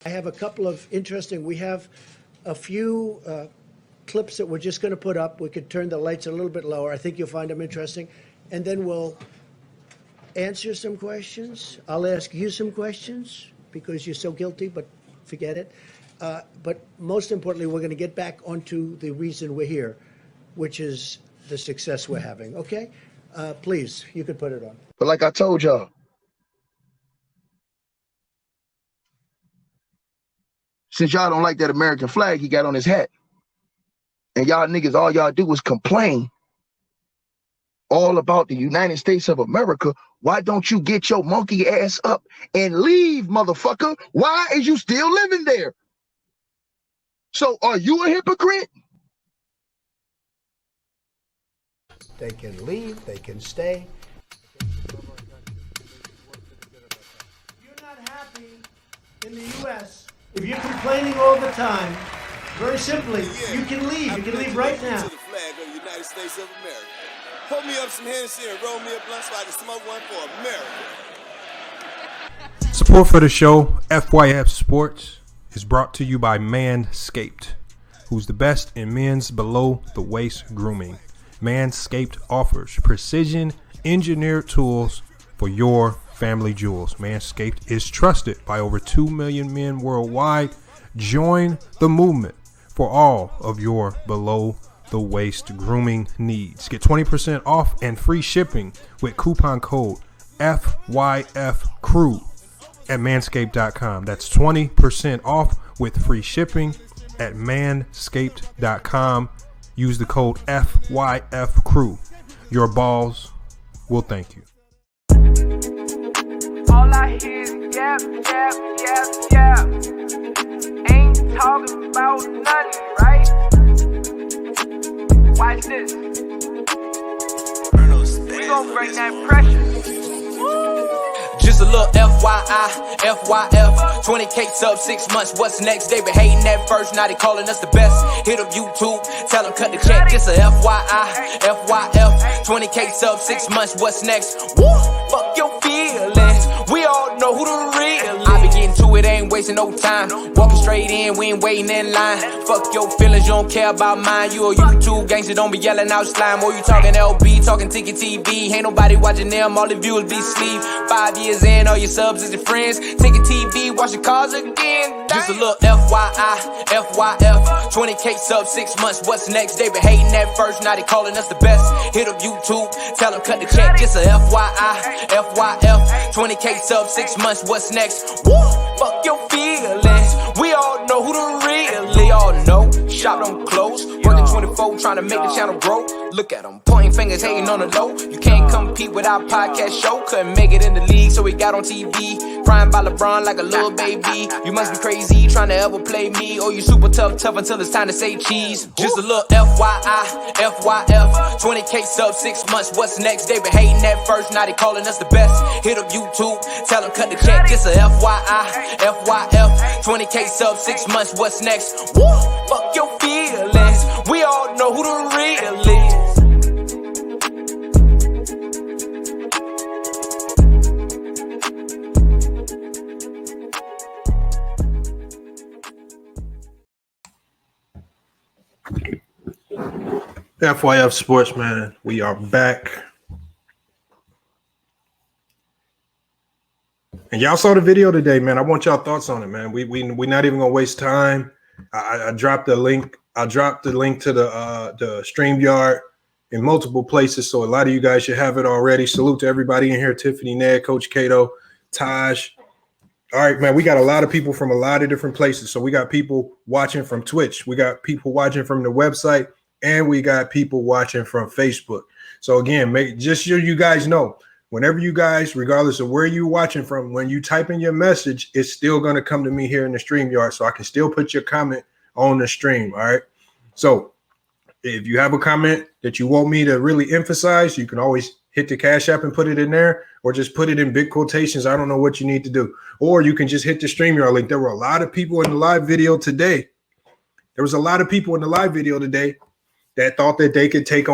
I have a couple of interesting, we have a few clips that we're just going to put up. We could turn the lights a little bit lower. I think you'll find them interesting. And then we'll answer some questions. I'll ask you some questions because you're so guilty, but forget it. But most importantly, we're going to get back onto the reason we're here, which is the success we're having. Okay? Please, you could put it on. But like I told y'all, since y'all don't like that American flag he got on his hat, and y'all niggas, all y'all do is complain all about the United States of America, why don't you get your monkey ass up and leave, motherfucker? Why is you still living there? So are you a hypocrite? They can leave, they can stay. If you're not happy in the U.S., if you're complaining all the time, very simply, you can leave. You can leave right now. To the flag of the United States of America. Pour me up some Hennessy and roll me a blunt so I can smoke one for America. Support for the show, FYF Sports, is brought to you by Manscaped, who's the best in men's below-the-waist grooming. Manscaped offers precision engineered tools for your family jewels. Manscaped is trusted by over 2 million men worldwide. Join the movement for all of your below-the-waist grooming needs. Get 20% off and free shipping with coupon code FYFCREW at manscaped.com. That's 20% off with free shipping at manscaped.com. Use the code FYFCREW. Your balls will thank you. All I hear is yap, yap, yap, yap. Ain't talking about nothing, right? Watch this. We gon' bring that pressure. Just a little FYI, FYF, 20K sub 6 months, what's next? They been hating at first, now they calling us the best. Hit up YouTube, tell them cut the check. Just a FYI, FYF, 20K sub 6 months, what's next? Woo, fuck your feelings, we all know who the real is. I be getting to it, ain't wasting no time. Walking straight in, we ain't waiting in line. Fuck your feelings, you don't care about mine. You a YouTube gangster, don't be yelling out slime. Or you talking LB, talking Ticket TV. Ain't nobody watching them, all the viewers be sleep. 5 years in, all your subs is your friends. Ticket TV, watch your cars again. Just a little FYI, FYF, 20K sub 6 months, what's next? They been hating at first, now they calling us the best. Hit up YouTube, tell them cut the check. Just a FYI, FYF, 20K sub 6 months, what's next? Woo, fuck your feelings, we all know who the real is. All know, shop don't close, working 24, trying to make the channel grow. Look at them, pointing fingers, hating on the low. You can't compete with our podcast show. Couldn't make it in the league, so we got on TV. Crying by LeBron like a little baby. You must be crazy, trying to ever play me. Or you super tough until it's time to say cheese. Just a little FYI, FYF, 20K sub 6 months, what's next? They been hating at first, now they calling us the best. Hit up YouTube, tell them cut the check. Just a FYI, FYF, 20K sub 6 months, what's next? Woo, fuck your feelings, we all know who the real is. FYF Sports, man, we are back. And y'all saw the video today, man. I want y'all thoughts on it, man. We're not even gonna waste time. I dropped the link. I dropped the link to the StreamYard in multiple places, so a lot of you guys should have it already. Salute to everybody in here: Tiffany, Ned, Coach Cato, Taj. All right, man. We got a lot of people from a lot of different places. So we got people watching from Twitch. We got people watching from the website. And we got people watching from Facebook. So again, just so you guys know, whenever you guys, regardless of where you're watching from, when you type in your message, it's still going to come to me here in the StreamYard. So I can still put your comment on the stream. All right. So if you have a comment that you want me to really emphasize, you can always hit the Cash App and put it in there, or just put it in big quotations. I don't know what you need to do. Or you can just hit the StreamYard link. There were a lot of people in the live video today. There was a lot of people in the live video today that thought that they could take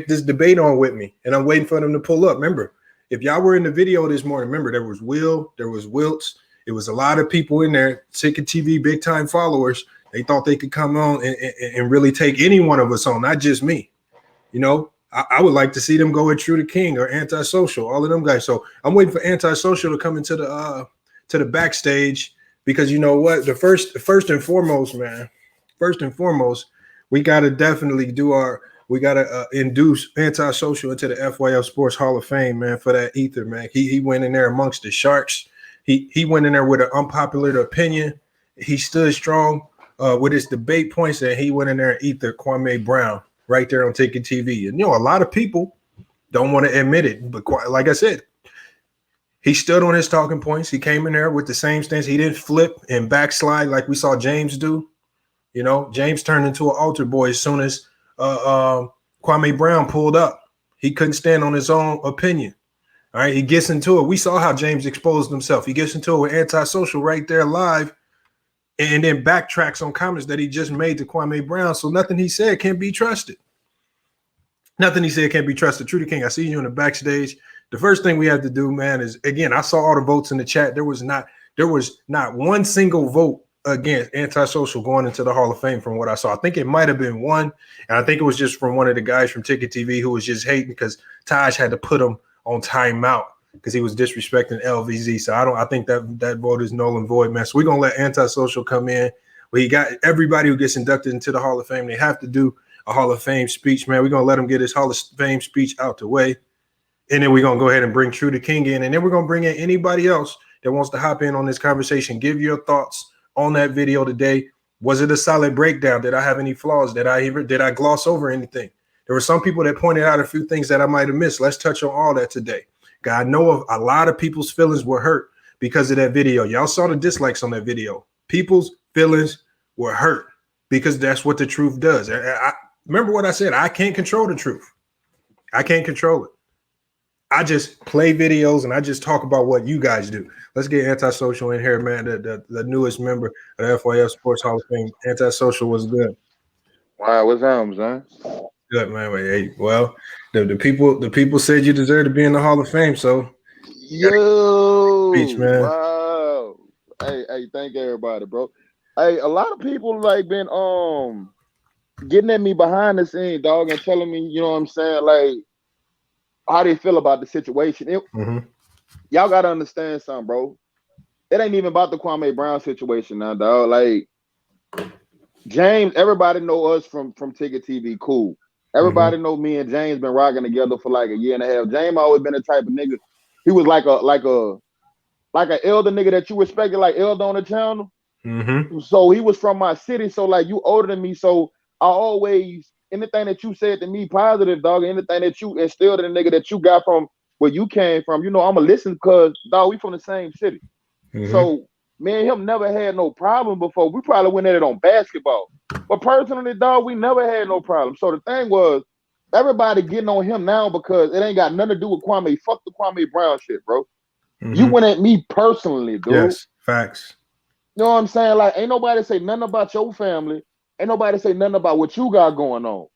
this debate on with me. And I'm waiting for them to pull up. Remember, if y'all were in the video this morning, remember, there was Will, there was Wiltz, It was a lot of people in there, Ticket TV, big time followers. They thought they could come on and really take any one of us on, not just me. You know, I would like to see them go with True the King or Antisocial, all of them guys. So I'm waiting for Antisocial to come into the backstage, because you know what? The first and foremost, man, we got to definitely induce Antisocial into the FYF Sports Hall of Fame, man, for that ether, man. He went in there amongst the sharks. He went in there with an unpopular opinion. He stood strong with his debate points, and he went in there and ether Kwame Brown right there on Ticket TV. And, you know, a lot of people don't want to admit it, but like I said, he stood on his talking points. He came in there with the same stance. He didn't flip and backslide like we saw James do. You know, James turned into an altar boy as soon as Kwame Brown pulled up. He couldn't stand on his own opinion. All right, he gets into it. We saw how James exposed himself. He gets into it with Antisocial right there live, and then backtracks on comments that he just made to Kwame Brown. So nothing he said can be trusted. Nothing he said can't be trusted. True the King, I see you in the backstage. The first thing we have to do, man, is, again, I saw all the votes in the chat. There was not one single vote against Antisocial going into the Hall of Fame from what I saw. I think it might have been one, and I think it was just from one of the guys from Ticket TV who was just hating because Taj had to put him on timeout because he was disrespecting LVZ. So I think that vote is null and void, man. So we're gonna let Antisocial come in. We got everybody who gets inducted into the Hall of Fame. They have to do a Hall of Fame speech, man. We're gonna let him get his Hall of Fame speech out the way, and then we're gonna go ahead and bring True the King in, and then we're gonna bring in anybody else that wants to hop in on this conversation. Give your thoughts on that video today. Was it a solid breakdown? Did I have any flaws? Did I gloss over anything? There were some people that pointed out a few things that I might have missed. Let's touch on all that today. God, I know a lot of people's feelings were hurt because of that video. Y'all saw the dislikes on that video. People's feelings were hurt because that's what the truth does. I remember what I said. I can't control the truth. I can't control it. I just play videos and I just talk about what you guys do. Let's get Antisocial in here, man. The newest member of the FYF Sports Hall of Fame. Antisocial was good. Wow, what's up, man? Good, man. Hey, well, the people said you deserve to be in the Hall of Fame, so speech, man. Wow. Hey, thank everybody, bro. Hey, a lot of people like been getting at me behind the scenes, dog, and telling me, you know what I'm saying, like how they feel about the situation. Y'all gotta understand something, bro. It ain't even about the Kwame Brown situation now, dog. Like James, everybody know us from Ticket TV, cool. Everybody know me and James been rocking together for like a year and a half. James always been the type of nigga. He was like an elder nigga that you respected, like elder on the channel. So he was from my city. So like you older than me. So I always, anything that you said to me positive, dog, anything that you instilled in a nigga that you got from where you came from, you know, I'ma listen because dog, we from the same city. So me and him never had no problem before. We probably went at it on basketball. But personally, dog, we never had no problem. So the thing was, everybody getting on him now because it ain't got nothing to do with Kwame. Fuck the Kwame Brown shit, bro. You went at me personally, dude. Yes, facts. You know what I'm saying? Like, ain't nobody say nothing about your family. Ain't nobody say nothing about what you got going on.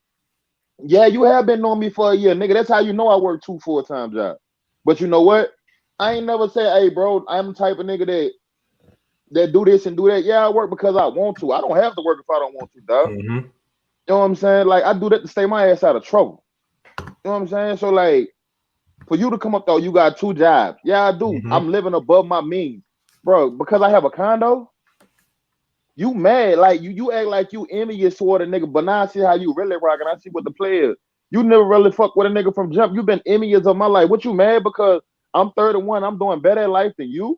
Yeah, you have been knowing me for a year, nigga. That's how you know I work 2 full-time jobs. But you know what? I ain't never say, hey, bro, I'm the type of nigga that do this and do that. Yeah, I work because I want to. I don't have to work if I don't want to, dog. You know what I'm saying? Like, I do that to stay my ass out of trouble. You know what I'm saying? So, like, for you to come up, though, you got 2 jobs. Yeah, I do. I'm living above my means. Bro, because I have a condo, you mad. Like, you act like you envious toward a nigga, but now I see how you really rocking. I see what the players. You never really fuck with a nigga from jump. You been envious of my life. What you mad because I'm 31, I'm doing better at life than you?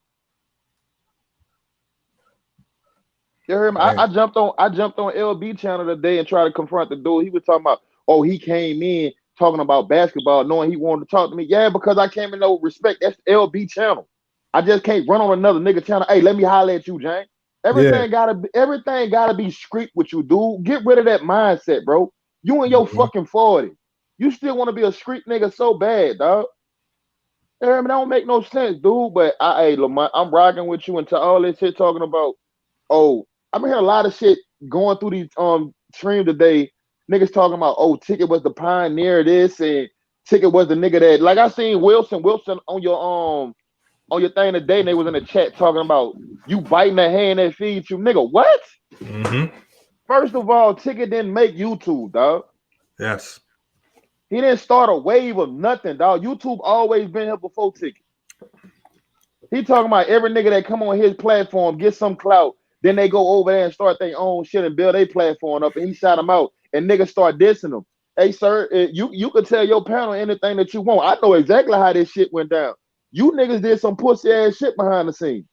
You heard me? I jumped on LB channel today and tried to confront the dude. He was talking about, oh, he came in talking about basketball, knowing he wanted to talk to me. Yeah, because I came in no respect. That's the LB channel. I just can't run on another nigga channel. Hey, let me holler at you, James. Everything gotta be street with you, dude. Get rid of that mindset, bro. You in your fucking 40. You still want to be a street nigga so bad, dog. You hear me? That don't make no sense, dude. But hey, Lamont, I'm rocking with you into all this shit talking about, oh, I've been hearing a lot of shit going through these streams today. Niggas talking about, oh, Ticket was the pioneer of this, and Ticket was the nigga that, like I seen Wilson on your on your thing today, and they was in the chat talking about you biting the hand that feeds you, nigga. What? Mm-hmm. First of all, Ticket didn't make YouTube, dog. Yes. He didn't start a wave of nothing, dog. YouTube always been here before Ticket. He talking about every nigga that come on his platform, get some clout, then they go over there and start their own shit and build their platform up, and he shot them out, and niggas start dissing them. Hey, sir, you could tell your panel anything that you want. I know exactly how this shit went down. You niggas did some pussy ass shit behind the scenes.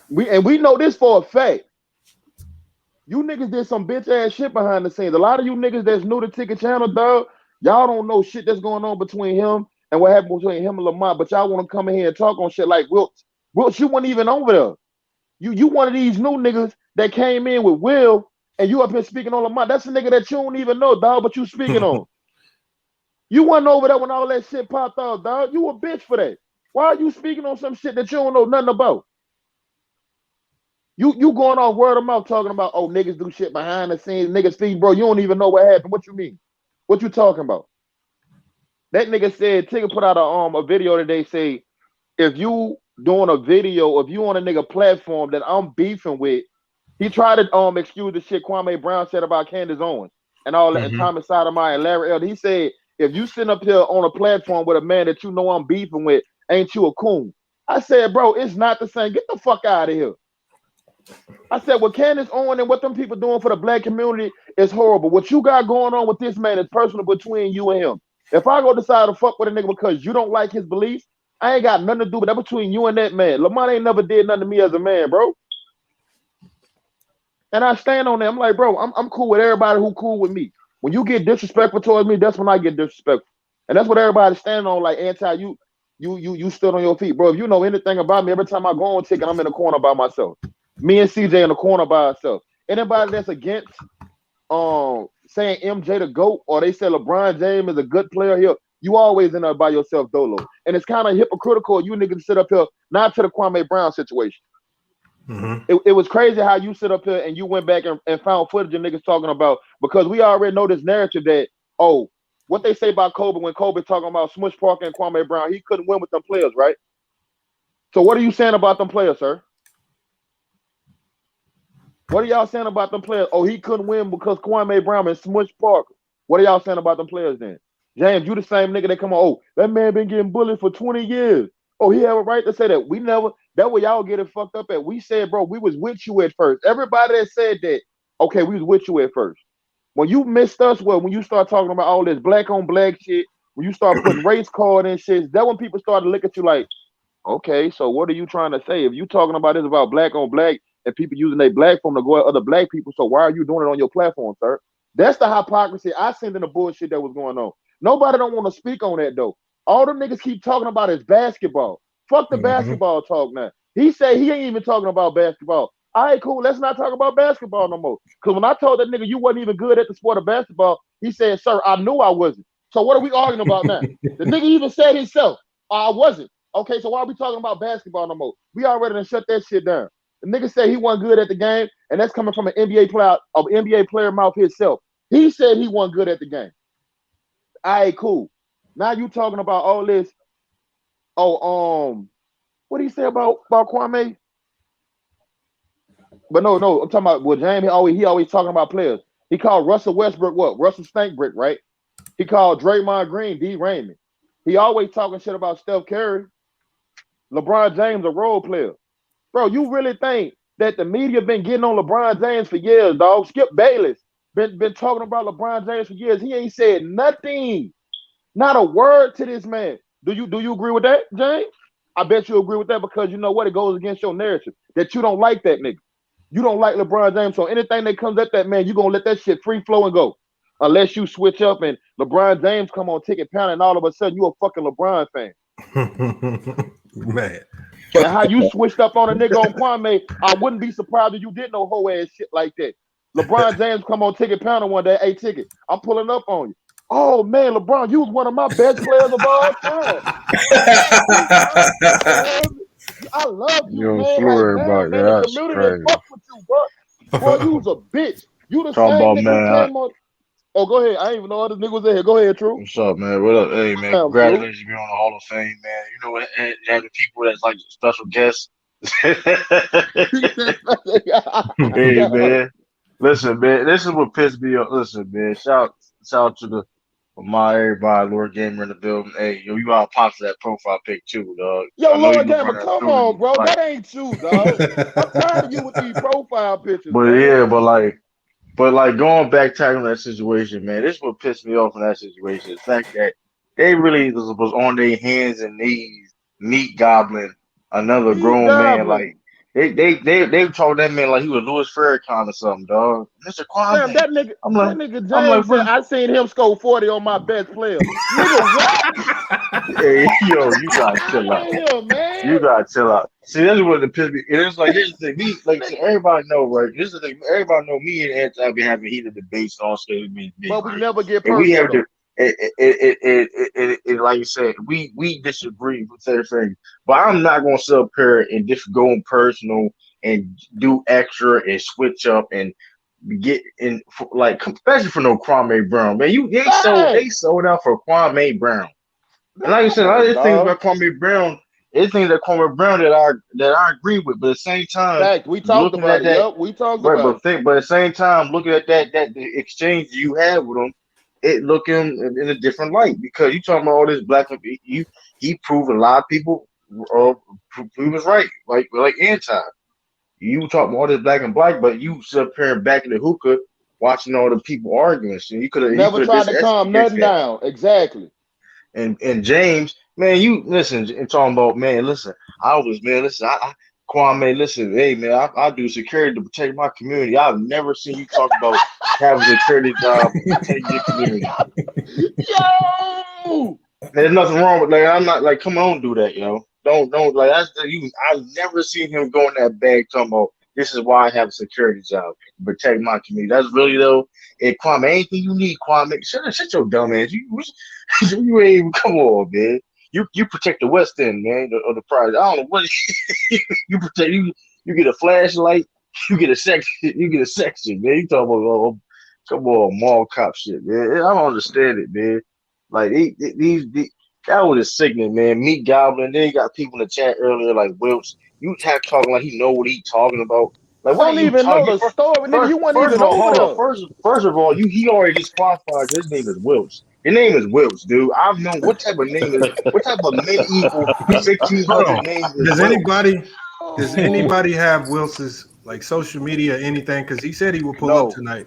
We know this for a fact. You niggas did some bitch ass shit behind the scenes. A lot of you niggas that's new to Ticket Channel, dog, y'all don't know shit that's going on between him and what happened between him and Lamont, but y'all want to come in here and talk on shit like Wilt. Wilt, you weren't even over there. You one of these new niggas that came in with Will, and you up here speaking on Lamont. That's a nigga that you don't even know, dog, but you speaking on. You wasn't over there when all that shit popped off, dog. You a bitch for that. Why are you speaking on some shit that you don't know nothing about? You going off word of mouth talking about, oh, niggas do shit behind the scenes, niggas feed, bro. You don't even know what happened. What you mean? What you talking about? That nigga said, Tigger put out a video today, say, if you doing a video, if you on a nigga platform that I'm beefing with, he tried to excuse the shit Kwame Brown said about Candace Owens and all that, and Thomas Sotomayor and Larry Elder. He said, if you sitting up here on a platform with a man that you know I'm beefing with, ain't you a coon? I said, bro, it's not the same. Get the fuck out of here. I said, what Candace Owens and what them people doing for the black community is horrible. What you got going on with this man is personal between you and him. If I go decide to fuck with a nigga because you don't like his beliefs, I ain't got nothing to do with that between you and that man. Lamont ain't never did nothing to me as a man, bro. And I stand on that. I'm like, bro, I'm cool with everybody who cool with me. When you get disrespectful towards me, that's when I get disrespectful. And that's what everybody's standing on, like you stood on your feet. Bro, if you know anything about me, every time I go on Ticket, I'm in the corner by myself. Me and CJ in the corner by ourselves. Anybody that's against saying MJ the GOAT, or they say LeBron James is a good player here, you always end up by yourself, Dolo. And it's kind of hypocritical you niggas sit up here, not to the Kwame Brown situation. It was crazy how you sit up here and you went back and found footage of niggas talking about, because we already know this narrative that, oh, what they say about Kobe when Kobe talking about Smush Parker and Kwame Brown, he couldn't win with them players, right? So what are you saying about them players, sir? What are y'all saying about them players? Oh, he couldn't win because Kwame Brown and Smush Parker. What are y'all saying about them players then? James, you the same nigga that come on, oh, that man been getting bullied for 20 years. Oh, he have a right to say that. We never, that what y'all get it fucked up at. We said, bro, we was with you at first. Everybody that said that, okay, we was with you at first. When you missed us, well, when you start talking about all this black on black shit, when you start putting race card and shit, that when people start to look at you like, okay, so what are you trying to say? If you talking about this about black on black and people using their black form to go at other black people, so why are you doing it on your platform, sir? That's the hypocrisy I seen in the bullshit that was going on. Nobody don't want to speak on that though. All them niggas keep talking about is basketball. Fuck the basketball talk now. He said he ain't even talking about basketball. All right, cool. Let's not talk about basketball no more. Because when I told that nigga you wasn't even good at the sport of basketball, he said, sir, I knew I wasn't. So what are we arguing about now? The nigga even said himself, I wasn't. Okay, so why are we talking about basketball no more? We already done shut that shit down. The nigga said he wasn't good at the game, and that's coming from an NBA player mouth himself. He said he wasn't good at the game. All right, cool. Now you talking about all this. Oh, what did he say about Kwame? But no, I'm talking about, well, James, he always talking about players. He called Russell Westbrook what? Russell Stankbrick, right? He called Draymond Green D. Raymond. He always talking shit about Steph Curry. LeBron James a role player. Bro, you really think that the media been getting on LeBron James for years, dog? Skip Bayless been talking about LeBron James for years. He ain't said nothing. Not a word to this man. Do you agree with that, James? I bet you agree with that, because you know what? It goes against your narrative that you don't like that nigga. You don't like LeBron James, so anything that comes at that man, you gonna let that shit free flow and go. Unless you switch up and LeBron James come on Ticket Pound and all of a sudden you a fucking LeBron fan. Man. And how you switched up on a nigga on Kwame, I wouldn't be surprised if you did no whole ass shit like that. LeBron James come on Ticket Pound one day, hey Ticket, I'm pulling up on you. Oh man, LeBron, you was one of my best players of all time. I love you, don't man. slur Like, about man, that. the community that fuck with you, bro. Boy, you was a bitch. You the same nigga who came on. Oh, go ahead. I ain't even know all this nigga was in here. Go ahead, True. What's up, man? What up? Hey, man, Damn, True. congratulations on being on the Hall of Fame, man. You know what? And having people that's like special guests. Hey, man. Listen, man. This is what pissed me off. Listen, man. Shout out to my everybody, Lord Gamer in the building. Hey, yo, you gotta pop for that profile pic too, dog. Yo, I know Lord you Gamer, come on, bro. That ain't you, dog. I'm tired of you with these profile pictures. But man. yeah, but like going back tackling that situation, man, this is what pissed me off in that situation. The fact that they really was on their hands and knees, meat gobbling another grown man. Like they told that man like he was Louis Farrakhan or something, dog. Mr. Kwame. Damn, that nigga, I'm like, that nigga James said, I seen him score 40 on my best player. Nigga, what? Hey, yo, you gotta chill out. Damn, man. You gotta chill out. See, that's what the piss me. And it's like, here's the thing. Me, like, so everybody know, right? This is the thing. Everybody know me and Anti been having heated debates on stage. But we never get personal. And we have personal. it, like you said, we disagree with everything. But I'm not gonna sit up here and just go personal and do extra and switch up and get in, like, especially for no Kwame Brown, man. They sold out for Kwame Brown. And like I said, I just think about Kwame Brown. It's things that Kwame Brown that I agree with, but at the same time, fact, we talked about it. Yep, we talked about it. But at the same time, looking at that the exchange you had with him, it looking in a different light because you talking about all this black. He proved a lot of people he was right, like Anti. You talk about all this black and black, but you sit up here back in the hookah watching all the people arguing. So you could have never tried to calm nothing down. Exactly. And James, man, you listen and talking about, man, listen, Kwame, listen, hey, man, I do security to protect my community. I've never seen you talk about having a security job to protect your community. Yo! There's nothing wrong with, like, I'm not, like, come on, do that, yo. Don't, like, I've never seen him go in that bag talking about, this is why I have a security job, to protect my community. That's really, though, and Kwame, anything you need, Kwame, shut your dumb ass. You ain't even, come on, man. You protect the West End, man, of the project. I don't know what you protect. You get a flashlight. You get a section, man. You talking about come on, mall cop shit, man. I don't understand it, man. Like these that was sickening, man. Meat gobbling. Then you got people in the chat earlier like Wilts. You talking like he know what he talking about. Like, don't even know the story, nigga. You weren't even over there. First of all, he already disqualified. His name is Wilts. Your name is Wilts, dude. I've known what type of name is what type of medieval 1600 name is. Does anybody have Wilts's like social media or anything? Because he said he will pull up tonight.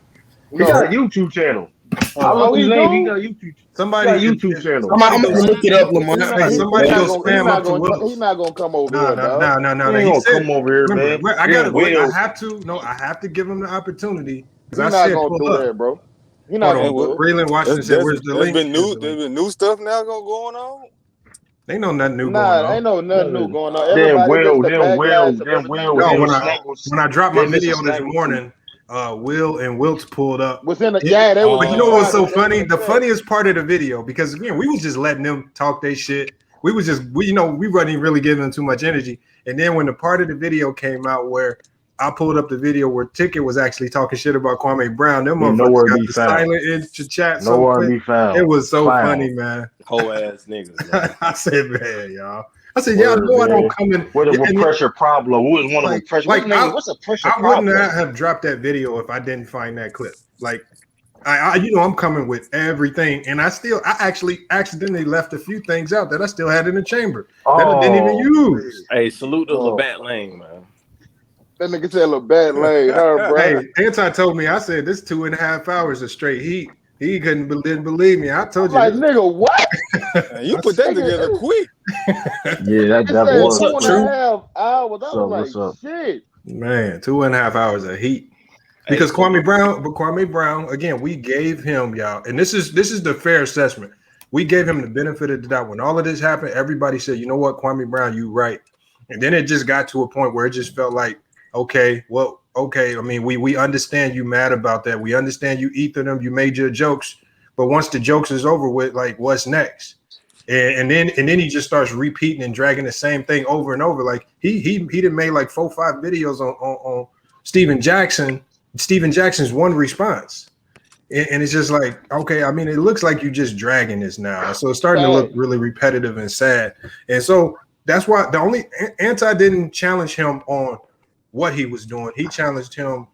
He got a YouTube channel. I look his name. He got a YouTube. Somebody YouTube channel. I'm gonna look it up, Lamar. Somebody go spam up to Wilts. He's not gonna come over here. No. He said, come over here, man. I have to give him the opportunity. He's not gonna do that, bro. He's not gonna do it. Raylan Washington said, "Where's the link?" There's been new stuff now going on. Ain't no nothing new going on. Ain't no nothing new going on. Then Will. When I dropped my video this morning, Will and Wilts pulled up. Was in the they was. But you know what's so funny? The funniest part of the video, because again, we was just letting them talk their shit. We wasn't even really giving them too much energy. And then when the part of the video came out where I pulled up the video where Ticket was actually talking shit about Kwame Brown, them motherfuckers got the silent in to chat. Nowhere to be found. It was so funny, man. Whole ass niggas. Man. I said, man, y'all. I said, y'all know I don't come in. What a pressure problem. Who was one of the pressure? What's a pressure problem? I wouldn't have dropped that video if I didn't find that clip. Like, I'm coming with everything, and I actually accidentally left a few things out that I still had in the chamber that I didn't even use. Hey, salute to Labatt Lane, man. That nigga said Labatt Lane, bro. Hey, Anti told me, I said this 2.5 hours of straight heat. He didn't believe me. I told you, like, nigga, what? You put that together quick. Yeah, that was 2.5 hours. I was like, shit. Man, 2.5 hours of heat. Because Kwame Brown, again, we gave him, y'all, and this is the fair assessment. We gave him the benefit of the doubt. When all of this happened, everybody said, you know what, Kwame Brown, you right. And then it just got to a point where it just felt like, okay. I mean, we understand you mad about that. We understand you ethered them. You made your jokes, but once the jokes is over with, like, what's next? And then he just starts repeating and dragging the same thing over and over. Like he done made like 4 or 5 videos on Steven Jackson. Steven Jackson's one response, And it's just like, okay, I mean, it looks like you're just dragging this now. So it's starting to look really repetitive and sad. And so that's why the only Anti didn't challenge him on what he was doing. He challenged him,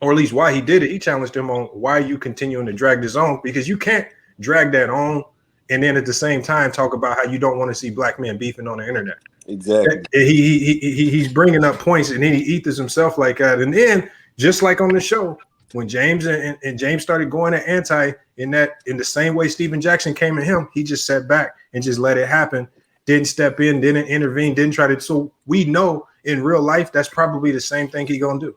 or at least why he did it. He challenged him on why you continuing to drag this on, because you can't drag that on and then at the same time talk about how you don't want to see black men beefing on the internet. Exactly. He's bringing up points and then he ethers himself like that. And then just like on the show, when James and James started going at Anti in the same way Stephen Jackson came at him, he just sat back and just let it happen. Didn't step in, didn't intervene, didn't try to. So we know in real life that's probably the same thing he gonna do.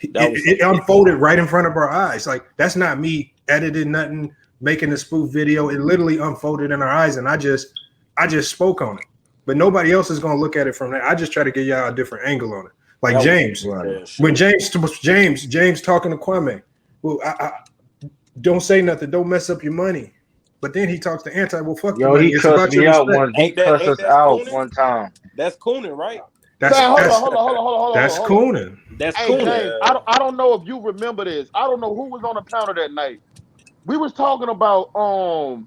It unfolded right in front of our eyes. Like, that's not me editing nothing, making a spoof video. It literally unfolded in our eyes, and I just spoke on it. But nobody else is gonna look at it from that. I just try to give y'all a different angle on it. Like James, when James talking to Kwame, well, I don't say nothing, don't mess up your money. But then he talks to Anti. Well, fuck yo, you. He cussed me out one. He cussed us out one time. That's cooning, right? Hold on. That's cooning. That's hey, cooning. James, I don't know if you remember this. I don't know who was on the panel that night. We was talking about LeBron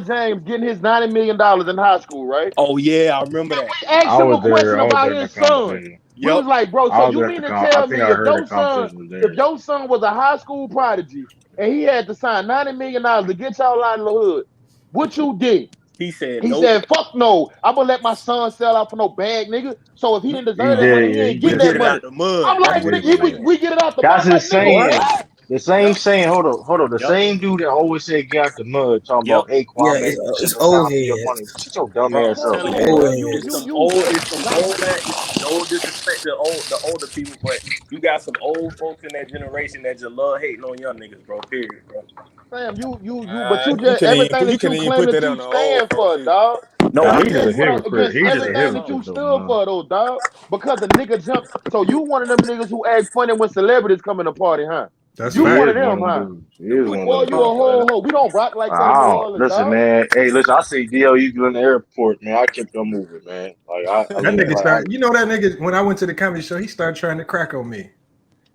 James getting his $90 million in high school, right? Oh yeah, I remember that. We asked him a question about his son. We was like, bro, so you mean to tell me if your son was a high school prodigy and he had to sign $90 million to get y'all out of the hood, what you did? He said, fuck no, I'm gonna let my son sell out for no bag, nigga. So if he didn't deserve that money, he ain't get that money. I'm like, we get it out the mud. That's insane. The same saying, hold on. The same dude that always said get out the mud, talking about, hey, Kwame, it's old head. Shut your dumb ass up. It's some old no disrespect to the older people, but you got some old folks in that generation that just love hating on young niggas, bro. Period, bro. Sam, but you just everything that you claim that you stand for, dog. No, he's a hypocrite. He's a everything that you stood for, though, dog. Because the nigga jumped. So you one of them niggas who act funny when celebrities come in the party, huh? That's you fair. one of them, huh? Well, you a whole. We don't rock like that. Listen, man. Hey, listen. I see DLU in the airport, man. I kept on moving, man. Like that nigga started. You know that nigga. When I went to the comedy show, he started trying to crack on me,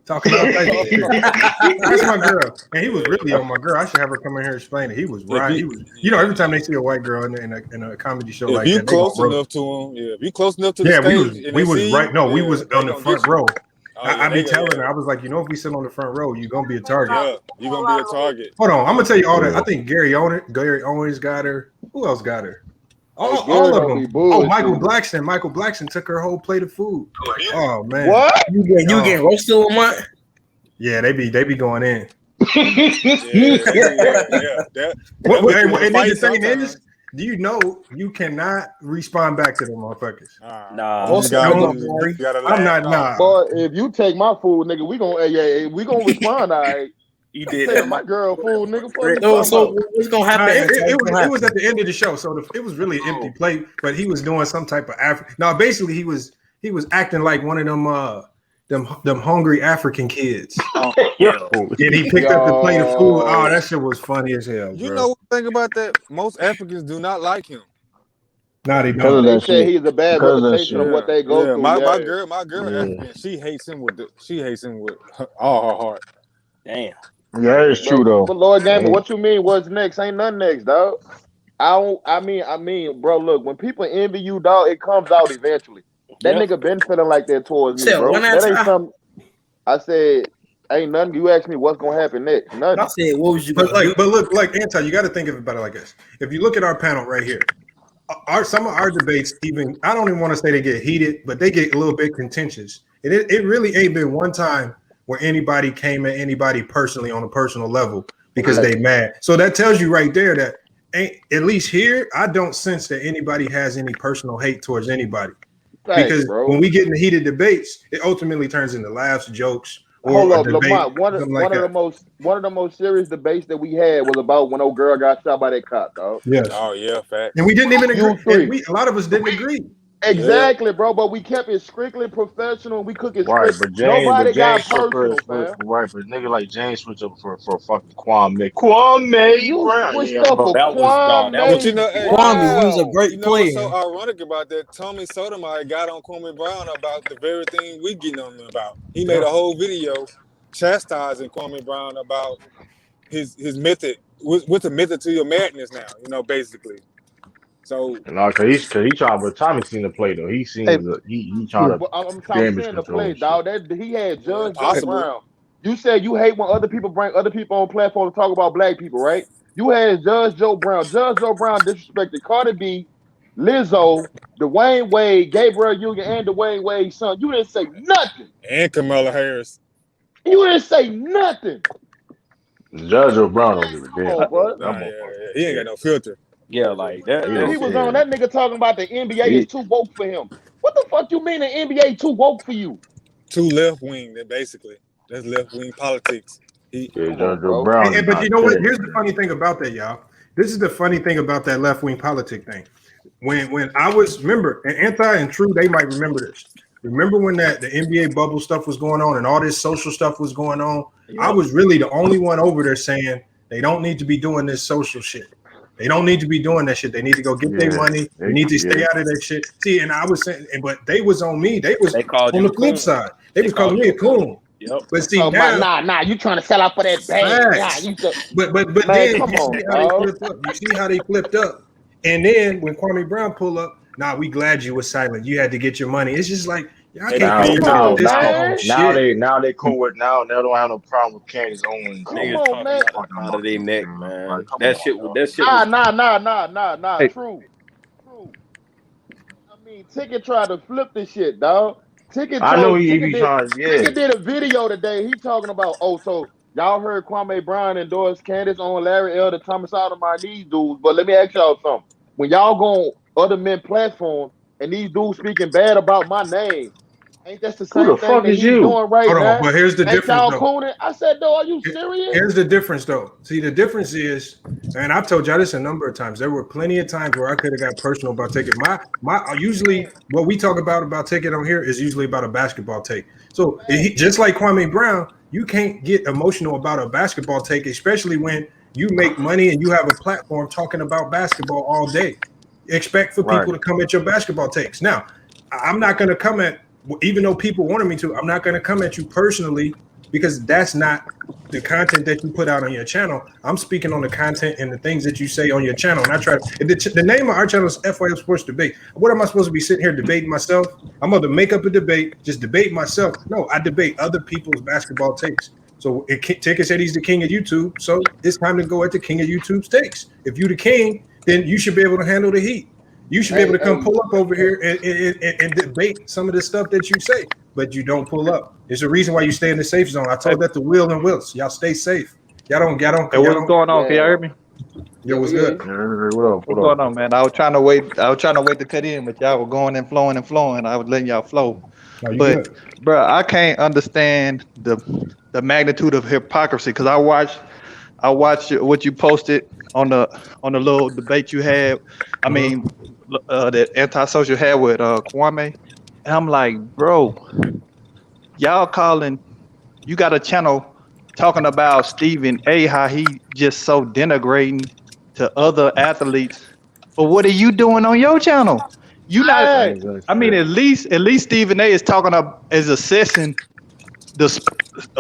talking about that's my girl, and he was really on my girl. I should have her come in here and explain it. He was right. He was. You know, every time they see a white girl in a comedy show like that, if you close enough to him, if you close enough to the stage, we was right. No, we was on the front row. I be telling her, I was like, if we sit on the front row, you're gonna be a target. Yeah, you're gonna be a target. Hold on, I'm gonna tell you all that. I think Gary Owens got her. Who else got her? All of them. Oh, Michael Blackson. Michael Blackson took her whole plate of food. Oh man. What? You getting roasted with what? Yeah, they be going in. The thing is, do you know you cannot respond back to them motherfuckers? I'm not. Nah. Boy, if you take my food, nigga, we gonna respond. All right. You did that, my girl food, nigga. So what's gonna happen? It was at the end of the show, so it was really an empty plate. But he was doing some type of Now, basically, he was acting like one of them hungry African kids. And he picked up the plate of food. Oh, that shit was funny as hell. You know what thing about that? Most Africans do not like him. No, they don't. They say he's a bad representation of what they go through. My girl, African, she hates him with all her heart. Damn. Yeah, it's true though. But Lord Gamer, what you mean? What's next? Ain't nothing next, dog. I mean, bro. Look, when people envy you, dog, it comes out eventually. That nigga been feeling like that towards me, bro. That ain't something. I said, ain't nothing. You asked me what's gonna happen next. Nothing. I said, what was you? But look, like Anti, you got to think of it about it like this. If you look at our panel right here, some of our debates, even I don't even want to say they get heated, but they get a little bit contentious. And it really ain't been one time where anybody came at anybody personally on a personal level because they mad. So that tells you right there that at least here, I don't sense that anybody has any personal hate towards anybody. Because when we get in the heated debates, it ultimately turns into laughs, jokes. Hold up, Lamont. One of the most serious debates that we had was about when old girl got shot by that cop, dog. Yes. Oh yeah, fact. And we didn't even agree. A lot of us didn't agree. Exactly, bro. But we kept it strictly professional. We cook it right, strict. but James, Nobody got personal, man. Right, but nigga like James switch up for fucking Kwame. You switched Brown. up for Kwame. But you know, Kwame was a great player. What's so ironic about that? Tommy Sotomayor got on Kwame Brown about the very thing we getting on him about. He made a whole video chastising Kwame Brown about his method. What's the method to your madness now? You know, basically. So No, cause he trying, but Tommy seen the play though. He seen he trying to But I'm damage saying the control play, and shit. dog. That he had Judge Joe possibly. Brown. You said you hate when other people bring other people on platform to talk about black people, right? You had Judge Joe Brown. Judge Joe Brown disrespected Cardi B, Lizzo, Dwayne Wade, Gabriel Union, and Dwayne Wade's son. You didn't say nothing. And Kamala Harris. You didn't say nothing. Judge O'Brown don't give a Come damn. on, bro. He ain't got no filter. Yeah, like that. He was on that nigga talking about the NBA is too woke for him. What the fuck you mean the NBA too woke for you? Too left wing, basically. That's left wing politics. Judge O'Brown. But you know what? Here's the funny thing about that, y'all. This is the funny thing about that left wing politic thing. When I was, remember, and Anti and True, they might remember this. Remember when the NBA bubble stuff was going on and all this social stuff was going on? Yeah. I was really the only one over there saying they don't need to be doing this social shit. They don't need to be doing that shit. They need to go get their money. They need to stay out of that shit. See, and I was saying, but they was on me. They was on the flip side. They was calling me a coon. Yep. But see, now you trying to sell out for that bag. But man, then come on, you see how they flipped up. And then when Kwame Brown pull up, we glad you were silent. You had to get your money. It's just like y'all can't now they cool with now they don't have no problem with Candace Owens. Come on, man. Out of their neck, man. That shit. Nah. True. I mean, Ticket tried to flip this shit, dog. Ticket did a video today. He talking about, so y'all heard Kwame Brown endorse Candace Owens, Larry Elder, Thomas Sotomayor, these dudes. But let me ask y'all something. When y'all go on other men platforms and these dudes speaking bad about my name, ain't that the same thing that he's doing right now? But here's the difference, though. I said, though, are you serious? Here's the difference, though. See, the difference is, and I've told y'all this a number of times. There were plenty of times where I could have got personal about taking my. Usually, what we talk about taking on here is usually about a basketball take. So just like Kwame Brown, you can't get emotional about a basketball take, especially when you make money and you have a platform talking about basketball all day. Expect for people to come at your basketball takes. Now, I'm not going to come at. Even though people wanted me to, I'm not going to come at you personally because that's not the content that you put out on your channel. I'm speaking on the content and the things that you say on your channel. And I try the name of our channel is FYF Sports Debate. What am I supposed to be sitting here debating myself? I'm going to make up a debate, just debate myself. No, I debate other people's basketball takes. So Ticket said he's the king of YouTube. So it's time to go at the king of YouTube's takes. If you're the king, then you should be able to handle the heat. You should be able to come pull up over here and debate some of the stuff that you say, but you don't pull up. There's a reason why you stay in the safe zone. I told that to Will and Wills. Y'all stay safe. Y'all don't. Hey, what's going on? Can y'all hear me? Yeah, what's good? What's going on, man? I was trying to wait to cut in, but y'all were going and flowing. I was letting y'all flow. But bro, I can't understand the magnitude of hypocrisy because I watched what you posted on the little debate you had. I mean, that antisocial had with Kwame, and I'm like, bro, you got a channel talking about Stephen A. how he just so denigrating to other athletes, but what are you doing on your channel? You not. I mean, at least Stephen A. is assessing the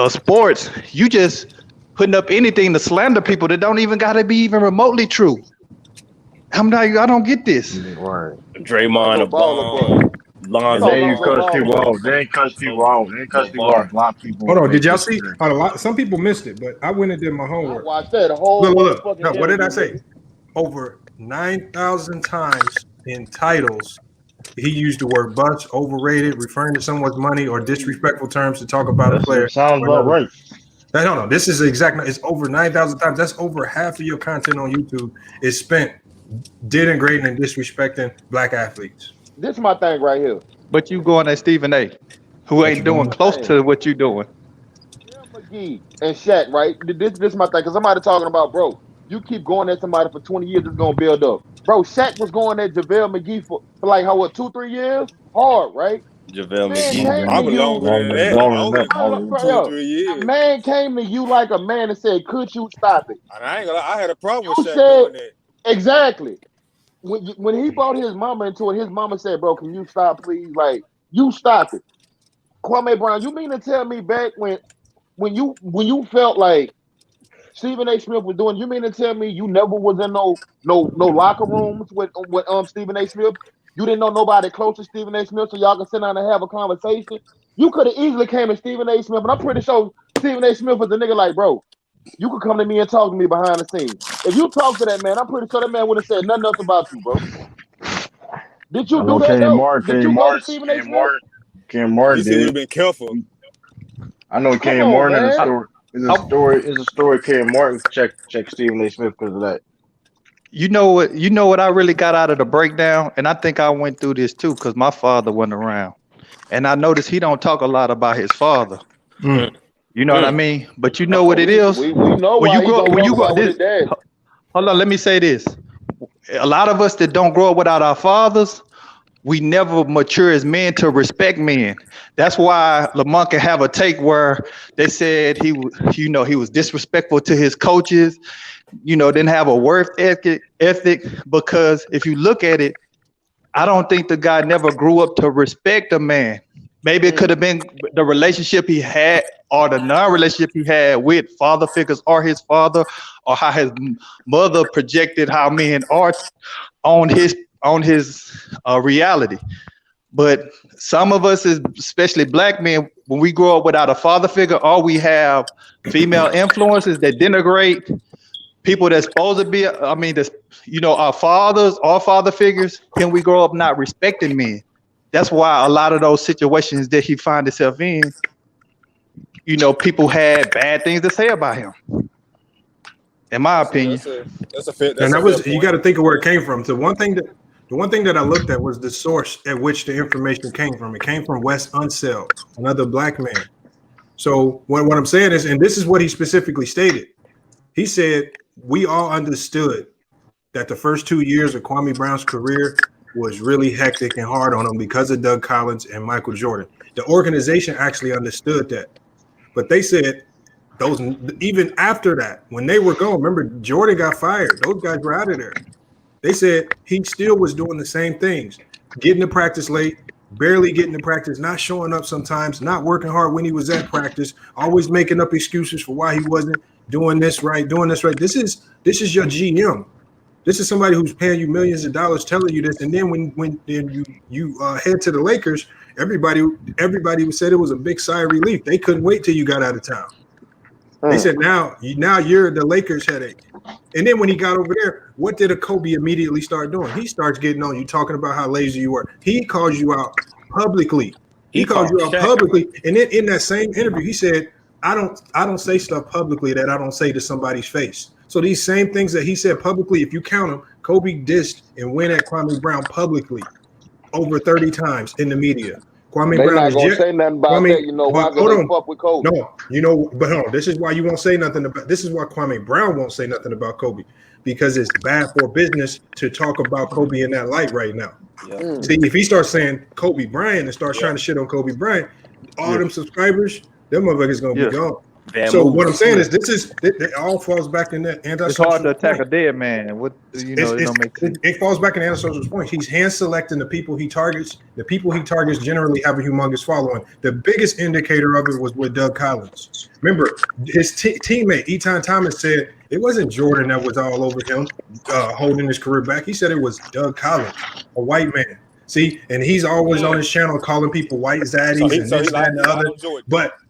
sports. You just putting up anything to slander people that don't even got to be even remotely true. I'm like, I don't get this. Right. Draymond, a bomb. Then you cuss people out. Then cuss people out. Block people. Hold on. Did y'all see? Some people missed it, but I went and did my homework. I watched that whole. Look. No, what did I say? Over 9,000 times in titles, he used the word bust, overrated, referring to someone's money, or disrespectful terms to talk about a player. Sounds about right. No. This is exactly. It's over 9,000 times. That's over half of your content on YouTube is spent denigrating and disrespecting black athletes. This is my thing right here. But you going at Stephen A., who ain't doing close to what you doing. McGee and Shaq, right? This is my thing, because somebody talking about, bro, you keep going at somebody for 20 years, it's going to build up. Bro, Shaq was going at JaVale McGee for like, 2-3 years? Hard, right? JaVale McGee. I belong with that. 2-3 years. Man came to you like a man and said, could you stop it? And I ain't gonna lie, I had a problem with Shaq doing that. Exactly. When he brought his mama into it, his mama said, bro, can you stop, please? Like, you stop it. Kwame Brown, you mean to tell me back when when you felt like Stephen A. Smith was doing, you mean to tell me you never was in no locker rooms with Stephen A. Smith? You didn't know nobody close to Stephen A. Smith, so y'all can sit down and have a conversation. You could have easily came to Stephen A. Smith, and I'm pretty sure Stephen A. Smith was a nigga like, bro, you could come to me and talk to me behind the scenes. If you talk to that man, I'm pretty sure that man would have said nothing else about you, bro. Did you do that though? Did you go to Stephen A. Smith? Ken Martin He would have did. been careful. I know Ken Martin in the story. It's a story. Ken Martin check Stephen A. Smith because of that. You know what I really got out of the breakdown, and I think I went through this too because my father wasn't around, and I noticed he don't talk a lot about his father. Mm. You know what I mean? But you know what it is. We know when why you grow, when you grow, this, hold on, let me say this. A lot of us that don't grow up without our fathers, we never mature as men to respect men. That's why Lamont can have a take where they said he was disrespectful to his coaches, didn't have a work ethic, because if you look at it, I don't think the guy never grew up to respect a man. Maybe it could have been the relationship he had or the non-relationship he had with father figures or his father, or how his mother projected how men are on his reality. But some of us, especially black men, when we grow up without a father figure, or we have female influences that denigrate people that's supposed to be, our fathers or father figures, then we grow up not respecting men. That's why a lot of those situations that he find himself in, people had bad things to say about him. In my opinion. That's a fair you got to think of where it came from. So the one thing that I looked at was the source at which the information came from. It came from Wes Unseld, another black man. So what I'm saying is, and this is what he specifically stated. He said, we all understood that the first 2 years of Kwame Brown's career was really hectic and hard on him because of Doug Collins and Michael Jordan. The organization actually understood that. But they said even after that, when they were gone, remember Jordan got fired. Those guys were out of there. They said he still was doing the same things, getting to practice late, barely getting to practice, not showing up sometimes, not working hard when he was at practice, always making up excuses for why he wasn't doing this right. This is your GM. This is somebody who's paying you millions of dollars telling you this. And then when you head to the Lakers, everybody said it was a big sigh of relief. They couldn't wait till you got out of town. They said, now you're the Lakers headache. And then when he got over there, what did a Kobe immediately start doing? He starts getting on you, talking about how lazy you were. He calls you out publicly. He calls you out publicly. And then in that same interview, he said, I don't say stuff publicly that I don't say to somebody's face. So these same things that he said publicly, if you count them, Kobe dissed and went at Kwame Brown publicly over 30 times in the media. Kwame They're Brown not gonna say nothing about that, why? Because they fuck with Kobe. No, but hold on. This is why you won't say nothing about. This is why Kwame Brown won't say nothing about Kobe, because it's bad for business to talk about Kobe in that light right now. Yeah. See, if he starts saying Kobe Bryant and starts trying to shit on Kobe Bryant, all them subscribers, them motherfuckers gonna be gone. So what I'm saying is, it all falls back in that antisocial. It's hard to attack a dead man. It falls back in antisocial point. He's hand selecting the people he targets. The people he targets generally have a humongous following. The biggest indicator of it was with Doug Collins. Remember, his teammate Etan Thomas said it wasn't Jordan that was all over him, holding his career back. He said it was Doug Collins, a white man. See, and he's always on his channel calling people white zaddies and this, that, and the other.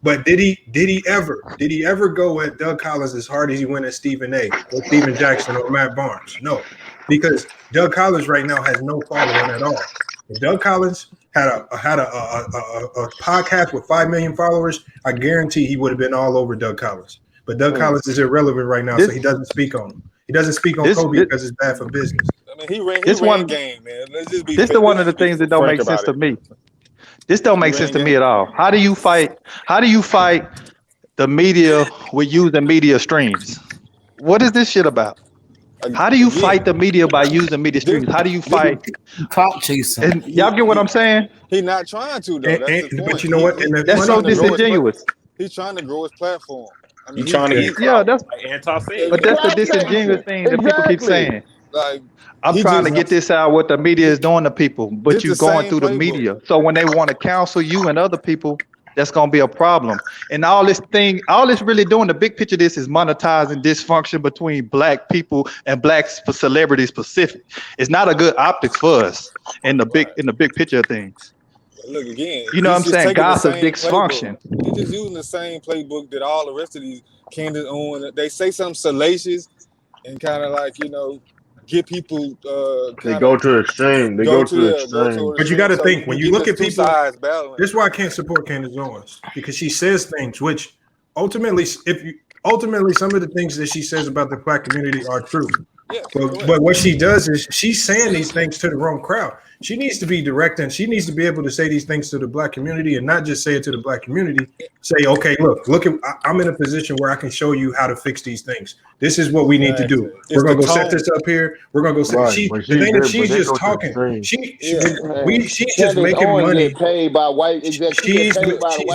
But did he ever go at Doug Collins as hard as he went at Stephen A. or Steven Jackson or Matt Barnes? No, because Doug Collins right now has no following at all. If Doug Collins had a podcast with 5 million followers, I guarantee he would have been all over Doug Collins. But Doug Collins is irrelevant right now, so he doesn't speak on him. He doesn't speak on Kobe because it's bad for business. I mean, he ran game, man. Let's just be. This is one of the things that don't make sense to me. This don't make sense to me at all. How do you fight the media with using media streams? What is this shit about? How do you fight the media by using media streams? How do you fight clout chasing? And y'all get what I'm saying? He's not trying to, though. That's the point. But you know what? That's so disingenuous. He's trying to grow his platform. I mean, he's trying to get that's like anti-fair. But that's the disingenuous thing that people keep saying. Like, I'm trying to get this out what the media is doing to people, but you're going through the media. So when they want to counsel you and other people, that's gonna be a problem. And all this really doing, the big picture of this is monetizing dysfunction between black people and black celebrities specific. It's not a good optics for us in the big picture of things. Look again. You know what I'm just saying? taking the Gossip, same dysfunction. playbook. They're just using the same playbook that all the rest of these Candace Owens. They say something salacious and kind of like, you know, get people. They go to extreme. They go to extreme. But you got to So think, when you look at people, sides battling. this is why I can't support Candace Owens, because she says things which ultimately, some of the things that she says about the black community are true. Yeah, but what she does is she's saying these things to the wrong crowd. She needs to be direct, and she needs to be able to say these things to the black community and not just say it to the black community. Say, okay, look, I'm in a position where I can show you how to fix these things. This is what we need to do. We're gonna go set this up here. We're gonna go set. She's just talking. She's just making money. Paid by white She's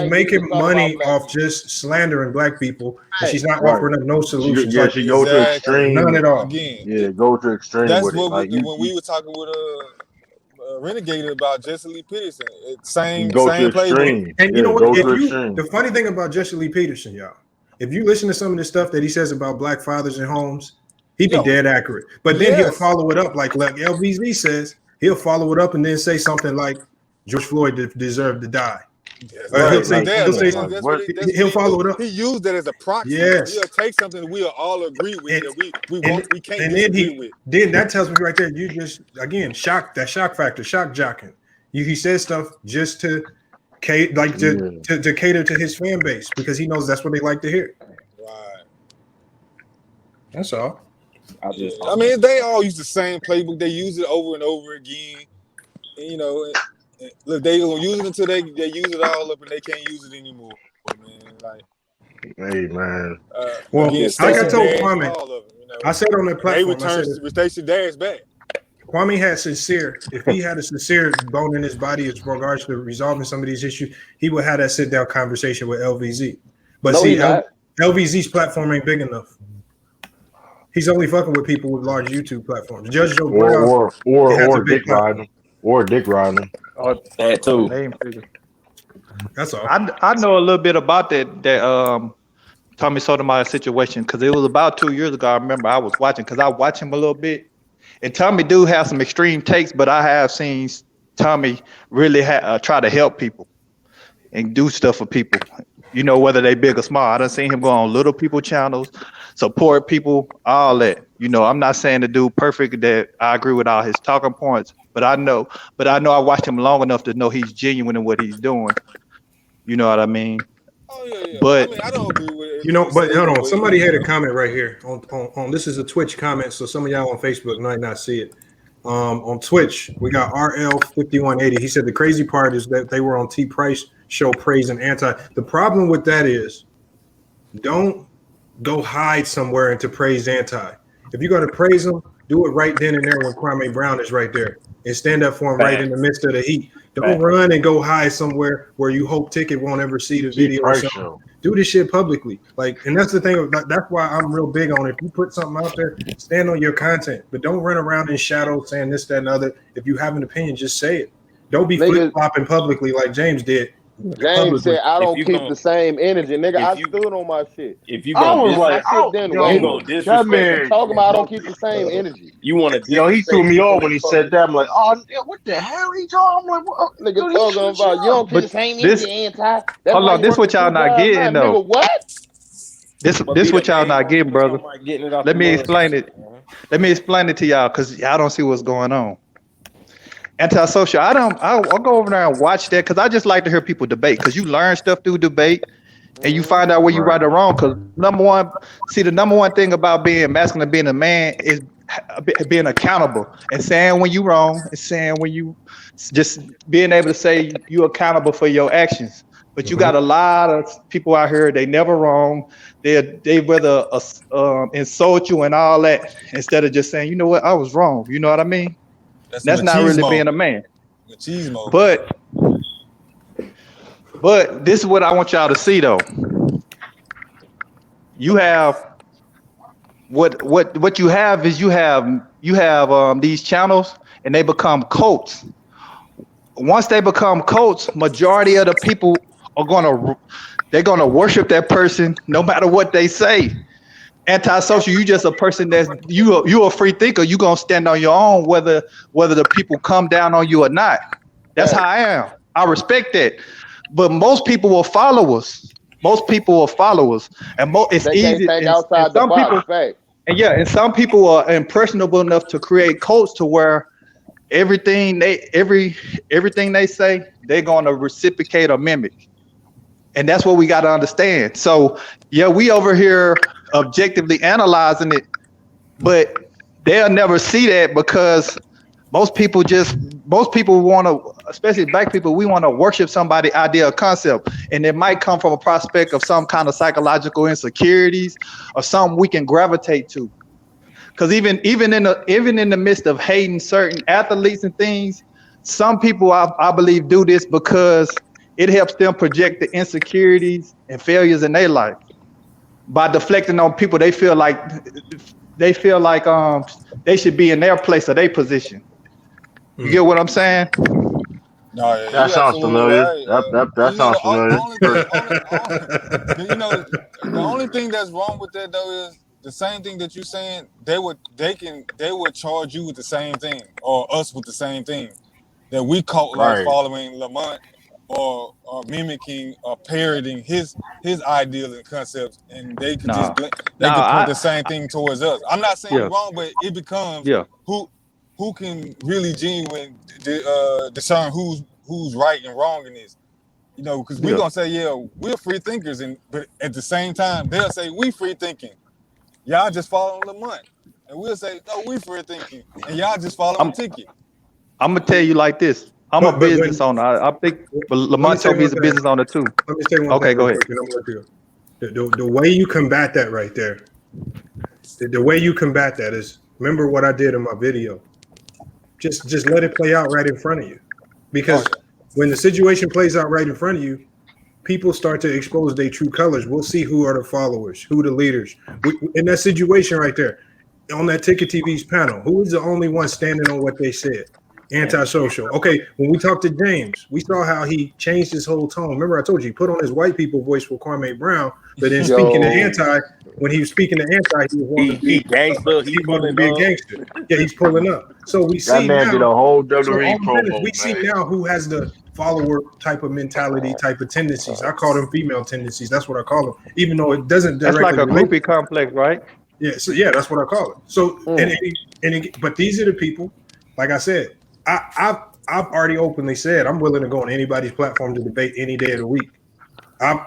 making money off just slandering black people. And she's not offering up no solutions. She go to extreme. None at all. Again, go to extreme. That's with what it. when we were talking with Renegade about Jesse Lee Peterson. Same go to playbook. extreme. And you know what? The funny thing about Jesse Lee Peterson, y'all, if you listen to some of the stuff that he says about black fathers and homes, he'd be dead accurate. But then he'll follow it up like LVZ says. He'll follow it up and then say something like George Floyd deserved to die. He'll follow it up. He used that as a proxy. Yes. He'll take something we'll all agree with that we can't and disagree with. Then that tells me right there, you just shock factor, shock jocking. He says stuff just to cater to his fan base because he knows that's what they like to hear. Right. That's all. I mean, they all use the same playbook. They use it over and over again. And, you know, look, they gonna use it until they use it all up and they can't use it anymore. Man, like, hey man. Well, again, like I told Dash, Kwame, all of them, you know, I said on that platform, they returned Stacey Dash back. Kwame had sincere. If he had a sincere bone in his body as regards to resolving some of these issues, he would have that sit down conversation with LVZ. But LVZ's platform ain't big enough. He's only fucking with people with large YouTube platforms. Judge Joe Brown or Dick Riding. Or Dick Riding. Oh, that too. That's all. I know a little bit about that Tommy Sotomayor situation because it was about 2 years ago. I remember I was watching because I watch him a little bit, and Tommy do have some extreme takes, but I have seen Tommy really try to help people and do stuff for people. You know, whether they big or small. I done seen him go on little people channels, support people, all that. You know, I'm not saying the dude perfect that I agree with all his talking points, but I know I watched him long enough to know he's genuine in what he's doing. You know what I mean? Oh yeah. But I mean, I don't agree with it. You know, but hold on. Somebody had a comment right here on this is a Twitch comment, so some of y'all on Facebook might not see it. On Twitch, we got RL5180. He said the crazy part is that they were on T Price show praising anti. The problem with that is don't go hide somewhere and to praise anti. If you're going to praise them, do it right then and there when Kwame Brown is right there and stand up for him right in the midst of the heat. Don't run and go hide somewhere where you hope Ticket won't ever see the video or something. Do this shit publicly. And that's the thing. That's why I'm real big on it. If you put something out there, stand on your content, but don't run around in shadows saying this, that, and other. If you have an opinion, just say it. Don't be flip-flopping publicly like James did. James said, "I don't keep the same energy, nigga. I stood on my shit. If you I go, was like, that man talking about I don't keep the same energy. You want to? Yo, he threw me off when he said that. I'm like, oh, what the hell he talking? I'm like, what? Nigga talking about you don't keep the same energy, anti. Hold on, this what y'all not getting though. Nigga, what? This what y'all not getting, brother. Let me explain it. Let me explain it to y'all because y'all don't see what's going on. Antisocial. I'll go over there and watch that because I just like to hear people debate because you learn stuff through debate and you find out where you right or wrong. Because the number one thing about being masculine, being a man is being accountable and saying when you wrong and saying when you just being able to say you accountable for your actions. But you got a lot of people out here, they never wrong. They rather insult you and all that instead of just saying, you know what, I was wrong. You know what I mean? That's not really being a man. But this is what I want y'all to see though. You have what you have is you have these channels and they become cults. Once they become cults, majority of the people are gonna worship that person no matter what they say. Antisocial, you just a person that's you a free thinker. You gonna stand on your own whether the people come down on you or not. That's how I am. I respect that. But most people will follow us. Most people will follow us, and it's They easy. can't think outside the some box. people, Fact. and some people are impressionable enough to create cults to where everything they say, they're gonna reciprocate or mimic. And that's what we got to understand. So, yeah, we over here objectively analyzing it, but they'll never see that because most people want to, especially black people, we want to worship somebody's idea or concept. And it might come from a prospect of some kind of psychological insecurities or something we can gravitate to. Because even in the midst of hating certain athletes and things, some people I believe do this because it helps them project the insecurities and failures in their life by deflecting on people they feel like they should be in their place or their position. You get what I'm saying? No, yeah, That sounds familiar. Right. That sounds familiar. The only thing that's wrong with that though is the same thing that you're saying. They would charge you with the same thing or us with the same thing that we caught like following Lamont or mimicking or parroting his ideals and concepts, and they could could point the same thing towards us. I'm not saying wrong, but it becomes who can really genuinely discern who's right and wrong in this. You know, because we're gonna say, we're free thinkers, but at the same time they'll say we free thinking. Y'all just following Lamont, and we'll say no, we free thinking, and y'all just following Ticket. I'm gonna tell you like this. I'm a business owner. I think Lamont told me he's a business owner too. Let me say one thing. Go ahead. The way you combat that right there, the way you combat that is, remember what I did in my video. Just let it play out right in front of you. Because when the situation plays out right in front of you, people start to expose their true colors. We'll see who are the followers, who the leaders. In that situation right there, on that Ticket TV's panel, who is the only one standing on what they said? Antisocial. Okay, when we talked to James, we saw how he changed his whole tone. Remember, I told you he put on his white people voice for Kwame Brown, but then when he was speaking to anti, he was wanting to be gangster. He wanted to be a gangster. Yeah, he's pulling up. So we see that man now, did a whole WWE promo. We see now who has the follower type of mentality, type of tendencies. I call them female tendencies. That's what I call them, even though it doesn't directly. That's like a groupie complex, right? Yeah. So yeah, that's what I call it. So but these are the people. Like I said, I've already openly said I'm willing to go on anybody's platform to debate any day of the week. I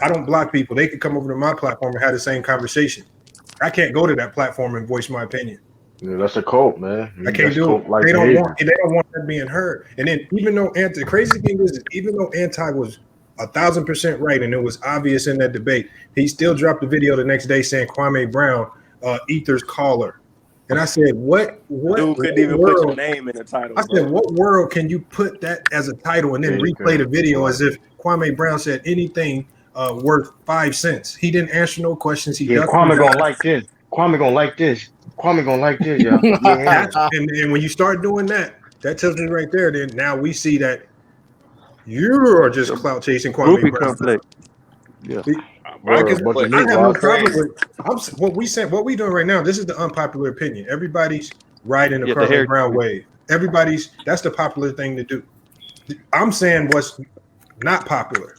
don't block people. They could come over to my platform and have the same conversation. I can't go to that platform and voice my opinion. Yeah, that's a cult, man. I can't do it. They don't want that being heard. And then even though the crazy thing is, even though Anti was 1,000% right and it was obvious in that debate, he still dropped a video the next day saying Kwame Brown, Ether's caller. And I said, what dude couldn't even put your name in the title. I said, what world can you put that as a title and then replay the video as if Kwame Brown said anything worth 5 cents? He didn't answer no questions. Kwame gonna like this. Kwame gonna like this. Kwame gonna like this, yeah. And when you start doing that, that tells me right there. Then now we see that you are just clout chasing Kwame Brown. Yeah. I have no problem with what we doing right now. This is the unpopular opinion. Everybody's riding the Kwame Brown wave. That's the popular thing to do. I'm saying what's not popular.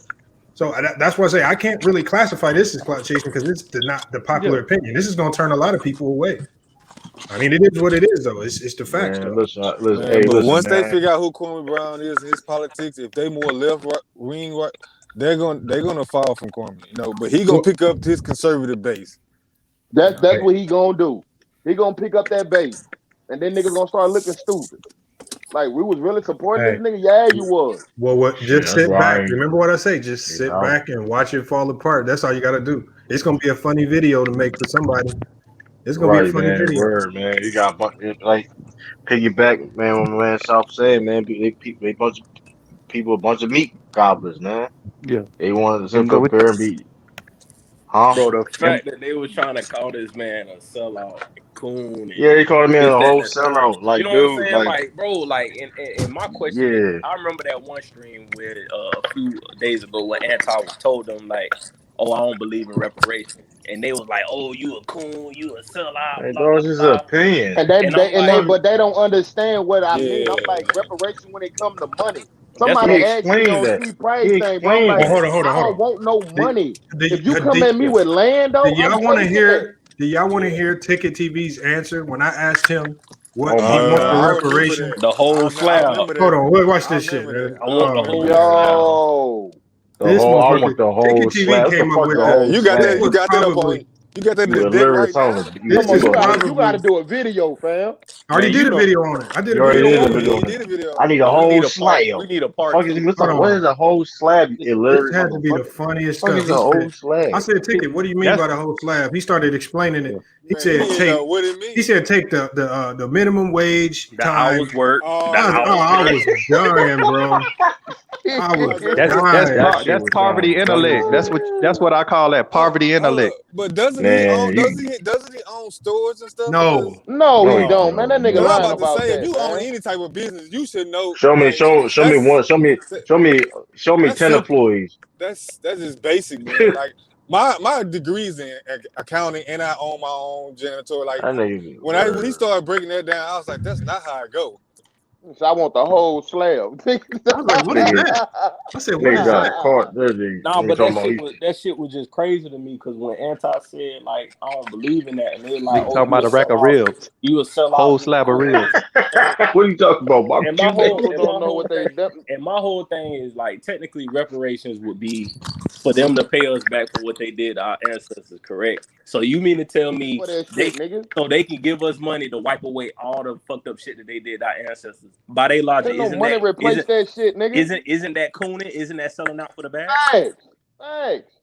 So that's why I say I can't really classify this as clout chasing because it's not the popular opinion. This is going to turn a lot of people away. I mean, it is what it is, though. It's the facts, though. But once they figure out who Kwame Brown is, his politics, if they more left wing, they're gonna fall from Kwame, you know. But he gonna pick up his conservative base. That's what he gonna do. He gonna pick up that base, and then niggas gonna start looking stupid. Like we was really supporting this nigga. Yeah, you was. Well, just sit back. Remember what I say. Just sit back and watch it fall apart. That's all you gotta do. It's gonna be a funny video to make for somebody. It's gonna be a funny video. Word, man. You got like piggyback, man. When my man South said, man, they a bunch of meat gobblers, man. Yeah, they wanted to sit up there and be. Bro, the fact that they was trying to call this man a sellout coon. Yeah, they called me a This, that, whole and the third. sellout. Like, You know what I'm dude, saying? like, Like, bro, like, and my question is, I remember that one stream where a few days ago when Anti told them like, "Oh, I don't believe in reparations," and they was like, "Oh, you a coon, you a sellout." hey, Blah blah those is blah. opinion. And but they don't understand what I mean. I'm like, Yeah, reparation when it come to money. that's Somebody what He I'm. asked me explained on that. C He Price thing, bro. I'm explained like, Oh, that. hold I on. don't want no money. If you come Do, at me with land, though, do I'm y'all want to taking that. hear? Do y'all want to hear Ticket TV's answer when I asked him what Oh he my wants for God. I remember reparations? that. The whole I slab. remember Hold that. on, watch I this shit, remember that. man. I want the Oh whole man, slab. Yo, The this whole, I motherfucker. want the whole Ticket TV slab. What the came up fuck with the that. whole You got This that. slab? You was got that up on. probably. You got that in You the a deck lyric right song. now. You, come This on, is you a you gotta probably. do a video, fam. I already Man, did you a know, video on it. I did a you already video did on the it. Yeah, video you on did it. a video. I need a but whole we slab. need a part Fuck is two. he? What's Hold up? What on. is a whole slab? This Illiterate had to be the motherfucker. funniest Fuck stuff. is a He whole said, slab? I said, Ticket, what do you mean That's by the whole slab? He started explaining it. He man. He said, didn't know what it he means. said, take the minimum wage The times. hours work. The Oh hours I work. was dying, bro. I was I know. That dying. shit That's was poverty funny intellect. as That's hell. what I call that poverty Hold intellect. up. But doesn't he Man, own? you Doesn't he own stores and stuff? No, Because No, no, he he don't, man. That don't. nigga I'm No. lying about to about say, if that, you own man. any type of business, you should know. Show me, Like show me one. Show me that's 10 simple. employees. That's just basic, man. Like my degrees in accounting, and I own my own janitor. Like I nigga, when he started breaking that down, I was like, that's not how it go. So I want the whole slab. I was like, what is that? I said, what nigga is got that? caught. Nigga Nah, but talking about that shit was just crazy to me because when Anti said like I don't believe in that, and they're like, Nigga "Oh, talking you about a a rack of sellout, ribs, you a sellout, whole you a slab of coon." ribs. what are you talking about? And my Barbecue whole People and my don't know whole what they thing done. and my whole thing is like technically reparations would be for them to pay us back for what they did to our ancestors, correct? So you mean to tell me For that shit, nigga. they can give us money to wipe away all the fucked up shit that they did to our ancestors? By their logic, Ain't no money replace that shit, nigga. isn't that cooning? Isn't that selling out for the bag? Thanks.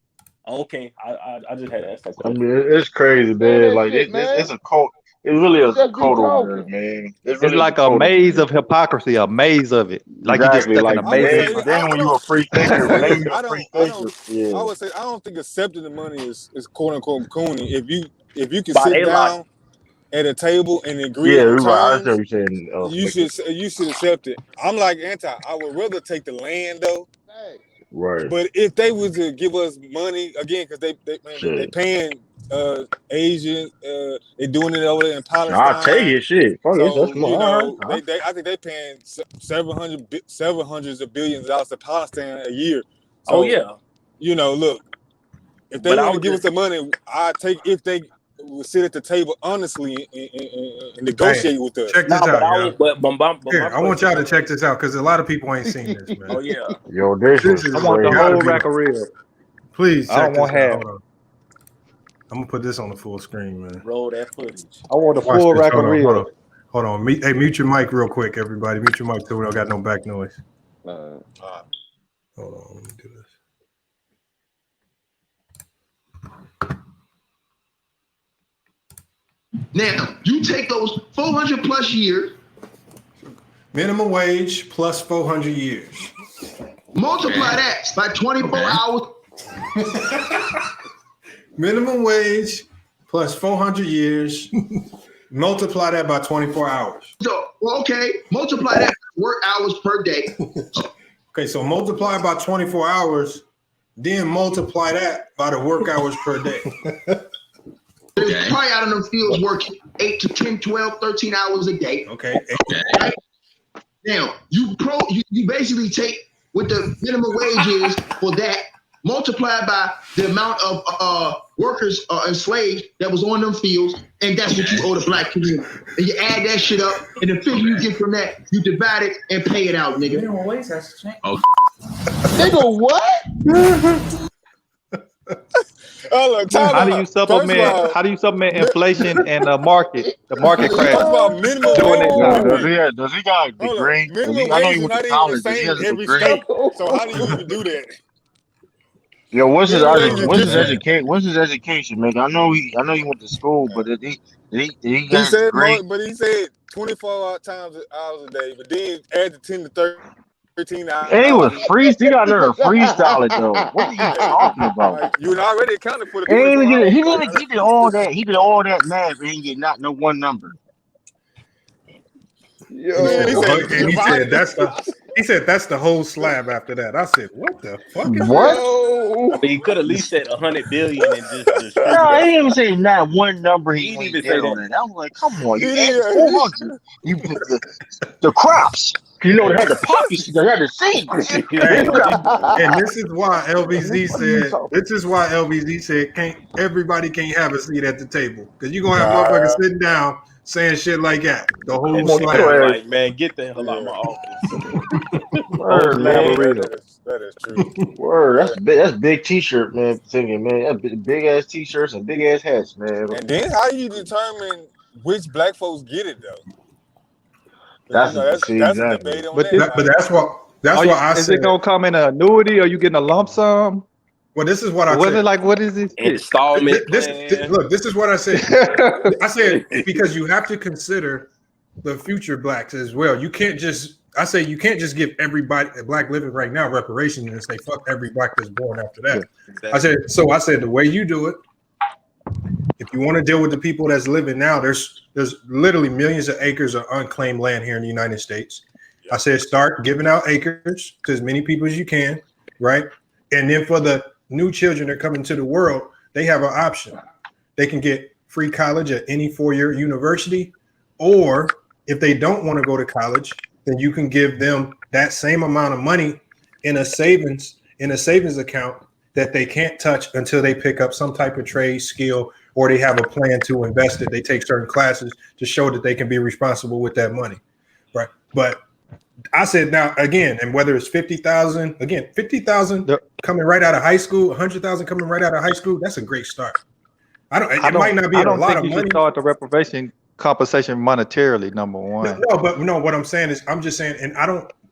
Okay, I just had to ask that I question. mean, it's crazy, Saying man. that Like shit, this, man. it's a cult. It really is a Just be cult over there, talking. man. It It's really is a like a cult over maze there. of hypocrisy, a maze of it. Like you just Exactly. stuck in Like a I would maze. say then when you a free I would thinker, say when this. you a free thinker, I yeah. would say I don't think accepting the money is quote unquote cooning. If you can By sit their logic. down at a table and agree Yeah, on the you're right. I understand terms, what you're saying, Mickey. you should accept it. I'm like Anti. I would rather take the land though. Thanks. Right. But if they was to give us money again, because they paying Asian, they doing it over there in I'll take Palestine. it. Shit. Fuck it. That's So more. you All right. know I think they paying several hundreds of billions of dollars to Palestine a year. So Oh yeah. you know, look, if they But I want to was give us just the money, I take if they would sit at the table honestly and Hey, negotiate with us. check this but out, I y'all. was but my Here, I want question y'all to was, check this out because a lot of people ain't seen this, man. oh yeah. Yo, this This was is I want the crazy. gotta whole be. rack of ribs. Please I check don't this want out. half. Hold on. I'm gonna put this on the full screen, man. Roll that footage. I want a Watch full this. rack of ribs. Hold on. Hey, mute your mic real quick, everybody. Mute your mic so we don't got no back noise. Hold on. Let me do this. Now, you take those 400 plus years, Minimum wage plus 400 years. multiply that by 24 hours. Minimum wage plus 400 years. Multiply that by 24 hours. So, well, okay, multiply that by work hours per day. Okay, so multiply by 24 hours, then multiply that by the work hours per day. They're probably out in them fields working 8 to 10, 12, 13 hours a day. Okay. Right? Now, you basically take what the minimum wage is for that, multiply by the amount of workers and slaves that was on them fields, and that's what you owe the black community. And you add that shit up, and the figure you get from that, you divide it and pay it out, nigga. Minimum wage has to change. Oh. Nigga, what? How do you supplement inflation and the market crash Talk about minimum during that wage. time? Does he got a degree? Minimum I know wage he is went to not even the college. Does he same have in a every degree? state. So how do you even do that? Yo, what's his Minimum wage is education? What's his education, man? I know he went to school, but did he He got his said degree? but he said 24 hours a day, but then add the 10 to 30 13 And he was hours. freeze. He got there freestyle it though. What are you talking about? Like, you already accounted for the And 24 hours. he did all that. He did all that math, and he get not no one number. And he said that's the whole slab after that. I said, what the fuck is What? that? I mean, he could at least said 100 billion and just distribute No, that. he didn't even say not one number. He didn't even did say on that. it. I was like, come on, you add 400. You the crops. You know, they had the poppies, they had the seeds. And this is why LBZ said everybody can't have a seat at the table. Because you're gonna have motherfuckers sitting down saying shit like that. The whole And slab. like, man, get the hell out of my office. Word, man. That is true. Word, that's big t-shirt, man. Thinking, man, that's big ass t-shirts and big ass hats, man. And then how you determine which black folks get it though? That's a exactly. debate on But that. But that's why I said. Is it gonna come in an annuity, or you getting a lump sum? Well, this is what I What said. is like? What is this? Installment. Look, this is what I said. I said because you have to consider the future blacks as well. You can't just. I say you can't just give everybody black living right now reparations and say fuck every black that's born after that. Exactly. I said the way you do it. If you want to deal with the people that's living now, there's literally millions of acres of unclaimed land here in the United States. I said start giving out acres to as many people as you can, right? And then for the new children that are coming to the world, they have an option. They can get free college at any four-year university, or if they don't want to go to college, then you can give them that same amount of money in a savings account that they can't touch until they pick up some type of trade skill, or they have a plan to invest it. They take certain classes to show that they can be responsible with that money, right? But I said now again, and whether it's 50,000, again, 50,000 coming right out of high school, 100,000 coming right out of high school, that's a great start. It might not be a lot of money. Should start the reparation compensation monetarily, number one. No, what I'm saying is I'm just saying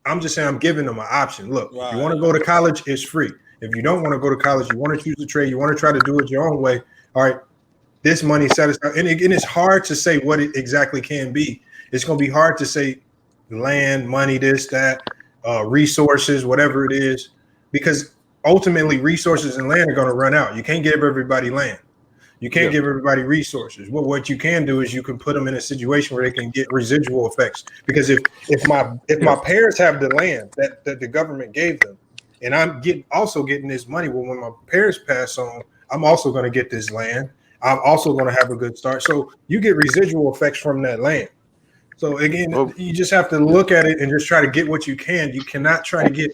I'm giving them an option. Look, if you want to go to college, it's free. If you don't want to go to college, you want to choose a trade, you want to try to do it your own way. All right, this money set aside, and it's hard to say what it exactly can be. It's going to be hard to say land, money, this, that, resources, whatever it is, because ultimately resources and land are going to run out. You can't give everybody land. You can't give everybody resources. Well, what you can do is you can put them in a situation where they can get residual effects. Because if my parents have the land that the government gave them, and I'm also getting this money, well, when my parents pass on, I'm also going to get this land. I'm also going to have a good start. So you get residual effects from that land. So again, you just have to look at it and just try to get what you can. You cannot try to get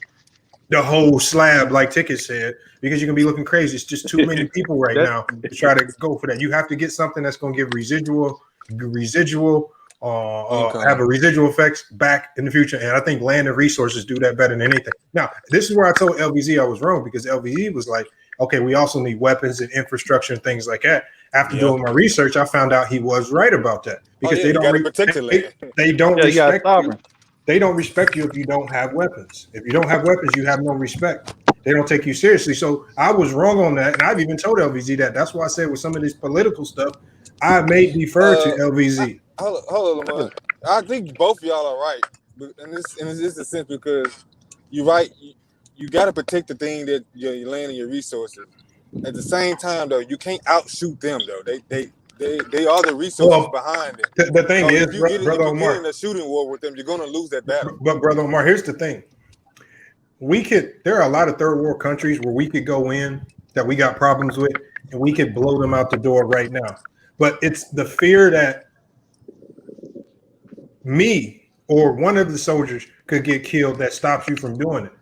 the whole slab, like Ticket said, because you're gonna be looking crazy. It's just too many people right now to try to go for that. You have to get something that's gonna give residual, have a residual effects back in the future. And I think land and resources do that better than anything. Now, this is where I told LVZ I was wrong, because LVZ was like, okay, we also need weapons and infrastructure and things like that. After doing my research, I found out he was right about that, because they don't respect you. They don't respect you if you don't have weapons. If you don't have weapons, you have no respect. They don't take you seriously. So I was wrong on that, and I've even told LVZ that. That's why I said with some of this political stuff, I may defer to LVZ. Hold on, man. I think both of y'all are right, and this is a sense, because you're right. You got to protect the thing that your land and your resources. At the same time, though, you can't outshoot them. Though they are the resources behind it. The thing is, if you get in a shooting war with them, you're going to lose that battle. But Brother Omar, here's the thing: there are a lot of third world countries where we could go in that we got problems with, and we could blow them out the door right now. But it's the fear that me or one of the soldiers could get killed that stops you from doing it.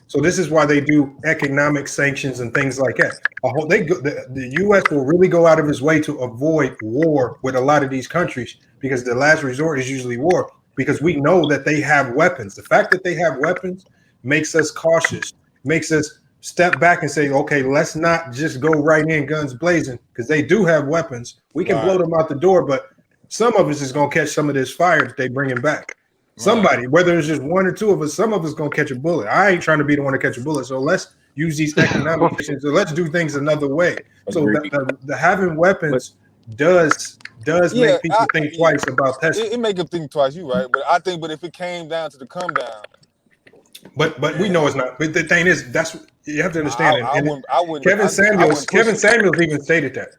So this is why they do economic sanctions and things like that. The U.S. will really go out of its way to avoid war with a lot of these countries, because the last resort is usually war, because we know that they have weapons. The fact that they have weapons makes us cautious, makes us step back and say, okay, let's not just go right in guns blazing, because they do have weapons. We can blow them out the door, but some of us is going to catch some of this fire that they bringing back. Somebody, whether it's just one or two of us, some of us going to catch a bullet. I ain't trying to be the one to catch a bullet. So let's use these economic actions. So let's do things another way. So the having weapons does make people think twice about testing. It make them think twice. You right, but if it came down to the come down, But we know it's not. But the thing is, that's you have to understand. I wouldn't. Kevin Samuels even stated that.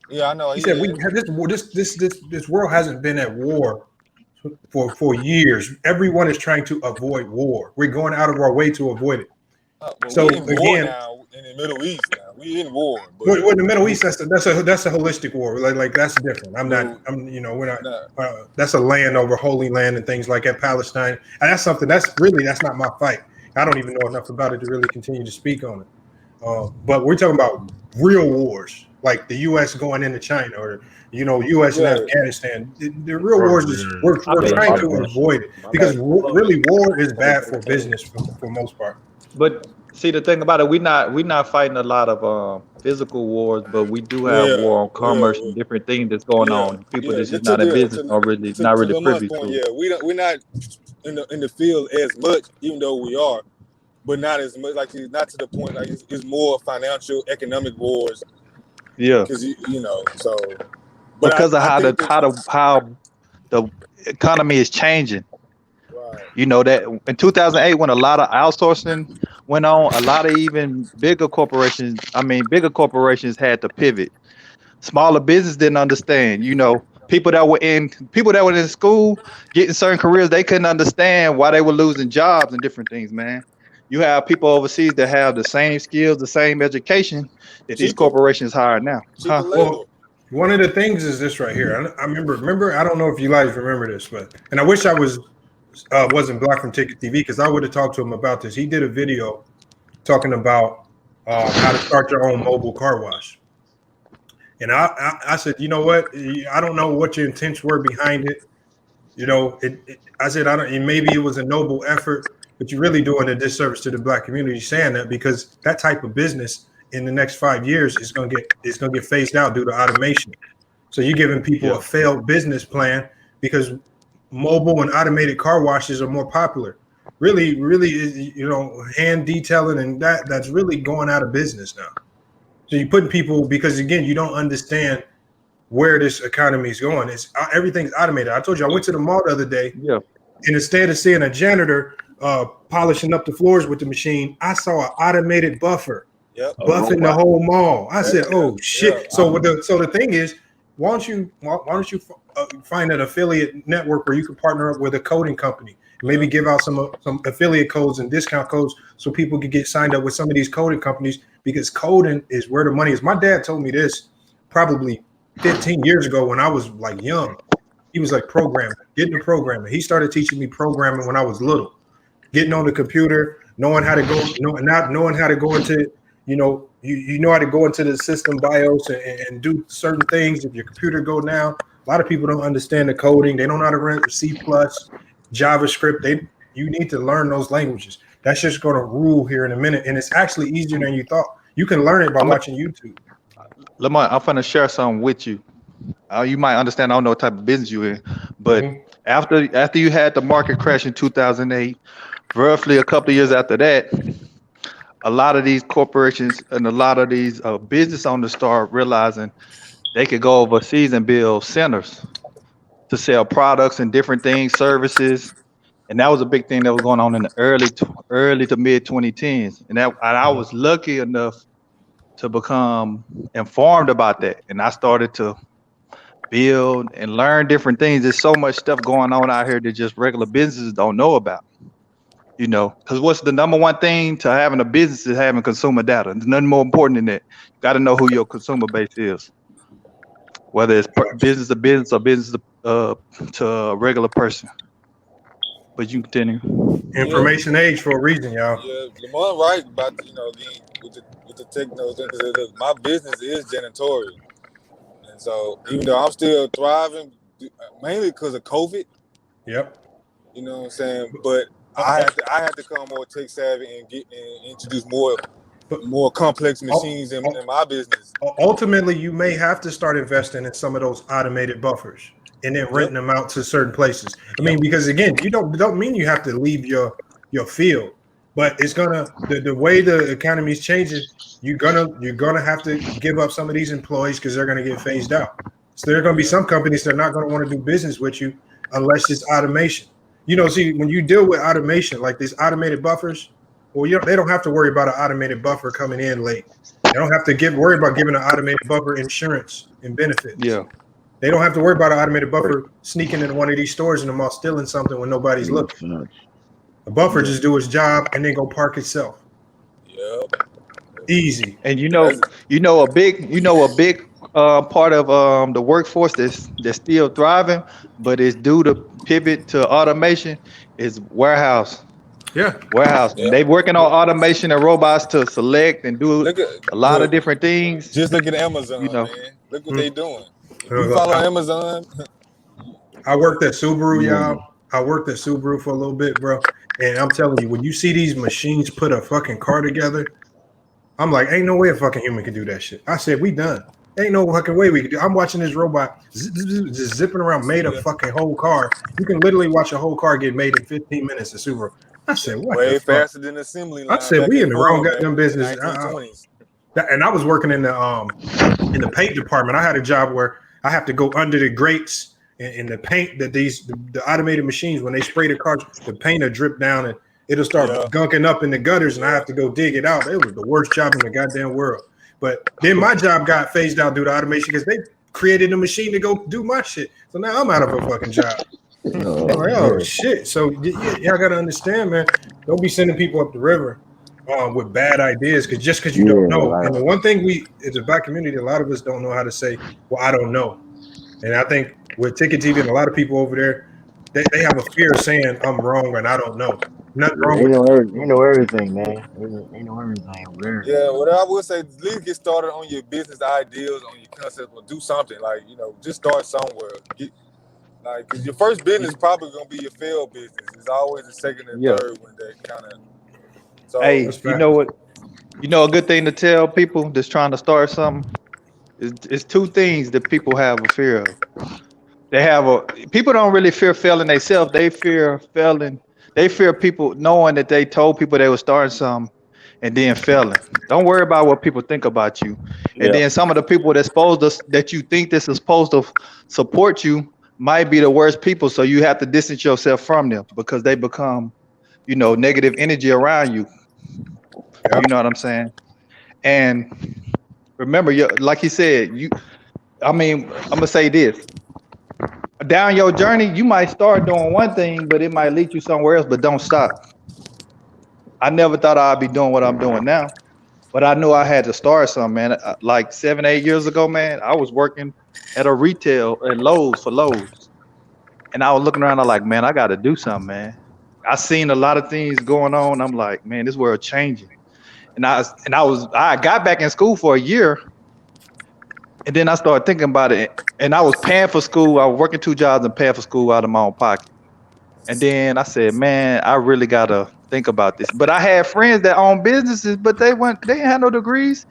Yeah, I know. He said we have this world hasn't been at war for years. Everyone is trying to avoid war. We're going out of our way to avoid it. So we in war now in the Middle East. Now we in war. But in the Middle East, that's a holistic war. Like that's different. We're not. That's a land over holy land and things like that. Palestine, and that's something that's not my fight. I don't even know enough about it to really continue to speak on it. But we're talking about real wars, like the U.S. going into China, or U.S. and Afghanistan. The real wars is we're trying to avoid it because really war is bad for business for most part. But see, the thing about it, we're not fighting a lot of physical wars, but we do have war on commerce and different things that's going on. People that's just not in business are really not really privy to. Yeah, we're not in the field as much, even though we are, but not as much. Like not to the point. Like it's more financial, economic wars. Yeah, because so because of how the economy is changing. You know that in 2008, when a lot of outsourcing went on, a lot of even bigger corporations had to pivot. Smaller business didn't understand. People that were in school getting certain careers, they couldn't understand why they were losing jobs and different things, man. You have people overseas that have the same skills, the same education that these corporations hire now. Well, one of the things is this right here. I remember. I don't know if you guys remember this, and I wish I wasn't Black from Ticket TV because I would have talked to him about this. He did a video talking about how to start your own mobile car wash. And I said, you know what? I don't know what your intents were behind it. I said, maybe it was a noble effort, but you're really doing a disservice to the Black community saying that because that type of business in the next 5 years is going to get phased out due to automation. So you're giving people a failed business plan because mobile and automated car washes are more popular. Really, hand detailing and that's really going out of business now. So you're putting people because again, you don't understand where this economy is going. Everything's automated. I told you I went to the mall the other day. Yeah. And instead of seeing a janitor polishing up the floors with the machine, I saw an automated buffer buffing the whole mall. I said, "Oh shit!" Yeah. So the thing is, why don't you find an affiliate network where you can partner up with a coding company, maybe give out some affiliate codes and discount codes so people can get signed up with some of these coding companies because coding is where the money is. My dad told me this probably 15 years ago when I was like young. He was like getting to programming. He started teaching me programming when I was little, getting on the computer, knowing how to go, not knowing how to go into, you know how to go into the system BIOS and do certain things. If your computer go down, a lot of people don't understand the coding. They don't know how to run C++, JavaScript. You need to learn those languages. That's just going to rule here in a minute. And it's actually easier than you thought. You can learn it by watching YouTube. Lamont, I'm going to share something with you. You might understand, I don't know what type of business you're in, but after you had the market crash in 2008, roughly a couple of years after that, a lot of these corporations and a lot of these business owners start realizing they could go overseas and build centers to sell products and different things, services. And that was a big thing that was going on in the early to mid 2010s. And I was lucky enough to become informed about that. And I started to build and learn different things. There's so much stuff going on out here that just regular businesses don't know about. Because what's the number one thing to having a business is having consumer data. There's nothing more important than that. You got to know who your consumer base is, whether it's business to business or business to a regular person. But you continue. Information age for a reason, y'all. Yeah, Lamont right about with the technology. My business is janitorial, and so even though I'm still thriving, mainly because of COVID. Yep. You know what I'm saying, but I had to become more tech savvy and introduce more complex machines in my business. Ultimately, you may have to start investing in some of those automated buffers and then renting them out to certain places. I mean, because again, you don't mean you have to leave your field, but it's the way the economy is changing. You're gonna have to give up some of these employees because they're gonna get phased out. So there are gonna be some companies that are not gonna want to do business with you unless it's automation. you know, see, when you deal with automation, like these automated buffers, well, they don't have to worry about an automated buffer coming in late. They don't have to worry about giving an automated buffer insurance and benefits. Yeah. They don't have to worry about an automated buffer sneaking into one of these stores in the mall, stealing something when nobody's looking. A buffer just do its job and then go park itself. Yep. Easy. And you know a big part of the workforce that's still thriving, but it's due to pivot to automation is warehouse. Yeah. Warehouse. Yeah. They working on automation and robots to select and do a lot of different things. Just look at Amazon, man. Look what they doing. If you follow Amazon. I worked at Subaru, y'all. I worked at Subaru for a little bit, bro. And I'm telling you, when you see these machines put a fucking car together, I'm like, ain't no way a fucking human can do that shit. I said, we done. Ain't no fucking way we can do. I'm watching this robot just zipping around, made a fucking whole car. You can literally watch a whole car get made in 15 minutes at Subaru. I said, what? Way faster than the assembly line. I said, we in the wrong goddamn business. And I was working in the paint department. I had a job where I have to go under the grates and the paint that the automated machines, when they spray the cars, the paint will drip down and it'll start gunking up in the gutters, and I have to go dig it out. It was the worst job in the goddamn world. But then my job got phased out due to automation because they created a machine to go do my shit. So now I'm out of a fucking job. I'm like, oh shit. So y'all gotta understand, man. Don't be sending people up the river with bad ideas because you don't know. And the one thing as a black community, a lot of us don't know how to say, well, I don't know. And I think with Ticket TV and a lot of people over there, they have a fear of saying I'm wrong and I don't know. Nothing wrong with it. You know everything, man. You know everything over there. Yeah, what I would say, at least get started on your business ideas, on your concept, or do something. Like, you know, just start somewhere. Because your first business probably going to be your failed business. It's always the second and third one that kind of. So, hey, you know what? You know, a good thing to tell people that's trying to start something is two things that people have a fear of. People don't really fear failing themselves. They fear failing. They fear people knowing that they told people they were starting something and then failing. Don't worry about what people think about you. And then some of the people that you think this is supposed to support you might be the worst people. So you have to distance yourself from them because they become, you know, negative energy around you. You know what I'm saying? And remember, like he said, I'm gonna say this. Down your journey, you might start doing one thing, but it might lead you somewhere else, but don't stop. I never thought I'd be doing what I'm doing now, but I knew I had to start something, man. Like 7-8 years ago, man, I was working at a retail at Lowe's. And I was looking around, I'm like, man, I got to do something, man. I seen a lot of things going on. I'm like, man, this world changing. And I got back in school for a year. And then I started thinking about it, and I was paying for school. I was working 2 jobs and paying for school out of my own pocket. And then I said, man, I really got to think about this. But I had friends that own businesses, but they didn't have no degrees.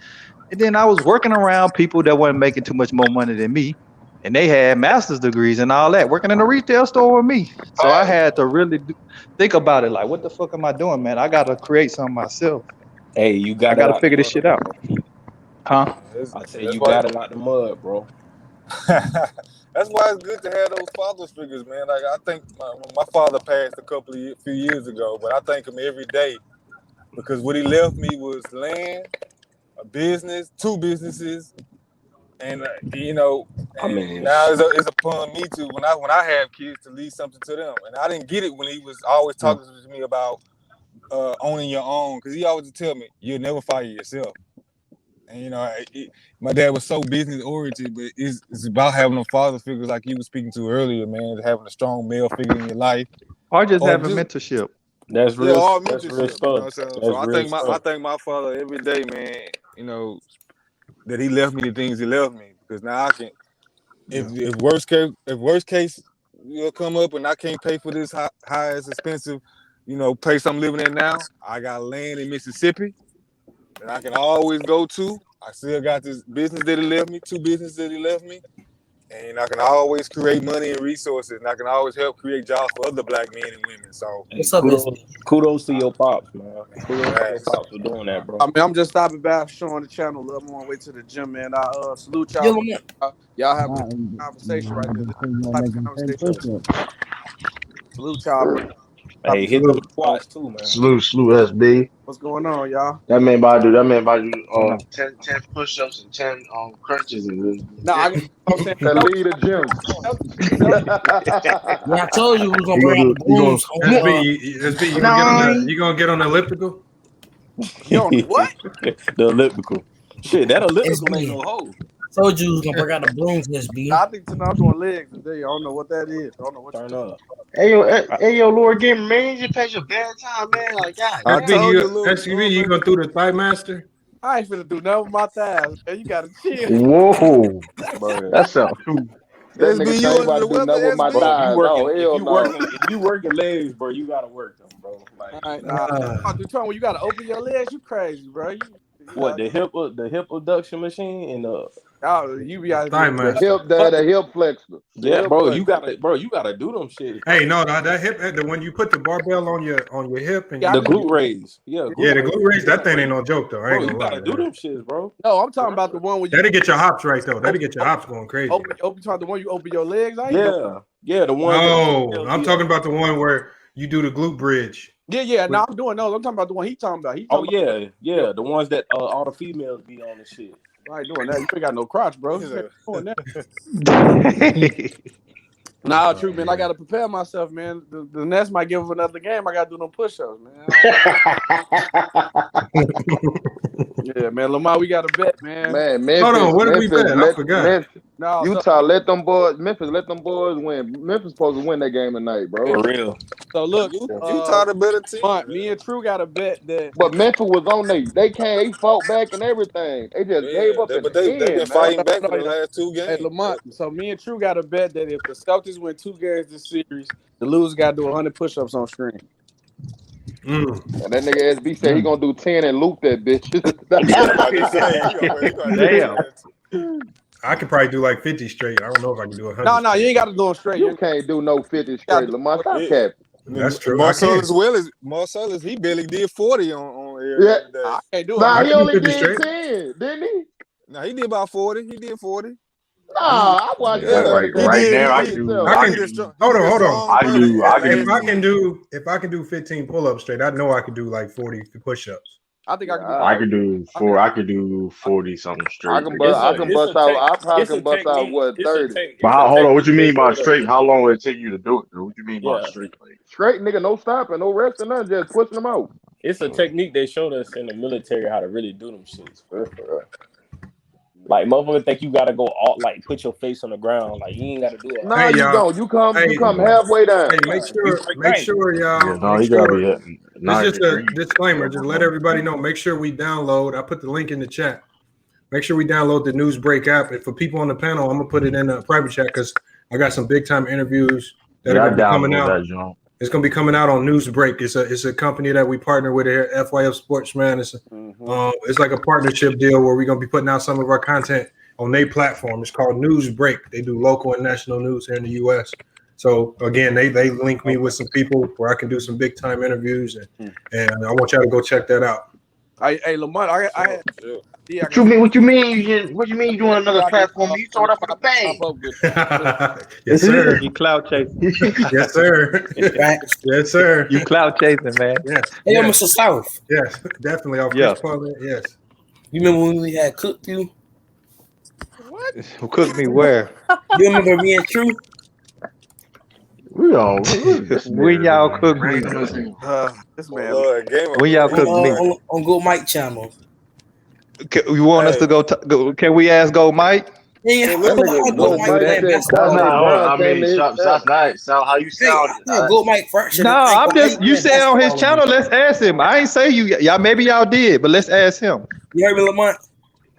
And then I was working around people that weren't making too much more money than me. And they had master's degrees and all that, working in a retail store with me. So I had to really think about it. Like, what the fuck am I doing, man? I got to create something myself. Hey, I got to figure this shit out. Huh? I said you got it out the mud, bro. That's why it's good to have those father figures, man. Like, I think my father passed few years ago, but I thank him every day because what he left me was land, a business, 2 businesses, and you know, now it's upon me to when I have kids to leave something to them. And I didn't get it when he was always talking to me about owning your own, because he always tell me you'll never fire yourself. And you know, my dad was so business oriented, but it's about having a father figure like you were speaking to earlier, man. Having a strong male figure in your life, or just having mentorship. That's real. Yeah, all that's mentorship. Real stuff. You know what I'm saying? So I thank my father every day, man. You know, that he left me the things he left me, because now I can. If worst case will come up and I can't pay for this high as expensive, you know, place I'm living in now, I got land in Mississippi that I can always go to. I still got this business that he left me, 2 businesses that he left me, and I can always create money and resources, and I can always help create jobs for other black men and women. So kudos to your pops, man. Kudos to your pops for doing that, bro. I mean, I'm just stopping by, showing the channel a little more way to the gym, man. I salute y'all. Y'all have a conversation right there. Salute y'all, bro. Hey, hit them squats too, man. Salute SB. What's going on, y'all? That man about to do 10 push-ups and 10 crunches and I'm saying the lead of gyms. Yeah, I told you we was gonna You bring gonna out the do- you brooms. SB, you gonna get on the elliptical? What? The elliptical. Shit, that elliptical SB. ain't no hole. I told you we was gonna bring out the brooms, SB. I think tonight I'm doing legs today. I don't know what that is. I don't know what Turn up. Hey yo, Lord Gamer, man, you just past your bedtime, man. Like, God, SB, you gonna do the Thigh Master? I ain't finna do nothing with my thighs, man. You gotta chill. whoa, that's a That SB, nigga you ain't under about the to do weather, nothing with my SB? thighs. Oh, hell no. If you working legs, bro, you gotta work them, bro. Like, All right, nah. When you gotta open your legs, you crazy, bro. what the hip abduction machine and you be out Thigh The Master. hip flexor. Yeah, bro, you gotta do them shit. Hey, no, that hip, when you put the barbell on your hip and The glute raise. the glute raise, that thing ain't no joke though. I ain't Bro, gonna you lie. gotta do them shits, bro. No, I'm talking about the one where you That'll get your hops right though. That'll get your hops going crazy. open the one you open your legs. Yeah, the one. No, I'm talking about the one where you do the glute bridge. Yeah. No, I'm doing those. I'm talking about the one he talking about. Yeah, the ones that all the females be on the shit. I ain't doing that. You ain't got no crotch, bro. You ain't doing that. Nah, true, man. I gotta prepare myself, man. The Nets might give up another game. I gotta do them push-ups, man. Yeah, man. Lamar, we got a bet, man. Man, Memphis. Hold on, what did we bet? I forgot. Utah, let them boys win. Memphis supposed to win that game tonight, bro. For real. So look, Utah the better team. Me and True got a bet that. But Memphis was on they fought back and everything. They just gave up at the end, they've been man. fighting back for the last 2 games. Hey, Lamont. So me and True got a bet that if the Celtics win 2 games this series, the loser got to do 100 push-ups on stream. And that nigga SB said he gonna do 10 and loop that bitch. Damn. I could probably do like 50 straight. I don't know if I can do 100. No, you ain't got to do them straight. You can't do no 50 straight, Lamont. Stop capping. That's true. Marcellus, he barely did 40 on air. Yeah. I can't do it. Nah, he only did did 10, didn't he? Nah, he did about 40. He did 40. Nah, I watched that. Right now. I can hold on. If I can do 15 pull-ups straight, I know I can do like 40 push-ups. I think I can do. I could do 40 something straight. I can bust out what 30. But hold on, what you mean by straight? How long will it take you to do it? Though? What you mean by straight? Straight, nigga, no stopping, no resting, nothing, just pushing them out. It's a technique they showed us in the military how to really do them shits. Like motherfuckers think you gotta go all like put your face on the ground. Like you ain't gotta do it. Nah, you don't. You come halfway down. Hey, make sure y'all. No, you gotta be at It's just a disclaimer. Just let everybody know. Make sure we download. I put the link in the chat. Make sure we download the Newsbreak app. And for people on the panel, I'm gonna put it in a private chat because I got some big time interviews that are gonna be coming out. It's gonna be coming out on Newsbreak. It's a company that we partner with here, FYF Sportsman. It's like a partnership deal where we're gonna be putting out some of our content on their platform. It's called Newsbreak. They do local and national news here in the U.S. So again, they link me with some people where I can do some big time interviews, and I want y'all to go check that out. Hey, Lamont, What you mean you doing another platform? You throw it up for the bang. Yes, sir. You cloud chasing. Yes, sir. Yes, sir. You cloud chasing, man. Yes. Hey, Mr. South. Yes, definitely. Yes. You remember when we had cooked you? What? Who cooked me where? You remember me and True? When y'all cook me? This man. When y'all cook me? On Go Mike channel. You want us to go? Can we ask Go Mike? Yeah, Go Mike. That's nice. Sound how you sound. Go Mike first. No, I'm just. You said on his channel. Let's ask him. I ain't say you. Y'all maybe y'all did, but let's ask him. You heard me, Lamont?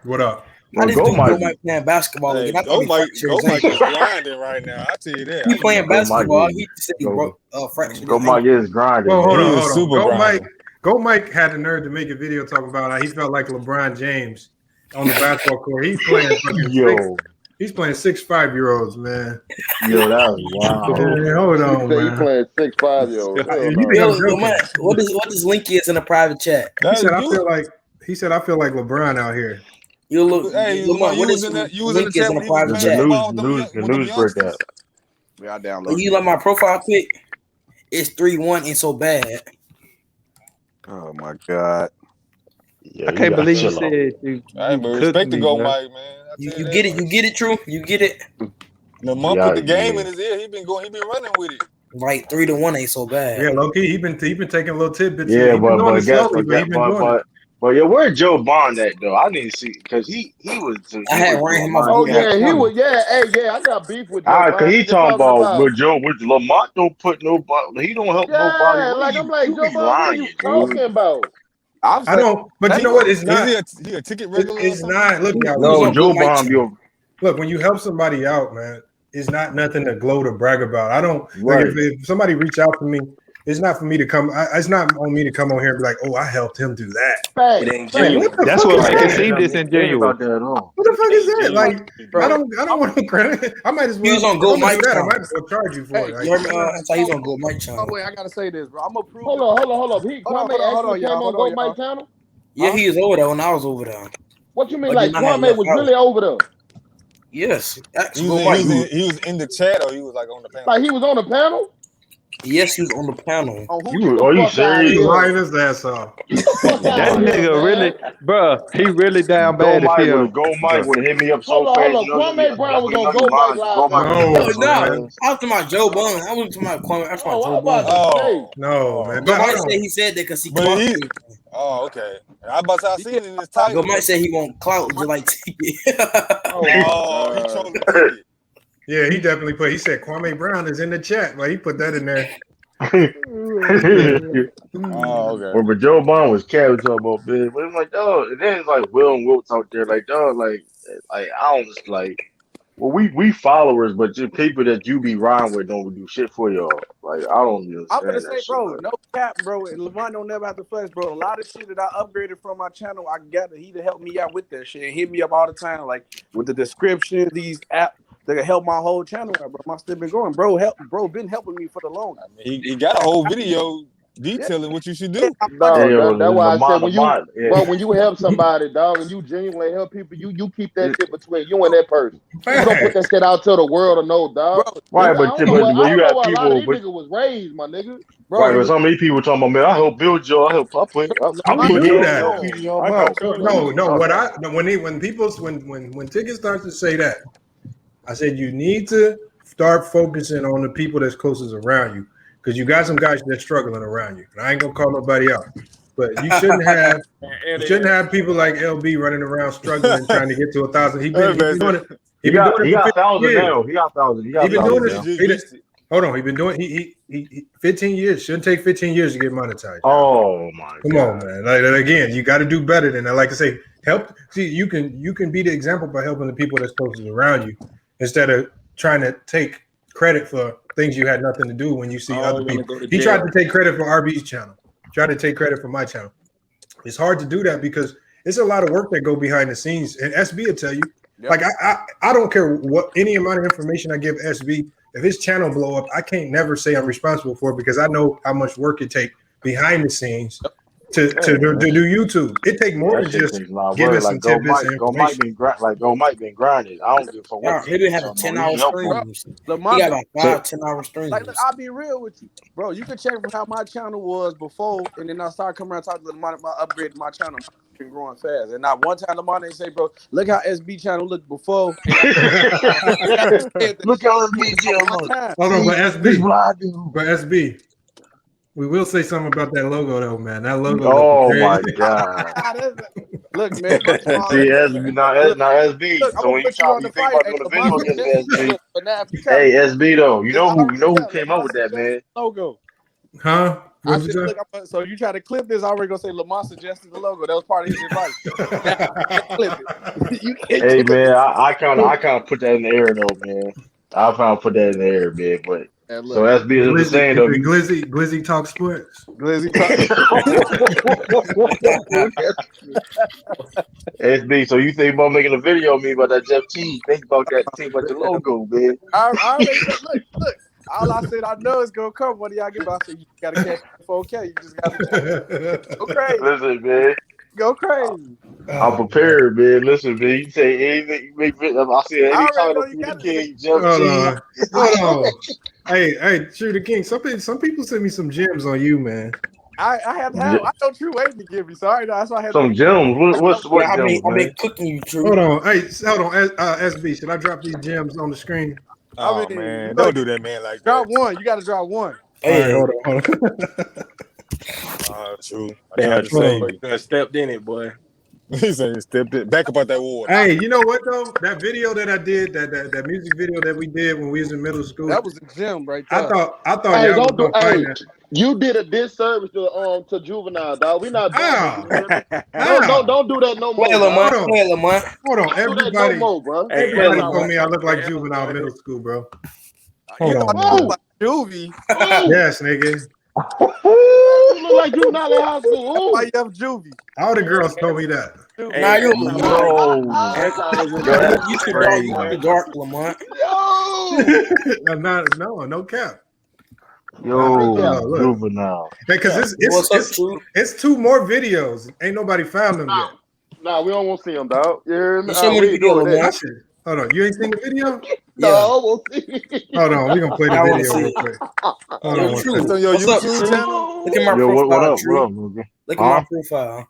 What up? I just do Go Mike playing basketball Hey, again. Go Mike is grinding right now. I tell you that. He playing basketball. He said he broke fractured. Go Mike is grinding. Well, hold on. Go Mike had the nerve to make a video talking about how he felt like LeBron James on the basketball court. He's playing he's playing 6'5" man. Yo, that was wild. Man, hold on, man. He playing 6'5". What does link is in a private chat? He said I feel like LeBron out here. You look. Hey, Lamont, you was in the chat in a private chat? The news break that. Yeah, I downloaded. You like my profile pic? It's 3-1 ain't so bad. Oh my God. I can't believe you said you but cooked respect to me, Go man. Mike, man. You get it, you get it, True. You get it. Lamont put the game in his ear. He been running with it. Right, 3-1 ain't so bad. Yeah, low key, he been taking little tidbits. Yeah, He been doing it slowly, but he been doing it. But yeah, where's Joe Bond at though? I didn't see because he was. I had ran him off. Oh yeah, he was. Yeah, hey, yeah, I got beef with Joe. All right, cause he talking about with Lamont don't put nobody. He don't help nobody. Yeah, like I'm like Joe Bond, what are you talking about? I don't. But you know what? It's not. Is he a ticket regular? It's not. Look, y'all. No, Joe Bond. Look, when you help somebody out, man, it's not nothing to gloat or brag about. I don't. Like if somebody reach out to me, it's not for me to come. It's not on me to come on here and be like, "Oh, I helped him do that." It ain't genuine. That's what makes it seem disingenuous. What the fuck is that? Like, I don't want to credit. I might as well. He was on Gold Mike. I might as well charge you for it. You heard me? That's how he's on Gold Mike channel. Oh wait, I gotta say this, bro. I'm gonna prove. Hold on. Kwame actually came on Go Mike channel. Yeah, he was over there when I was over there. What you mean? Like Kwame was really over there? Yes. He was in the chat, or he was like on the panel. Like he was on the panel. Yes, he was on the panel. Are you serious? He's lying his ass off. That nigga really, bro. He really down bad. Go Mike would hit me up so fast. Kwame Brown was on Go Mike live. No, I was talking about Joe Bond. I was talking about Kwame. I was talking about Joe Bond. No, man. Go Mike said he said that because he clout. Oh, okay. I about to see it in his title. Go Mike said he won't clout just like Ticket. He chose the ticket. Yeah, he definitely put. He said Kwame Brown is in the chat. Like he put that in there. Oh, okay. Well, but Joe Bond was talking about big, but it's like, dog. And then it's like Will and Wilts out there, like, dog, like I don't like. Well, we followers, but just people that you be riding with don't do shit for y'all. Like I don't understand. I'm gonna say, bro, no cap, bro. And Lamont don't never have to flex, bro. A lot of shit that I upgraded from my channel, I got he to help me out with that shit. And hit me up all the time, like with the description, these apps that can help my whole channel out, bro. My still been going, bro. Been helping me for the longest. I mean, he got a whole video detailing what you should do. No, that's why I said when you help somebody, dog, when you genuinely help people, you keep that shit between you and that person. You don't put that shit out to the world to know, dog. Right, but you got people. A lot of these niggas was raised, my nigga. Right, but so many people talking about, man, I help build you. I put No, when Ticket starts to say that, I said you need to start focusing on the people that's closest around you, because you got some guys that's struggling around you. And I ain't gonna call nobody out, but you shouldn't have people like LB running around struggling trying to get to 1,000. He been doing it. He got 1,000 now. He got 1,000. He been doing this. Hold on, he been doing he 15 years. Shouldn't take 15 years to get monetized. Oh my Come on, man. Like again, you got to do better than that. Like I say, help. See, you can be the example by helping the people that's closest around you, instead of trying to take credit for things you had nothing to do when you see other people. He tried to take credit for RB's channel. Tried to take credit for my channel. It's hard to do that because it's a lot of work that go behind the scenes. And SB will tell you. Yep. Like I don't care what any amount of information I give SB. If his channel blow up, I can't never say I'm responsible for it because I know how much work it takes behind the scenes to do YouTube. It take more than just giving some tidbits and information. Go Mike been grinding. I don't give a fuck what. He didn't have a 10-hour stream. He got like 5 10-hour streams. Like, I'll be real with you, bro. You can check from how my channel was before, and then I started coming around talking to Lamont about upgrading my channel. Been growing fast, and not one time Lamont they say, bro, look how SB channel looked before. Look how SB channel look. Hold on, but SB. We will say something about that logo, though, man. That logo. Oh my god! Look, man. See, SB, not SB. Look, so when you talk, you think about doing the video, SB. Hey, SB, though, you know who came up with that, man? Logo. Huh? So you try to clip this? I already gonna say Lamont suggested the logo. That was part of his advice. Hey, man, I kind of put that in the air, though, man. I found put that in the air, man, but. So SB is saying though, Glizzy talk sports. Glizzy talk. SB, so you think about making a video of me about that Jeff T? Think about that. Think about the logo, man. I already look. All I said, I know it's gonna come. What do y'all get? I said you gotta catch 4K. You just gotta. Okay. Listen, man. Go crazy. I'm prepared, man. Listen, man. You say anything, you make it. I see any title for the king, jump Hold on. Hey, Shooter King. Some people send me some gems on you, man. I have to have. I know True waiting to give me. Sorry, that's why I had some gems. What gems, man? I've been cooking you, True. Hold on. Hey, hold on. SB, should I drop these gems on the screen? Oh man, don't do that, man. Like drop one. You got to drop one. Hey, all right, hold on. True. You stepped in it, boy. He said stepped it. Back about that water. Hey, you know what though? That video that I did, that music video that we did when we was in middle school. That was a gem right there. I thought y'all was gonna find that. You did a disservice to Juvenile, dog. We not doing this. Don't do that no more. Hold on, everybody. No more, bro. Everybody told me I look like Juvenile middle school, bro. Hold on, like Juvie. Yes, nigga. You look like Juvenile in high school. Why you have Juvie? All the girls told me that. Nah, you should dark, Lamont. No cap. Yo, Juvenile. Because it's two more videos. Ain't nobody found them yet. Nah, we don't want to see them, dog. Hold on, you ain't seen the video? No, we'll see. Hold on, we gonna play the video real quick. Hold on, it's on your YouTube channel. Look at my profile. What up, bro? Look at my profile.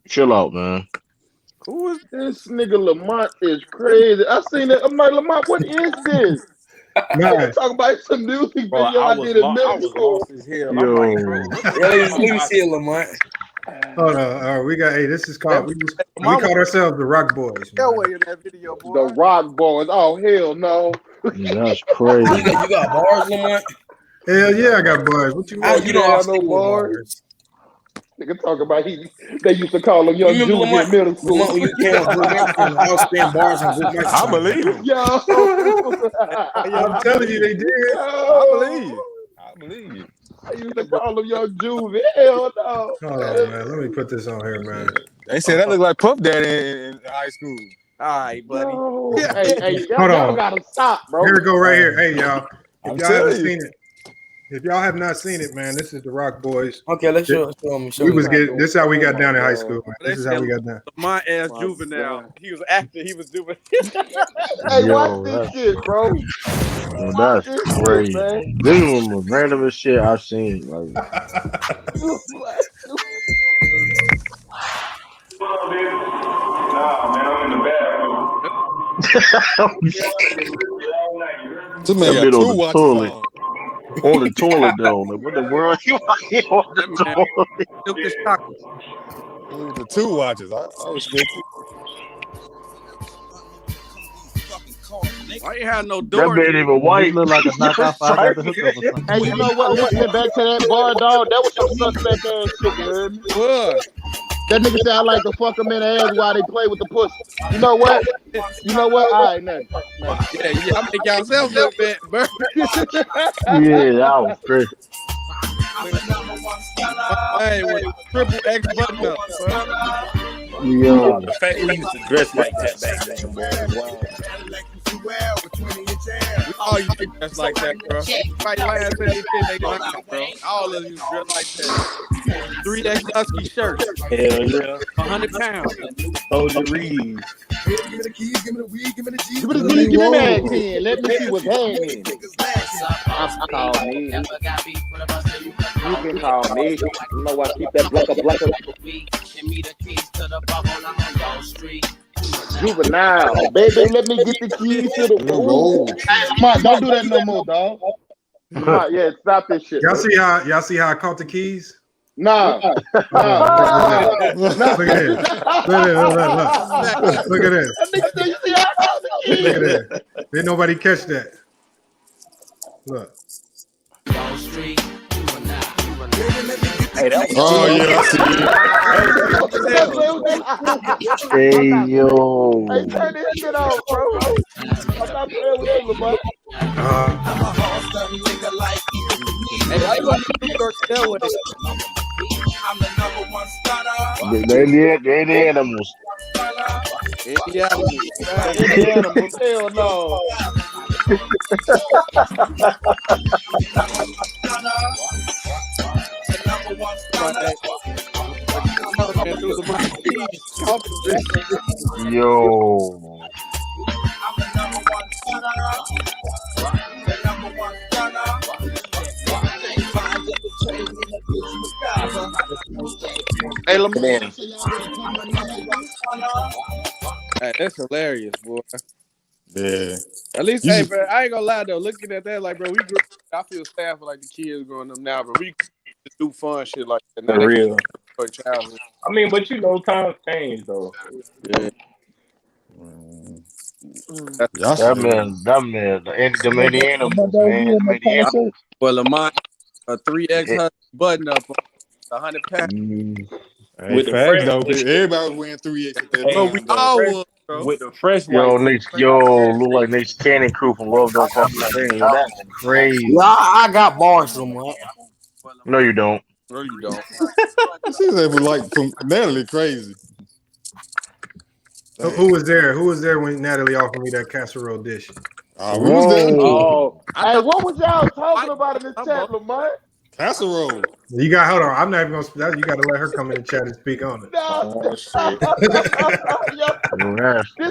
Chill out, man. Who is this nigga? Lamont is crazy. I seen it. I'm like, Lamont, what is this? Nah. Talking about some music video I did in middle school. Let me see it, Lamont. Hold on, all right, we got. Hey, this is called. We called ourselves the Rock Boys. In that video, boy. The Rock Boys. Oh hell no. That's crazy. You got bars, Lamont? Hell yeah, I got bars. What you want? You don't have no bars. Nigga talk about they used to call him Young Juvie in middle school. When you came with I was spitting bars on group mics. I believe it. Yo, I'm telling you, they did. I believe it. I used to call him Young Juvie. Hell no. Hold on, man. Let me put this on here, man. They said that looked like Puff Daddy in high school. All right, buddy. No. Hey, hold on. Y'all gotta stop, bro. Here we go, right here. Hey, y'all. If y'all haven't seen it, if y'all have not seen it, man, this is the Rock Boys. Okay, let's show me. This is how we got down in high school, man. This is how we got down. My ass Juvenile. He was acting. He was doing. Hey, watch this shit, bro. Well, that's crazy. This is one of the randomest shit I've seen. Like, This man got two watches on. On the toilet though. Like, what the world you on the toilet? The two watches. I was good. Why you have no door? That man even white. Look like a knockoff five at the hookup or something. Hey, you know what? Listening back to that bar, dog, that was some suspect ass shit, you heard me? What? That nigga said I like to fuck them in the ass while they play with the pussy. You know what? All right, nothing. Yeah, I make y'all look bad, bro. Yeah, that was crazy. Hey, with triple X button up, bro. Yo. The fact that he used to dress like that back then, boy. Wow. All you think dress like that, bro. Fight your ass in they bro. All of you dress like that. 3X husky shirt. Hell yeah. 100 pounds. Hold the reeds. Give me the keys, give me the weed, give me the G. Give me that 10. Let me see what's happening. I'm called me. You can call me. You know what? Keep that block. Juvenile, baby, let me get the keys to the room. Hey, don't do that no more, dog. Yeah, stop this shit. Y'all see how I caught the keys? Nah. Look at this. Look at this. Look at that. Didn't nobody catch that. Look. Hey, that was Hey, yo. Hey, turn this shit off, bro. I'm not playing with you, bro. Hey, why you going to New York that way? They the animals. Any animals, hell no. off the bitch. Yo. Hey, Lamar. Man. Hey, that's hilarious, boy. Yeah. At least, You hey, just- bro, I ain't gonna lie though. Looking at that, like, bro, we grew. I feel sad for like the kids growing up now, but we just do fun shit like that. Now For they real. enjoy childhood. I mean, but you know, times change though. Yeah, Y'all That should. man, them animals, man. Them I, animals. well, Lamont, a 3X It, button up, 100 pounds. Hey, With the facts fresh, though. Everybody was wearing 3X at that hey, Bro, we time though. all fresh, was, bro. with the fresh yo, white. Nick, look like Nick's Cannon crew from Love Don't Cost a Thing. Yo, that's Yeah, crazy. I got bars, Lamont. No, you don't. No, you don't. She said was like from Natalie crazy. Who was there? Who was there when Natalie offered me that casserole dish? We was there. Oh, hey, what was y'all talking about in this chat, Lamont? Casserole. You got hold on. I'm not even gonna. You got to let her come in the chat and speak on it. Oh shit! This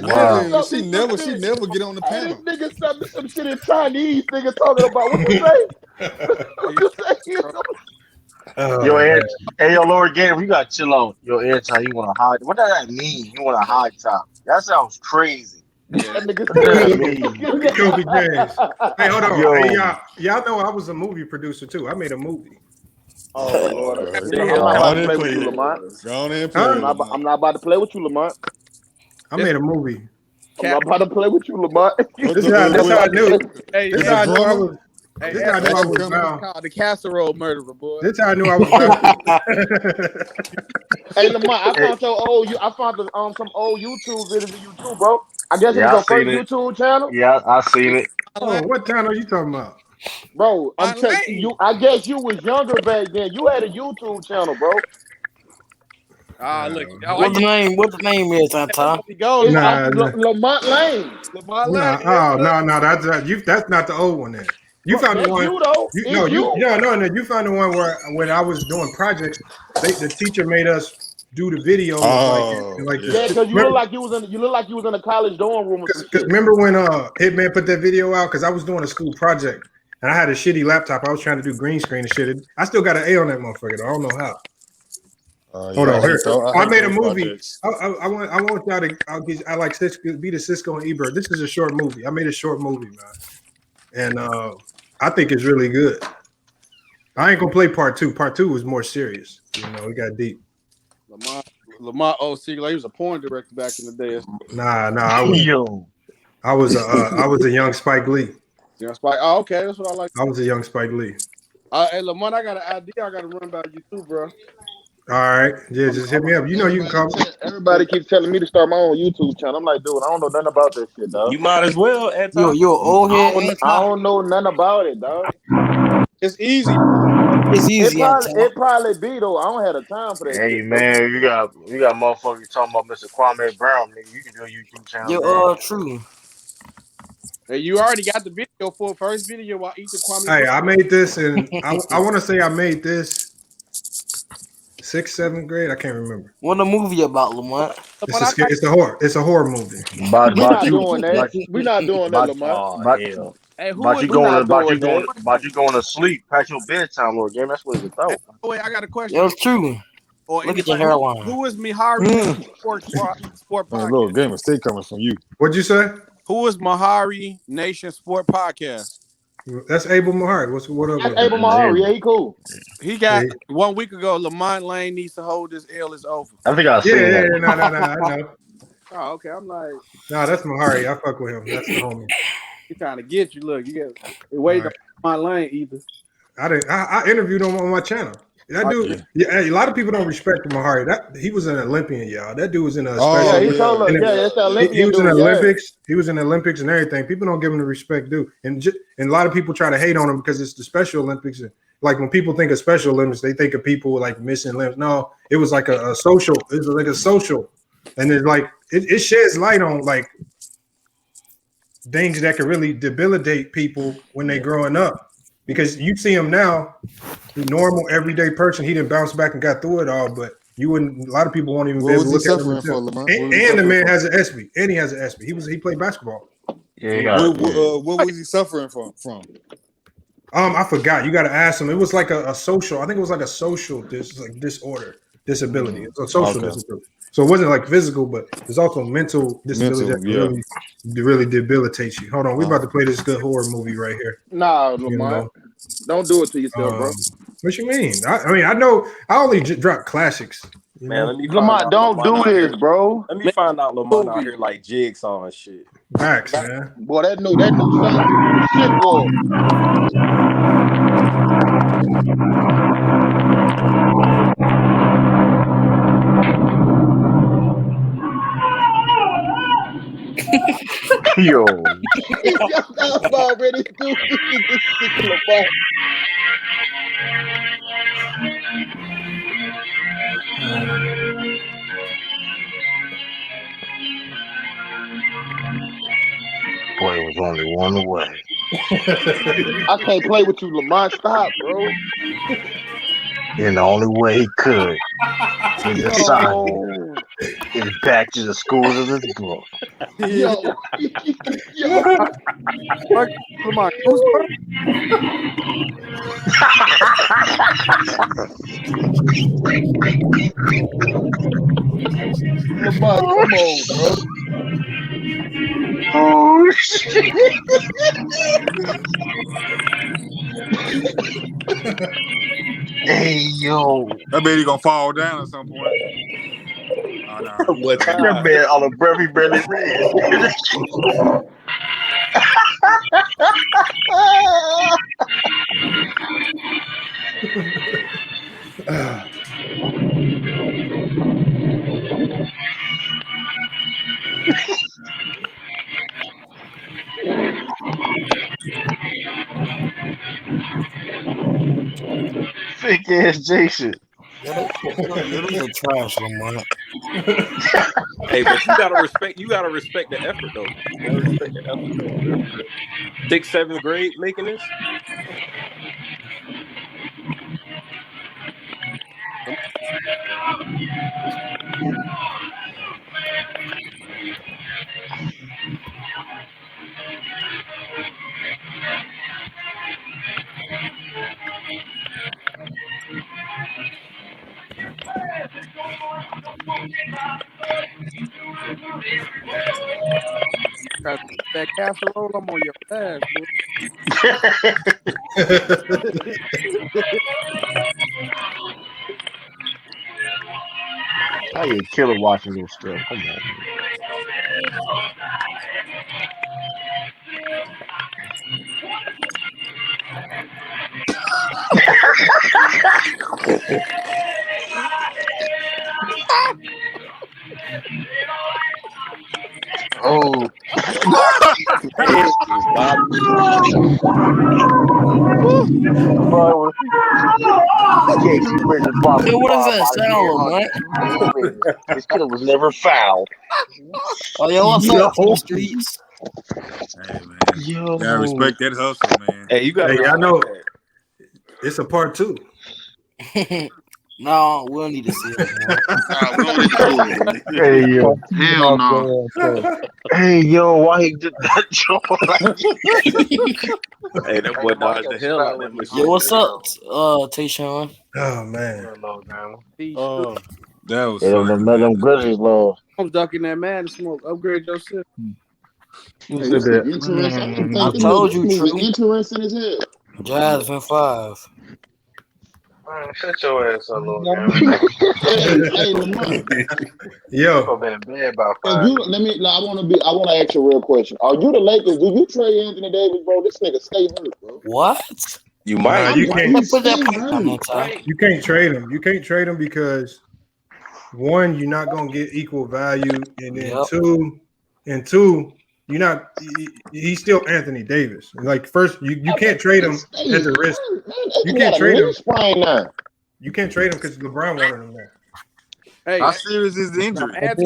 Natalie, nigga, she never get on the hey, panel. this nigga some shit in Chinese. Nigga talking about what you say? What you say? Yo, hey, yo, Lord Gator, you gotta chill out. Yo, Airtime, you want a high? What does that mean? You want a high top? That sounds crazy. That nigga What does that said. mean? Kobe James. Hey, hold on. Yo. Hey, y'all know I was a movie producer too. I made a movie. Oh Lord, I'm Go not about on to and play play with you, it. Lamont. Go on and play it, Lamont. I'm not about to play with you, Lamont. I made a movie. I'm not about to play with you, Lamont. This is how I knew. Hey, This is how I knew I was. Hey, This is how I knew I was it's bound. called the casserole murderer, boy. This is how I knew I was bound. Hey Lamont, I found some old YouTube videos of you too, bro. I guess it was Yeah, I your seen first it. YouTube channel. Yeah, I seen it. Oh, what channel are you talking about? Bro, I'm telling you, I guess you was younger back then. You had a YouTube channel, bro. Look. What the name is, Tom? It's Lamont Lane. Lamont No, Lane. oh no, that's not the old one. Then you found the That's one. you though. It's you. You found the one where when I was doing projects, the teacher made us do the video of like Yeah, because you look like you was in a college dorm room or some Because shit. remember when Hitman put that video out? Because I was doing a school project and I had a shitty laptop. I was trying to do green screen and shit. I still got an A on that motherfucker. I don't know how. Hold on, here. I made a movie. I want y'all to. I like be the Cisco and Ebert. This is a short movie. I made a short movie, man, and I think it's really good. I ain't gonna play part two. Part two was more serious. You know, it got deep. Lamont O. Siegler, he was a porn director back in the day. Nah, I was a young Spike Lee. Yeah, Spike. Oh, okay, that's what I like. I was a young Spike Lee. Hey, Lamont, I got an idea. I got to run by you too, bro. All right, yeah, just hit me up. You know you can call me. Everybody keeps telling me to start my own YouTube channel. I'm like, dude, I don't know nothing about that shit, dog. You might as well. You an old head. I don't know nothing about it, dog. It's easy. It's easy. It probably be though. I don't have the time for that. Hey shit, man, you got motherfuckers talking about Mr. Kwame Brown, nigga. You can do a YouTube channel. You're true. Hey, you already got the video for first video while eating Kwame. Hey, I made this, and I want to say I made this 6th, 7th grade. I can't remember. What a movie about, Lamont? It's a horror movie. We're not doing that. We're not doing that, Lamont. Hey, about you going to sleep past your bedtime, Lord Game. That's what it's about. Hey, wait, I got a question. It's true. Look at your hairline. Who is Mihari Sport Podcast? Little game mistake coming from you. What'd you say? Who is Mahari Nation Sport Podcast? That's Abel Mahari. What up? That's Abel Mahari. Yeah, he cool. He got 1 week ago. Lamont Lane needs to hold this L. Is over. I think I see that. No, I know. Oh, okay. I'm like, no, that's Mahari. I fuck with him. That's the homie. He trying to get you. Look, you got wait on my lane either. I interviewed him on my channel. That dude, a lot of people don't respect Mahari. He was an Olympian, y'all. That dude was in a special. He told us, that's the Olympian. He was in the Olympics. He was in the Olympics and everything. People don't give him the respect due, and a lot of people try to hate on him because it's the Special Olympics. And like when people think of Special Olympics, they think of people like missing limbs. No, it was like a social. It was like a social, and it's like it sheds light on like things that could really debilitate people when they growing up. Because you see him now, the normal everyday person, he didn't bounce back and got through it all. But you wouldn't. A lot of people won't even What be able was to he look at him suffering and tell. for, Lamont? And the man has an ESPY, and he has an ESPY. He played basketball. Yeah, What was he suffering from? I forgot. You got to ask him. It was like a social. I think it was like a social disorder, disability. It's a social disability. So it wasn't like physical, but there's also mental disability that really debilitates you. Hold on, we're about to play this good horror movie right here. Nah, Lamont, don't do it to yourself, bro. What you mean? I know. I only drop classics. Man, let me find Lamont, out don't Lamont do out this, here. bro. Let me find out Lamont out here like Jigsaw and shit. Max, man. Boy, that new song, shit war. Yo. I'm already doing this Lamont. Boy, it was only one away. I can't play with you, Lamont. Stop, bro. And the only way he could is decided is back to the schools of his book. Yo. Lamont, Goosebumps? Lamont, come on, bro. Oh shit! Hey yo, I bet he gonna fall down at some point. Oh no, What time? that man on a very barely red. Thick ass Jason. Yeah, those are trash, Lamont. Hey, but you gotta respect the effort though. You gotta respect the effort though. 6th, 7th grade making this. That casserole, I'm on your ass, boy. How you a killer watching this stuff? Come on, oh. Hey, Bob. Casey Bridges Bob. Hey, what is that sound, Lamont? This killer was never foul. Oh, yo, what's up to the streets? Hey man, you gotta respect that hustle, man. Hey, you gotta. Hey, I know. It's a part 2. No, we don't need to see it. Nah, we don't need to see it. Hey yo, Hell no. hey yo, why he did that joke? Hey, that boy dodged the hell out of that machine. Yo, what's up, Tayshawn? Oh man. That was them Grizzlies lost. I'm ducking that man smoke. Upgrade your shit. I told you, True. Interesting as hell. Jasmine 5. Man, shut your ass up, little guy. Hey, Lamont. Yo. I've been in bed about 5. I want to ask you a real question. Are you the Lakers? Do you trade Anthony Davis, bro? This nigga stay hurt, bro. What? You might. You can't put that on that time. You can't trade him. You can't trade him because 1, you're not gonna get equal value, and then 2, you're not. He's still Anthony Davis. Like first, you can't trade him at the risk. You can't trade him. You can't trade him because LeBron wanted him there. Hey, how serious is the injury? Anti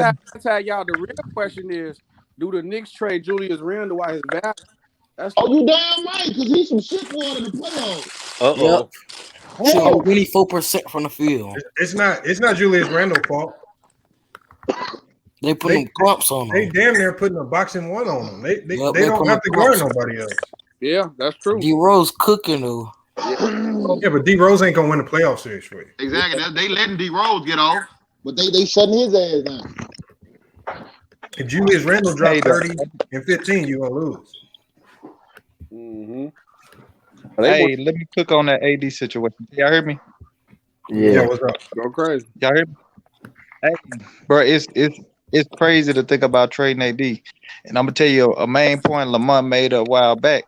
y'all. The real question is, do the Knicks trade Julius Randle while his back? You damn right, because he's some shit water to play on. Uh-oh. Shooting 24% from the field. It's not Julius Randle's fault. They put them clumps on them. They damn near putting a boxing one on them. They Yep, don't have to guard nobody else. Yeah, that's true. D Rose cooking though. Yeah, but D Rose ain't gonna win the playoff series for you. Exactly. They letting D Rose get off, but they shutting his ass down. If Julius Randle drop 30 and 15, you're gonna lose. Mm-hmm. Hey, let me cook on that AD situation. Y'all hear me? Yeah, what's up? Go crazy. Y'all hear me? Hey, bro, it's crazy to think about trading AD. And I'm gonna tell you a main point Lamont made a while back.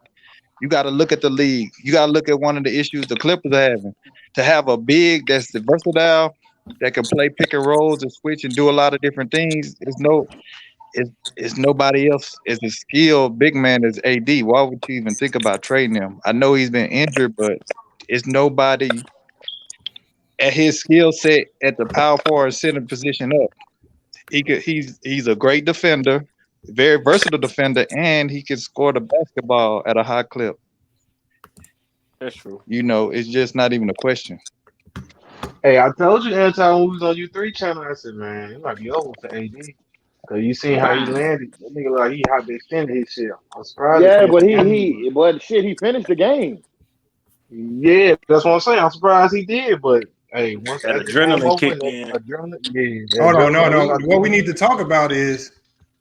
You got to look at the league. You got to look at one of the issues the Clippers are having. To have a big that's versatile, that can play pick and rolls and switch and do a lot of different things. It's nobody else as a skilled big man as AD. Why would you even think about trading him? I know he's been injured, but it's nobody at his skill set at the power forward center position up. He's a great defender, very versatile defender, and he can score the basketball at a high clip. That's true. You know, it's just not even a question. Hey, I told you every time we was on U3 channel, I said, man, it might be over for AD. Cause you seen how he landed. That nigga like he had to extend his shit. I'm surprised. Yeah, but he finished the game. Yeah, that's what I'm saying. I'm surprised he did, but hey, once that adrenaline kicked in. Hold on, no. What we need to talk about is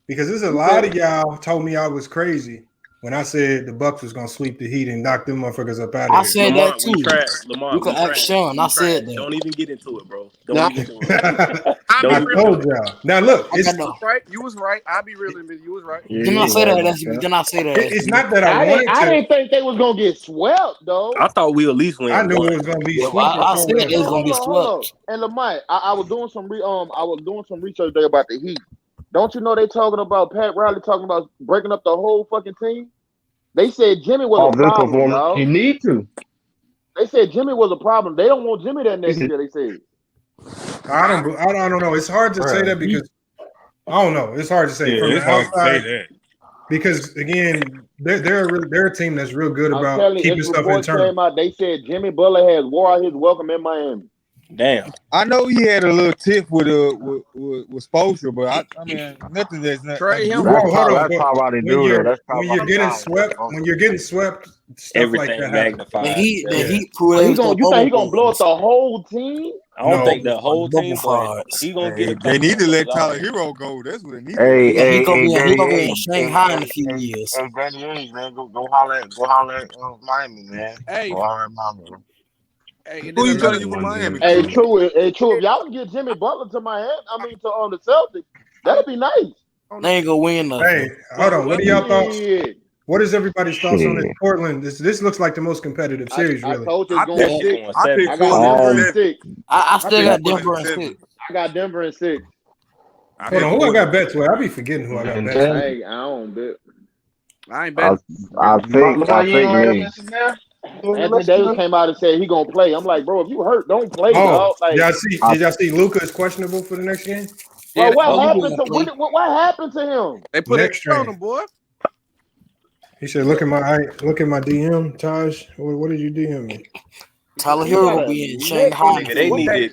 because there's a lot of y'all told me I was crazy when I said the Bucks was gonna sweep the Heat and knock them motherfuckers up out of here. I said that too. Lamar, you can ask Sean. I said that. Don't even get into it, bro. Don't even do it. I told y'all. Now look, You was right. I'll be real with you. Was right. Didn't I say that? Didn't I say that? It's not that I wanted to. I didn't think they was gonna get swept though. I thought we at least win. I knew it was gonna be swept. I said it was gonna be swept. And Lamont, I was doing some research there about the Heat. Don't you know they talking about Pat Riley talking about breaking up the whole fucking team? They said Jimmy was a problem, y'all. He need to. They said Jimmy was a problem. They don't want Jimmy that next year. They said. I don't know. It's hard to say that because I don't know. It's hard to say from the outside because again, they're a team that's real good about keeping stuff internal. They said Jimmy Butler has wore out his welcome in Miami. Damn. I know he had a little tiff with Spoelstra, but I mean nothing that's not. Trade him. That's probably when you're getting swept, stuff everything like that magnified. The Heat you think he gonna blow up the whole team? I don't think the whole team, but he gonna get it. They need to let Tyler Hero go. That's what they need. He gonna be in Shanghai in a few years. Hey, Danny Ainge, man, go holler at Miami, man. Hey. Go holler at Miami. Hey, who you telling you from Miami? Hey, true. If y'all can get Jimmy Butler to Miami, to the Celtics, that'd be nice. They ain't gonna win nothing. Hey, hold on. What are y'all thoughts? What is everybody's thoughts on this Portland? This looks like the most competitive series, really. I told you it's going 6. I got Denver in 6. I still got Denver in 6. I got Denver in 6. Hold on, who I got bets with? I be forgetting who I got bets with. Hey, I don't bet. I ain't betting. I think Anthony Davis came out and said he gonna play. I'm like, bro, if you hurt, don't play. Dog. Like, did y'all see Luka is questionable for the next game? Yeah, what happened to him? They put it on him, boy. He said, "Look at my DM, Taj. What did you DM me?" Tyler Hero will be in Shanghai. They needed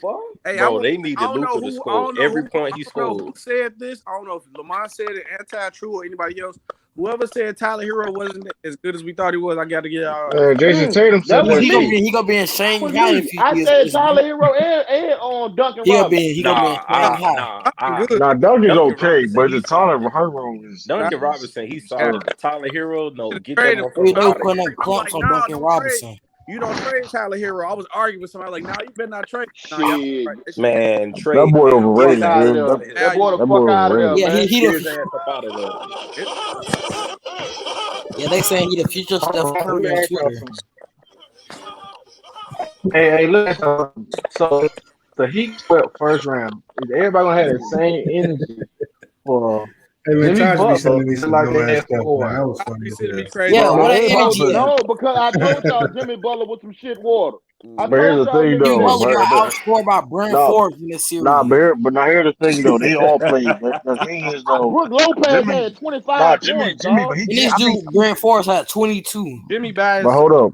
Luka to score every point he scored. Who said this? I don't know if Lamont said it, anti-true, or anybody else. Whoever said Tyler Hero wasn't as good as we thought he was, I got to get out. Jason Tatum said he gonna be in Shanghai in a few years. I said Tyler Hero and on Duncan Robinson. He gonna be in Shanghai. Nah, Duncan's okay, but the Tyler Hero is Duncan Robinson. He's solid. Tyler Hero, no, get that We don't put up clumps on Duncan Robinson. You don't trade Tyler Hero. I was arguing with somebody like, "Nah, you better not trade." Man, trade that boy overrated, dude. That boy the fuck out of there. Yeah, he his ass up out of there. Yeah, they saying he the future Steph Curry on Twitter. Hey, listen. So the Heat swept first round. Is everybody gonna have the same energy for? Hey, man, Jimmy Taj be sending me some like dumb they ass stuff. Man. That was funny. Yeah, what energy? No, because I told y'all Jimmy Butler with some shit water. But here's the thing, though. Butler got outscored by Brent Forbes in this series. But now here's the thing, though. They all played. The thing is, though. Brook Lopez had 25 points. Jimmy, Brent Forbes had 22. Jimmy Bass. But hold up.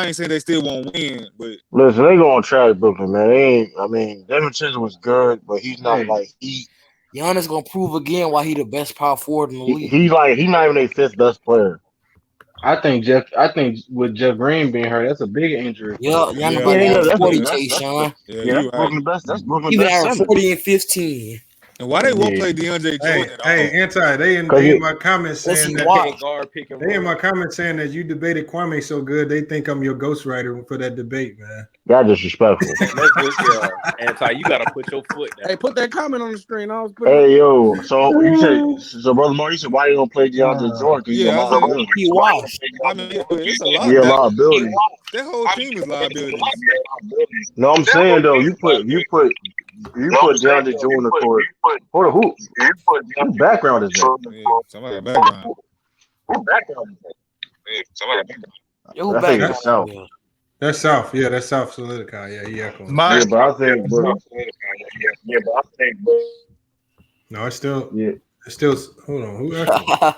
I ain't saying they still won't win, but listen, they gonna trash Brooklyn, man. They ain't. I mean, DiVincenzo was good, but he's not like he. Giannis gonna prove again why he the best power forward in the league. He's not even their fifth best player. I think with Jeff Green being hurt, that's a big injury. Yeah, y'all Yeah, about I to know. have 40 That's chase, Sean. Yeah, that's you right. Brooklyn best. That's Brooklyn Even best out center. 40 and 15. And why they won't Yeah, play DeAndre Jordan at all? Hey, Anti, they because in my comments Let's saying see that why. Guard pick and they in roll. my comments saying that you debated Kwame so good they think I'm your ghostwriter for that debate, man. y'all disrespectful. Let's just Anti, you gotta put your foot down. Hey, put that comment on the screen. I was putting. Hey yo, so you said Brother Mo, you said why you don't play DeAndre Jordan? Because he's a Yeah, I said. liability. He washed. I mean, it's a lot. Yeah, liability. That whole team is liabilities. No, I'm saying though, you put DeAndre Jordan on the court. Hold on, who background is that? Yeah, somebody background. Yo, I back think it's South. That's South. Yeah, that's South Solidify. Yeah, he echoing. Yeah, but I think, No, it's still. Yeah. It's still. Hold on. Who echoing?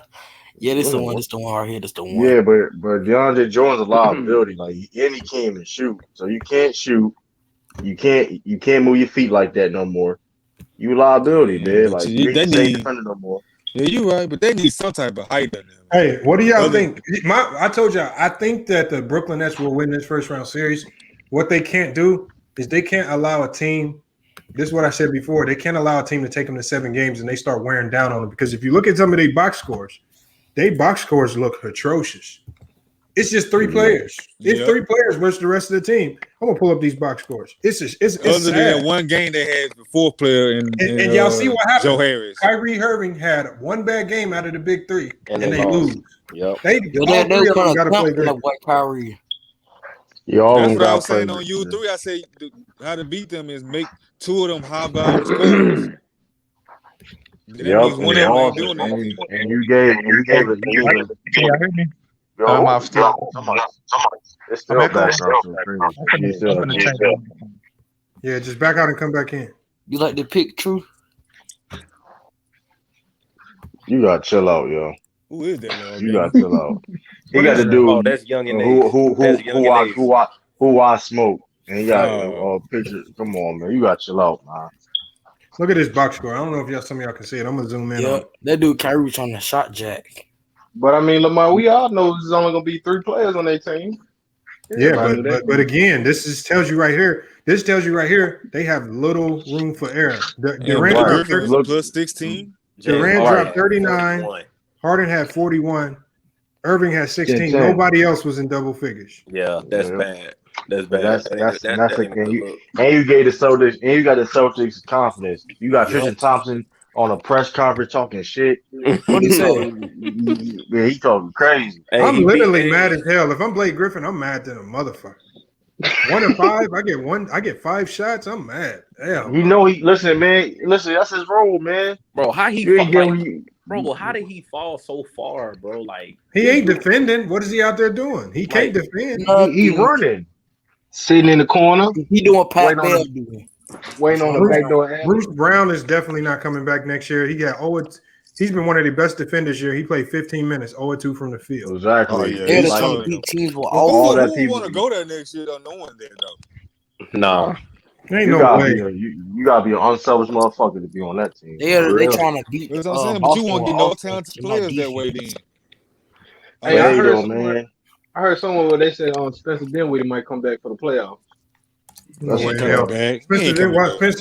Yeah, this the one. This the one right here. This the one. Yeah, but DeAndre Jordan's a liability. Like, and he can't even shoot. So you can't shoot. You can't move your feet like that no more. You a liability, man. Like you ain't the same defender no more. Yeah, you right, but they need some type of height in them. Hey, what do y'all think? I told y'all, I think that the Brooklyn Nets will win this first round series. What they can't do is they can't allow a team. This is what I said before. They can't allow a team to take them to 7 games and they start wearing down on them. Because if you look at some of their box scores look atrocious. It's just 3 players. It's 3 players versus the rest of the team. I'm gonna pull up these box scores. It's Other sad. than one game they had the 4th player and y'all see what happened. Joe Harris. Kyrie Irving had one bad game out of the big 3, and they lose. Yep. They all 3 of them got to play good. Like Kyrie. That's what I was saying on U3. I say how to beat them is make 2 of them high volume scorers. Yep, one of them ain't doing that. And you gave it. Can y'all hear me? Somebody. It's still background. Yeah, just back out and come back in. You like the pick, True? You gotta chill out, yo. Who is that? You gotta chill out. He got to do. Oh, that's young in age. Who I smoke, and he got pictures. Come on, man. You gotta chill out, man. Look at this box score. I don't know if some of y'all can see it. I'm gonna zoom in. Yeah, that dude Kyrie was on the shot jack. But I mean, Lamar, we all know there's only gonna be 3 players on their team. Yeah, but again, this tells you right here. This tells you right here they have little room for error. Durant dropped plus 16. Durant dropped 39. Harden had 41. Irving had 16. 10. Nobody else was in double figures. Yeah, that's bad. That's bad. That's the thing. And you gave the Celtics, and you got the Celtics confidence. You got Tristan Thompson on a press conference talking shit. What he say? Yeah, he talking crazy. Hey, I'm literally mad as hell. If I'm Blake Griffin, I'm mad than a motherfucker. 1 and 5, I get 5 shots. I'm mad. Damn. You know listen, man. Listen, that's his role, man. Bro, how did he fall so far, bro? Like he ain't defending. What is he out there doing? He can't defend. He running, sitting in the corner. He doing Pat Bell doing. Waiting on the back door. Bruce Brown is definitely not coming back next year. He's been one of the best defenders here. He played 15 minutes, 0-2 from the field. Exactly. Oh, yeah. They're trying to beat teams with all that people want to go there next year, though. No one there, though. Nah. Ain't no way. You gotta be an unselfish motherfucker to be on that team. They trying to beat. That's what I'm saying, but you won't get no talented players that way then. Hey, I heard someone where they said Spencer Dinwiddie might come back for the playoffs. Spencer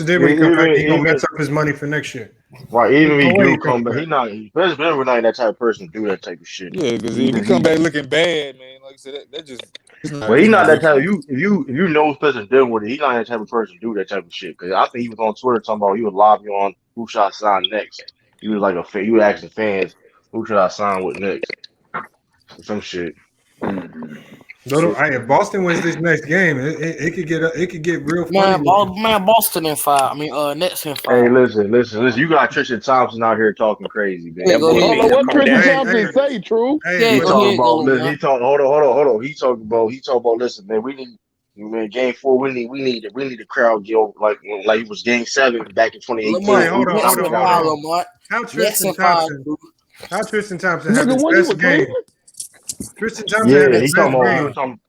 Dinwiddie come back. He gonna mess up his money for next year. Right, even if he do come back, Spencer Dinwiddie not that type of person to do that type of shit. Yeah, because if he come back looking bad, man, like I said, that just. But he's not that type. If you know Spencer Dinwiddie, he's not that type of person to do that type of shit. Because I think he was on Twitter talking about he would lobby on who should I sign next. He was like he would ask the fans who should I sign with next. Some shit. If Boston wins this next game, it could get real funny. Boston in 5. I mean, Nets in 5. Hey, listen. You got Tristan Thompson out here talking crazy, man. What Tristan Thompson say, True? He talking about. Listen, he talking. Hold on. He talking about. Listen, man. We need. Game 4. We need the crowd get over like it was Game 7 back in 2018. Hold on. How Tristan Thompson had his best game? Tristan Thompson had his best game.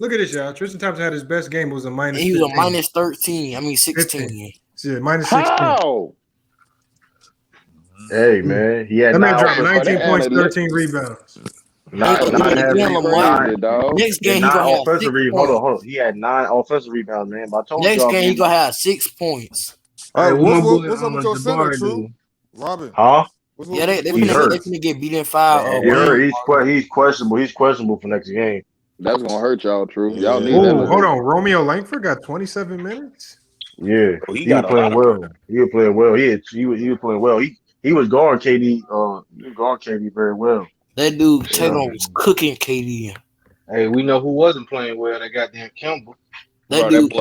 Look at this, y'all. Tristan Thompson had his best game. It was a minus. He was 15. a minus 13. I mean 16. Yeah, minus 16. How? Hey man, he had. That man dropped 19 points, 13 rebounds. Nine and a half rebounds. Next game he Nine gonna have offensive 6 rebounds. points. Hold on. He had 9 offensive rebounds, man. But I told Next y'all, game he man. gonna have 6 points. All right, Hey, what my boy what's up with your center, Jabbar True? do? Robin. Huh? Yeah, they He's hurt. finna get beat in 5. He hurt. He's questionable. He's questionable for next game. That's gonna hurt y'all, True. Y'all need Oh, that. hold on. Romeo Langford got 27 minutes. Yeah, Oh, he was playing well. He was playing well. He was playing well. He was guarding KD. He was guarding KD very well. That dude Tatum was cooking KD. Hey, we know who wasn't playing well. That goddamn Campbell. That dude,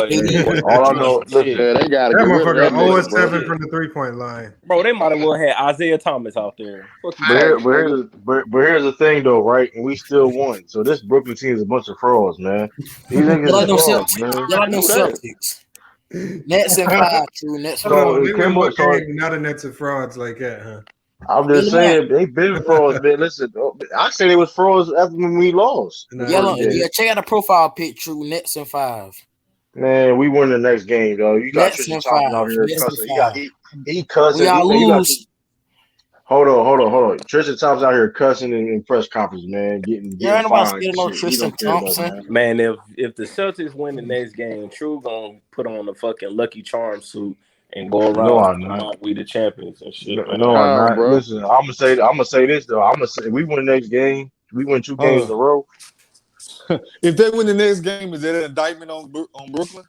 all I know, listen, they gotta That get rid of motherfucker that nigga, 0-7 bro. from the 3-point line. Bro, they might have well had Isaiah Thomas out there. But here's the thing, though, right? And we still won. So this Brooklyn team is a bunch of frauds, man. These you niggas like is them frauds, Celtics? man. You like them Celtics? Nets and 5, True. Nets. So they wouldn't look at not a Nets of frauds like that, huh? I'm just saying they been frauds, man. Listen, I said they was frauds after when we lost. Yeah, check out the profile pic, True. Nets and 5. Man, we win the next game, though. You got Tristan Thompson out here cussing. He cussing. Y'all lose. Hold on. Tristan Thompson out here cussing in press conference, man. Getting fined. Tristan Thompson. Man, if the Celtics win the next game, True gonna put on the fucking Lucky Charm suit and go around. No, I'm not. We the champions and shit. No, I'm not. Bro. Listen, I'm gonna say this though. I'm gonna say we win the next game. We win 2 games in a row. If they win the next game, is that an indictment on Brooklyn?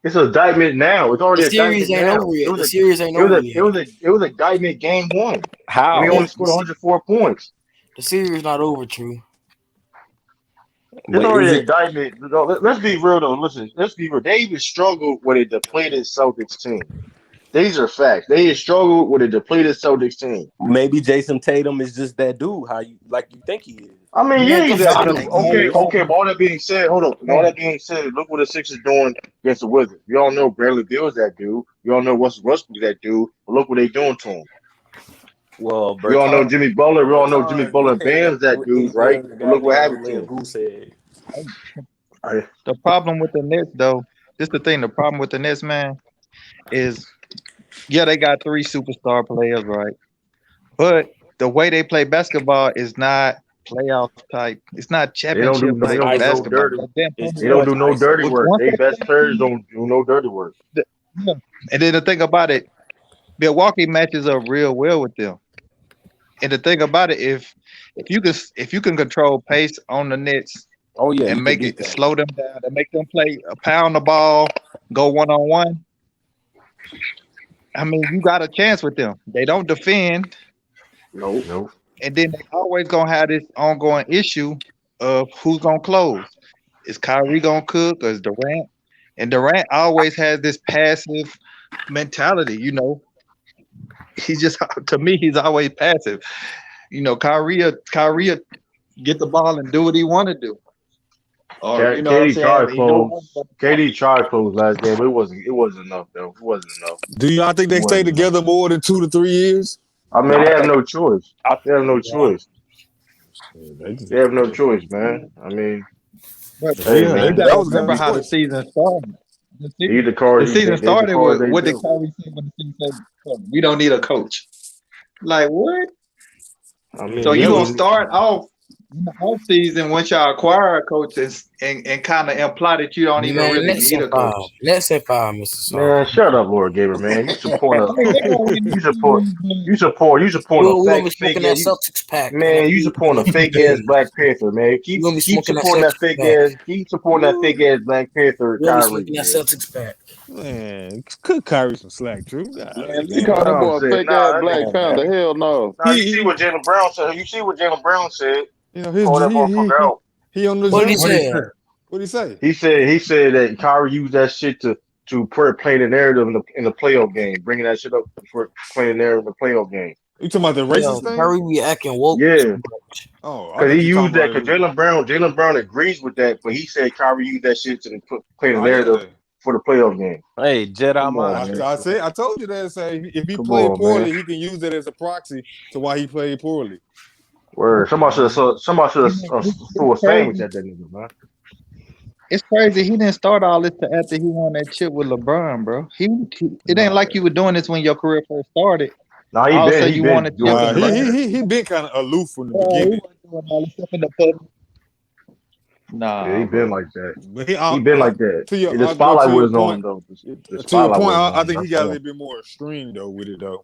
It's an indictment now. It's already the series ain't over yet. The series ain't over yet. It was indictment game 1. How? We only scored 104 points. The series not over, True. It's already an indictment. Let's be real though. Listen, let's be real. They even struggled with a depleted Celtics team. These are facts. They struggled with a depleted Celtics team. Maybe Jason Tatum is just that dude. How you think he is? I mean, yeah, he's okay. But all that being said, hold on. All that being said, look what the Sixers doing against the Wizards. We all know Bradley Beal's that dude. We all know Russell Westbrook's that dude. But look what they doing to him. Well, we all know Jimmy Butler. We all know Jimmy Butler bands that dude, right? But look what happened to him. The problem with the Nets, though, this the thing. The problem with the Nets, man, is they got 3 superstar players, right? But the way they play basketball is not playoff type. It's not championship type basketball. They don't do no dirty work. They best players don't do no dirty work. And then the thing about it, Milwaukee matches up real well with them. And the thing about it, if you can control pace on the Nets, and make it slow them down and make them play pound the ball, go 1-on-1. I mean, you got a chance with them. They don't defend. Nope. And then they always gonna have this ongoing issue of who's gonna close. Is Kyrie gonna cook or is Durant? And Durant always has this passive mentality, you know. He's just, to me, he's always passive. You know, Kyrie get the ball and do what he want to do. Or, you know KD tried close last game. It wasn't enough though. It wasn't enough. Do y'all think they stay together more than 2 to 3 years? I mean, they have no choice. They have no choice. They have no choice, man. I mean, man, remember how the season started. The season started with what did Kyrie say when the season started? We don't need a coach. Like what? I mean, so you gonna start off in the off season once y'all acquire coaches and kind of imply that you don't even really need a coach. Let's say 5, Mr. Man, shut up, Lord Gaber, man. You support a fake ass Celtics pack. Man, you supporting a fake ass Black Panther, man. Keep supporting that fake ass. Keep supporting that fake ass Black Panther. Kyrie, that Celtics pack. Man, could Kyrie some slack, True. You call that boy a fake ass Black Panther? Hell no. You see what Jaylen Brown said. You know, he on the. What did he say? What did he say? He said that Kyrie used that shit to play the narrative in the playoff game, bringing that shit up for playing the narrative in the playoff game. You talking about the racist thing? Kyrie be acting woke. Yeah. Oh, because he used that. Because Jaylen Brown agrees with that, but he said Kyrie used that shit to play the narrative for the playoff game. Hey, Jedi mind. I told you that. Say if he played poorly, he can use that as a proxy to why he played poorly. Word. Somebody should have threw a sandwich at that nigga, man. It's crazy. He didn't start all this till after he won that chip with LeBron, bro. It ain't like you were doing this when your career first started. No, he been kind of aloof from the beginning. doing all this stuff in the public. Nah, Yeah, he been like that. But He been like that. to your, The to spotlight your was on point, him though. The to your spotlight point, was I on him. think he That's got a all. little bit more extreme though with it though.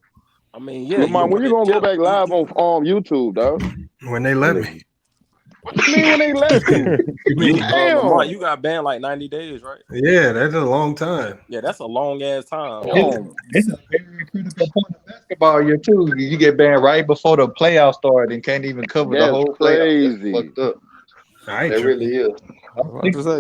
I mean, yeah. Lamont, when you gonna go back live on YouTube, dog? When they let me. What you mean when they let you? Lamont, Damn. you got banned like 90 days, right? Yeah, that's a long time. Yeah, that's a long ass time. It's a very critical point of basketball year too. You get banned right before the playoffs start and can't even cover the That's whole playoffs. crazy. That's fucked up. I ain't It tripping. really is.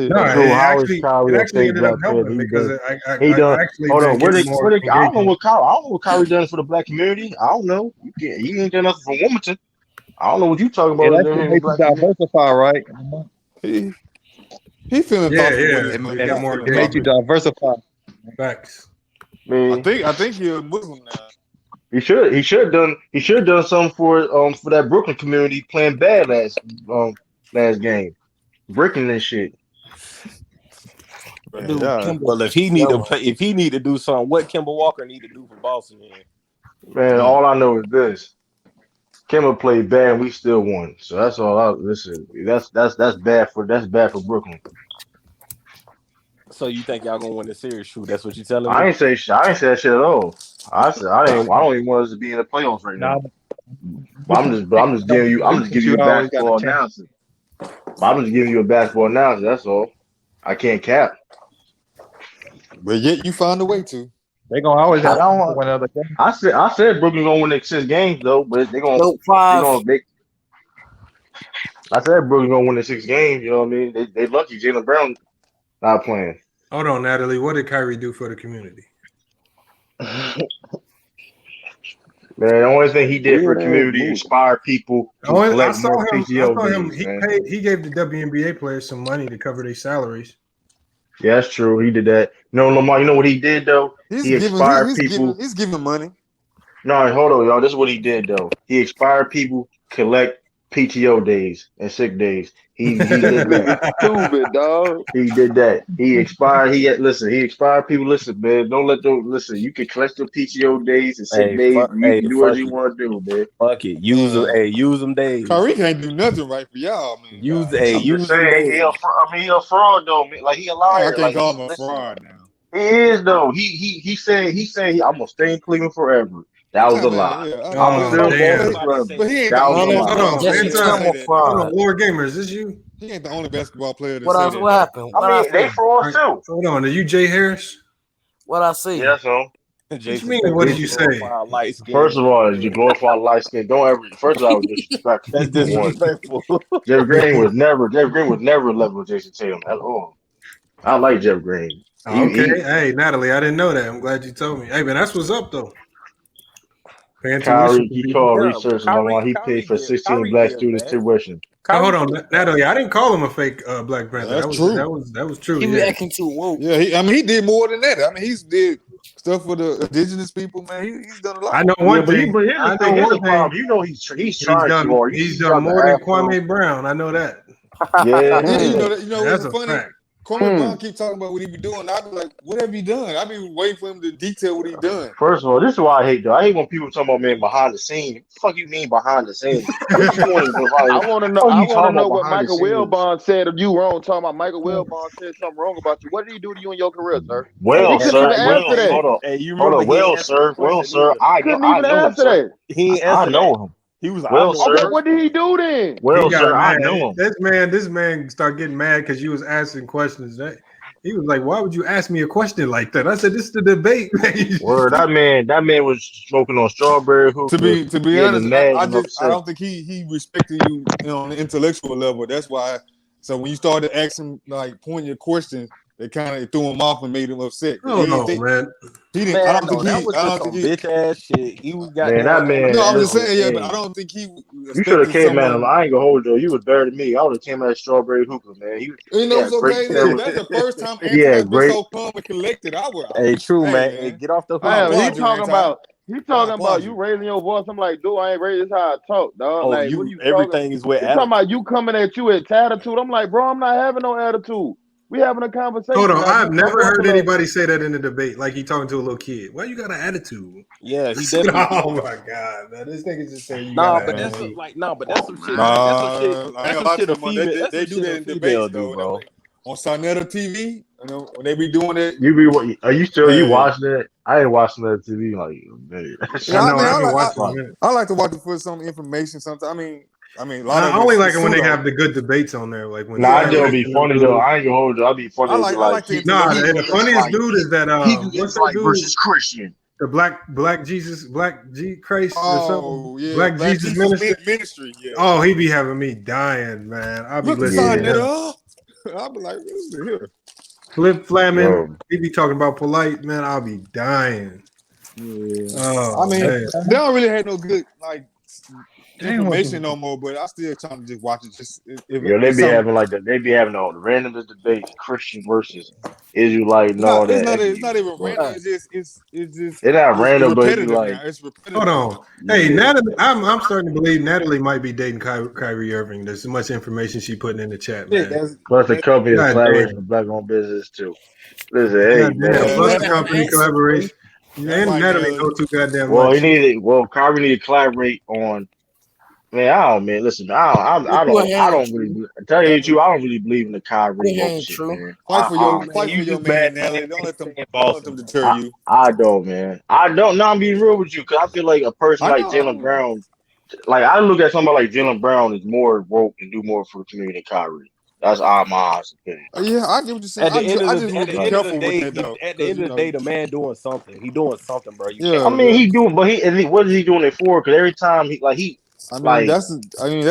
No, How is it Kyrie a actually fake ended up black player? helping because I He done. actually Hold on, been getting more I don't know engagement. what Kyrie. I don't know what Kyrie done for the black community. I don't know. He ain't done nothing for Wilmington. I don't know what you talking about. It With actually him, makes you black community. diversify, right? He feeling thoughtful with his It money. get He's more feeling It makes you thoughtful. diversify. Facts. I think he's a Muslim now. He should done something for that Brooklyn community playing bad last game, breaking this shit. Dude, well, if he need to do something, what Kemba Walker need to do for Boston? Man, all I know is this: Kemba played bad, and we still won. So that's all. Listen, that's bad for Brooklyn. So you think y'all gonna win the series? Shoot, that's what you telling me. I ain't say that shit at all. I said I don't even want us to be in the playoffs right now. But I'm just giving you a basketball analysis. I'm just giving you a basketball analysis. That's all. I can't cap. But yet you found a way to. They gonna always have one other game. I said Brooklyn gonna win the 6 games though, but I said Brooklyn gonna win the 6 games. You know what I mean? They lucky Jaylen Brown not playing. Hold on, Natalie. What did Kyrie do for the community? Man, the only thing he did for the community inspire people to collect more PTO days. He gave the WNBA players some money to cover their salaries. Yeah, that's true. He did that. No, Lamar, you know what he did though? He inspired people. He's giving money. No, hold on, y'all. This is what he did though. He inspired people collect PTO days and sick days. He did that. Stupid, dog. He did that. He inspired people. Listen, man. Don't let them listen. You can collect your PTO days and sick days. You can do whatever you want to do, man. Fuck it. Use them days. Kyrie can't do nothing right for y'all, man. Use them days. He a fraud though, man. Like he a liar. I can't call him a fraud now. He is though. He said I'm gonna stay in Cleveland forever. That was a lie. But he ain't the only Hold on, Lord Gamer, is this you? He ain't the only basketball player that What happened? They frauds too. Hold on, are you Jay Harris? What I see? Yeah, so. What you mean? What did you say? First of all, you glorify light skin. Don't ever. First of all, disrespectful. That's disrespectful. Jeff Green was never level with Jason Tatum at all. I like Jeff Green. Hey, Natalie, I didn't know that. I'm glad you told me. Hey, man, that's what's up though. Kyrie, he called research while he paid for 16 black students' tuition. Hold on, Natalie. I didn't call him a fake Black Panther. That's true. That was true. He was acting too woke. Yeah, he did more than that. I mean, he's did stuff for the indigenous people, man. He's done a lot. I know one thing. But here's the problem. You know he's trying too hard. He's done more than Kwame Brown. I know that. Yeah. You know that's what's a funny? fact. Kwame Brown keep talking about what he be doing. I be like, what have you done? I be waiting for him to detail what he done. First of all, this is why I hate though. I hate when people talk about man behind the scenes. What the fuck you mean behind the scenes? I want to know what Michael Wilbon said of you wrong. Talking about Michael Wilbon said something wrong about you. What did he do to you in your career, sir? Well, he couldn't sir, even answer that. hold on. Hey, you Hold remember on. Well, sir, I couldn't even answer that. He I know him. He was okay. What did he do then? Well, sir, I know him. This man started getting mad because you was asking questions. He was like, "Why would you ask me a question like that?" I said, "This is the debate." Word, that man was smoking on strawberry hookah. To be honest, I don't think he respected you on the intellectual level. That's why. So when you started asking like poignant questions, they kind of threw him off and made him upset. Oh no, man. He didn't. I don't think he bitch ass shit. He was got that man. No, I'm just saying, but I don't think he. You should have came at him. I ain't gonna hold you. You was better than me. I would have came at strawberry hookah, man. It's okay. That's the first time Anthony's been so calm and collected. Hey, true, man. Hey, get off the phone. He talking about you raising your voice. I'm like, dude, I ain't raising this how I talk, dog. Like, what are you everything is with talking about? You coming at you with attitude. I'm like, bro, I'm not having no attitude. We having a conversation. Hold on, now. I've You never come up heard with a- anybody say that in a debate. Like he talking to a little kid. Why you got an attitude? Yeah, he definitely. Oh my god, man! This nigga just saying you Nah, got but an that's attitude. but that's some shit. Nah, That's some I shit. ain't That's gonna some lie shit to a them. female. They That's some do shit that a in female debates do, though. bro. Like, on Sonetta TV, when they be doing it. Are you still you Man. watching that? I ain't watching that TV like man. Yeah, I know. I I've been like watching a minute. I like to watch it for some information. Sometimes I mean, a lot I of only it's like it when they pseudo. have the good debates on there, like when Nah, I Yeah, just but be Sensationalism funny though. dude. I ain't gonna hold you. I'll be funny. It'd be I like like the Nah, intellectual. and the funniest dude is that what's that dude? versus Christian. The black Jesus, black G Christ or something. Oh yeah, Black Jesus minister. ministry. Yeah. Oh, he be having me dying, man. I'll be Look at listening to him. Sonetta. I'll be like, listen here. Flip Flamin. Yo. He be talking about polite, man. I'll be dying. Yeah. Oh I mean, man. they don't really have no good like Damn, what's information no more. But I still trying to just watch it. Just if Yo, they it's be something. having like that. They be having all the randomest debates, Christian versus Israelite and It's all not. that. It's not even But random. It's just. it's not It's random, but it be repetitive like, now. It's repetitive Hold on. now. Hey, yeah. Natalie, I'm starting to believe Natalie might be dating Kyrie Irving. There's so much information she putting in the chat, Yeah, man. Plus the company is God collaboration damn. with black-owned business too. Listen, hey God damn. man. Plus that's the right. company collaboration. That's And right, Natalie Natalie. know too goddamn Well, much. Kyrie need to collaborate on. Man, I don't, man. Listen, I don't really. Tell you the truth, I don't really believe in the Kyrie It woke ain't shit, true. man. Fight for You your just man, mad Nelly. that Don't let them in Boston. deter you. I don't, man. I don't. No, I'm being real with you because I feel like a person I like Jaylen know. Brown, like I look at somebody like Jaylen Brown is more woke and do more for the community than Kyrie. That's my honest opinion. Yeah, I get what you're saying. At the end I of just the want to be end of the careful with day, that though, at the because end of the day, the man doing something. He doing something, bro. You I can't. mean, yeah. he doing, but what is he doing it for? Because every time I mean, like, that's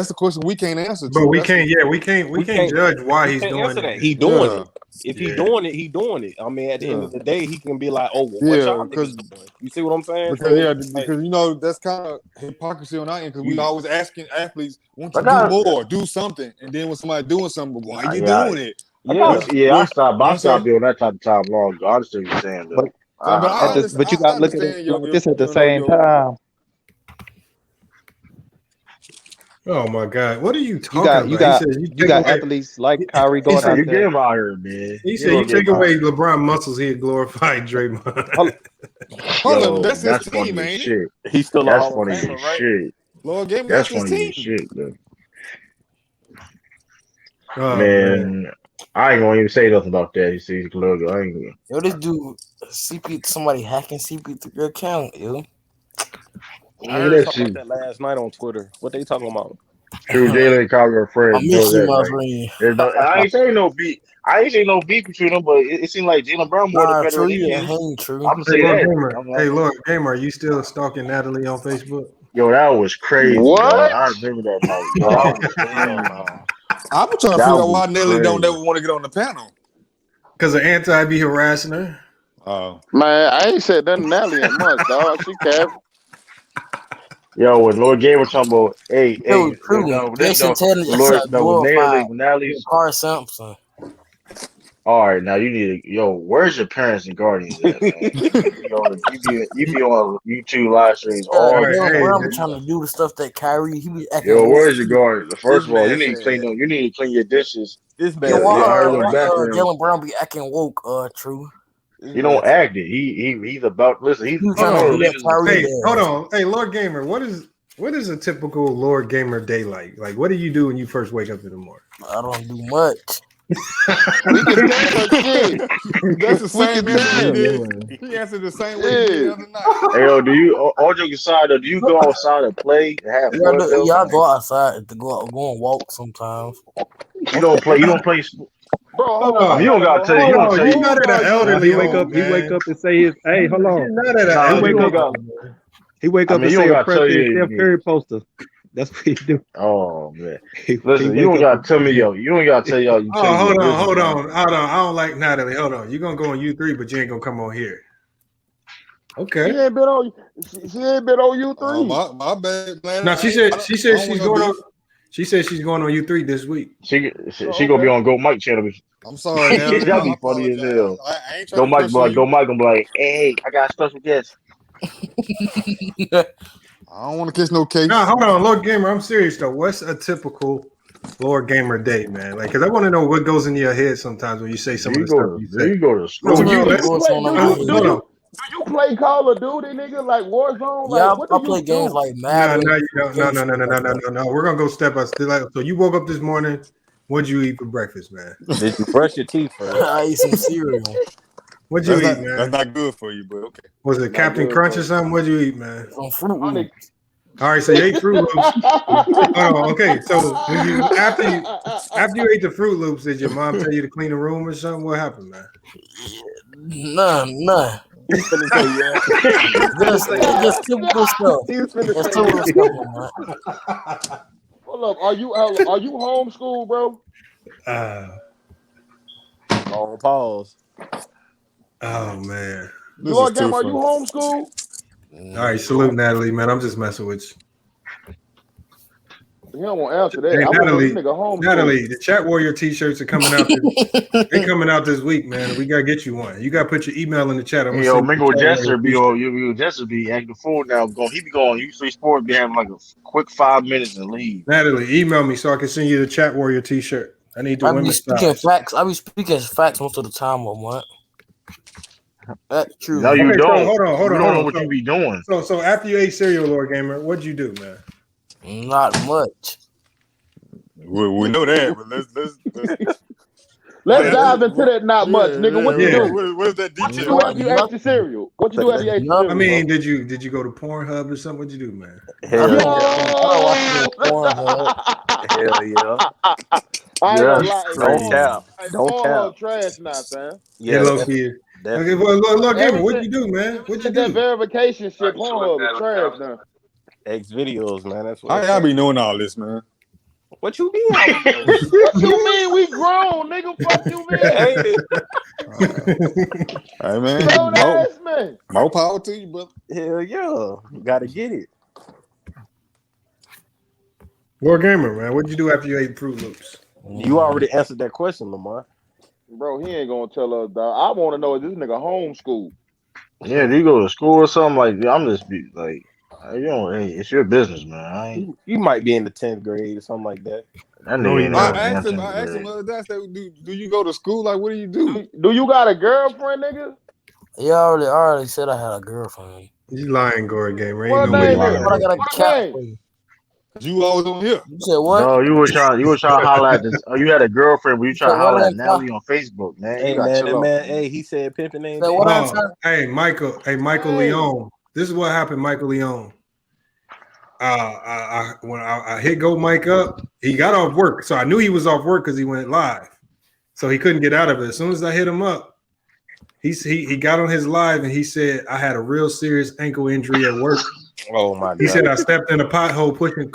the question we can't answer. But True. we That's can't, we can't judge why We he's can't doing answer that. it. He doing yeah, it. If he Yeah. doing it, he doing it. I mean, at the end yeah, of the day, he can be like, "Oh, well, what yeah. y'all niggas doing?" You see what I'm saying? Because So, like, because that's kind of hypocrisy on our end. Because we you, always asking athletes, "Won't you I do got, more? Do something?" And then when somebody doing something, why are you yeah, doing it? yeah. I stopped. You know I what I'm saying? stopped doing that type of time long ago. I understand what you're saying But though. But at I the understand. but you got I to look at it understand like this at the same your time. Oh my God. What are you You talking got you about? He got says you you take got away athletes like Kyrie he going said Man, out you get there. him out here, man. he You said you don't get take him out away here. LeBron muscles, he'd glorify Draymond. hold on. Yo, That's his that's team, funny as ain't it? shit. He's still a That's Hall of funny as Famer, right? shit. Lord Game, That's that's his funny as team. shit, though. Oh man. Man, I ain't gonna even say nothing about that. You see, look, I ain't. Yo, this dude, somebody hacking CP through your account, yo. I Man, heard that something about shit. that last night on Twitter. What they talking about? True, Jalen and Kyrie are I friends. miss Know you, that, my right? friend. There's no. I ain't saying no beef. I ain't saying no beef between them, but it seemed like Jalen Brown more the Nah, better true, of them yeah, niggas. hang true. I'm gonna Hey say Lord that. Gamer. Hey Lord Gamer, are you still stalking Natalie on Facebook? Yo, that was crazy, dog. What? I remember that night. Yo, that Oh was hell crazy. no! I'm trying to That figure out was why Nelly don't crazy. ever want to get on the panel. Because the anti be harassing her. Oh, Man, I ain't said nothing Nelly in months, dog. She capping. Yo, when Lord Gay was talking about, Yo, true. Jason Taylor, that's a When glorified Natalie's, Car Simpson. all right, now you need to, where's your parents and guardians at, man? You be on YouTube live streams Yeah, all the Jalen time, Brown be man. trying to do the stuff that Kyrie, he be acting Yo, weird where's your too. guardians? First This of all, you man need to said. clean your dishes. This Yo, man why said. Your bathroom. Jalen Brown be acting woke, true? This You man don't said. act it. He's about listen. He was Hold trying to One do of on. the that leaders. Kyrie Hey, hold does. on. Hey, Lord Gamer, what is a typical Lord Gamer day like? Like, what do you do when you first wake up in the morning? I don't do much. We can tell shit. that's the We same can answer he tell. did. He answered the same way he did the Shit. other night. Hey, yo, all joking aside, though, do you go outside and play and have fun though? Yeah, I go outside to go and walk sometimes. You don't play. You don't play. Bro, Hold hold on. I You on. don't gotta gotta go. tell you. How You Hold don't old, tell on. how You're you. not old at are an you? elderly He wake home, up. He wake man. up and say his. Hey, hold on. You're not at an Nah, He you wake elderly don't up. got. home, man. He wake I up mean, and you say don't a gotta prayer tell to his you. Steph Curry poster. That's what he do. Oh man, He listen. You wake don't up gotta and tell me, yo. You don't gotta tell y'all. You Oh, change your business, hold man. on. I don't like Natalie. Hold on. You're gonna go on U3, but you ain't gonna come on here. She Okay. ain't been on. She ain't been on you Oh three. my bad, man. No, I don't she's want no going on. beef. She said she's going on U3 this week. She Oh, gonna be okay. on Go Mike channel. I'm sorry, Natalie. That'd I be funny as apologize. hell. I ain't trying to pressure Go you. Mike, gonna be like, hey, I got a special guest. I don't want to catch no No, case. hold on, Lord Gamer. I'm serious though. What's a typical Lord Gamer Day, man. Like, cause I want to know what goes in your head sometimes when you say some of the stuff you say. You go to So school. Do you play Call of Duty, nigga? Like Warzone? Yeah, Like what do I you play games do? like No, Madden. you don't. No. We're gonna go step by step. So you woke up this morning. What'd you eat for breakfast, man? Did you brush your teeth first? I eat some cereal. What'd you eat, man? That's not good for you, but okay. Was it Captain Crunch or something? What'd you eat, man? Some Fruit Loops. All right, so you ate Fruit Loops. Okay. So when you after you ate the Fruit Loops, did your mom tell you to clean the room or something? What happened, man? None. He's finna say yeah. Just typical stuff. He's finna That's say typical yeah. stuff, man. Hold up, are you homeschooled, bro? Long pause. Oh man. Lord Game, are you homeschooled? All right, salute Natalie, man. I'm just messing with you. He don't want to answer that. Hey, I want to know this nigga homeschooled. Natalie, the Chat Warrior t-shirts are coming out. They're coming out this week, man. We gotta get you one. You gotta put your email in the chat. I'm Yo, Mingo Jester be acting full now. He be going. Usually Sport be having like a quick 5 minutes and leave. Natalie, email me so I can send you the Chat Warrior t-shirt. I need the women's size. I be speaking facts most of the time, what? That's true. No, you don't. So, hold on. You don't know what you be doing. So after you ate cereal, Lord Gamer, what'd you do, man? Not much. We know that, but let's dive into that. Not much, nigga. What you do? Where's that detail? What you do after you ate your cereal? What you do after you ate your cereal? I mean, did you go to Pornhub or something? What'd you do, man? Hell yeah. I ain't gonna lie. Don't cap. Don't cap. Trash now, fam. Yeah, low key. Okay, well, Lord Gamer, what'd you do, man? What'd you do? That verification shit, Pornhub is trash now. X videos, man. That's what I be knowing all this, man. What you mean? What you mean? We grown, nigga. Fuck you, man. Hey, man. Grown ass man. More power to you, brother. Hell yeah. You gotta get it. Lord Gamer, man, what'd you do after you ate Fruit Loops? You already answered that question, Lamar. Bro, he ain't gonna tell us, dog. I want to know if this nigga homeschool. Yeah, do you go to school or something? like? I'm just be like, you know, hey, it's your business, man. You might be in the 10th grade or something like that. I asked him the other day, I said, do you go to school? Like, what do you do? Do you got a girlfriend, nigga? Yeah, I already said I had a girlfriend. You lying, Gory Gamer. What Ain't no way. But I got a cat. You always on here. You said what? No, you were trying to holler at this. Oh, you had a girlfriend, but you trying to holler at Natalie on Facebook, man. Hey, man, hey, he said pimping ain't Hey, Michael Leone. This is what happened, Michael Leone. When I hit Go Mike up, he got off work. So I knew he was off work because he went live. So he couldn't get out of it. As soon as I hit him up, he got on his live and he said, I had a real serious ankle injury at work. Oh my God. He said I stepped in a pothole pushing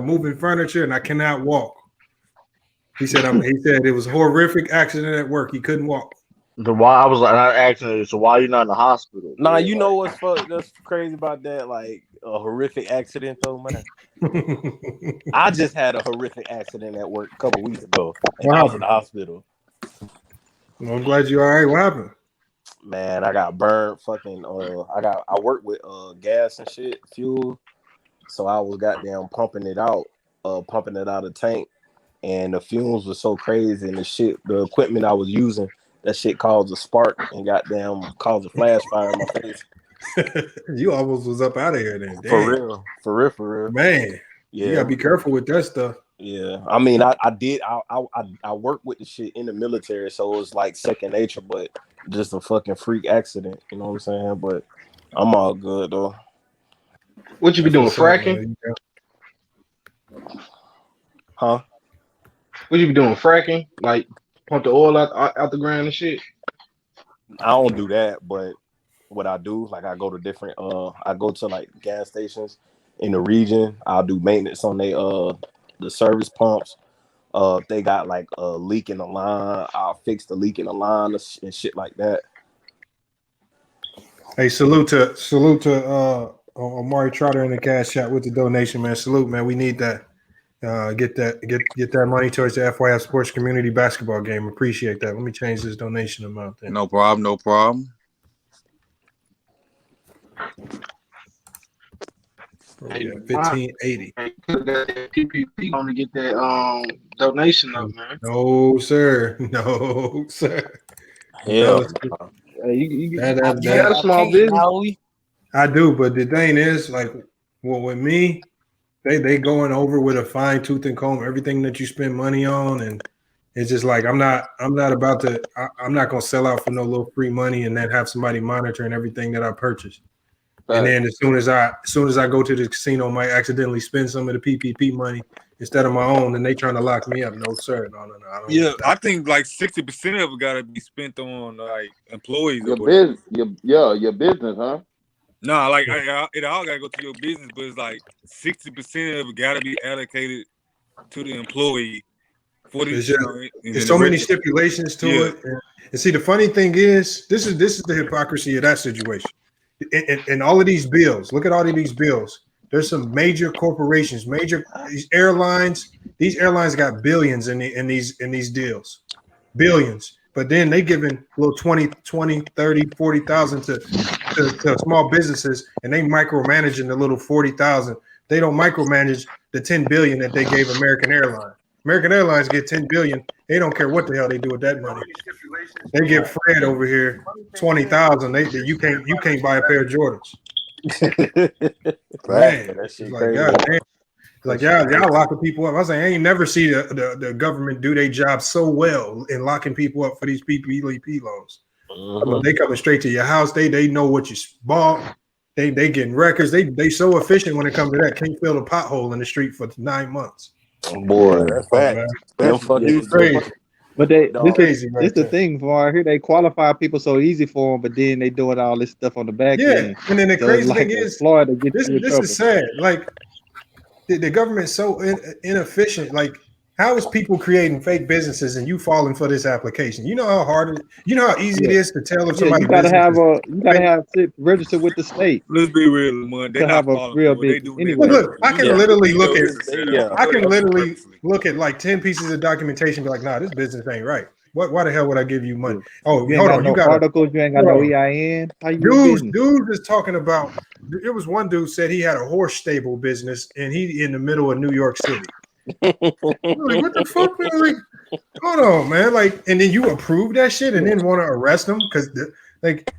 moving furniture and I cannot walk. He said it was a horrific accident at work. He couldn't walk. I asked him, so why are you not in the hospital? Nah, you know what's that's crazy about that? Like a horrific accident though, man. I just had a horrific accident at work a couple weeks ago. And I was in the hospital. Well, I'm glad you're all right. What happened? Man, I got burned. Fucking. I work with gas and shit, fuel. So I was goddamn pumping it out of tank, and the fumes were so crazy, and the equipment I was using, that shit caused a spark and goddamn caused a flash fire in my face. You almost was up out of here then. Damn. For real. Man, yeah, you gotta be careful with that stuff. Yeah, I mean, I worked with the shit in the military, so it was like second nature, but just a fucking freak accident, you know what I'm saying? But I'm all good though. What you be doing, fracking? Huh? What you be doing, fracking? Like pump the oil out the ground and shit? I don't do that, but what I do, like I go to different I go to like gas stations in the region. I'll do maintenance on the service pumps. If they got like a leak in the line, I'll fix the leak in the line and shit like that. Hey, salute to Amari Trotter in the cash chat with the donation, man. Salute, man. We need that. Get that money towards the FYF sports community basketball game. Appreciate that. Let me change this donation amount then. No problem. Oh, yeah, 1580. PPP going to get that donation up, man. No, sir. No, sir. Hell, You got a small business. I do, but the thing is, like, well, with me, they going over with a fine tooth and comb everything that you spend money on, and it's just like I'm not about to. I'm not gonna sell out for no little free money and then have somebody monitoring everything that I purchase. And then as soon as I go to the casino, I might accidentally spend some of the PPP money instead of my own, and they trying to lock me up. No, sir. No. I don't I think like 60% of it got to be spent on like employees. Your business, your business, huh? No, like it all got to go to your business, but it's like 60% of it got to be allocated to the employee. There's so many stipulations to it. And see, the funny thing is, this is the hypocrisy of that situation. And all of these bills, look at all of these bills. There's some major corporations, these airlines. These airlines got billions in these deals, billions. But then they giving a little 20, 30, 40,000 to small businesses, and they micromanaging the little 40,000. They don't micromanage the 10 billion that they gave American Airlines. American Airlines get 10 billion. They don't care what the hell they do with that money. They give Fred over here 20,000. You can't buy a pair of Jordans. Man, that shit like crazy. God damn. Like y'all locking people up. I was like, I ain't never see the government do their job so well in locking people up for these PPP loans. They coming straight to your house. They know what you bought. They getting records. They so efficient when it comes to that. Can't fill a pothole in the street for 9 months. Boy, that's fact. Crazy. But this right is the thing, for here they qualify people so easy for them, but then they doing all this stuff on the back end. And then the So crazy it's like thing is, Florida gets this you in trouble. is sad. Like the government's so inefficient. Like, how is people creating fake businesses and you falling for this application? You know how hard you know how easy it is to tell if somebody you gotta have it registered with the state. Let's be real, man. They To have a real business. Anyway, look, I can literally look at like 10 pieces of documentation, be like, nah, this business ain't right. Why the hell would I give you money? Oh, you hold ain't on, got you no got articles, you ain't got no EIN. How you dude is talking about. It was one dude said he had a horse stable business and he in the middle of New York City. Like, what the fuck, man? Like, hold on, man. Like, and then you approve that shit and then want to arrest them because the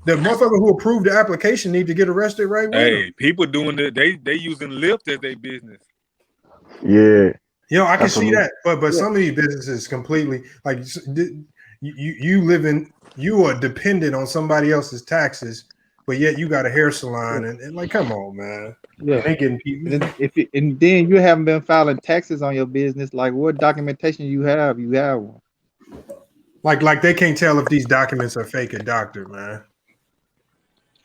motherfucker who approved the application need to get arrested right with him. People doing it. They using Lyft as their business. Yeah. You know, I can see that, but some of these businesses completely like you are dependent on somebody else's taxes, but yet you got a hair salon and like, come on, man. Yeah, they getting people. And then you haven't been filing taxes on your business. Like, what documentation you have? You have one. Like they can't tell if these documents are fake or doctored, man.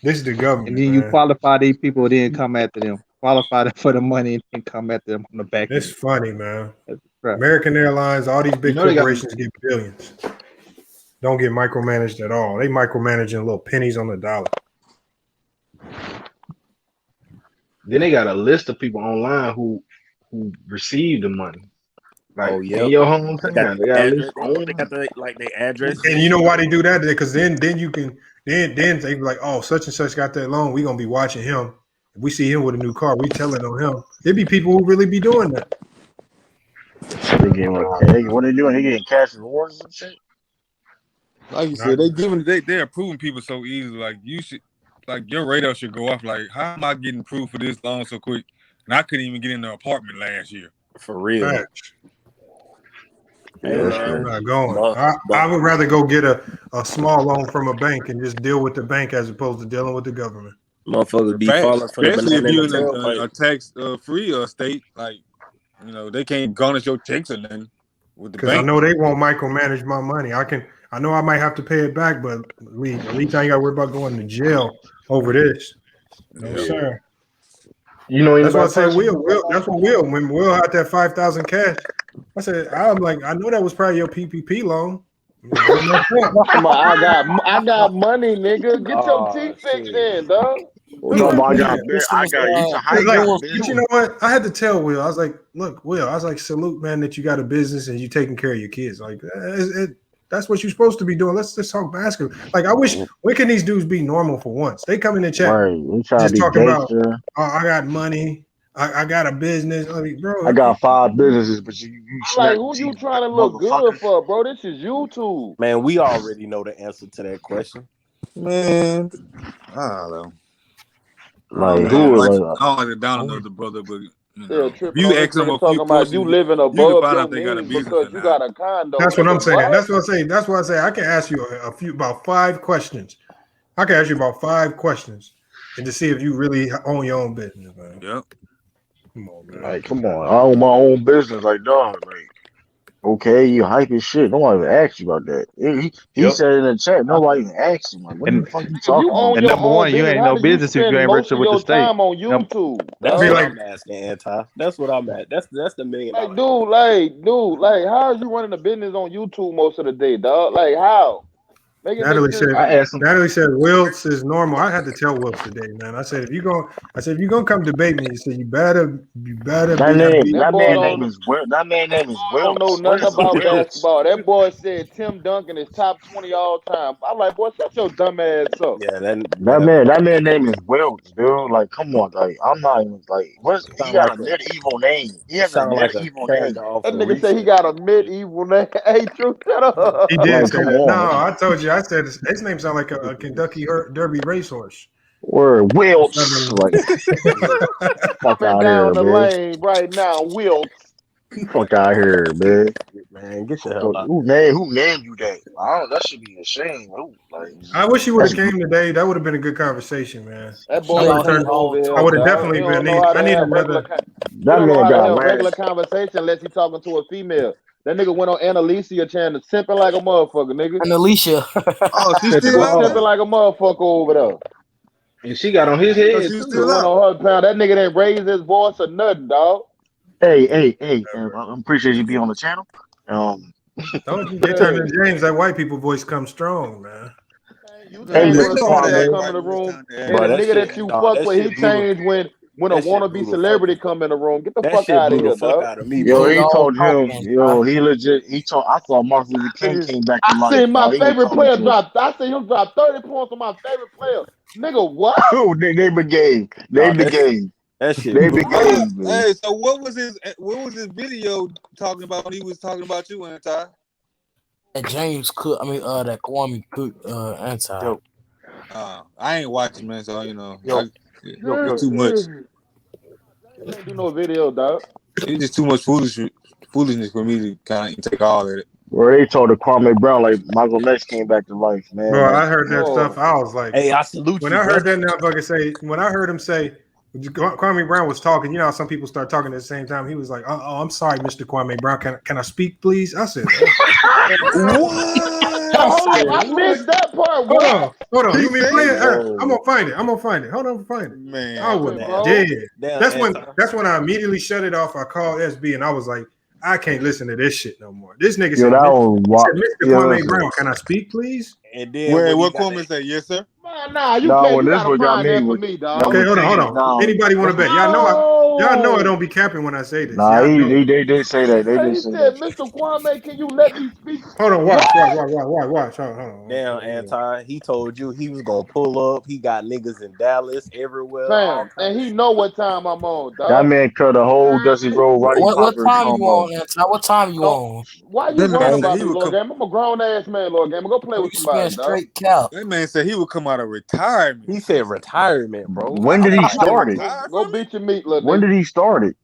This is the government. And then you qualify these people, then come after them. Qualify them for the money and then come after them on the back. It's funny, man. Right. American Airlines, all these big corporations get billions. Don't get micromanaged at all. They micromanaging little pennies on the dollar. Then they got a list of people online who received the money. Like, in your hometown, they got their address. And you know why they do that? Because then you can then they be like, oh, such and such got that loan. We're gonna be watching him. If we see him with a new car, we telling on him. There'd be people who really be doing that. What are they doing? They getting cash rewards and shit. Like you said, they're approving people so easily. Like, you should, like, your radar should go off. Like, how am I getting approved for this loan so quick? And I couldn't even get in the apartment last year. For real. I'm not going. I would rather go get a small loan from a bank and just deal with the bank as opposed to dealing with the government. Motherfuckers be falling for the especially if you're banana in a tax-free state. Like, you know, they can't garnish your checks or nothing with the bank. Because I know they won't micromanage my money. I know I might have to pay it back, but at least I ain't got to worry about going to jail over this. No, sir. You know, that's what I said. Will. That's what Will. When Will had that 5,000 cash, I said, I'm like, I know that was probably your PPP loan. I got money, nigga. Get your teeth fixed in, dog. You know what? I had to tell Will. I was like, look, Will. I was like, salute, man, that you got a business and you taking care of your kids. Like, that's what you're supposed to be doing. Let's talk basketball. Like, I wish, when can these dudes be normal for once? They come in the chat just talking about, oh, I got money. I got a business. I mean, bro, I got 5 businesses, but you Like, snap who you teeth, trying to look good motherfuckers. for, bro? This is YouTube. Man, we already know the answer to that question. Man, I don't know. Like, I who don't like? like to download the brother, but Still if tripping you on this ask them nigga a few talking about you questions, living you can above find out your if they got a means business because or you not. got a condo. that's what Nigga, I'm saying. what? That's what I'm saying. That's why I say I can ask you about 5 questions. I can ask you about 5 questions and to see if you really own your own business, man. Yep. Come on, man. Like, come on, I own my own business. Like, dog, like, okay, you hype as shit. Nobody even asked you about that. He said in the chat, nobody even asked him. Like, what the fuck you If you talking own about? your number own one, you business, ain't how no do you business if you spend ain't most registered of with the your state. time on YouTube? That's dog? what I'm asking, Anti. That's what I'm at. That's the $1 million. Like, dude, how are you running a business on YouTube most of the day, dog? Like, how? Make it make Natalie sense said. to me. Natalie said Wilts is normal. I had to tell Wilts today, man. I said if you're gonna come debate me, you said you better be. That That boy man name don't. is Will. That man name is I don't know Wilts. What nothing is a about Wilts? basketball. That boy said Tim Duncan is top 20 all time. I'm like, boy, shut your dumb ass up. Yeah, That man name is Wilts, dude. Like, come on, like, I'm not even like, he sound got like a medieval name. He has a sound like a medieval name. character off That of nigga say he Reese's. got a medieval name. Hey, true, shut He up. did Like, say come that. No, on, I told you. I said his name sounded like a Kentucky Derby racehorse. or Wilts. Southern. Like, fuck Coming out down here, the man. lane right now, Wilts. Fuck out here, man. Man, get your hell out. Who named you that? I don't. That should be a shame. Who, like, I wish you would have that's came today. That would have been a good conversation, man. That I boy would have came turned. over here, I would have dog. definitely He been. don't know how I to need have regular. another. He that don't know man how to got have regular last. conversation unless he talking to a female. That nigga went on Annalisa channel simping like a motherfucker, nigga. And Alicia. Oh, she He still was out simping there? like a motherfucker over there. And she got on his Oh, head she too. still Nigga went out. on her pound. That nigga didn't raise his voice or nothing, dog. Hey, I appreciate you being on the channel. Don't you get turned into James? That white people voice comes strong, man. You Hey, changed Man, when you a Mr. know how female that Kwame. come in white the boys room, down and there. Bro, the that nigga shit, that you dog, fuck that with, he shit blew changed when a that shit wannabe blew the fuck. celebrity come in the room. Get the That fuck shit out of blew the here, fuck dog. out of me, Yo, bro. he All told him, confidence, he legit. I thought Martin Luther King came back to I life. seen my He was favorite talking player to him. drop. I seen him drop 30 points on my favorite player. Nigga, what? Oh, name the game. Nah, Name the game. that shit Name blew the my Hey, game, man. hey, so what was his video talking about when he was talking about you, Anti? that James Cook. I mean, that Kwame Cook, anti. Yo, I ain't watching, man. So you know, yo, it's too much. James ain't do no video, dog. It's just too much foolishness for me to kind of take all of it. where they told the Kwame Brown like Michael X came back to life, man. Bro, Like, I heard that stuff. Oh, I was like, Hey, I salute when you, I heard brother. that motherfucker say, when I heard him say, Kwame Brown was talking. You know how some people start talking at the same time. He was like, "Oh, I'm sorry, Mr. Kwame Brown. Can I speak, please?" I said, What? I hold said, on, I what? missed that part. Hold What? on. He You mean play said it? that? I'm gonna find it. Hold on, find it. I Man, was Damn it, Damn, bro. dead. damn, That's when I immediately shut it off. I called SB and I was like, I can't listen to this shit no more. This nigga yo, said, that was wild. Mr. Yo, Kwame listen. Brown, can I speak, please? And then wait, when he what got Kwame that, say? Yes, sir. Man, nah, you Now, can't. when You this gotta one got find me, that for me, now dog. Okay, when hold King, on. Anybody want to bet? Y'all know I don't be capping when I say this. nah, Y'all know. they did say that. They Man, did he say said, that. Mr. Kwame, can you let me speak? Hold on, What? watch. Hold on. damn Anti, he told you he was gonna pull up. He got niggas in Dallas, everywhere, all Fam, kind and of he shit. know what time I'm on, That dog. man cut a whole Dusty Road Roddy What Piper time you promo. on, anti? What time you Don't. on? Why you That man worrying said about he me, would Lord come. Game? I'm a grown ass man, Lord Game. Go play You with spend somebody, dog. straight cap. That man said he would come out of retirement. He said retirement, bro. When did he You just start it? retired Go from it? beat your meat, little When nigga. did he start it?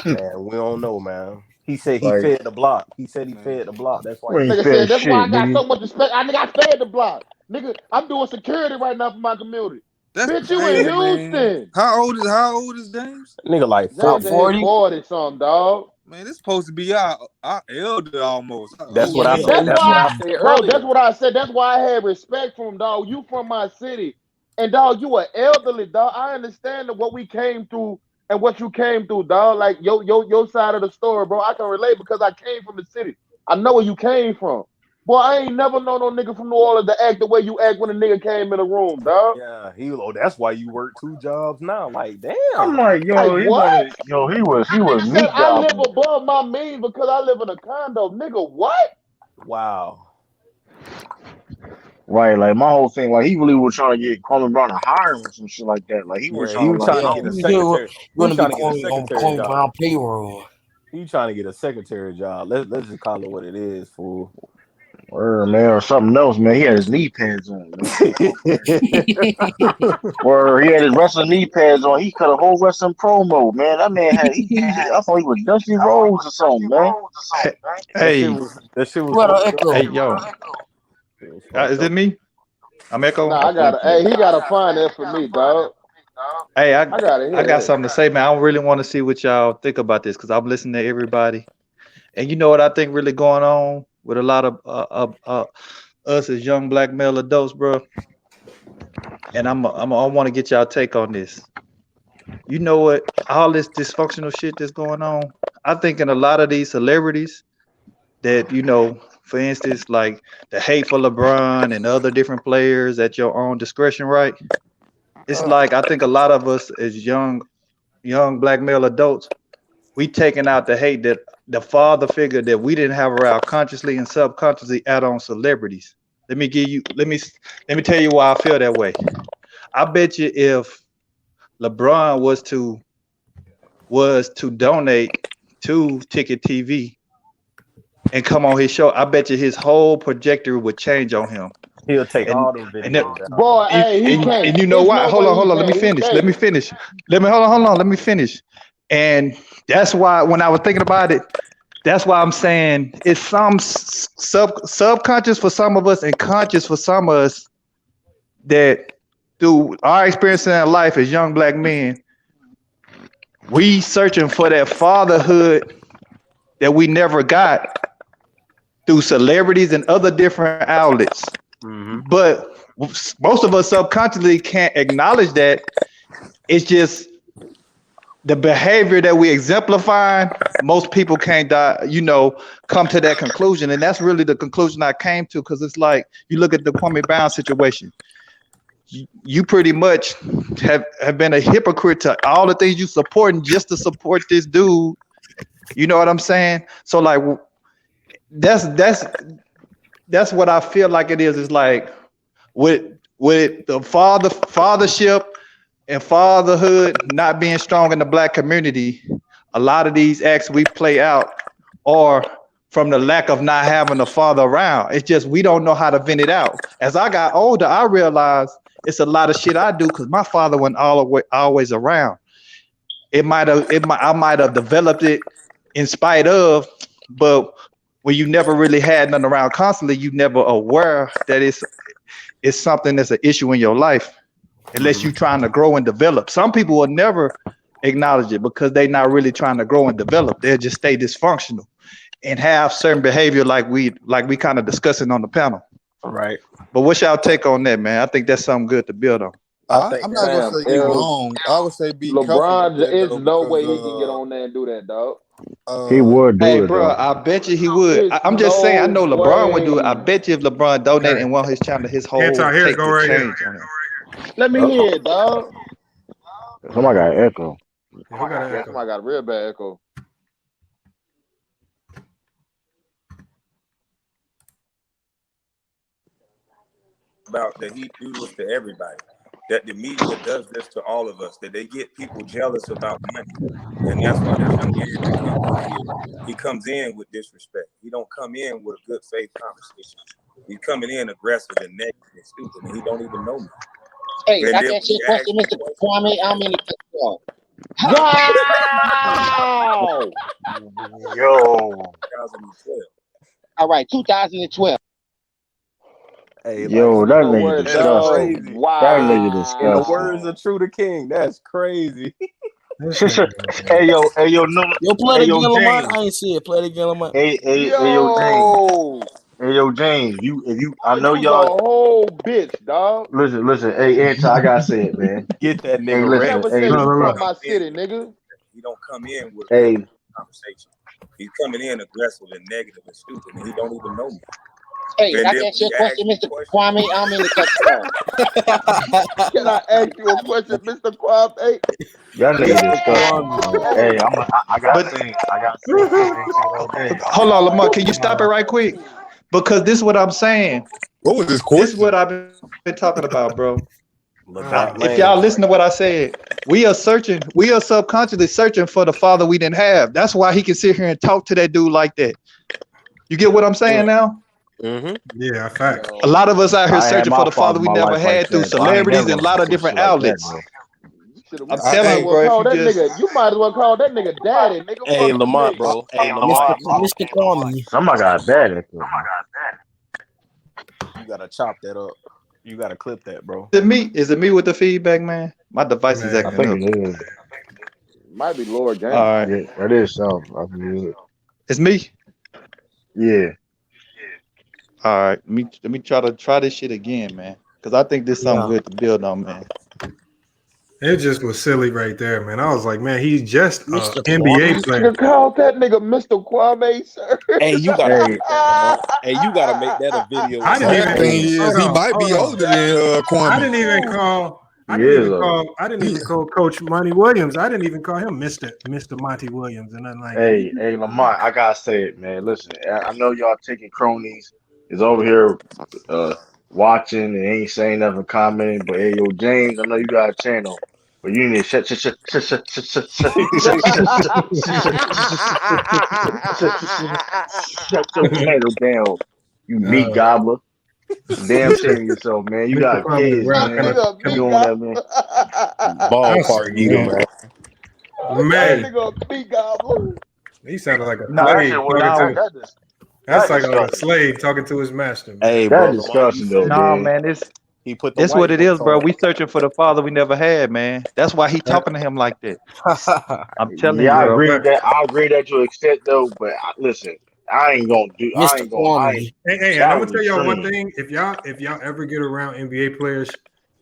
Man, we don't know, man. He said he Like, fed the block. He said he Man. fed the block. That's why we he ain't Nigga said said fed that's why shit, I got nigga. so much respect. I fed the block. Nigga, I'm doing security right now for my community. That's Bitch, you in crazy, man. Houston. How old is James? nigga like About James 40. in his 40. 40 something, dog. Man, this supposed to be our elder almost. How That's old what Yeah, I he he said. That's is? That's OG. what I why, said bro, that's earlier. what I said. That's why I had respect for him, dog. You from my city. And dog, you are elderly, dog. I understand what we came through and what you came through, dog. Like your side of the story, bro. I can relate because I came from the city. I know where you came from. Boy, I ain't never known no nigga from New Orleans to act the way you act when a nigga came in the room, dog. Yeah, that's why you work 2 jobs now. Like, I'm damn. like, Like he what? wanted, he was Nigga said meat I live gobbling. above my means because I live in a condo. Nigga, what? Wow. Right, like my whole thing, like he really was trying to get Kwame Brown to hire him or some shit like that. Like he was Yeah, trying he to was like, trying I to don't get a know. secretary. He was gonna be trying to get a on secretary Kwame job. Brown payroll. He trying to get a secretary job. Let's just call it what it is, fool. Or man, or something else, man. He had his knee pads on, man. Or he had his wrestling knee pads on. He cut a whole wrestling promo, man. That man had I thought he was Dusty Rhodes or something, man. Hey, that shit was What an fucked up. echo. hey, yo, is it me? I'm echoing. Nah, I gotta. Hey, he gotta find that for me, dog. Hey, I gotta I hear got that. something to say, man. I don't really want to see what y'all think about this because I'm listening to everybody, and you know what I think really going on with a lot of us as young black male adults, bro. And I want to get y'all take on this. You know what? All this dysfunctional shit that's going on. I think in a lot of these celebrities that, you know, for instance, like the hateful LeBron and other different players at your own discretion, right? It's like I think a lot of us as young black male adults, we taking out the hate that the father figure that we didn't have around consciously and subconsciously add on celebrities. Let me tell you why I feel that way. I bet you if LeBron was to donate to Ticket TV and come on his show, I bet you his whole trajectory would change on him. He'll take all them videos down. Boy, hey, he can't. And you know There's what? no Hold way on. he Let me can't. finish. He Let me can't. finish. Let me finish. And that's why when I was thinking about it, that's why I'm saying it's some subconscious for some of us and conscious for some of us that through our experience in life as young black men, we searching for that fatherhood that we never got through celebrities and other different outlets. Mm-hmm. But most of us subconsciously can't acknowledge that. It's just the behavior that we exemplify. Most people can't, come to that conclusion. And that's really the conclusion I came to, because it's like, you look at the Kwame Brown situation. You pretty much have been a hypocrite to all the things you supporting just to support this dude. You know what I'm saying? So like, that's what I feel like it is. It's like with the fathership and fatherhood not being strong in the black community, a lot of these acts we play out are from the lack of not having a father around. It's just we don't know how to vent it out. As I got older, I realized it's a lot of shit I do because my father wasn't always around. I might have developed it in spite of, but when you never really had nothing around constantly, you never aware that it's something that's an issue in your life, unless you're trying to grow and develop. Some people will never acknowledge it because they're not really trying to grow and develop. They'll just stay dysfunctional and have certain behavior like we kind of discussing on the panel. Right. But what's y'all take on that, man? I think that's something good to build on. I'm not gonna say you're wrong. I would say be careful. LeBron, there's no way he because, can get on there and do that, dog. He would do Hey, it, bro, though. I bet you he would. I'm just saying, I know LeBron would do it. I bet you if LeBron donated and won his channel, his whole take would change on him. Let me hear it, dog. Somebody got an echo. Somebody got a real bad echo. About that he do this to everybody, that the media does this to all of us, that they get people jealous about money, and that's why this young man that came on here, he comes in with disrespect. He don't come in with a good faith conversation. He's coming in aggressive and negative and stupid, and he don't even know me. Hey, And I then got your question, Mr. Kwame. I'm in the control. Wow! Yo. 2012. All right, 2012. Hey, Yo, like, that you know nigga what, disgusting. crazy. Wow. That nigga In the disgusting. words of True the King, that's crazy. Hey yo, no, Yo, play hey it yo, again, Lamont. James. I ain't see it. Play it again, Lamont. Hey yo, James. Hey yo, James. I know You was a y'all. whole bitch, dog. Listen. Hey, Anti, I gotta say it, man. Get that Hey, nigga I listen. never Hey, said you look. from my city, nigga. He don't come in with a Hey, good conversation. He's coming in aggressive and negative and stupid, and he don't even know me. Hey, And I then got we your question, ask Mr. Kwame. I'm in the control. Can I ask you a question, Mr. Kwame? y'all nigga Mr. disgusting. Kwame. Hey, I gotta say it all day. Hold on, Lamar, can you stop it right quick? Because this is what I'm saying. What was this This question? is what I've been talking about, bro. Ladot If Lane. y'all listen to what I said, we are subconsciously searching for the father we didn't have. That's why he can sit here and talk to that dude like that. You get what I'm saying now? Mm-hmm. Yeah, facts. A lot of us out here I ain't had searching my for the father father in we my never life like had through that, bro. I ain't celebrities never and a lot of some different shit like that, outlets. bro. I'm might telling as you, well bro. If call you that just nigga. You might as well call that nigga daddy, nigga. Hey, Fuck you Lamont, mean? bro. Hey, Mr. Lamont. Mr. Kwame. Somebody got bad at that. You gotta chop that up. You gotta clip that, bro. is it me with the feedback, man? My device is I acting think up. it is. Might be Lord All Game. right. Yeah, that is something. I believe it. It's me. Yeah. All right. Let me try this shit again, man. Because I think this is something good to build on, man. It just was silly right there, man. I was like, man, he's just an Mr. NBA Kwame. player. Nigga called that nigga Mr. Kwame, sir. Hey, you gotta Hey, clip that, Lamont. Hey, you gotta make that a video or I didn't something, Sad even thing bro. is, hold he on, might hold be on. older than I Kwame. didn't even call. he is though. I didn't even call Coach Monty Williams. I didn't even call him Mr. Monty Williams and nothing like that. Hey, Lamont, I gotta say it, man. Listen, I know y'all taking cronies is over here watching and ain't saying nothing, commenting, but hey, yo, James, I know you got a channel, but you need to shut your channel down, you meat gobbler. Damn shame yourself, man. You Mr. got Kwame kids, Brown kind man. of Nigga, You big doing guy. that, man? Ballpark eater, man. man. That Hey, nigga a big gobbler. He sounded like a No, that shit slave was talking no, to. That's that like a disgusting. slave talking to his master, man. Hey, That bro, Lamont, you disgusting though, said no, man. man. he put the This what white it is, voice bro. on. We searching for the father we never had, man. That's why he That, talking to him like that. I'm telling Yeah, you, I bro. agree but with that. I agree that to an extent though, but listen, I ain't gonna do. I Mr. ain't gonna. I ain't. Kwame. hey, and That I'm gonna was tell y'all one extreme. thing. If y'all ever get around NBA players,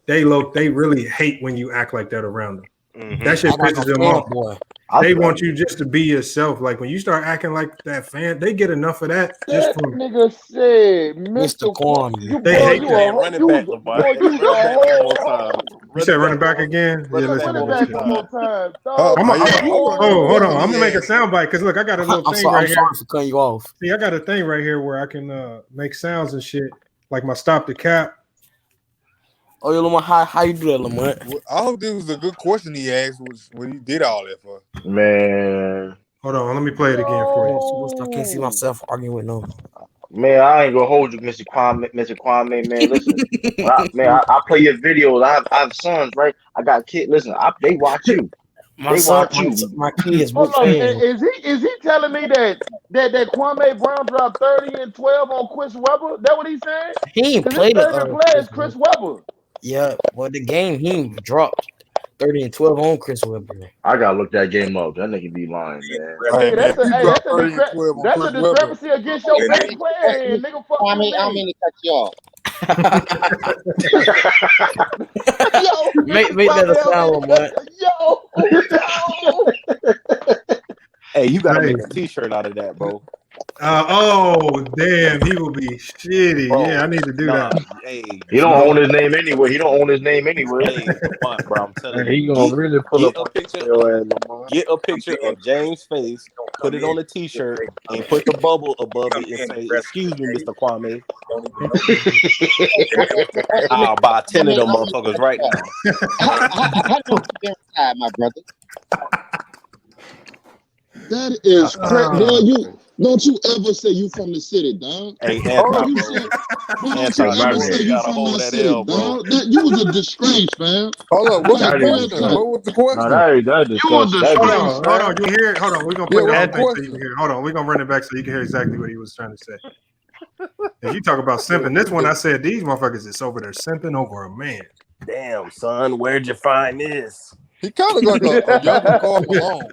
they really hate when you act like that around them. Mm-hmm. That shit I like a pisses them off. fanboy. They want you just to be yourself. Like when you start acting like that fan, they get enough of that just That from nigga said, Mr. Mr. Kwame. You they boy, hate you that. Hey, a run it you back, was Lamont. boy, Hey, you was run it a back one more time. whole. You Run said it run back it back one. again. Run Yeah, it listen back Run to it one this more back shit. one more time. time, dog. Are you Oh, sure? Hold on. I'm gonna make a soundbite because look, I got a little thing right I'm sorry here. for cutting you off. See, I got a thing right here where I can make sounds and shit, like my stop the cap. Oh, yo, Lamont, how you do that, Lamont? I hope this was a good question he asked. Was what he did all that for? Man, Hold on, let me play it again for you. I can't see myself arguing with no. man, I ain't gonna hold you, Mr. Kwame, man. Listen, I play your videos. I have sons, right? I got kids. Listen, they watch you. my They son, watch you. my kids, hold big on. fan. Is he telling me that Kwame Brown dropped 30 and 12 on Chris Webber? That what he said? He ain't Because his played it. favorite player is Chris Webber. Yeah, but the game he ain't dropped 30 and 12 on Chris Webber. I gotta look that game up. That nigga be lying, man. Hey, Nigga, if you drop 30 and 12 on that's a Chris Webber, discrepancy against your Hey, best player. Then nigga, fuck Kwame, you I don't mean mean? to cut you off. Yo, Make Mr. that a Kwame, I mean sound, yo. Hey, you gotta Hey. make a T-shirt out of that, bro. Oh damn, he will be shitty. Bro, Yeah, I need to do nah, that. hey, He don't own his name anyway. hey, Lamont, bro, I'm telling Hey, he you, gonna really pull get up a on picture, your ass, Lamar. get a picture of James' face, put it on a T-shirt, and put the bubble above it and say, "Excuse me, Mr. Kwame." I'll buy 10 of them motherfuckers right now. How long you been retired, my brother? That is crazy. Boy, you Oh, don't you ever say you from the city, dog. Hey, Boy, anti, you bro. say, boy, don't you Anti, you ever know say you you gotta from hold that that city, L, bro. dog. That you was a disgrace, man. hold up. What's the Like, boy, question? like, What was the No, question? that you a disgusting. That disgrace, is hold on. man. You hear it? Hold on. We're gonna Yeah, play the what's whole the thing so you question? can hear it. Hold on, we're gonna run it back so you can hear exactly what he was trying to say. If you talk about simping, this one I said these motherfuckers is over there simping over a man. Damn, son, where'd you find this? He kind of like a younger Karl Malone.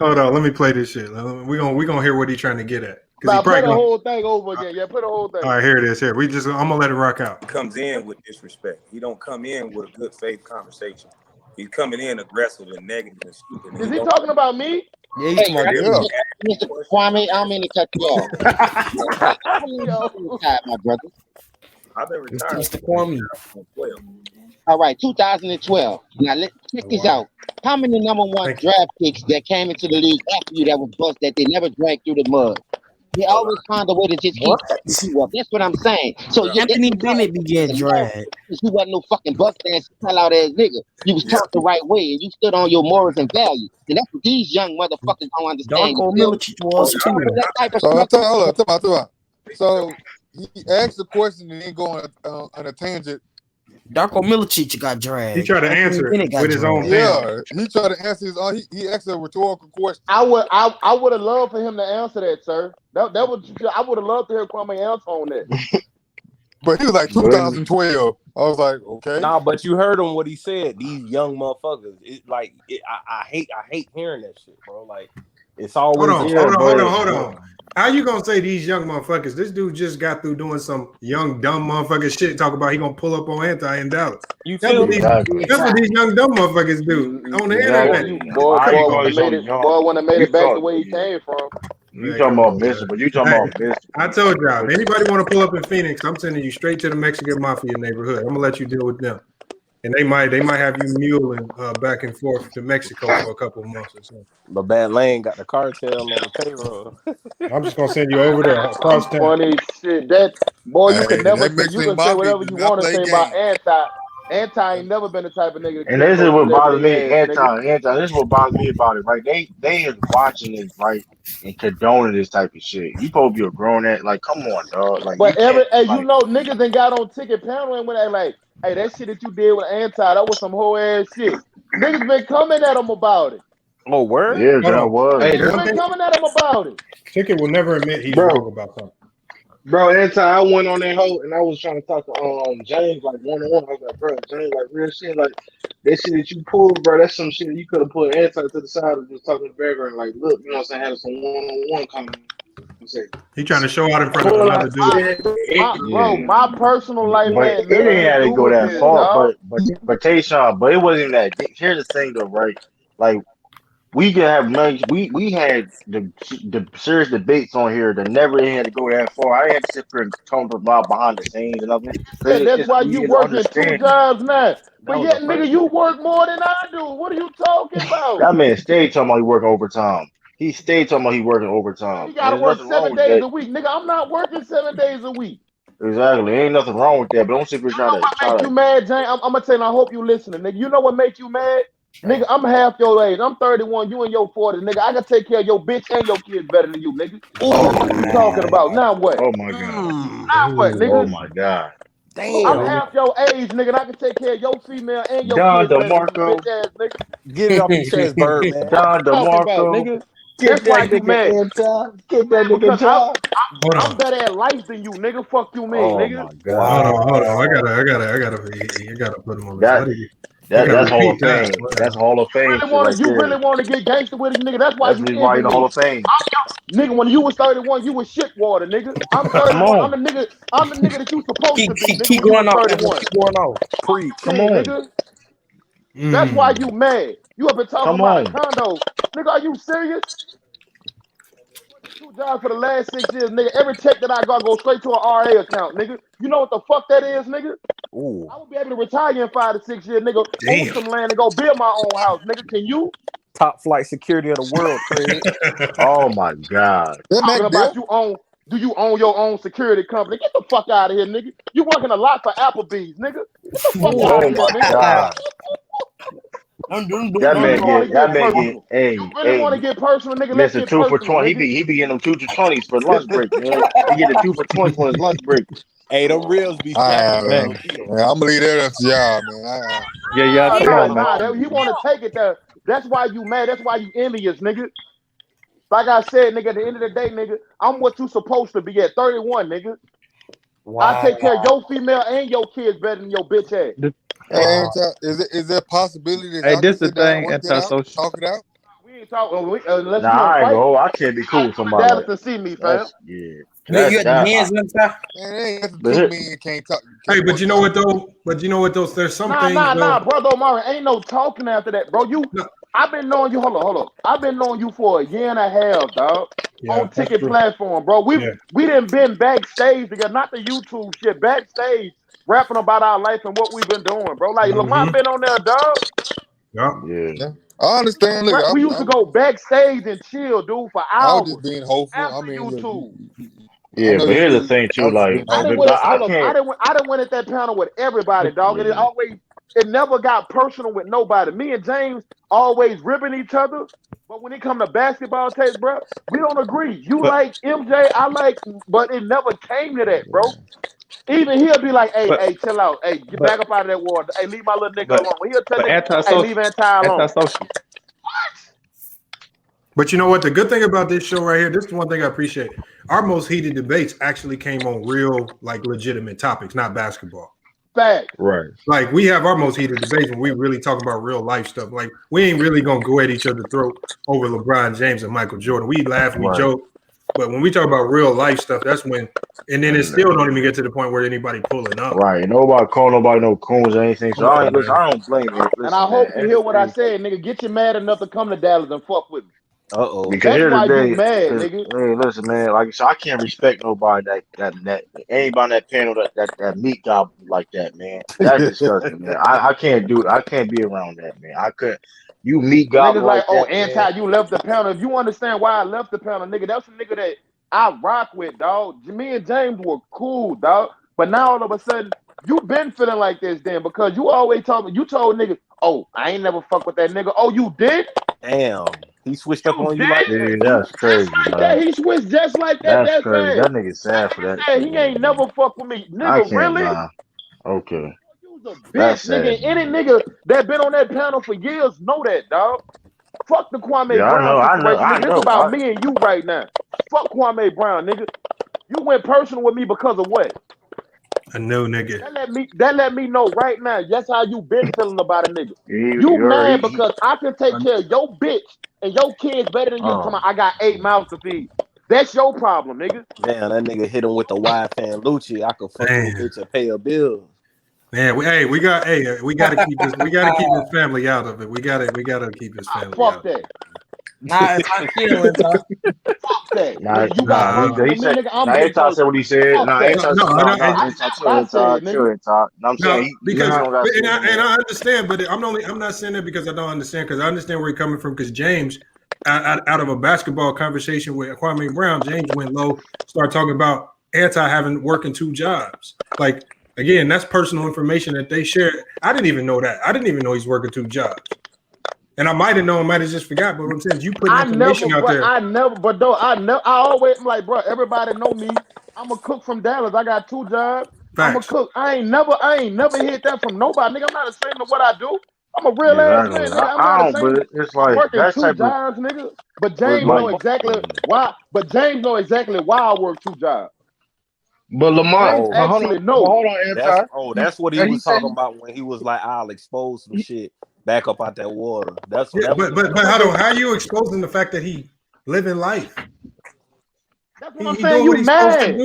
Hold on, let me play this shit. We're gonna hear what he's trying to get at. Because he Now play probably the gonna whole thing over again. Yeah, play the whole thing. all right, here it is. Here. I'm gonna let it rock out. Comes in with disrespect. He don't come in with a good faith conversation. He's coming in aggressive and negative and stupid. And Is he talking about me? Yeah, he's Hey, talking about Yeah. Mr. Kwame, I don't mean to cut you off. How long you been retired, my brother? I've been retired Mr. Kwame. since 12. All right, 2012. Now let's check this out. How many number one Thank you. draft picks that came into the league after you that was bust that they never dragged through the mud? They always find a way to just keep you up. That's what I'm saying. So Anthony Bennett be getting dragged. You wasn't no fucking bust ass tell out ass nigga. You was taught the right way and you stood on your morals and values. And that's what these young motherfuckers don't understand. Darko Milicic was too. That type of So stuff. So he asked the question and then go on a tangent. Darko Milicic got dragged. He tried to answer it with his own Yeah, he tried to answer his own. He asked a rhetorical question. I would have loved for him to answer that, sir. That would I would have loved to hear Kwame answer on that. But he was like 2012. I was like, okay. Nah, but you heard him what he said. These young motherfuckers. I hate hearing that shit, bro. Like it's always hold on. How you gonna say these young motherfuckers? This dude just got through doing some young dumb motherfucker shit. Talk about he gonna pull up on Anti in Dallas. You feel me? That's what these young dumb motherfuckers do on the internet. Boy, when I made it back the way he came from. You talking about Bishop, but you talking about Bishop. I told y'all, if anybody want to pull up in Phoenix, I'm sending you straight to the Mexican Mafia neighborhood. I'm gonna let you deal with them. And they might have you muling back and forth to Mexico for a couple of months or so. But Bad Lane got the cartel on the payroll. I'm just gonna send you over there across town. Funny shit. That boy, you can never say whatever you want to say about Anti. Anti ain't never been the type of nigga. And this is what bothers me, Anti. This is what bothers me about it, right? They is watching it, right, and condoning this type of shit. You supposed to be a grown ass, like, come on, dog. Like, but you know, niggas ain't got on ticket panel and when they like, hey, that shit that you did with Anti, that was some whole ass shit. Niggas been coming at him about it. Oh, word? Yeah, that was. Hey, niggas been coming at him about it. Ticket will never admit he's wrong about something. Bro, Anti, I went on that hoe and I was trying to talk to James like one-on-one. I was like, bro, James, like real shit, like that shit that you pulled, bro, that's some shit you could have put Anti to the side and just talking to the background, like, look, you know what I'm saying, having some one-on-one conversation. He trying to show out in front of another dude. Bro, my personal life, but man. It didn't have to go that far, but Tayshawn, but it wasn't that. Here's the thing, though, right? Like, we could have we had the serious debates on here that never had to go that far. I had to sit here and talk about behind the scenes and everything. Yeah, that's why you working 2 jobs now. But yet, nigga, you work more than I do. What are you talking about? That man stayed talking about he working overtime. He stayed talking about he working overtime. You gotta work 7 days a week, nigga. I'm not working 7 days a week. Exactly, ain't nothing wrong with that. But don't sit here trying to. What make you mad, Jane? I'm gonna tell you. I hope you listening, nigga. You know what make you mad? Nigga, I'm half your age. I'm 31. You in your 40s, nigga. I can take care of your bitch and your kids better than you, nigga. What you talking about? Now what? Oh my god. Now what, nigga? Oh my god. Damn. I'm half your age, nigga. And I can take care of your female and your Don kids better than you, DeMarco. bitch ass nigga. Get it off your chest, Bird, man. Don DeMarco. Nigga. Get That's why that you nigga mad. Get that nigga job. I'm better at life than you, nigga. Fuck you, mean, nigga. Oh my god. Hold on. I gotta put him on the That's Hall of Fame. That's Hall of Fame. You really want to get gangster with it, nigga. That's why you why in the Hall of Fame. Nigga, when you was 31, you was shit water, nigga. I'm 31. I'm the nigga that you supposed to be, nigga. Keep going off. 31. Keep going off. Preach. Come on. Nigga. That's why you mad. You have been talking about condos. Nigga, are you serious? 2 jobs for the last 6 years, nigga. Every check that I got go straight to an RA account, nigga. You know what the fuck that is, nigga? Ooh. I would be able to retire in 5 to 6 years, nigga. Own some land and go build my own house, nigga. Can you? Top flight security of the world, Craig. Oh my god. Talking about do you own your own security company? Get the fuck out of here, nigga. You working a lot for Applebee's, nigga. Get the fuck out of here, nigga. God. That man get, hey, you really want to get personal, nigga? Let's Mr. get 2 for personal, 20. nigga. He be getting them 2 for 20s for lunch break, man. He get a 2 for 20 for his lunch break. Hey, them reels be man, I'm gonna leave that up to y'all, man. Yeah, come on, man. He want to take it there. That's why you mad. That's why you envious, nigga. Like I said, nigga, at the end of the day, nigga, I'm what you supposed to be at 31, nigga. Wow. I take care of your female and your kids better than your bitch ass. Hey, is there a possibility that Hey, this the thing, antisocial. Talk it out? We ain't talking unless Nah, I ain't go. I can't be cool with somebody. Dallas to see me, fam. Yeah. Man, you had the hands on top. Hey, but you know what though? There's some things. Nah, brother Omar, ain't no talking after that, bro. I've been knowing you. Hold on. I've been knowing you for 1.5 years, dog. On ticket platform, bro. We done been backstage together, not the YouTube shit. Backstage, rapping about our life and what we've been doing, bro. Like Lamont been on there, dog. Yeah. I understand. Look, Bruh, we used to go backstage and chill, dude, for I was hours just being hopeful. after I mean, look, YouTube. I Yeah, know but you here's the did. thing I too. was just Like, being I didn't hopeful. win it. I Look, can't. I didn't win at that panel with everybody, dog. And it never got personal with nobody. Me and James always ribbing each other, but when it come to basketball takes, bro, we don't agree. You But like MJ, I like, but it never came to that, bro. Even he'll be like, hey, but hey, chill out. Hey, get but back up out of that water. Hey, leave my little nigga but alone. When he'll tell but nigga, hey, leave Anti alone. Antisocial. But you know what? The good thing about this show right here, this is one thing I appreciate. Our most heated debates actually came on real, like legitimate topics, not basketball. Fact. Right. Like we have our most heated debates when we really talk about real life stuff. Like we ain't really gonna go at each other's throat over LeBron James and Michael Jordan. We laugh, we joke, but when we talk about real life stuff, that's when. And then it still don't even get to the point where anybody pulling up. Right. Nobody call nobody no coons or anything. So I ain't listen. I don't blame it. And I Listen, hope man. you hear what I said, nigga. Get you mad enough to come to Dallas and fuck with me. Because That's here why you today, mad, nigga. hey, listen, man. Like I said, I can't respect nobody that anybody on that panel that meat gobble like that, man. That's disgusting, man. I can't do it. I can't be around that, man. I couldn't. You meat gobble Niggas like, like oh, that, man. you left the panel. If you understand why I left the panel, nigga, that's a nigga that I rock with, dog. Me and James were cool, dog. But now all of a sudden, you been feeling like this then because you always you told niggas, oh, I ain't never fuck with that nigga. Oh, you did? damn, he switched up on you like that. Dude, that's crazy, man. Yeah, he switched just like that. That's That's crazy. fast. That nigga sad for that Hey, shit, he man. ain't never fuck with me. I Nigga, can't, really? nah. Okay. Bitch, That's nigga, sad, any man. nigga that been on that panel for years know that, dog. Fuck the Kwame Yeah, I Brown know. situation, nigga. This about I me and you right now. Fuck Kwame Brown, nigga. You went personal with me because of what? A no nigga. That let me know right now. That's how you been feeling about a nigga. You he mad because I can take care of your bitch and your kids better than you. Come on, I got 8 mouths to feed. That's your problem, nigga. Damn, that nigga hit him with the wide fan Lucci. I could fuck your bitch and pay a bill. Man, we got to keep this. We got to keep his family out of it. We got to keep his family out. Fuck that. Nah, it's not killing, dog. Fuck that. Nah, You got personal with me, nigga. I'm getting Anti said what he said. Fuck Nah, that. Anti chill, Anti. I'm saying because you don't got and I understand, but I'm not saying that because I don't understand, because I understand where you're coming from. Because James, out of a basketball conversation with Kwame Brown, James went low, started talking about Anti having working 2 jobs. Like again, that's personal information that they share. I didn't even know that. I didn't even know he's working 2 jobs. And I might have known, might have just forgot. But what I'm saying is you put information out there. I always, I'm like, bro, everybody know me. I'm a cook from Dallas. I got 2 jobs. I'm a cook. I ain't never hit that from nobody. Nigga, I'm not ashamed of what I do. I'm a real ass man, nigga. I'm not ashamed. But it's like working that 2 type of jobs, nigga. But James know exactly why. But James know exactly why I work 2 jobs. But Lamont, James actually know. hold on, Anti. That's what he was talking about when he was like, I'll expose some shit back up out that water. That's what but how are you exposing the fact that he living life? That's what I'm saying. You mad?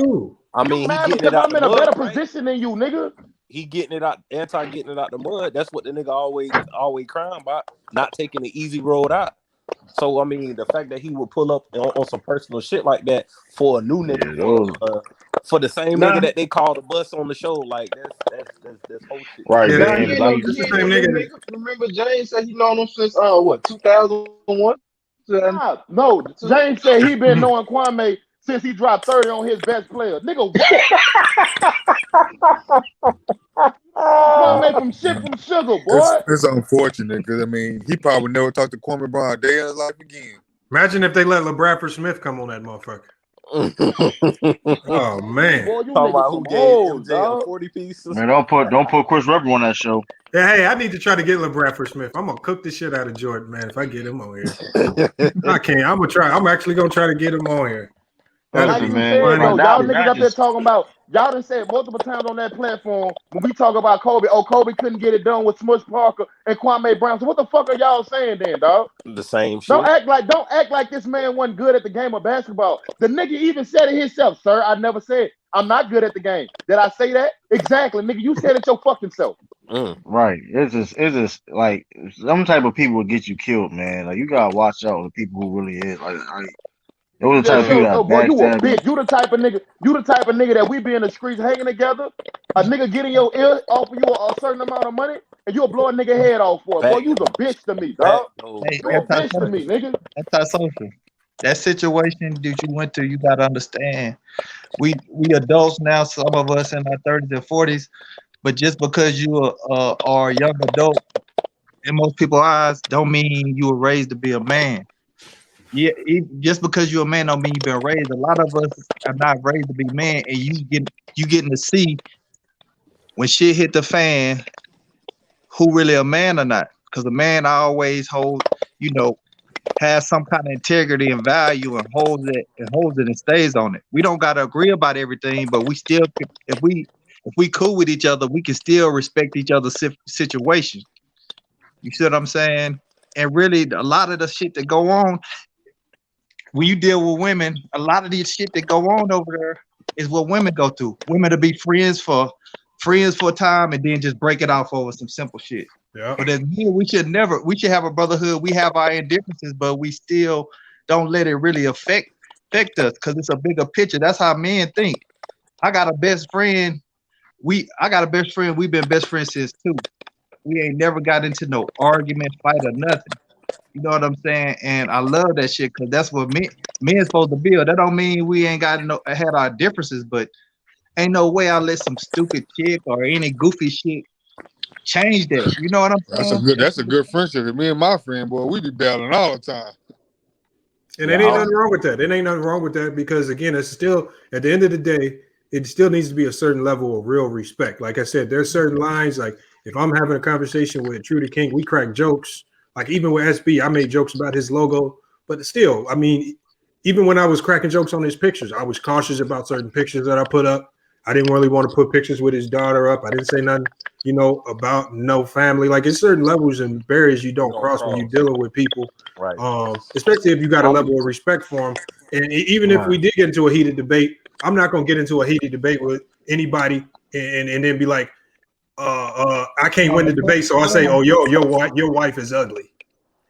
I mean, he mad getting because it out I'm the in a mud, better right? position than you, nigga. He getting it out, Anti getting it out the mud. That's what the nigga always crying about, not taking the easy road out. So I mean, the fact that he would pull up on some personal shit like that for a new nigga, for the same nigga that they called a bus on the show, like that's whole shit. Right, Nah, he ain't know them niggas. Remember, James said he known them since 2001. No, James said he been knowing Kwame since he dropped 30 on his best player. Nigga, what? Kwame from sugar, boy. It's unfortunate because I mean he probably never talked to Kwame Brown a day in his life again. Imagine if they let LeBradford Smith come on that motherfucker. Oh man! Boy, you niggas some hoes, dog. 40 pieces. Man, don't put Chris Webber on that show. Hey, I need to try to get LeBradford Smith. I'm gonna cook the shit out of Jordan, man. If I get him on here, I can't. I'm gonna try. I'm actually gonna try to get him on here. Like you said, though, y'all niggas up there talking about, y'all done said multiple times on that platform when we talk about Kobe, Kobe couldn't get it done with Smush Parker and Kwame Brown. So what the fuck are y'all saying then, dog? The same shit. Don't act like this man wasn't good at the game of basketball. The nigga even said it himself, sir. I never said I'm not good at the game. Did I say that? Exactly, nigga. You said it your fucking self. Right. It's just like some type of people will get you killed, man. Like you gotta watch out with people who really is like those type of people that boy, you a backstab bitch. You the type of nigga that we be in the streets hanging together. A nigga getting your ear off of you a certain amount of money. and you'll blow a nigga head off for it. Boy, you's a bitch to me, dog. Hey, You a bitch to me, nigga. antisocial. That situation that you went through, you gotta understand. We adults now, some of us in our 30s and 40s, but just because you are a young adult in most people's eyes, don't mean you were raised to be a man. Yeah, just because you're a man don't mean you've been raised. A lot of us are not raised to be men, and you getting to see when shit hit the fan who really a man or not. Because a man always holds, has some kind of integrity and value and holds it and stays on it. We don't gotta agree about everything, but we still, if we cool with each other, we can still respect each other's situation. You see what I'm saying? And really, a lot of the shit that go on when you deal with women, a lot of the shit that go on over there is what women go through. Women to be friends for a time and then just break it off over some simple shit. Yeah. But as men, we should have a brotherhood. We have our indifferences, but we still don't let it really affect us because it's a bigger picture. That's how men think. I got a best friend. We've been best friends since 2. We ain't never got into no argument, fight, or nothing. You know what I'm saying? And I love that shit because that's what men supposed to build. That don't mean we ain't had our differences, but ain't no way I'll let some stupid chick or any goofy shit change that. You know what I'm saying? That's a good friendship. And me and my friend, boy, we be battling all the time. And it ain't nothing wrong with that. It ain't nothing wrong with that because again, it's still at the end of the day, it still needs to be a certain level of real respect. Like I said, there's certain lines. Like if I'm having a conversation with Trudy King, we crack jokes. Like even with SB, I made jokes about his logo, but still, I mean, even when I was cracking jokes on his pictures, I was cautious about certain pictures that I put up. I didn't really want to put pictures with his daughter up. I didn't say nothing, about no family. Like it's certain levels and barriers you don't cross when you're dealing with people, right? Especially if you got a level of respect for them. And even if we did get into a heated debate, I'm not gonna get into a heated debate with anybody and then be like, I can't win the debate, so I say, oh, your wife is ugly,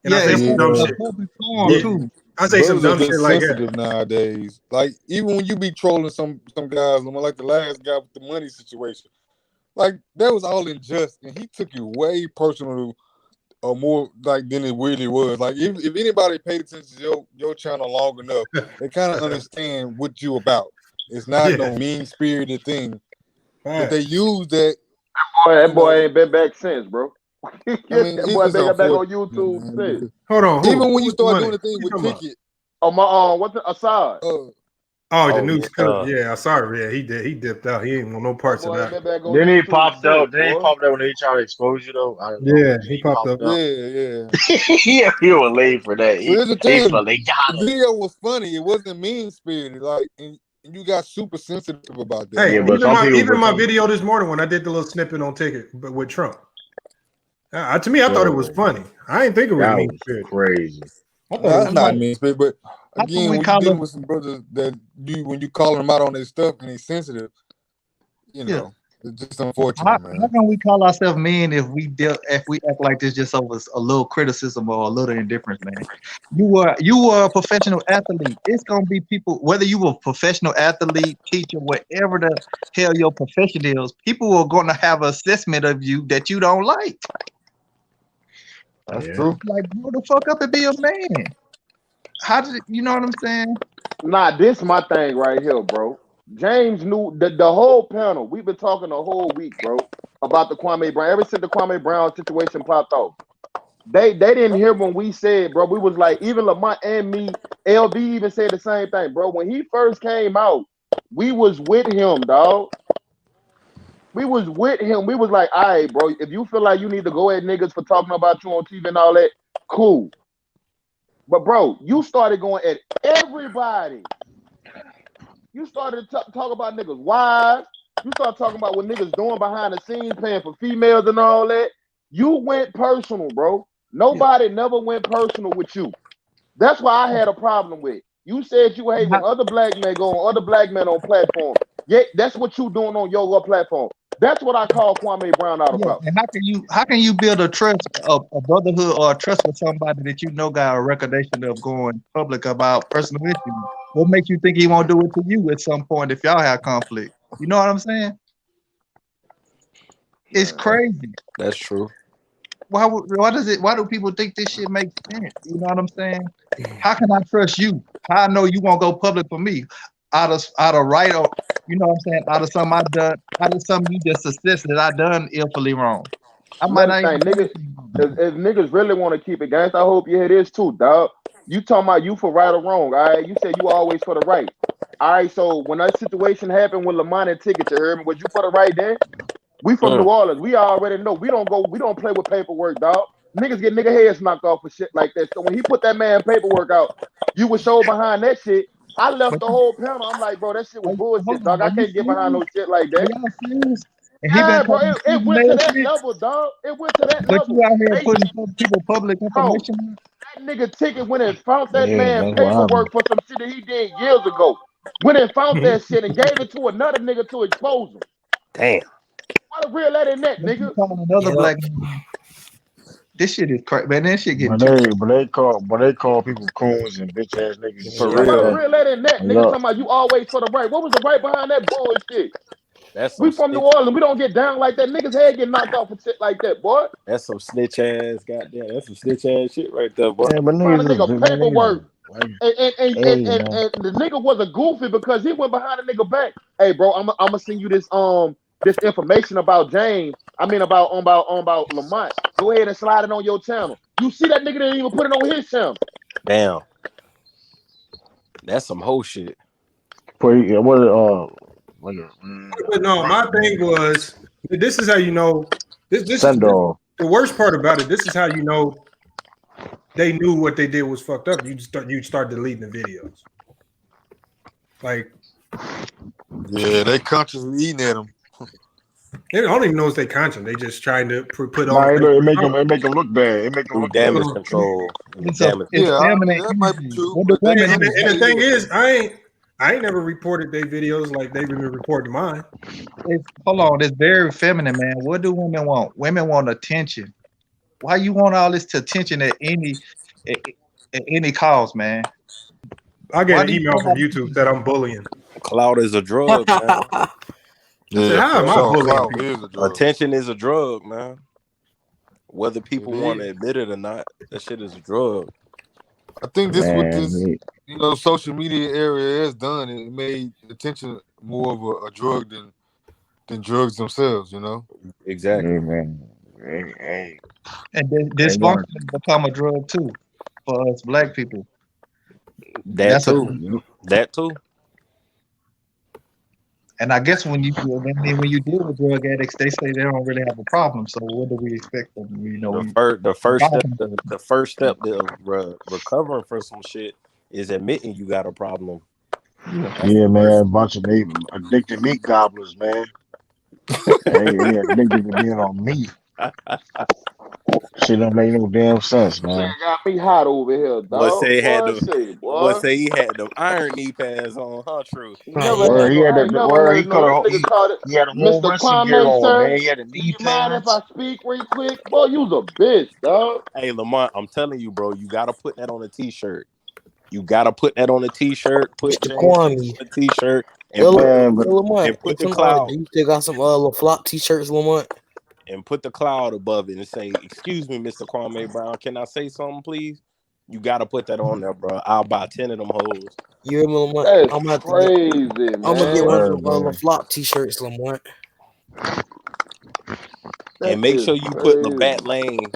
and I say some dumb shit. I say some dumb shit like that. Nowadays, like even when you be trolling some guys, like the last guy with the money situation, like that was all unjust, and he took it way personal, or more like than it really was. Like if anybody paid attention to your channel long enough, they kind of understand what you about. It's not no mean spirited thing, but they use that. That boy ain't been back since, bro. I mean, that boy been back on YouTube since. Hold on. Even when you start doing the thing with Ticket. Oh my, what's the Assad? The news. Yeah, sorry. Yeah, he did. He dipped out. He ain't want no parts of that. Then he popped up. Then he popped up when they tried to expose you, though. Yeah, he popped up. Yeah. He was late for that. Here's the thing. The video was funny. It wasn't mean spirited. Like, and you got super sensitive about that. Hey, even my video this morning when I did the little snippet on Ticket, but with Trump. To me, I thought it was funny. I didn't think it was mean spirited. Crazy. That's not mean spirited, but again, when you dealing with some brothers that when you calling them out on their stuff and he's sensitive, it's just unfortunate, man. How can we call ourselves men if we act like this just over a little criticism or a little indifference, man? You were a professional athlete. It's gonna be people, whether you were a professional athlete, teacher, whatever the hell your profession is, people are gonna have an assessment of you that you don't like. That's true. Like, grow the fuck up and be a man. You know what I'm saying? Nah, this my thing right here, bro. James knew the whole panel. We've been talking the whole week, bro, about the Kwame Brown. Ever since the Kwame Brown situation popped off, they didn't hear when we said, bro. We was like, even Lamont and me, LB even said the same thing, bro. When he first came out, we was with him, dog. We was with him. We was like, all right, bro, if you feel like you need to go at niggas for talking about you on TV and all that, cool. But, bro, you started going at everybody. You started to talk about niggas' wives. You started talking about what niggas doing behind the scenes, paying for females and all that. You went personal, bro. Nobody never went personal with you. That's why I had a problem with. You said you hate when other black men go on other black men on platforms. Yeah, that's what you doing on your platform. That's what I call Kwame Brown out about. And how can you build a trust, a brotherhood, or a trust with somebody that you know got a recognition of going public about personal issues? What makes you think he won't do it to you at some point if y'all have conflict? You know what I'm saying? It's crazy. That's true. Why do people think this shit makes sense? You know what I'm saying? How can I trust you? How I know you won't go public for me out of right or you know what I'm saying? Out of something I done, out of something you just success that I done illfully wrong. I might Another not thing, even do niggas, if niggas really want to keep it gangsta, I hope you hear this too, dog. You talking about you for right or wrong, all right? You said you always for the right. All right, so when that situation happened with Lamont and Ticket, you heard me? Was you for the right then? We from New Orleans. We already know. We don't play with paperwork, dog. Niggas get nigga heads knocked off for shit like that. So when he put that man paperwork out, you was so behind that shit. I left the whole panel. I'm like, bro, that shit was bullshit, dog. I can't get behind no shit like that. Are y'all serious? And he been Yeah, bro, calling it Stephen went A. to that shit, level, dog. It went to that but level. you out here They, putting people public bro, information. that nigga Ticket went and found that Yeah, man that's what happened. paperwork for some shit that he did years ago. Went and found that shit and gave it to another nigga to expose him. Damn. What a real that in that, nigga? Another black man. This shit is crazy, man. That shit getting But they call people coons and bitch ass niggas and For shit What like a real. that. real that in that, nigga? Yeah. Talking about you always for the right. What was the right behind that bullshit? That's some We from New snitch. Orleans. We don't get down like that. Niggas head get knocked off for shit like that, boy. That's some snitch ass. Goddamn. That's some snitch ass shit right there, boy. Yeah, but Behind a niggas, nigga paperwork. And hey, man. the nigga was a goofy because he went behind a nigga back. Hey, bro, I'm gonna send you this information about James. I mean about Lamont. Go ahead and slide it on your channel. You see that nigga didn't even put it on his channel. Damn. That's some whole shit. But no, my thing was this is how you know this is the worst part about it. This is how you know they knew what they did was fucked up. You start deleting the videos. Like, yeah, they consciously eating at them. They don't even know it's their conscience. They just trying to put on. It make them look bad. It make them look damage bad. control. That might be true. And the thing is, I ain't never reported their videos like they've been reporting mine. Hold on, it's very feminine, man. What do women want? Women want attention. Why you want all this attention at any cause, man? I get an email from YouTube that I'm bullying. Cloud is a drug, man. How am I bullying? Attention is a drug, man. Whether people want to admit it or not, that shit is a drug. I think this what this social media area has done. It made attention more of a drug than drugs themselves. Exactly. Hey. And dysfunction has become a drug too for us black people. That too. And I guess when you deal with drug addicts, they say they don't really have a problem. So what do we expect from them? The first step to recovering from some shit is admitting you got a problem. Yeah, man, a bunch of addicted meat gobblers, man. Addicted to being on meat. Shit don't make no damn sense, man. Got me hot over here, dog. What say he had them iron knee pads on, huh? True. He had the whole Mr. wrestling gear Kwame, on, sir. man. He had the knee You mind if pads. I speak real quick? Boy, you's a bitch, dog. Hey, Lamont, I'm telling you, bro, you gotta put that on a t-shirt. You gotta put that on a t-shirt. Put James on a t-shirt and put the cloud. You still got some little flop t-shirts, Lamont? And put the cloud above it and say, "Excuse me, Mr. Kwame Brown, can I say something, please?" You gotta put that on there, bro. I'll buy 10 of them hoes. You hear me, Lamont? That's crazy, man. I'm gonna get one of them flop t-shirts, Lamont. And make sure you put Labatt Lane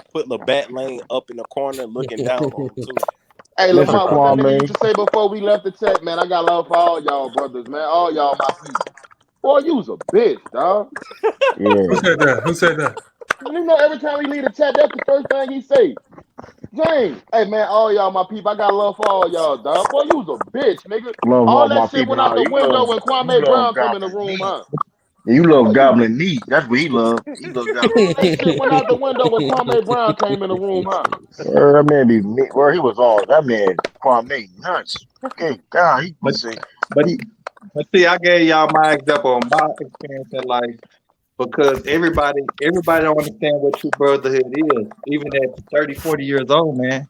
up in the corner looking down on him too. Hey, Lamont, what that nigga used to say before we left the chat, man? I got love for all y'all brothers, man. All y'all my people. Boy, you was a bitch, dog. Yeah. Who said that? You know, every time we leave the chat, that's the first thing he say. James, hey man, all y'all my people. I got love for all y'all, dog. Boy, you was a bitch, nigga. All that shit went out the window when Kwame Brown come in the room, huh? You love gobbling meat. That's what he love. He love gobbling meat. That shit went out the window when Kwame Brown came in the room, huh? That man be where he was on. That man Kwame nuts. Okay, God, he was saying. But see, I gave y'all my example of my experience in life because everybody don't understand what true brotherhood is, even at 30, 40 years old, man.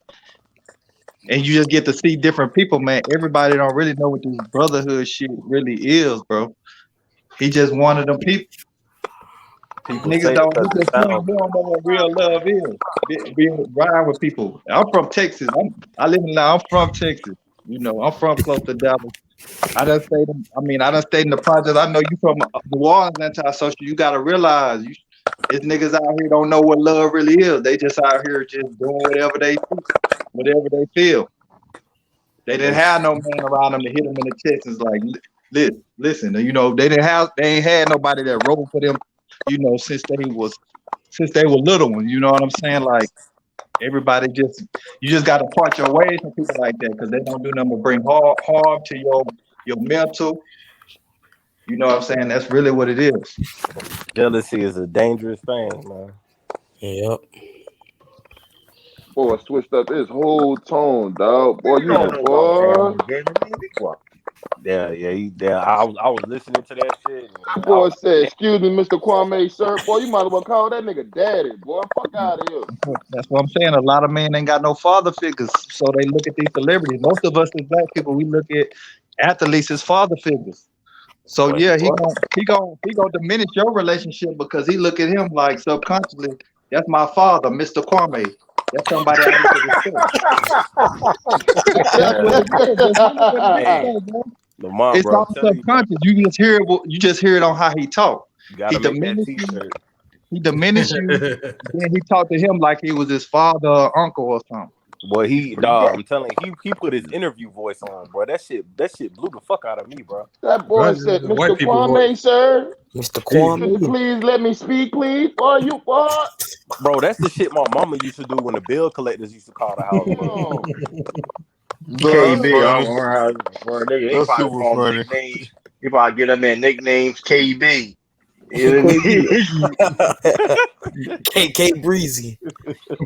And you just get to see different people, man. Everybody don't really know what this brotherhood shit really is, bro. He just one of them people. People Niggas say it don't, because it you sounds don't know what real love is. Being ride with people. I'm from Texas. I live in now. I'm from Texas. You know, I'm from close to Dallas. I done stayed in the project. I know you from New Orleans, anti-social. You gotta realize it's niggas out here don't know what love really is. They just out here just doing whatever they do, whatever they feel. They didn't have no man around them to hit them in the chest. It's like, listen, you know, they ain't had nobody that rolled for them, you know, since they were little ones. You know what I'm saying? Like everybody you just got to part your ways from people like that because they don't do nothing but bring harm to your mental. You know what I'm saying? That's really what it is. jealousy is a dangerous thing, man. Yep. Boy, switched up his whole tone, dog. Boy, you don't the know boy. about damn man. Be quiet. Yeah. I was listening to that shit. And Boy said, "Excuse me, Mr. Kwame, sir." Boy, you might as well call that nigga daddy. Boy, fuck out of here. That's what I'm saying. A lot of men ain't got no father figures, so they look at these celebrities. Most of us as black people, we look at athletes as father figures. So yeah, he gonna diminish your relationship because he look at him like subconsciously, that's my father, Mr. Kwame. That's somebody I need to respect. That's what it is. That's really what it is, bro. Lamont, It's bro, all subconscious. You just hear it on how he talk. you gotta make that t-shirt. He diminished you. Then he talked to him like he was his father or uncle or something. Boy, I'm telling you, he put his interview voice on, bro. That shit blew the fuck out of me, bro. That boy said, "Mr. Kwame, sir. Mr. Kwame, please let me speak, please." Boy, you boy. Bro, that's the shit my mama used to do when the bill collectors used to call the house, bro. KB, bro, they That's probably super call him funny. nicknames. They probably get them man nicknames KB. KK Breezy.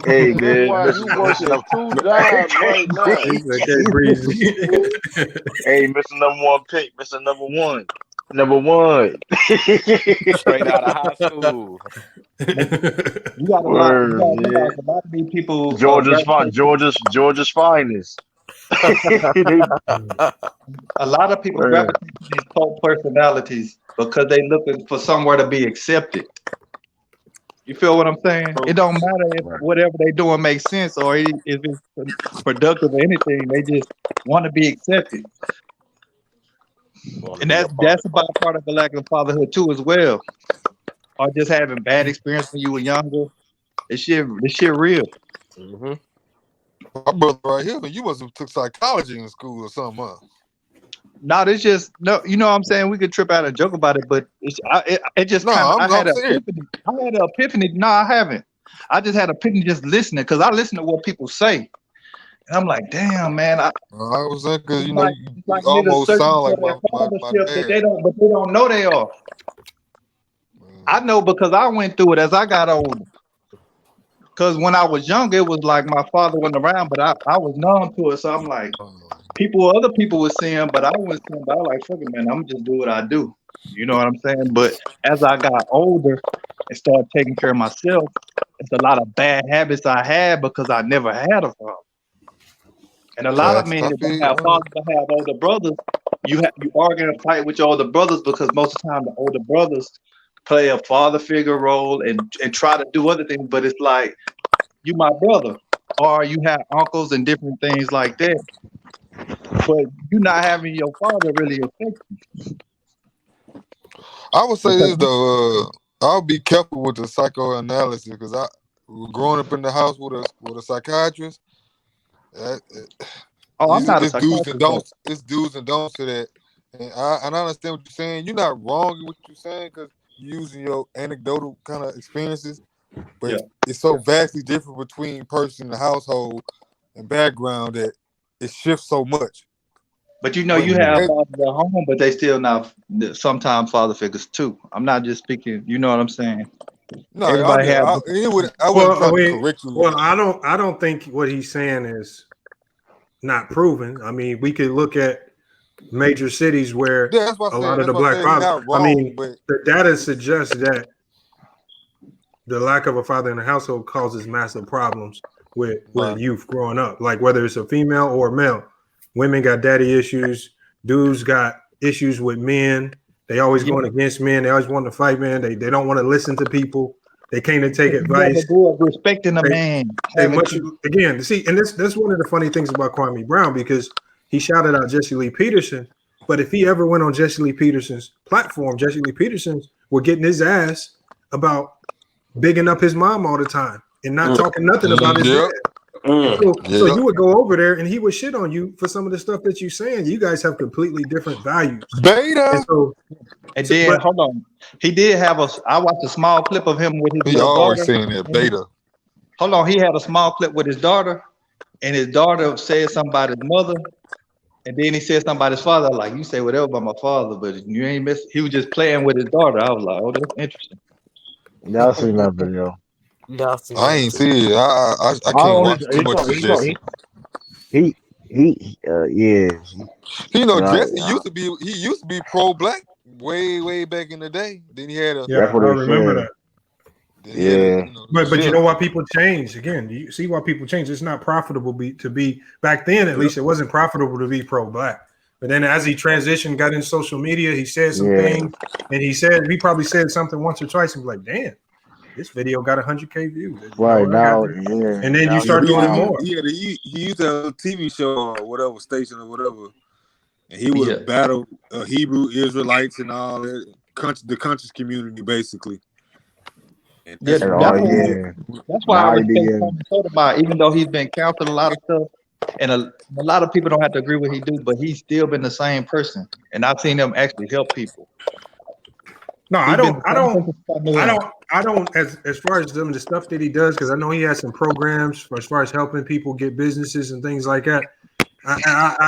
Hey That's man, why you working 2 jobs right now. Hey, Mr. Number One pick, Mr. Number One. Number one. Straight out of high school. You got a lot of these people. Georgia's finest. A lot of people gravitate to these cult personalities because they looking for somewhere to be accepted. You feel what I'm saying? It don't matter if whatever they doing makes sense or if it's productive or anything. They just want to be accepted. And that's about part of the lack of fatherhood too, as well. Or just having bad experience when you were younger. This shit real. My brother right here, you must have took psychology in school or something, huh? No, it's just you know what I'm saying? We could trip out and joke about it, but it just I had an epiphany. I had an epiphany. No, I haven't. I just had an epiphany just listening because I listen to what people say. And I'm like, damn, man. I was saying because you like almost sound like my that dad. but they don't know they are. I know because I went through it as I got older. Because when I was young, it was like my father wasn't around, but I was numb to it. So I'm like, other people were seeing, but I wasn't seeing. But I was like, fuck it, man, I'm just do what I do. You know what I'm saying? But as I got older and started taking care of myself, it's a lot of bad habits I had because I never had a father. And a lot of men that don't have fathers but have older brothers, you argue and fight with your older brothers because most of the time the older brothers play a father figure role and try to do other things, but it's like you my brother, or you have uncles and different things like that. But you not having your father really affect you. I would say this though, I'll be careful with the psychoanalysis because growing up in the house with a psychiatrist. I'm not a it's do's and psychiatrist. don'ts. It's do's and don'ts to that, and I understand what you're saying. You're not wrong in what you're saying because you're using your anecdotal kind of experiences, but it's so vastly different between person and household and background that it shifts so much. But you know, you have fathers at home, but they still not sometimes father figures too. I'm not just speaking. You know what I'm saying? No, everybody has. I wasn't trying to correct you. Well, I don't think what he's saying is not proven. I mean, we could look at major cities where a lot of the black fathers. I mean, the data suggests that the lack of a father in the household causes massive problems with youth growing up. Like whether it's a female or a male, women got daddy issues. Dudes got issues with men. They always going against men. They always want to fight, man. They don't want to listen to people. They can't take advice. Respecting a man. They much again. See, and that's one of the funny things about Kwame Brown, because he shouted out Jesse Lee Peterson. But if he ever went on Jesse Lee Peterson's platform, Jesse Lee Peterson were getting his ass about bigging up his mom all the time and not talking nothing about his dad. So you would go over there and he would shit on you for some of the stuff that you're saying. You guys have completely different values. Beta. And then hold on, he did have I watched a small clip of him with his daughter. Saying that beta. Hold on, he had a small clip with his daughter, and his daughter said something about his mother, and then he said something about his father. Like, you say whatever about my father, but you ain't miss. He was just playing with his daughter. I was like, oh, that's interesting. Y'all seen that video? I ain't see it. I can't watch too much of Jesse. Yeah. You know, Jesse used to be pro-black way back in the day. Then he had a I remember that. Yeah, but you know why people change? Again, you see why people change. It's not profitable to be back then. At least it wasn't profitable to be pro-black. But then as he transitioned, got in social media, he said some things, and he probably said something once or twice, and be like, "Damn, this video got 100K views." Right now, and then you start doing it more. He used to have a TV show or whatever station or whatever, and he would battle Hebrew Israelites and all that, the conscious community basically. And that's why I respect Sotomayor, even though he's been counseling a lot of stuff, and a lot of people don't have to agree what he do, but he's still been the same person, and I've seen him actually help people. No, I don't. As far as the stuff that he does, because I know he has some programs as far as helping people get businesses and things like that.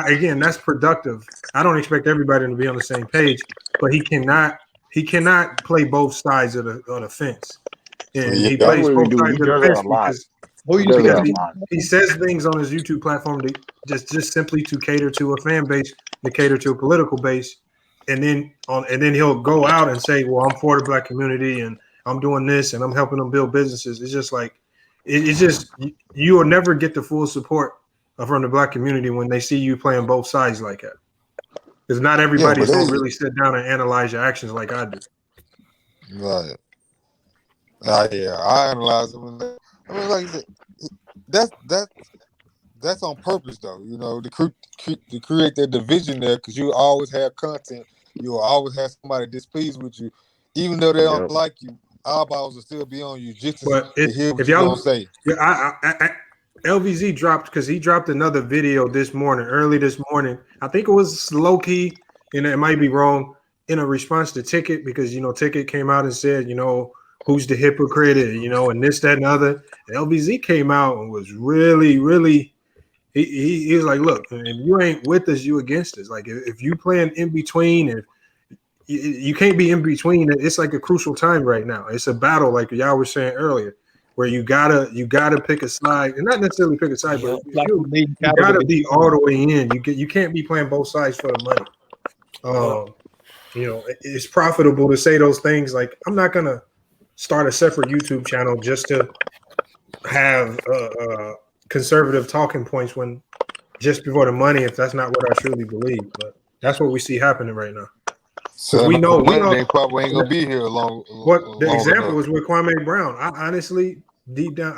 Again, that's productive. I don't expect everybody to be on the same page, but he cannot play both sides of the fence. And he plays both sides of the fence because he says things on his YouTube platform just simply to cater to a fan base, to cater to a political base, and then he'll go out and say, "Well, I'm for the black community and I'm doing this and I'm helping them build businesses." It's just like it's just you will never get the full support from the black community when they see you playing both sides like that. Because not everybody's gonna really sit down and analyze your actions like I do. Right. I analyze them. I mean, like that's on purpose, though. You know, to create that division there, because you always have content. You will always have somebody displeased with you, even though they don't like you. Eyeballs will still be on you just to hear what you're gonna say. LVZ dropped, because he dropped another video early this morning. I think it was low key, and it might be wrong, in a response to Ticket, because Ticket came out and said, who's the hypocrite, and this, that, and other. And LVZ came out and was really, really, he was like, look, if you ain't with us, you against us. Like, if you playing in between, and you can't be in between, it's like a crucial time right now. It's a battle, like y'all were saying earlier, where you gotta pick a side, and not necessarily pick a side, but you gotta be all the way in. You can't be playing both sides for the money. It's profitable to say those things. Like, I'm not gonna start a separate YouTube channel just to have conservative talking points when just before the money, if that's not what I truly believe. But that's what we see happening right now. So we know they probably ain't gonna be here long. The example is with Kwame Brown. I honestly, deep down,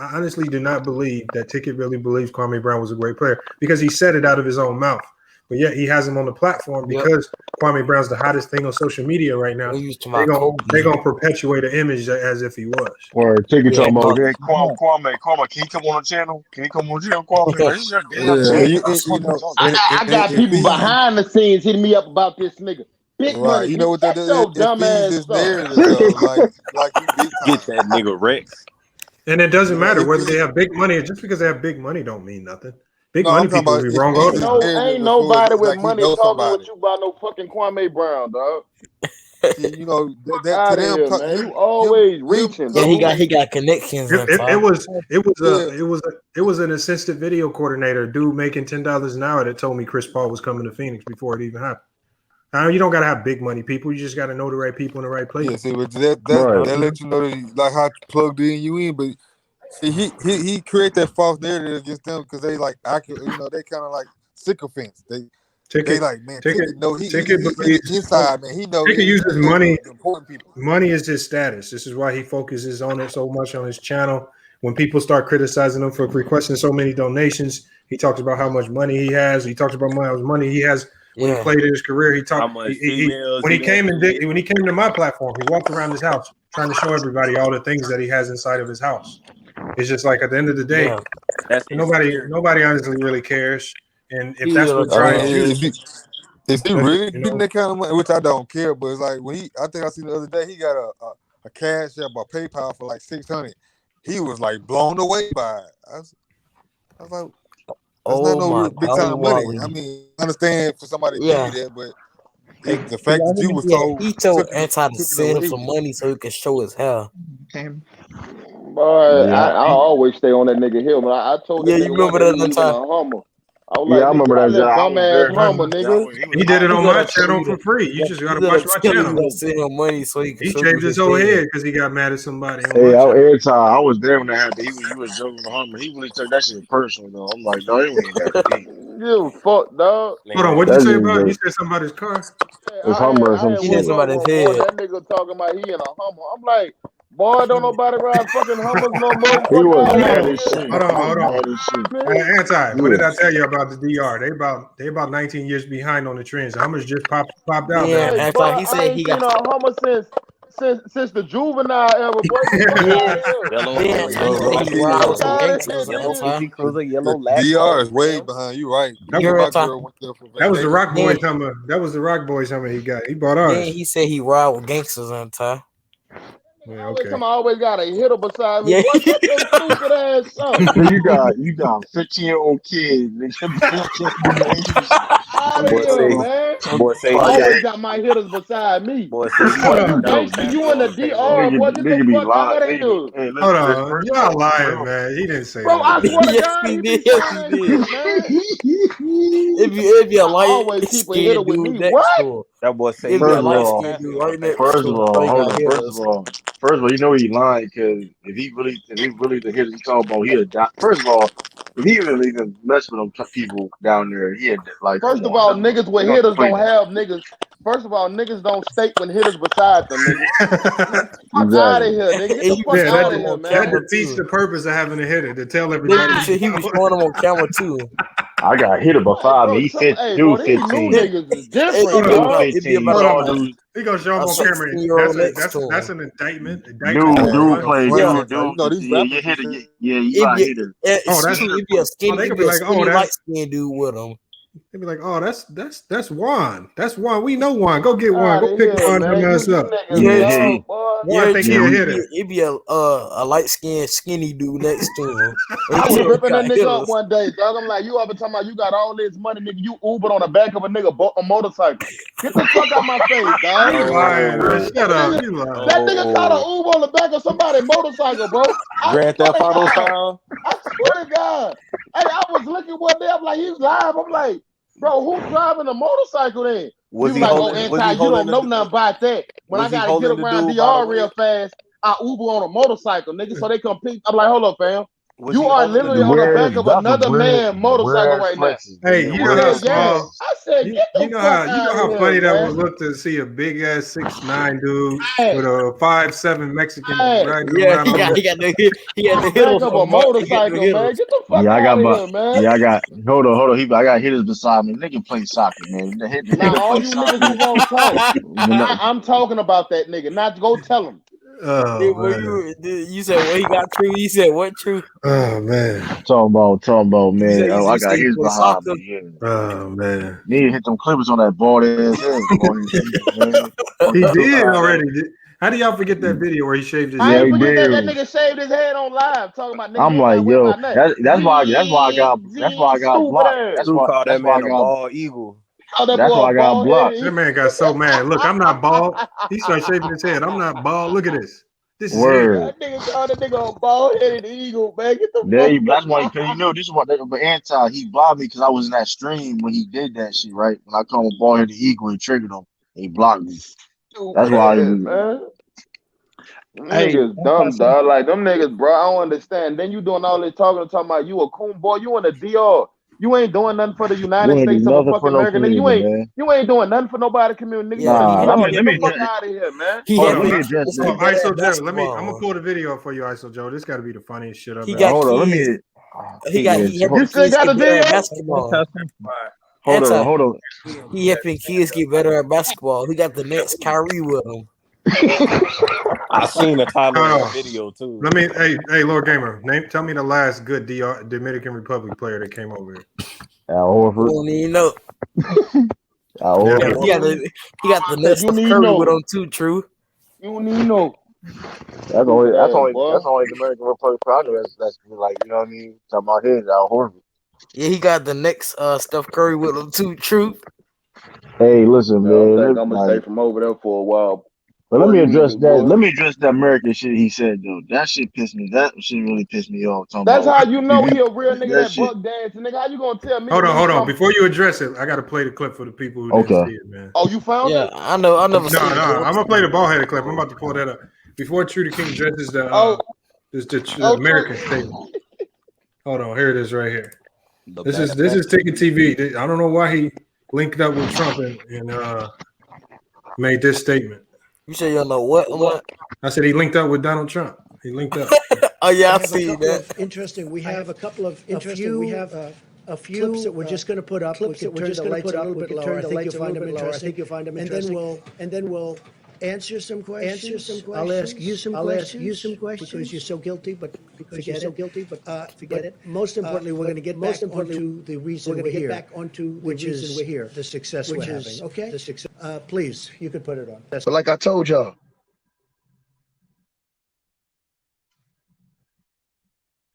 do not believe that Ticket really believes Kwame Brown was a great player, because he said it out of his own mouth. But yet he has him on the platform because Kwame Brown's the hottest thing on social media right now. They're gonna perpetuate an image as if he was. Or Ticket talking about Kwame, can you come on the channel? Kwame? I got people behind the scenes hitting me up about this nigga. Big money. You know what that does? Dumb ass narrative, though. Like get that nigga Rex. And it doesn't matter whether they have big money. Just because they have big money don't mean nothing. Big money people be wrong all the time. Ain't nobody with money talking with you about no fucking Kwame Brown, dog. You know, you always reaching. Yeah, he got connections. It was an assistant video coordinator, dude making $10 an hour, that told me Chris Paul was coming to Phoenix before it even happened. Now, you don't gotta have big money people. You just gotta know the right people in the right place. Yeah, see, but that lets you know like how plugged in you in. But see, he create that false narrative against them because they like accurate. They kind of like sycophants. They like, man, Ticket know he inside, man. He know Ticket uses money. the important people. Money is his status. This is why he focuses on it so much on his channel. When people start criticizing him for requesting so many donations, he talks about how much money he has. He talks about how much money he has when he played in his career. He talked when he came to my platform. He walked around his house trying to show everybody all the things that he has inside of his house. It's just like at the end of the day, nobody honestly really cares. And if that's what drives you, if he really getting that kind of money, which I don't care, but it's like when I think I seen the other day, he got a cash app or PayPal for like $600. He was like blown away by it. I was like, that's not no big time money. I mean, I understand for somebody to give you that, but the fact that you was told he told Anti to send him some money so he could show his hair. Boy, I always stay on that nigga hill, man. I told that nigga you remember that that time? a Hummer. I was like, I remember that dumbass Hummer, nigga. He did it on my channel for free. You just gotta watch my channel. Send him money so he He shaved his whole head because he got mad at somebody. Every time I was there when that happened, he was joking with Hummer. He really took that shit personal though. I'm like, no, he ain't that deep. You fuck, dog. Hold on, what'd you say about it? You said something about his car? It's Hummer or some shit. About his head. That nigga talking about he in a Hummer. I'm like, boy, don't nobody ride fucking Hummers no more. He was mad as shit. Hold on. Anti, what did I tell you about the DR? They about 19 years behind on the trends. Hummers just popped out. Yeah, Anti, he said he got a Hummer since the juvenile era, DR is way behind you, right? That was the Rock Boy Hummer. That was the Rock Boy's Hummer he got. He bought ours. Then he said he ride with gangsters on time. Yeah, okay. I always got a hitter beside me. What's your stupid ass son? You got 15-year-old kids. Boy, say I always got my hitters beside me. Boy, you in the DR, boy, get the fuck out of here. Hold on, y'all lying, man. He didn't say Bro, that. I swear to God, he did. If you like, always keep a hitter with me. What? That boy say First of all, you know he lying because if he really the hitter he talking about, he'll die. First of all, if he even mess with them people down there, he'd like. First of all, niggas with hitters don't have niggas. First of all, niggas don't stake when hitters beside them, nigga. Fuck out of here, nigga. Get the fuck out of here, man. That defeats the purpose of having a hitter to tell everybody. He was showing them on camera too. I got hit beside me. He fit dude 15. Niggas is different. He gonna show him on camera. That's an indictment. Dude play. You hit it. Yeah, you got hit it. That's if you're a skinny, light skinned dude with him. They'd be like, "Oh, that's Juan. That's Juan. We know Juan. Go get Juan. Go pick Juan and mess up." Juan think he a hitter. It'd be a light skinned skinny dude next to him. I was ripping that nigga up one day, dog. I'm like, you ever talking about you got all this money, nigga? You Ubered on the back of a nigga a motorcycle. Get the fuck out my face, dog. You lying, man. Shut up. You lying. That nigga caught an Uber on the back of somebody's motorcycle, bro. Grand Theft Auto style. I swear to God. Hey, I was looking one day. I'm like, he's live. I'm like, bro, who's driving a motorcycle then? Was he like, holding, you don't know nothing about that. When I gotta get around DR real fast, I Uber on a motorcycle, nigga, so they compete. I'm like, hold up, fam. You are literally on the back of another man's motorcycle right now. Hey, you know how small. I said, get the fuck out of here. You know how funny that would look to see a big ass 6'9" dude with a 5'7" Mexican riding around. He got the hill of a motorcycle, man. Get the fuck out of here, man. Yeah, I got. Hold on. I got hitters beside me. Nigga play soccer, man. Now all you niggas who won't talk, I'm talking about that nigga. Not go tell him. Oh, you said what he got true. You said what true? Oh man, talking about man. I got his behind me. Yeah. Oh man, need to hit them clippers on that bald ass head. He did already. How do y'all forget that video where he shaved his head? I ain't forget that nigga shaved his head on live talking about. I'm like, yo, that's why I got blocked. That's why that man a bald eagle. That's why I got blocked. That man got so mad. Look, I'm not bald. He started shaving his head. I'm not bald. Look at this. This is that nigga a bald-headed eagle, man. Get the fuck. That's why, because you know, this is what he blocked me because I was in that stream when he did that shit, right? When I called him bald-headed eagle, he triggered him. He blocked me. That's why. Man. Niggas dumb, dog. Like them niggas, bro. I don't understand. Then you doing all this talking about you a coon boy. You in the DR. You ain't doing nothing for the You United ain't do States of a nothing for fucking no America, nigga. community, man. You ain't doing nothing for nobody community, nigga. You Nah, just let get me the fuck out of here, man. hold on, let me address So that. ISO Joe, I'm gonna pull the video up for you, ISO Joe. This got to be the funniest shit I've ever. Hold on, let me. You still got the video? Hold on. He helping kids get better at basketball. He got the next Kyrie with him. I seen the Tyler Hold on. video too. Let me, hey, Lord Gamer, tell me the last good Dominican Republic player that came over here. Al Horford. Don't even know. Al Horford. He got the next Steph Curry with him too. True. You don't need no. That's only Dominican Republic player that's like, you know what I mean? Talking about his Al Horford. Yeah, he got the next Steph Curry with him too. True. Hey, listen, man. I think I'm gonna stay from over there for a while. But let me address that. Let me address that American shit he said though. That shit pissed me. That shit really pissed me off. That's how you know he a real nigga that buck dancing, nigga. How you gonna tell me? Hold on. Before you address it, I got to play the clip for the people who didn't see it, man. Oh, you found it? Yeah, I know. I never seen it. No. I'm gonna play the ball headed clip. I'm about to pull that up before True the King addresses the American statement. Hold on, here it is right here. This is Ticket TV. I don't know why he linked up with Trump and made this statement. You say you don't know what? I said he linked up with Donald Trump. He linked up. Oh yeah, I see that. Interesting. We have a couple of interesting. We have a few clips that we're just going to put up. We can turn the lights a little bit lower. I think you'll find them interesting. And then we'll answer some questions. I'll ask you some questions because you're so guilty, but forget it. Most importantly, we're going to get back onto the reason we're here, which is the success we're having. Okay. Please, you could put it on. But like I told y'all,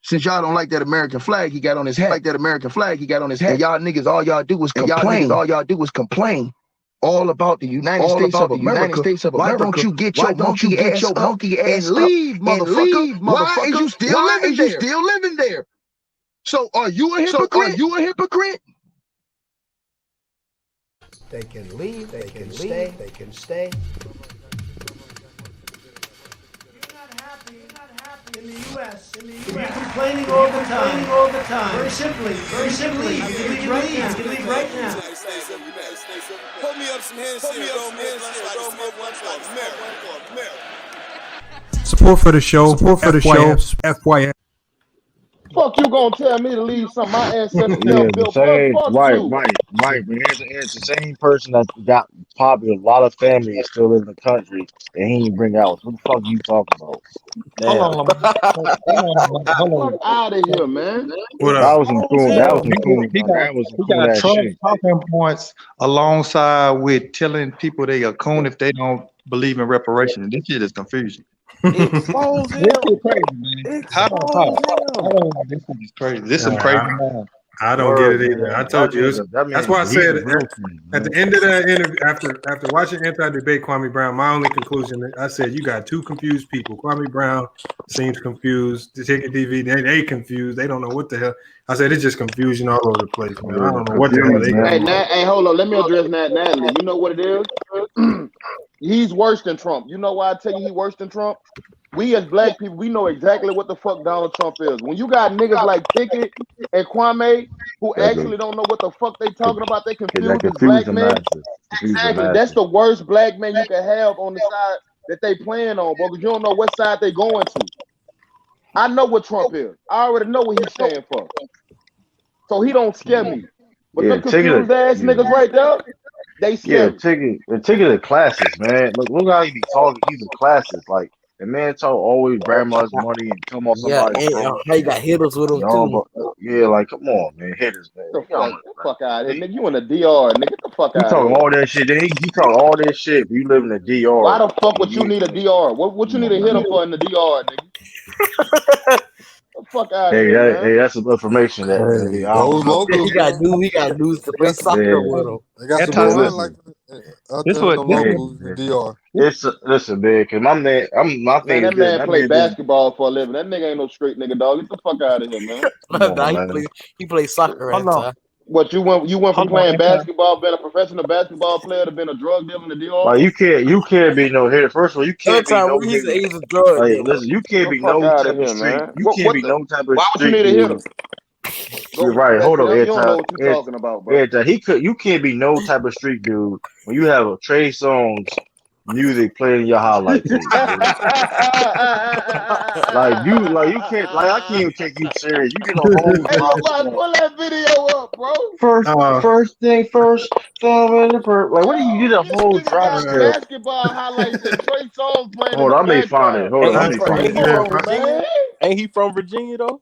since y'all don't like that American flag he got on his head, and y'all niggas, all y'all do was complain. All about the United States of America. Why don't you get your monkey ass up and leave, motherfucker? Why is you still living there? So are you a hypocrite? They can leave. They can stay. They can stay. In the U.S. You're complaining all the time. Very simply. You can leave right now. Pull me up some Hennessy and roll me a blunt America. Support for the show. FYF. Fuck you gonna tell me to leave some of my ancestors built? Right. But here's the same person that got popular. A lot of family is still in the country, and he ain't bring out. What the fuck you talking about? Fuck out of here, man. That was some cool. He got Trump talking points alongside with telling people they a coon if they don't believe in reparations. This shit is confusing. Expose him. This is crazy. This is crazy. I don't get it either. I told you. That's why I said at the end of that interview, after watching Anti-Debate Kwame Brown, my only conclusion, I said, you got two confused people. Kwame Brown seems confused. The Ticket TV, they confused. They don't know what the hell. I said, it's just confusion all over the place, man. I don't know what the hell they Hey, hold on. Let me address that Natalie. You know what it is? He's worse than Trump. You know why I tell you he's worse than Trump? We as black people, we know exactly what the fuck Donald Trump is. When you got niggas like Ticket and Kwame who actually don't know what the fuck they talking about, they confused as black men. Exactly. That's the worst black man you can have on the side that they playing on, bro, because you don't know what side they going to. I know what Trump is. I already know what he's standing for. So he don't scare me. But the confused ass niggas right there, they scare me. Ticket a classist, man. Look how he be talking. He's a classist. Like, the man talk always grandma's money and come on somebody. Yeah, and he got hitters with him too. Yeah, like, come on, man. Hitters, man. Get the fuck out of here, nigga. You in the DR, nigga. Get the fuck out of here. You talking all that shit. He talk all this shit, but you live in the DR. Why the fuck would you need a DR? What you need a hitter for in the DR, nigga? The fuck out of here, man. Hey, that's some information that he got news to play soccer with him. They got some more like DR. Listen, man, cause my thing that man play basketball for a living. That nigga ain't no straight nigga, dog. Get the fuck out of here, man. He plays soccer at time. What you went from playing basketball, being a professional basketball player, to being a drug dealer in the DR? Like you can't be no hitter. First of all, you can't be no hitter. He's a drug dealer. Listen, you can't be no type of street. You can't be no type of street. Why would you need a hitter? Go, right. Hold on, you don't know Airtime. what you're talking about, bro. Airtime. You can't be no type of street dude when you have a Trey Songz music playing in your highlight tape. You can't, I can't even take you serious. You get a whole Hey, drop Lamont, song. pull that video up, bro. First thing first, like what do you get a This whole nigga drop got step? basketball highlights and Trey Songz playing in Hold the on, I may find it. background. Hold on, I may find Ain't it. he from Come on, Virginia? man. Ain't he from Virginia though?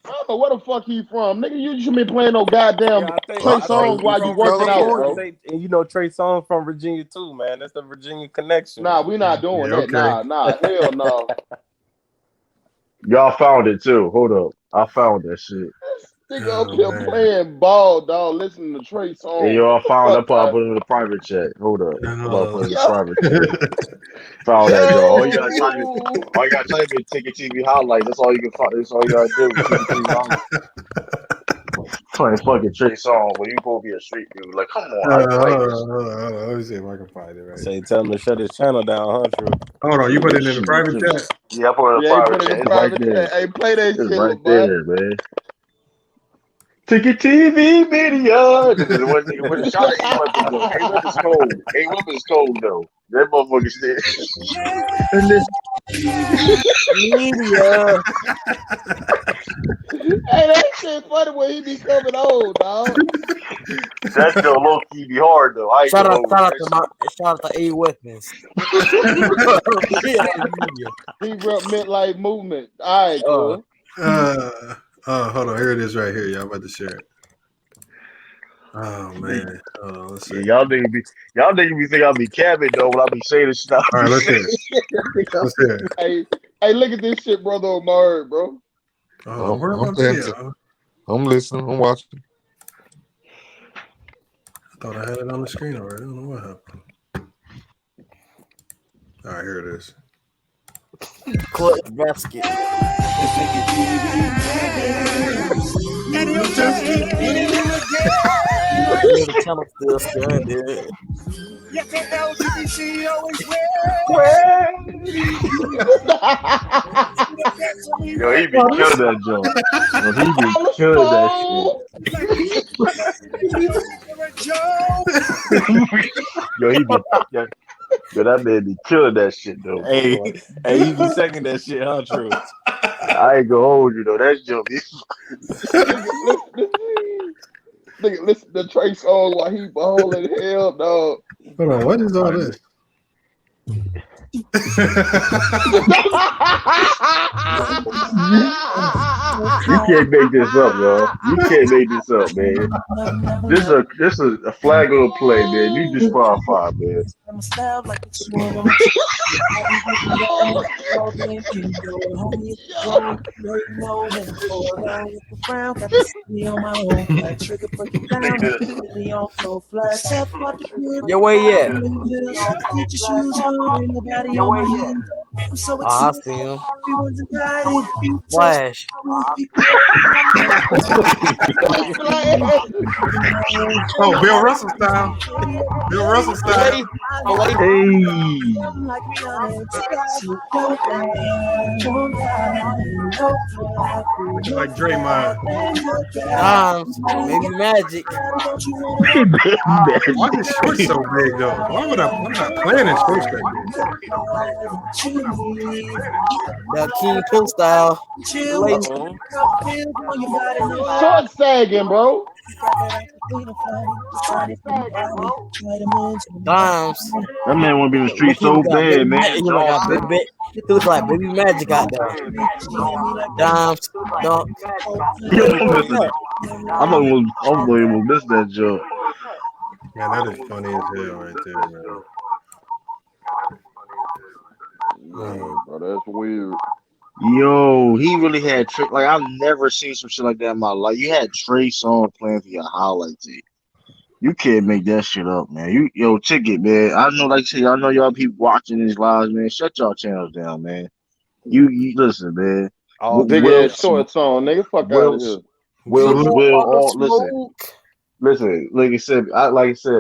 I don't know where the fuck he from, nigga. You should be playing no goddamn Yeah, Trey I think Songz he while you from working out, Virginia. bro. And you know Trey Songz from Virginia too, man. That's the Virginia connection. Nah, we not doing that. Okay. Nah, hell no. Y'all found it too. Hold up, I found that shit. Nigga up here playing ball, dog. Listening to Trey Hey, Songz. yo, I Get the found. I fuck out. put it in the private chat. Hold up, I put it in the Yo. private chat. Found that, Joe. All you gotta type in Ticket TV highlights. That's all you can find. That's all you gotta do. Ticket TV highlights. Playing fucking Trey Songz when you supposed to be a street dude. Like, come on, how you like this? Hold on. Let me see if I can find it right. Say, tell him to shut his channel down, huh, True? Hold on, you put it in the private chat? Yeah, I put it in the Yeah, he private put it chat. in It's right private there. chat. Hey, play that It's shit, right Lamont. there, man. Ticket TV video. This is the one nigga put a shot at A Weapons though. A Weapons cold. A Weapons cold though. That motherfucker said. And this Media. Hey, that shit funny when he be coming on, dog. that Joe low key be hard though. I ain't Shout gonna out, hold shout out that to shit. shout out to A Weapons. He rep midlife movement. All right, cool. Hold on. Here it is right here. Y'all about to share it. Oh man. Let's see. Yeah, y'all niggas be think I'll be cabbing though when I be saying this stuff. All right, let's hear it. Let's hear it. Hey, look at this shit, brother Omar, bro. Oh, where am I I'm seeing listening. it? I'm listening. I'm watching. I thought I had it on the screen already. I don't know what happened. All right, here it is. Clutch basket. And you just keep winning again. Yeah, the channel still scaring it. Yet the LGBT always Yo, he be killing that joint. Yo, he be killing that shit. Yo, that man be killing that shit though. Hey, you be second that shit, huh, True? I ain't gonna hold you though. That's joke. Listen to Trey Songz while he balling hell, dog. Hold on, what is all this? You can't make this up, yo. You can't make this up, man. This is a flag on the play, man. You disqualified, man. Yo, where you at? I see him. Flash. Oh, Bill Russell style. Bill Russell style. Like Draymond. Maybe Magic. Why is short so big though? Why would I'm not playing in shorts like The King Pimp style. Short sagging, bro. Dimes. That man want to be in the street so bad, man. He looks like baby Magic out there. Dimes. Dunk. I'm not even miss that joke. Man, that is funny as hell right there, man. Bro, that's weird. Yo, he really had like I've never seen some shit like that in my life. You had Trey Songz playing for your highlight tape. You can't make that shit up, man. Ticket, man. I know, like I said, I know y'all people watching these lives, man. Shut y'all channels down, man. You listen, man. Oh, big ass short song, nigga. Fuck out of here. Listen. Like I said,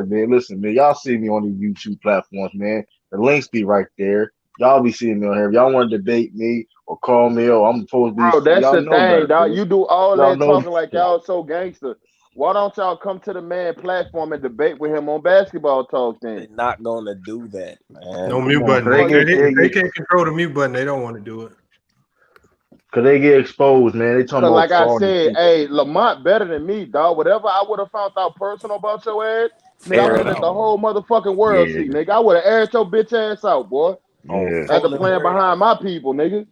man. Listen, man. Y'all see me on the YouTube platforms, man. The links be right there. Y'all be seeing me on here. If y'all want to debate me or call me, or I'm supposed to be. Bro, that's Y'all the know thing, better, dog. bro. You do all Y'all that know talking like better. y'all so gangster. Why don't y'all come to the man platform and debate with him on basketball talk then? They're not gonna do that, man. No mute button. They can't control the mute button. They don't want to do it. Cause they get exposed, man. They talking Cause about like I fraud and said, shit. hey, Lamont better than me, dog. Whatever I would have found out personal about your ass, nigga, I Air would it have let the out. whole motherfucking world see, nigga. I would have aired your bitch ass out, boy. Yeah. After playing behind my people, nigga.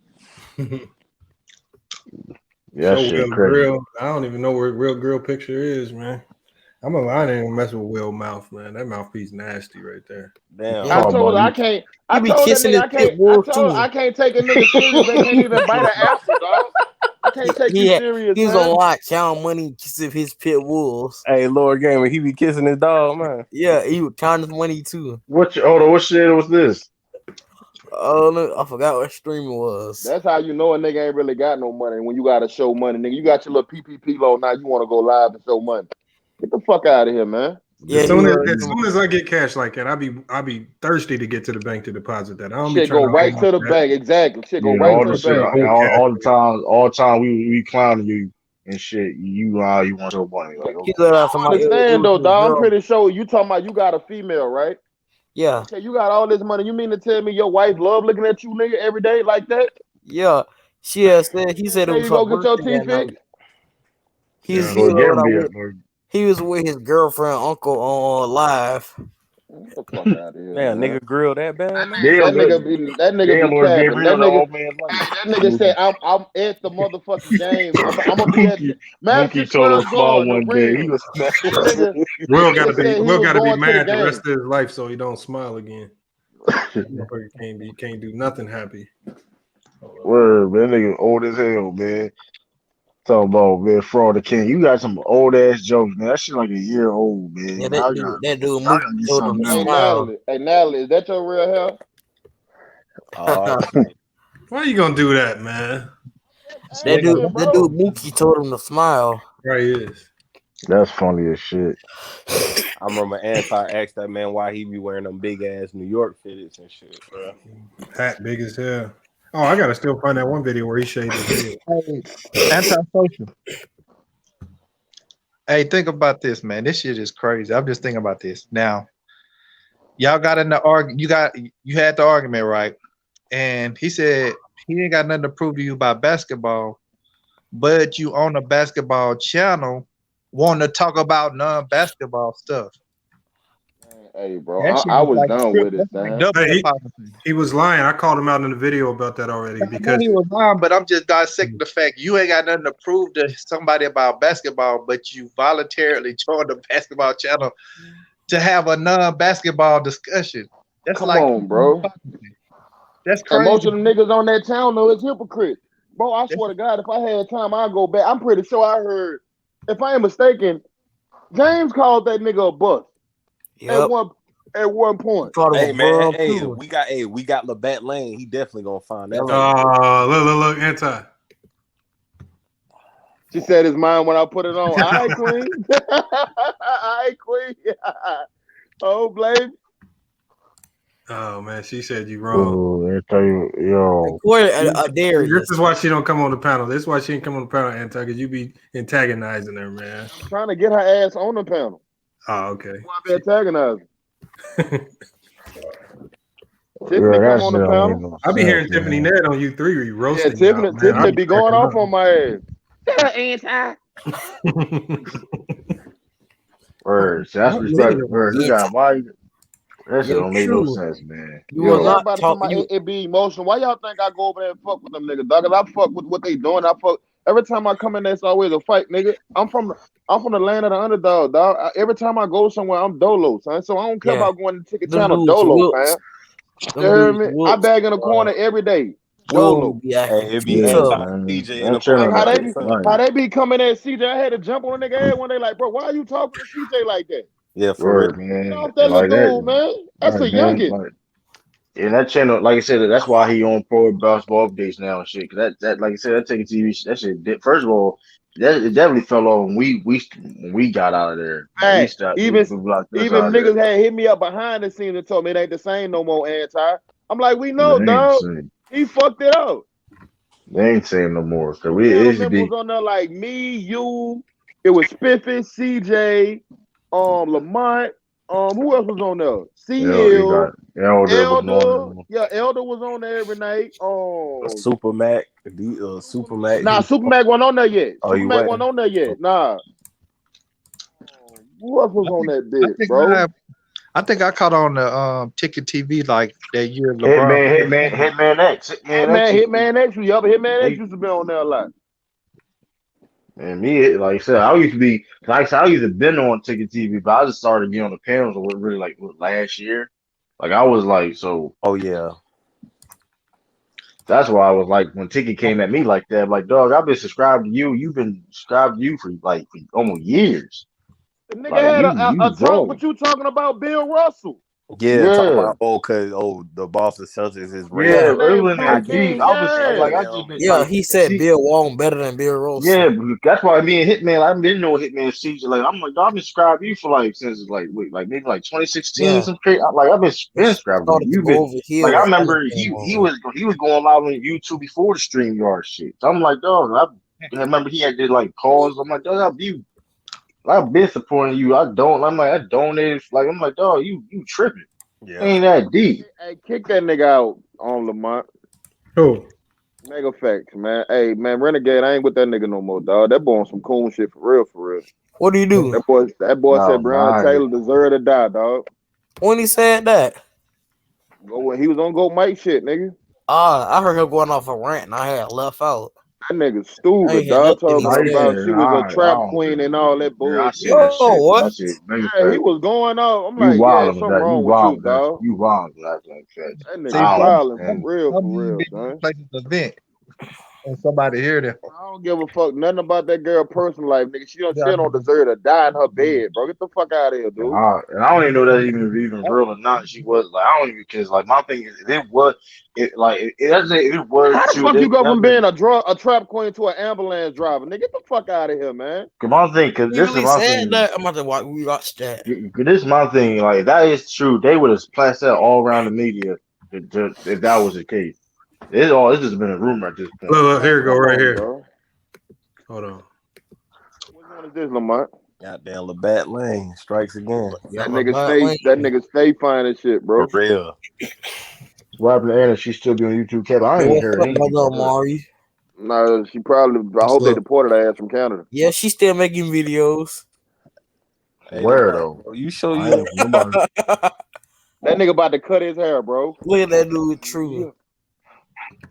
Yeah, Show shit Will crazy. Grill. I don't even know where real grill picture is, man. I ain't even mess with Will mouth, man. That mouthpiece nasty right there. Damn. I told her I can't. I told that nigga I can't take a nigga serious. They can't even bite an apple, dog. I can't take you serious, He was man. on watch Count Money kissing his pit wolves. Hey, Lord Gamer, he be kissing his dog, man. Yeah, he would count his money too. What shit was this? Oh no, I forgot what stream it was. That's how you know a nigga ain't really got no money when you gotta show money, nigga. You got your little PPP loan now. You want to go live and show money? Get the fuck out of here, man. As soon as I get cash like that, I be thirsty to get to the bank to deposit that. I don't be Shit trying go to right to the bank. Exactly. Shit go right to the bank. All the time we clowning you and shit. You want your money. Like, okay. I understand though, dog. I'm pretty sure you talking about you got a female, right? Yeah. Okay, you got all this money. You mean to tell me your wife love looking at you, nigga, every day like that? Yeah. She said he said it was you her go get your birthday teeth that fixed? night. He was with his girlfriend uncle on live. Get the fuck out of here. Damn, man. nigga grill that bad, man. That nigga be capping. That nigga said I'm at the motherfucking game. I'm gonna be at Madison Square Garden, the ring. Will gotta be going to the mad the game. rest of his life so he don't smile again. Can't do nothing happy. Word, man, nigga old as hell, man. Talking about, man, fraud the king. You got some old ass jokes, man. That shit like a year old, man. Yeah, Y'all that dude gotta get something else. Hey Natalie, is that your real hair? Why you gonna do that, man? That dude Mookie told him to smile. Right, he is. That's funny as shit. I remember Anti asked that man why he be wearing them big ass New York fitteds and shit, bro. Hat big as hell. Oh, I gotta still find that one video where he shaved his head. Antisocial. Hey, think about this, man. This shit is crazy. I'm just thinking about this. Now, y'all got in the argument. You had the argument, right? And he said he ain't got nothing to prove to you about basketball, but you on a basketball channel wanting to talk about non-basketball stuff. Hey, bro, I was done with it, man. He was lying. I called him out in the video about that already because he was lying, but I'm just dissecting the fact you ain't got nothing to prove to somebody about basketball, but you voluntarily joined the basketball channel to have a non-basketball discussion. That's Come on, bro. That's crazy. And most of the niggas on that channel know it's hypocrite. Bro, I swear to God, if I had time, I'd go back. I'm pretty sure I heard, if I ain't mistaken, James called that nigga a bust. Yep. At one point. Hey man, we got Labatt Lane. He definitely gonna find that. Look, Anti. She said his mind when I put it on. All right, Queen. All right, Queen. Oh, blame. Oh man, she said you wrong. Oh, I tell you, yo. This is why she don't come on the panel. This is why she ain't come on the panel, Anti, because you be antagonizing her, man. I'm trying to get her ass on the panel. Oh, okay. Why be antagonizing? Tiffany come on the panel. I be hearing Tiffany Ned on you three roasting. Yeah, Tiffany be going off on my ass. Anti. Words. That's respect. Words. You got why? That shit don't make no sense, man. It be emotional. Why y'all think I go over there and fuck with them niggas, dog? Cause I fuck with what they doing. Every time I come in there, it's always a fight, nigga. I'm from the land of the underdog, dog. Every time I go somewhere, I'm dolo, son. So I don't care about going to ticket town or dolo, man. You heard me? I bag in the corner every day. Dolo. Hey, it be CJ in the corner. How they be coming at CJ? I had to jump on a nigga head one day, like, bro, why are you talking to CJ like that? Yeah, for real, man. Get off that little dude, man. That's a youngin'. And that channel, like I said, that's why he on pro basketball updates now and shit. Cause that like I said, that take a TV. That shit. First of all, it definitely fell off when we got out of there. Hey, even niggas had hit me up behind the scenes and told me it ain't the same no more. Anti. I'm like, we know, dog. He fucked it up. They ain't saying no more. So It was on there like me, you. It was Spiffy, CJ, Lamont. Who else was on there? CL, Elder. Yeah, Elder was on there every night. Super Mac, Super Mac. Nah, Super Mac wasn't on there yet. Oh, Super Mac wasn't on there yet. Nah. Who else was on that bitch, bro? I think I caught on the Ticket TV like that year. LeBron. Hitman X. Hitman X. Yeah, but Hitman X used to be on there a lot. And me, like I said, I used to been on Ticket TV, but I just started being on the panels really like last year. Like I was like, so. Oh yeah. That's why I was like, when Ticket came at me like that, I'm like, dog, I've been subscribed to you. You've been subscribed to you for almost years. The nigga had a talk, but you talking about Bill Russell. Yeah. Talking about the Boston Celtics is real. Yeah, really that deep. He said Bill Wong better than Bill Russell. Yeah, that's why me and Hitman, I didn't know Hitman season. Like I'm like, I've been subscribed to you for since maybe 2016. Some crazy. Like I've been subscribed to you. I remember he was going live on YouTube before the StreamYard shit. So I'm like, dog, I remember he had did calls. I'm like, dog, I've been supporting you. I donated. I'm like, dog, you tripping. Yeah. Ain't that deep. Hey, kick that nigga out on Lamont. Who? Mega Facts, man. Hey, man, Renegade, I ain't with that nigga no more, dog. That boy on some cool shit for real. What do you do? That boy said Breonna Taylor deserved to die, dog. When he said that? When he was on Go Mike shit, nigga. I heard him going off a rant and I had left out. That nigga stupid, dog. Talking about she was a trap queen and all that bullshit. What? Yeah, he was going off. I'm like, something wrong with you, dog. You wild, that nigga wilding for real, son. Places to vent and somebody hear them. I don't give a fuck nothing about that girl personal life, nigga. She don't deserve to die in her bed, bro. Get the fuck out of here, dude. And I don't even know that even real or not. She was I don't even because my thing is it was. How the fuck you go from being a trap queen to an ambulance driver? Nigga, get the fuck out of here, man. My thing, because this is my thing. I'm about to watch that. This is my thing. Like that is true. They would have splashed that all around the media if that was the case. This has been a rumor at this point. Look, here you go, right here. Bro. Hold on. Which one is this, Lamont? Goddamn, Labatt Lane strikes again. That nigga stay fine as shit, bro. For real. What happened to Anna? She still be on YouTube, Kevin. I ain't heard anything. No, she probably. I hope they deported her ass from Canada. Yeah, she's still making videos. Where though? You show you. That nigga about to cut his hair, bro. Look at that dude, true.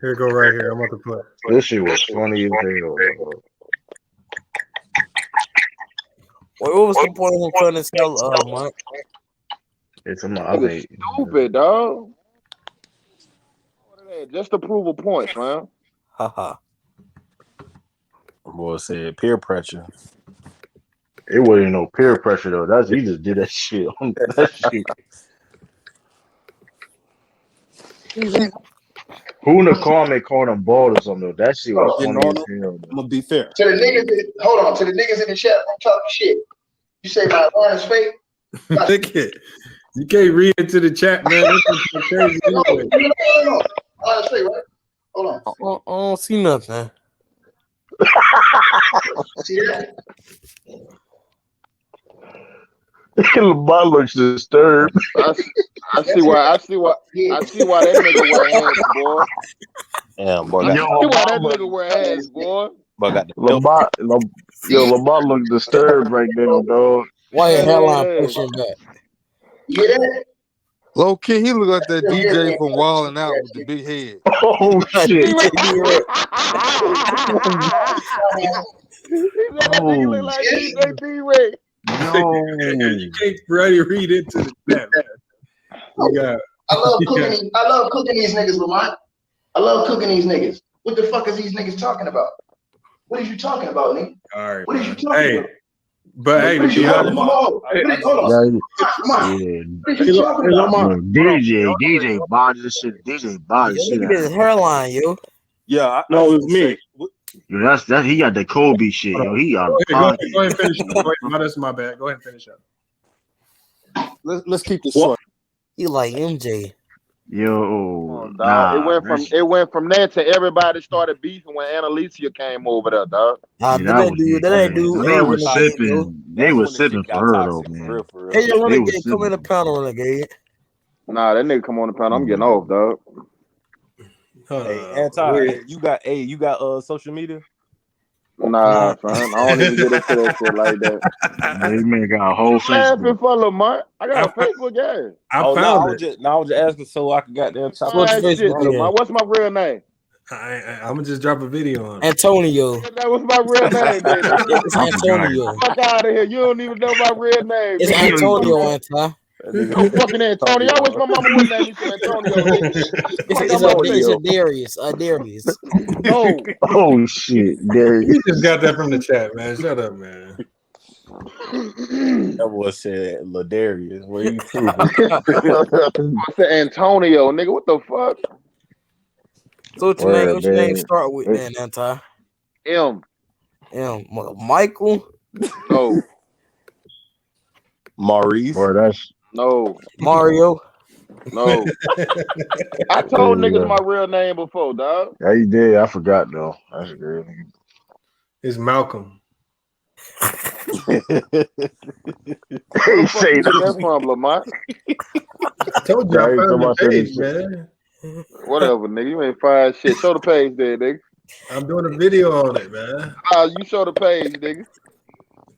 Here, go right here. I'm about to play. This shit was funny as hell. What was the point of him cutting his hair, Mike? It's stupid, dog. Just to prove a point, man. Haha. Boy said peer pressure. It wasn't no peer pressure though. He just did that shit. Who in the comment called him bald or something though? That shit was funny as hell. I'm gonna be fair. To the niggas in the chat, I'm talking shit. You say my line is fake? Look it. You can't read into the chat, man. That's crazy anyway. No. Line is fake, right? Hold on. I don't see nothing. See that? Lamar looks disturbed. I see why that nigga wear ads, boy. Yeah, boy. I see why that nigga wear ads, boy. Lamar looks disturbed right now, dog. Why your hairline pushing back? Yeah. Low key, he look like that DJ from Wildin' Out with the big head. Oh shit! He look like DJ D-Ray. No, you can't really read into the chat. I love cooking these niggas, Lamont. I love cooking these niggas. What the fuck is these niggas talking about? What are you talking about, nigga? All right. What are you talking about? But hey, DJ, body this shit. DJ body shit. Look at his hairline, yo. Yeah, no, it's me. Yo, that's he got the Kobe shit, yo. He got. Go ahead and finish up. No, that's my bad. Go ahead and finish up. Let's keep this short. He like MJ. Yo, dog. It went from there to everybody started beefing when Annalicia came over there, dog. That ain't do. They were Renegade, though. sipping. They were sipping for her though, man. Hey, your They were Renegade, come in the panel, Renegade. Nah, that nigga come on the panel. I'm getting off, dog. Hey, Anti, you got social media? Nah, son. I don't even get into that shit like that. They man got a whole laughing for Lamont. I got a Facebook ad. I was just asking so I could goddamn top. What's your Facebook Lamont. What's my real name? I'm gonna just drop a video on it. Antonio. That was my real name, man. It's Antonio. Fuck out of here. You don't even know my real name. It's Antonio, Anti. No fucking Antonio. I wish my mama would name me some Antonio. It's Darius. Darius. No. Oh shit, Darius. You just got that from the chat, man. Shut up, man. That boy said Ladarius. Where you from? I said Antonio, nigga. What the fuck? So what's your name start with, man, Anti? M. Michael? No. Maurice? Or that's no. Mario? No. I told niggas my real name before, dog. Yeah, you did. I forgot though. That's good. It's Malcolm. He say that from Lamont. I told you I found the page, man. Whatever, nigga. You ain't fired shit. Show the page there, nigga. I'm doing a video on it, man. You show the page, nigga.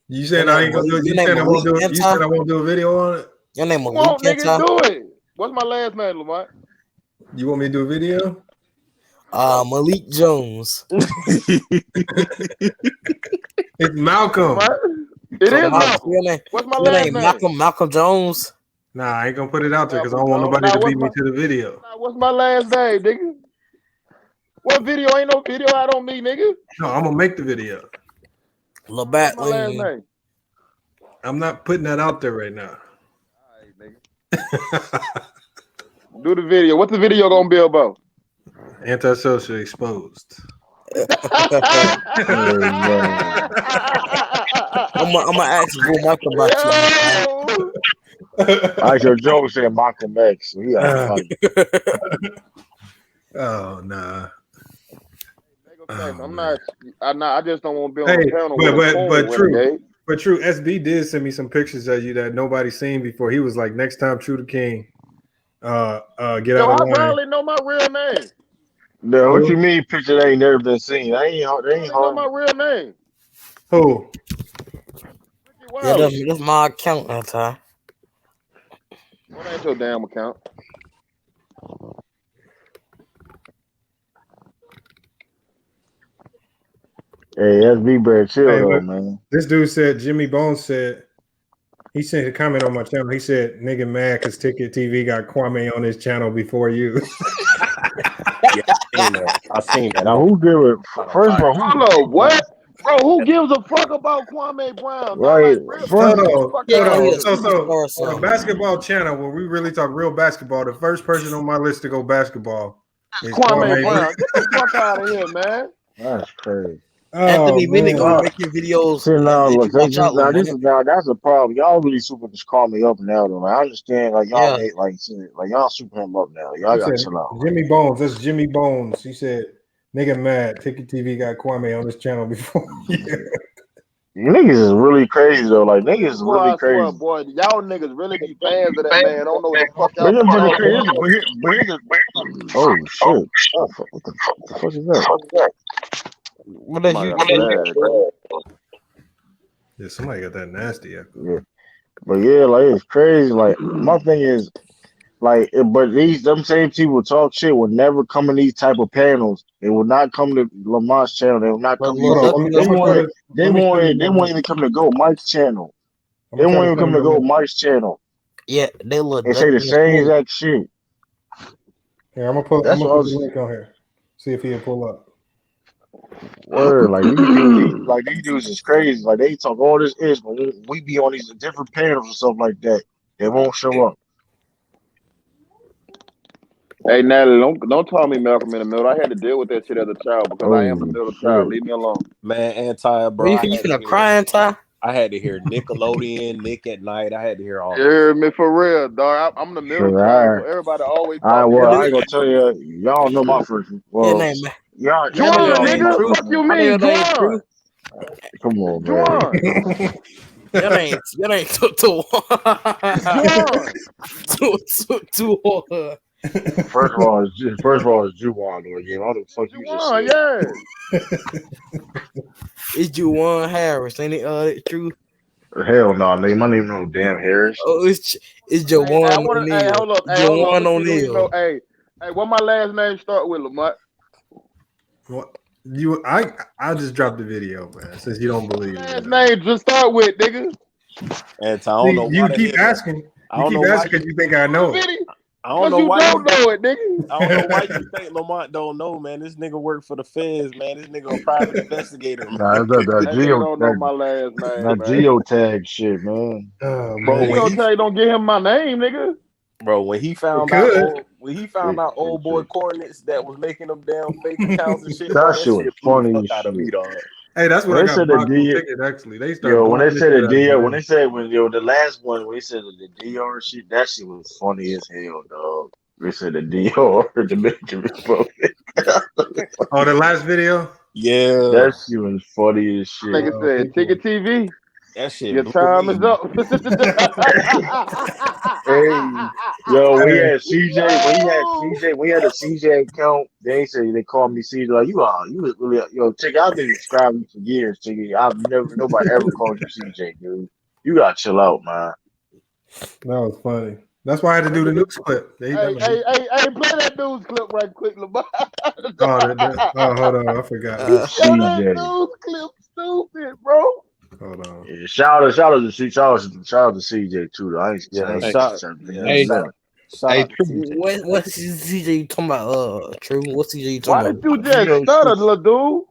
You said I ain't gonna do it. You said I won't do it. You said I won't do a video on it. Your name Come on, nigga, do it. What's my last name, Lamont? You want me to do a video? Malik Jones. It's Malcolm. It is Malcolm. What's my last name? Malcolm Jones. Nah, I ain't gonna put it out there because I don't want nobody to beat me to the video. What's my last name, nigga? What video? Ain't no video out on me, nigga. No, I'm gonna make the video. Labatt What's my last name? I'm not putting that out there right now. Do the video. What's the video gonna be about? Antisocial exposed. I'm gonna ask Boo Michael about you. Like your joke said Malcolm X. Oh nah. I'm not. I just don't want to be on the panel. But true. SB did send me some pictures of you that nobody's seen before. He was like, "Next time, True the King, get out of the I line." probably know my real name. No, what you mean? Picture that ain't never been seen. That ain't hard. That ain't hard. Know my real name. Who? Yeah, that's my account, Anti. What ain't your damn account? Hey, SB Brad, chill though, man. This dude said, Jimmy Bones said, he sent a comment on my channel. He said, nigga mad because Ticket TV got Kwame on his channel before you. Yeah, I seen that. Now, who give it? First of all, hello, what? Bro, who gives a fuck about Kwame Brown? Right. Hold on. So on a basketball channel where we really talk real basketball, the first person on my list to go basketball is Kwame Brown. Get the fuck out of here, man. That's crazy. Anthony Minnick gonna make your videos. See, now, that's a problem. Y'all really super just call me up now, though. I understand, like y'all hate, like y'all super him up now. Y'all got to chill out. Jimmy Bones, that's Jimmy Bones. He said, "Nigga mad. Ticket TV got Kwame on this channel before you." You niggas is really crazy though. Like niggas is really crazy. Boy, y'all niggas really be fans of that man. Don't know what the fuck y'all. Oh shit! What the fuck is that? What that you? Yeah, somebody got that nasty echo. Yeah, but yeah, like it's crazy. Like my thing is, like, but them same people talk shit will never come in these type of panels. They will not come to Lamont's channel. They will not come. They won't even come to Go Mike's channel. They won't even come to Go Mike's channel. Yeah, they say the same exact shit. Yeah, I'm gonna put the link on here. See if he'll pull up. Word, like these dudes is crazy. Like they talk all this ish, but we be on these different panels and stuff like that. They won't show up. Hey Natalie, don't call me Malcolm in the Middle. I had to deal with that shit as a child because I am the middle child. Leave me alone. Man, Anti, bro. You finna cry, Anti? I had to hear Nickelodeon, Nick at Night. I had to hear all You that. heard me for real, dog. I'm the middle Sure, child, all so right. everybody always All right, talk to well, I me. ain't gonna tell you. Y'all know my first. Your Well, name, y'all Juwan, know my nigga. first Fuck you name. I know mean, your name, Juwan. True. Come on, man. Juwan. Your name too hard. First of all, it's Juwan or game. What the fuck you just Juwan, said? yeah. It's Juwan Harris, ain't it? True. Hell no, nigga. My name no damn Harris. Oh, it's Hey, Jawan I wanna, hey, O'Neal. hold up. Hey, hold up. Jawan Let me know, O'Neal. hey, what my last name start with, Lamont? What I just dropped the video, man. Since you don't believe Last it. name just start with, nigga. And I don't know You why keep the hell. asking. I You don't keep know why asking because you think I know it. I don't know you why don't know it, nigga. I don't know why you think Lamont don't know, man. This nigga work for the feds, man. This nigga a private investigator, man. Nah, that That nigga don't know my last name, man. geotag shit, man. Bro, Geotag don't give him my name, nigga. Bro, when he found out old boy coordinates that was making them damn fake accounts and shit, bro, That that shit was shit blew the funny fuck as out of me, shit. dog. Hey, that's what When I they got said the blocked from D, ticket. Actually, they started when blowing they this said shit the out of D, my when head. they said the last one, when they said the DR shit, that shit was funny as hell, dog. They said the DR, the Dominican Republic. Oh, the last video? Yeah. That shit was funny as shit. Nigga said, Ticket TV. That shit Your blew time me. is up. Hey, yo, we had CJ, we had a CJ account. They called me CJ. Like, you was really, Chick, I've been subscribing for years, Chick. Nobody ever called you CJ, dude. You gotta chill out, man. That was funny. That's why I had to do the news clip. Hey, play that news clip right quick, Lamar. Oh, hold on, I forgot. Yo, that CJ. news clip stupid, bro. Hold on. Yeah, shout out to CJ too. Though. I ain't Shout out to CJ. What's CJ you talking about? True. What's CJ you Why talking did you just stutter, little dude?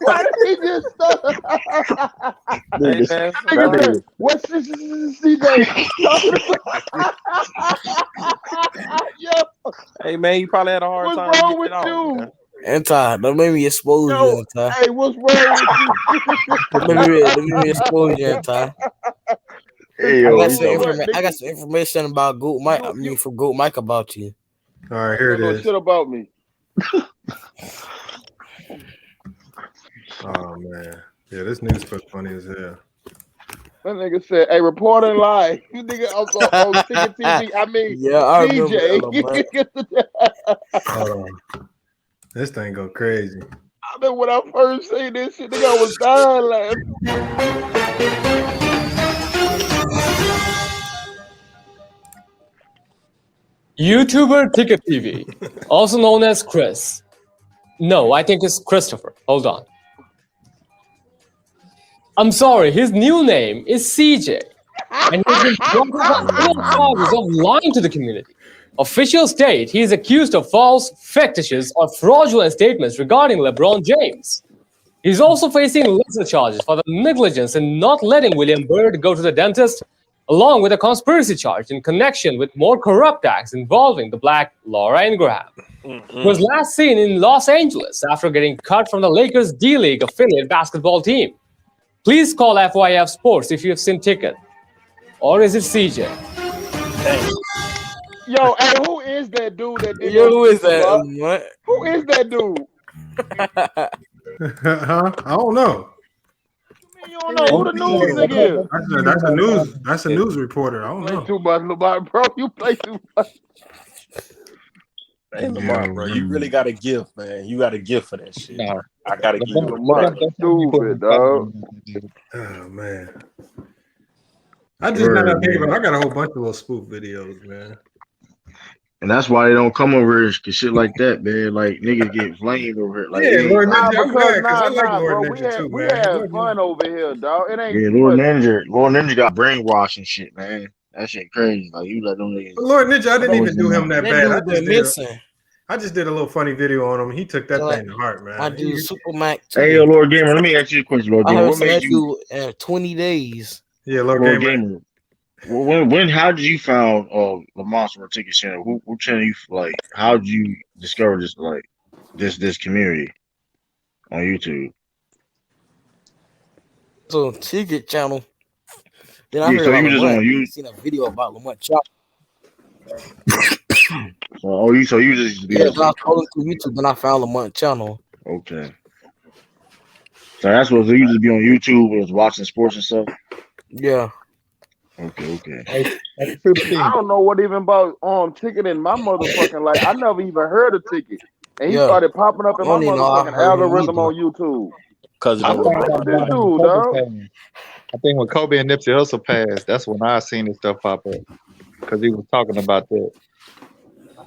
Why did he just stutter? Hey, man, Nigga said, what's CJ talking about? Yo, hey, man, you probably had a hard what's time wrong getting with it out, you? man. Anti, don't make me expose you, Yo, Anti. hey, what's wrong with you? Let me expose you, Anti. Hey, I yo, got you some know I got some information about Goat Mike. I mean, from Goat Mike about you. All right, here it No is. shit about me. Oh man, yeah, this news clip funny as hell. That nigga said, "Hey, reporting live." You nigga on Ticket TV. I mean, yeah, I remember CJ. Hold on, this thing go crazy. I know when I first seen this shit, nigga, I was dying laughing. YouTuber Ticket TV, also known as Chris. No, I think it's Christopher. Hold on. I'm sorry, his new name is CJ. And he's been brought up on criminal charges of lying to the community. Officials state he is accused of false, fictitious, or fraudulent statements regarding LeBron James. He's also facing lesser charges for the negligence in not letting William Byrd go to the dentist, along with a conspiracy charge in connection with more corrupt acts involving the black Laura Ingraham. He was last seen in Los Angeles after getting cut from the Lakers D-League affiliate basketball team. Please call FYF Sports if you have seen Ticket. Or is it CJ? Yo, hey, who is that dude that did Yo, who is that? What? Who is that dude? Huh? I don't know. You don't know who the news nigga is. That's a news reporter. I don't know. Too much, Lamar, bro. You play too much. Hey, Lamar, bro, you really got a gift, man. You got a gift for that shit. Nah. I gotta give you Lamar, stupid, dog. Oh man. I just now thinking about. I got a whole bunch of little spoof videos, man. And that's why they don't come over here, cause shit like that, man. Like niggas get flamed over it. Like, Yeah, hey, Lord Ninja. I'm glad because I like Nah, Lord bro. Ninja We too, man. had fun over here, dog. It ain't yeah, too Lord much. Ninja got brainwashed and shit, man. That shit crazy. Like you let them niggas. But Lord Ninja, I didn't even do him that bad. missing. I just did a little funny video on him. He took that thing to heart, man. I do Super Mac. Hey, yo, Lord Gamer, let me ask you a question, Lord I Gamer. haven't What seen made that you? dude in 20 days. Yeah, Lord Gamer. When how did you found the Monster Ticket channel? Who channel you like? How did you discover this this community on YouTube? So Ticket channel. Then I Yeah, heard so about you just Lamont. on you. Seen a video about Lamont Chop. So you just be Yeah, then I scrolled through YouTube, then I found Lamont channel. okay. So that's what so you just be on YouTube and was watching sports and stuff. Yeah. Okay. I don't know what even about Ticket in my motherfucking like. I never even heard of Ticket, and he started popping up in my motherfucking algorithm on YouTube. Because I of found What out this about him when dude, Kobe dog? passed. I think when Kobe and Nipsey Hussle passed, that's when I seen this stuff pop up because he was talking about that.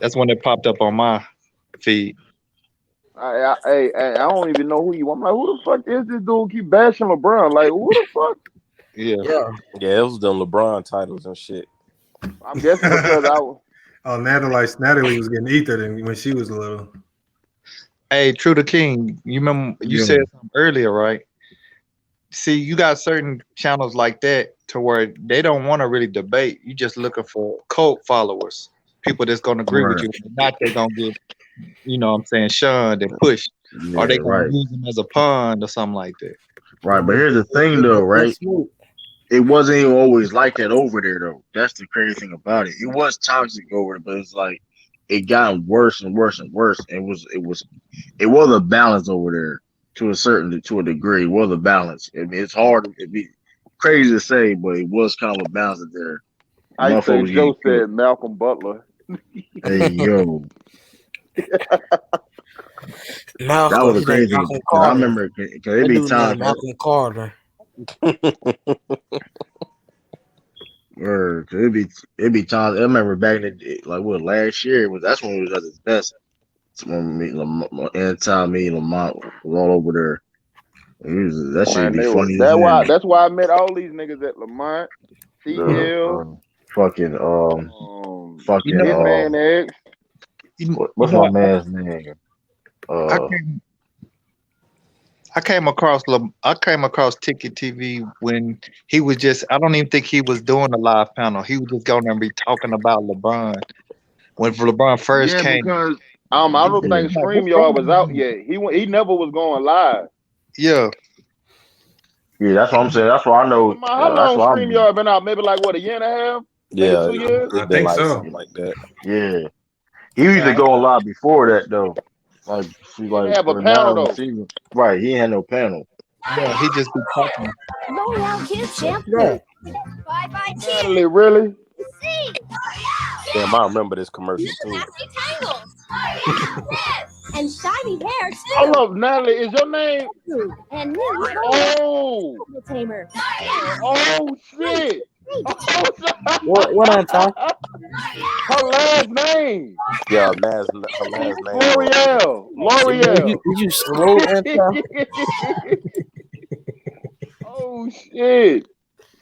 That's when it popped up on my feed. I don't even know who you. I'm like, who the fuck is this dude? Keep bashing LeBron. Like, who the fuck? Yeah, it was them LeBron titles and shit. I'm guessing because I was. Oh, Natalie was getting ethered when she was little. Hey, True the King, you remember you said something earlier, right? See, you got certain channels like that to where they don't want to really debate. You just looking for cult followers, people that's gonna agree with you. If not, they're gonna get, you know what I'm saying, shunned and pushed. Or they gonna use them as a pun or something like that. Right, but here's the thing though, right? It wasn't even always like that over there though. That's the crazy thing about it. It was toxic over there, but it's like it got worse and worse and worse. It was a balance over there to a degree. It was a balance. I mean, it's hard. It'd be crazy to say, but it was kind of a balance there. I say Joe said Malcolm Butler. Hey yo. Malcolm, that was a crazy thing. I remember because it'd be times Malcolm Carter. Or it'd be times. I remember back in the day, like last year that's when it was at its best. When me and Lamont was all over there. That shit be funny. That's why I met all these niggas at Lamont, C Hill, fucking Hitman X. What's my man's name? I came across Ticket TV when he was just, I don't even think he was doing a live panel. He was just going there and be talking about LeBron. When LeBron first came. Because I don't think StreamYard was out yet. He never was going live. Yeah. Yeah, that's what I'm saying. That's what I know. How long StreamYard been out? Maybe like what, a year and a half? Yeah, maybe 2 years? I think so. Like that. Yeah. He used to go live before that though. Like she like have a panel though. Right, he had no panel. Yeah, he just be talking. L'Oreal Kids shampoo. Bye-bye tears. Really? Damn, I remember this commercial too. And shiny hair too. Hold up, Natalie, is your name? And oh, tamer. Oh shit. What on top? Her last name. Yeah, her last name. L'Oreal. Did you slow and Oh shit.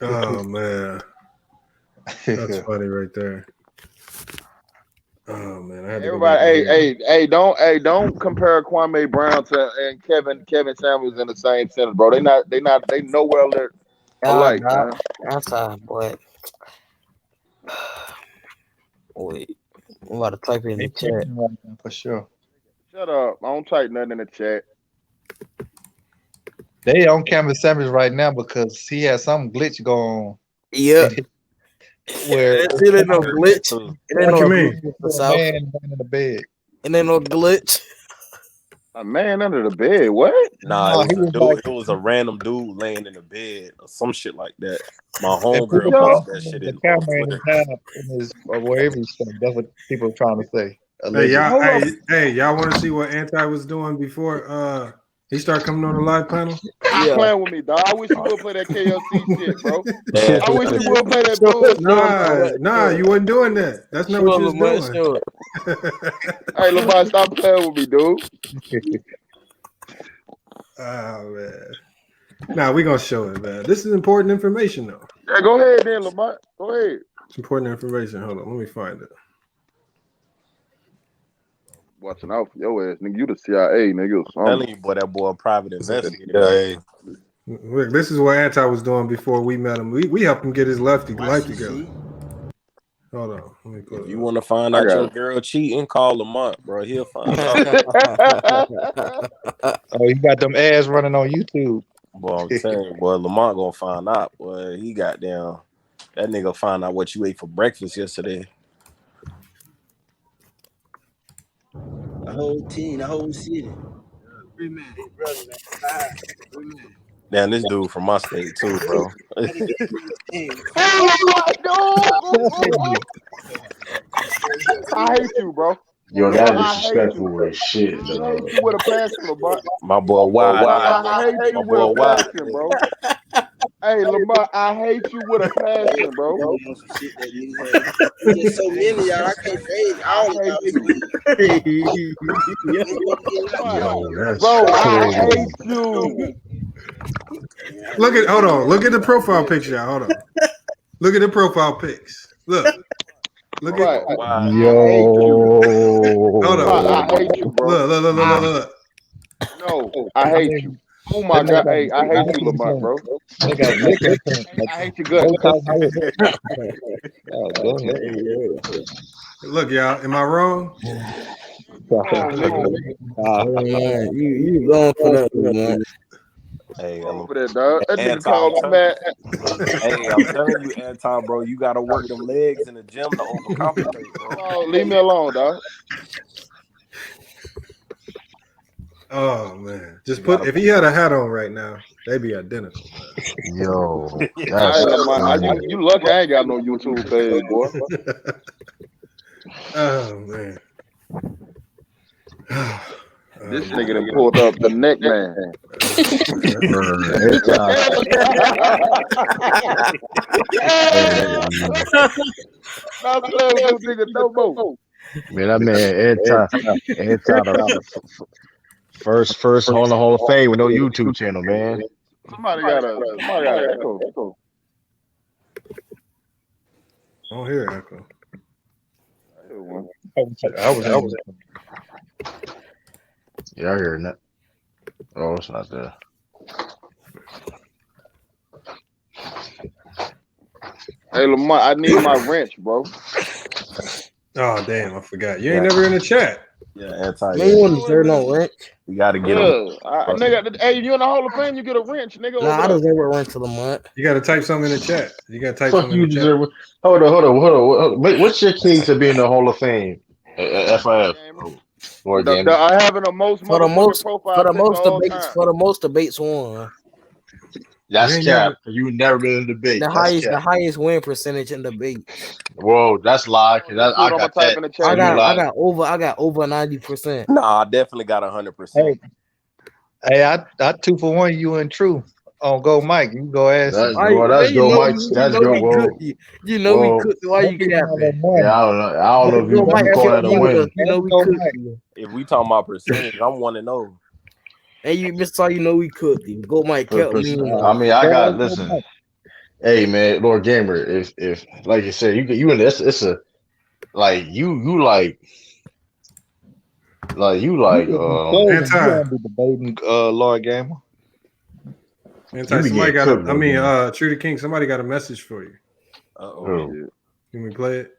Oh man. That's funny right there. Oh man, I had Everybody, hey, don't compare Kwame Brown and Kevin Samuels in the same sentence, bro. They nowhere alike. That's boy. Wait, I'm about to type in the chat for sure. Shut up! I don't type nothing in the chat. They on Candace Owens right now because he has some glitch going on. Yeah. Where it ain't no glitch. It ain't no glitch. Man under the bed. It ain't no glitch. A man under the bed? What? Nah, it was a random dude laying in the bed or some shit like that. My homegirl posted that shit. The camera in his hand, or wherever he's staying. That's what people are trying to say. Hey, y'all want to see what Anti was doing before he started coming on the live panel? He's playing with me, dog. I wish you would play that KLC shit, bro. I wish you would play that bullshit. Nah, you wasn't doing that. That's not what you was doing. Hey, Lamar, stop playing with me, dude. Oh man. Nah, we gonna show it, man. This is important information, though. Yeah, go ahead, then, Lamar. Go ahead. It's important information. Hold on, let me find it. Watching out for your ass, nigga. You the CIA, nigga. I'm telling you, boy, that boy a private investigator. Look, this is what Anti was doing before we met him. We helped him get his life together. Hold on. Let me if you want to find out your girl cheating, call Lamont, bro. He'll find out. Oh, you got them ads running on YouTube. Boy, I'm telling you, boy, Lamont gonna find out. Boy, he got down. That nigga find out what you ate for breakfast yesterday. The whole team, the whole city. Free man, brother, man. Free man. Damn, this dude from my state too, bro. I hate you, bro. Yo, Lamar, that I hate you. disrespectful as shit, I dog. hate you with a passion, Lamar. My boy Wild. I hate you My with boy a Wild. passion, bro. Hey, Lamar, I hate you with a passion, bro. There's so many y'all, I can't say all of Yo, that's Bro, I crazy. hate you. Hold on. Look at the profile picture, y'all. Hold on. Look at the profile pics. Look at Yo. Hold on. I hate you, bro. Look. No, I hate you. Oh my God, hey, I hate you, Lamont, bro. They got liquor. I hate your guts. Look, y'all. Am I wrong? Man, you going for that, man. Hey, over there, dog. That nigga Anton, called me mad. Hey, I'm telling you, Anton, bro, you gotta work them legs in the gym to overcompensate, bro. Oh, leave me alone, dog. Oh man, if he had a hat on right now, they'd be identical. Yo, Hey, Lamont, you lucky I ain't got no YouTube page, boy. Oh man. This nigga done pulled up the neck man. Not playing with this nigga no more. Man, that man Anton first on the Hall of Fame with no YouTube channel, man. Somebody got an echo. I don't hear an echo. I was. Yeah, I hear that. Oh, it's not there. Hey, Lamont, I need my wrench, bro. Oh damn, I forgot. You ain't never in the chat. Yeah, Anton. Man, you want to turn no wrench? You gotta get him. Nigga, hey, you in the Hall of Fame, you get a wrench, nigga. Nah, I deserve a wrench for the month. You gotta type something in the chat. You gotta type Fuck something you in the chat. deserve. Hold on. Wait, what's your key to be in the Hall of Fame? FYF. I have the most for the most debates won. That's cap. You never been in a debate. The highest win percentage in debate. Whoa, that's lie. I got that. I got over 90%. Nah, I definitely got 100%. Hey, I 2 for 1. You and True on Go Mike. You go ask. That's Go Mike. That's Go. Whoa. You know we could. Why you capping? Yeah, I don't know if you call that a win. You know we could. If we talking about percentage, I'm 1-0. Hey, you Mr. You know we could. Go Mike kept me. I mean, I got listen. Hey man, Lord Gamer, if like you said, you in this, it's a like you like debating Lord Gamer. Somebody got True the King, somebody got a message for you. Oh. Can we play it?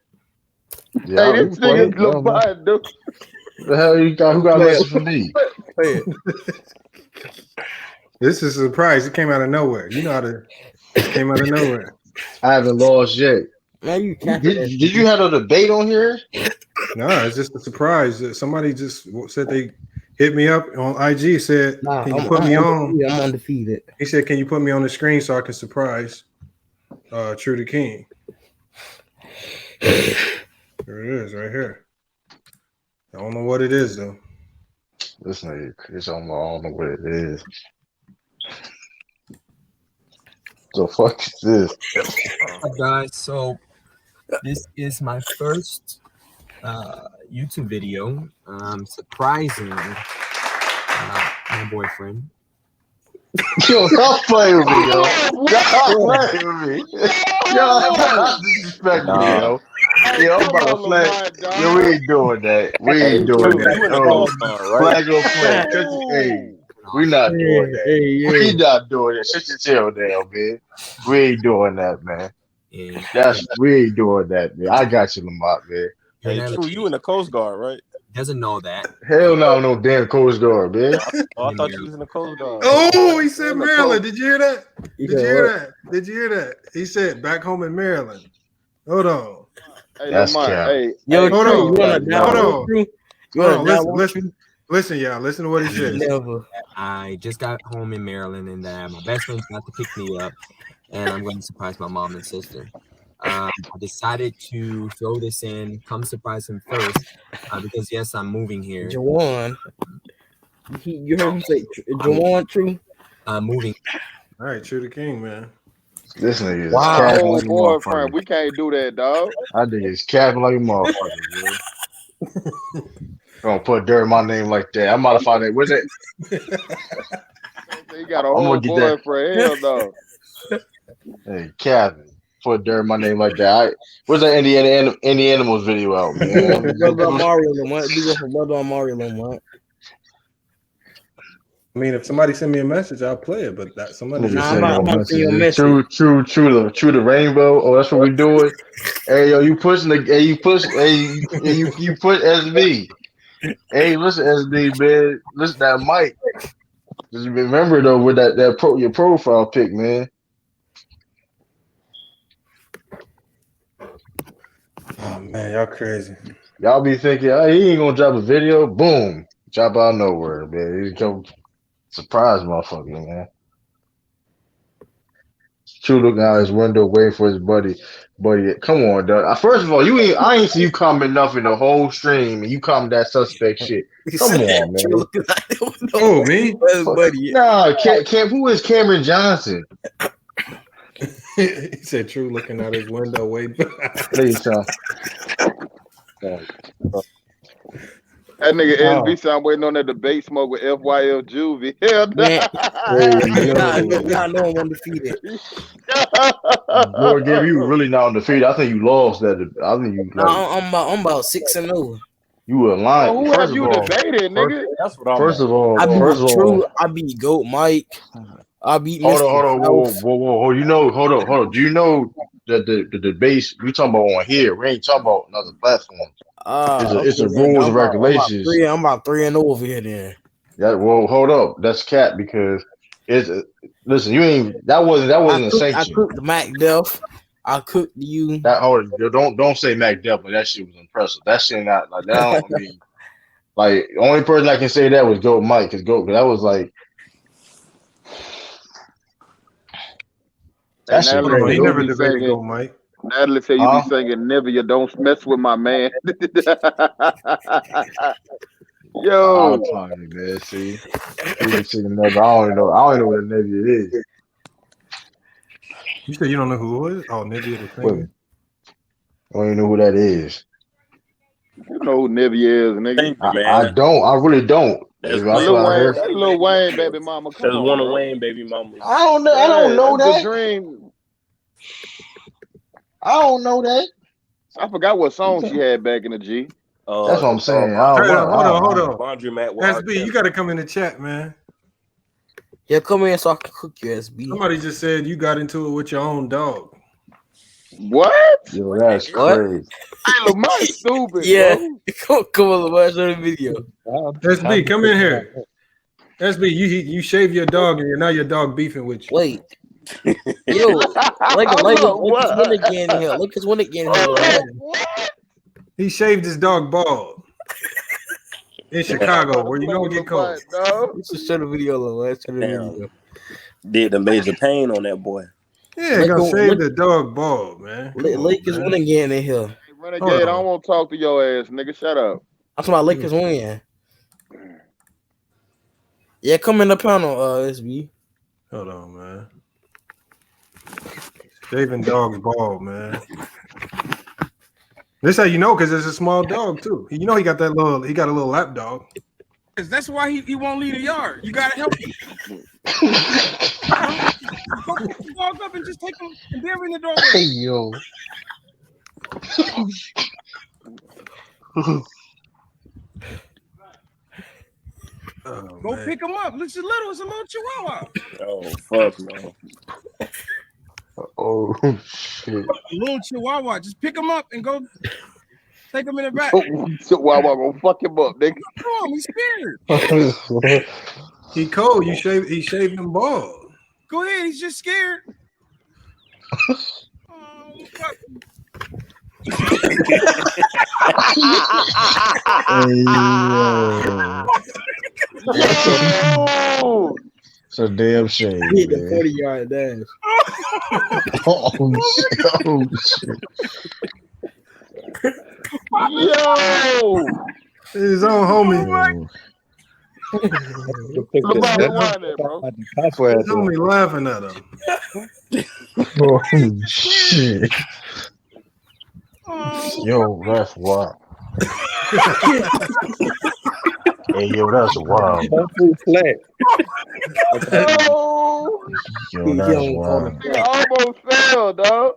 Yeah, hey, this nigga's Lamont, dude. The hell you got? Who got a message for me? Play it. This is a surprise. It came out of nowhere. You know how to. It came out of nowhere. I haven't lost yet. Man, you can't. Did you have a debate on here? No, it's just a surprise. Somebody just said they hit me up on IG. Said, "Can you put me on?" I'm undefeated. He said, "Can you put me on the screen so I can surprise True the King?" There it is, right here. I don't know what it is though. This nigga, I don't know what it is. The fuck is this? Hi guys, so this is my first YouTube video. Surprising my boyfriend. Yo, stop playing with me, yo. Stop playing with me. Yo, that's disrespectful, yo. Yo, I'm about to flag. Yo, we ain't doing that. We ain't doing that. Flag on flag. Hey, we not doing that. We not doing that. Shut your tail down, man. We ain't doing that, man. We ain't doing that, man. I got you, Lamont, man. Hey, True, you in the Coast Guard, right? doesn't know that. Hell no, no damn Coast Guard, bitch. I thought you was in the Coast Guard. Oh, he said Maryland. Did you hear that? You Did you said hear what? that? Did you hear that? He said back home in Maryland. Hold on. Hey, That's Lamont, cap. hey, Yo, hey, Hold True, on. you wanna Hold download on. True? You Hold wanna on. download True? Listen, y'all. Listen to what he says. Never. I just got home in Maryland, and my best friend's about to pick me up, and I'm going to surprise my mom and sister. I decided to throw this in, come surprise him first, because yes, I'm moving here. Jawan. You heard him say Jawan True? I'm moving. All right, True the King, man. This nigga is my capping old like a boyfriend. motherfucker. We can't do that, dog. I think it's capping like a motherfucker, bro. Gonna put dirt in my name like that. I modify that. What's it? He got a I'm whole gonna get that. boyfriend. Hell no. Hey, Captain, put dirt in my name like that. Where's that Indiana Animals video out, Do one man? for Brother Mario Lamont. Do one for Brother Mario Lamont. I mean, if somebody send me a message, I'll play it. But that somebody Nigga just send I'm no about to send you a messages. message. True the rainbow. Oh, that's what we doing. Hey, yo, you pushing the? Hey, you push. Hey, you put SB. Hey, listen, SB, man. Listen, that mic. Just remember though, with your profile pic, man. Oh man, y'all crazy. Y'all be thinking, oh, he ain't gonna drop a video. Boom, drop out of nowhere, man. He come surprise, motherfucker, man. True looking out his window, waiting for his buddy. Come on, dog. First of all, I ain't see you comment nothing the whole stream, and you comment that suspect shit. Come on, man. Oh, me? Buddy. Nah, who is Cameron Johnson? He said True looking out his window, waiting. Please, son. That nigga SB sound waiting on that debate smoke with FYF Juvie. Hell nah, no one undefeated. Lord gave you really not undefeated. I think you lost that. I think you like. I'm about 6-0. You were lying. Who have you debated, nigga? That's what I'm. First of all, I beat True. I beat Goat Mike. I beat Hold Mr. on, whoa. You know, hold on. Do you know that the debates we talking about on here? We ain't talking about another platform. It's a rules and regulations. I'm about 3-0 over here then. Yeah, well, hold up. That's cap because listen, you ain't that wasn't a sanction. I cooked the Mac Def. I cooked you. Don't say Mac Def, but that shit was impressive. That shit not like that. I mean, like the only person I can say that was Goat Mike, cause that was like that shit. He never debated Goat Mike. Natalie said you be singing "Never You Don't Mess With My Man." Yo, I'm trying, man. See, you can see the never. I don't know what a Nivea is. You said you don't know who it is? Oh, Nivea the singer. I don't even know who that is. You know who Nivea is, nigga. I don't. I really don't. That's Lil Wayne, baby mama. Come That's on, one of bro. Wayne baby mamas. I don't know. I don't know that. Dream. I don't know that. I forgot what song she had back in the G. That's what I'm saying. Hold on. Laundromat. SB, you got to come in the chat, man. Yeah, come in so I can cook your SB. Somebody just said you got into it with your own dog. What? Yo, that's crazy. Hey, Lamont stupid. Yeah, bro. come on, Lamont, show the video. SB, come in here. SB, you shave your dog and now your dog beefing with you. Wait. Yo, Lucas win again here. Lucas win again here. He shaved his dog bald in Chicago, where you know it get cold. Just show the video, Lamont. Show the video. Did the major pain on that boy. Yeah, gonna shave the dog bald, man. Lakers win again in here. Hey, Renegade, I don't want to talk to your ass, nigga. Shut up. That's why Lakers win. Yeah, come in the panel, SB. Hold on, man. Shaving dogs bald, man. This how you know, because it's a small dog too. You know he got a little lap dog. That's why he won't leave the yard. You gotta help him. Go pick the dog up and just take him and bury in the dog. Hey yo. Go pick him up. It's a little chihuahua. Oh fuck no. Oh shit. A little chihuahua. Just pick him up and go. Take him in the back. So why am I gonna fuck him up, nigga? Come on, he's scared. He cold. He shaved him bald. Go ahead. He's just scared. Yo! It's a damn shame. He hit the 40-yard dash. Oh shit. Yo! His own homie. Lamar, rewind that, bro. His homie laughing at him. Oh shit. Yo, that's wild. Hey, yo, that's wild. Yo! Yo, that's wild. He almost fell, dog.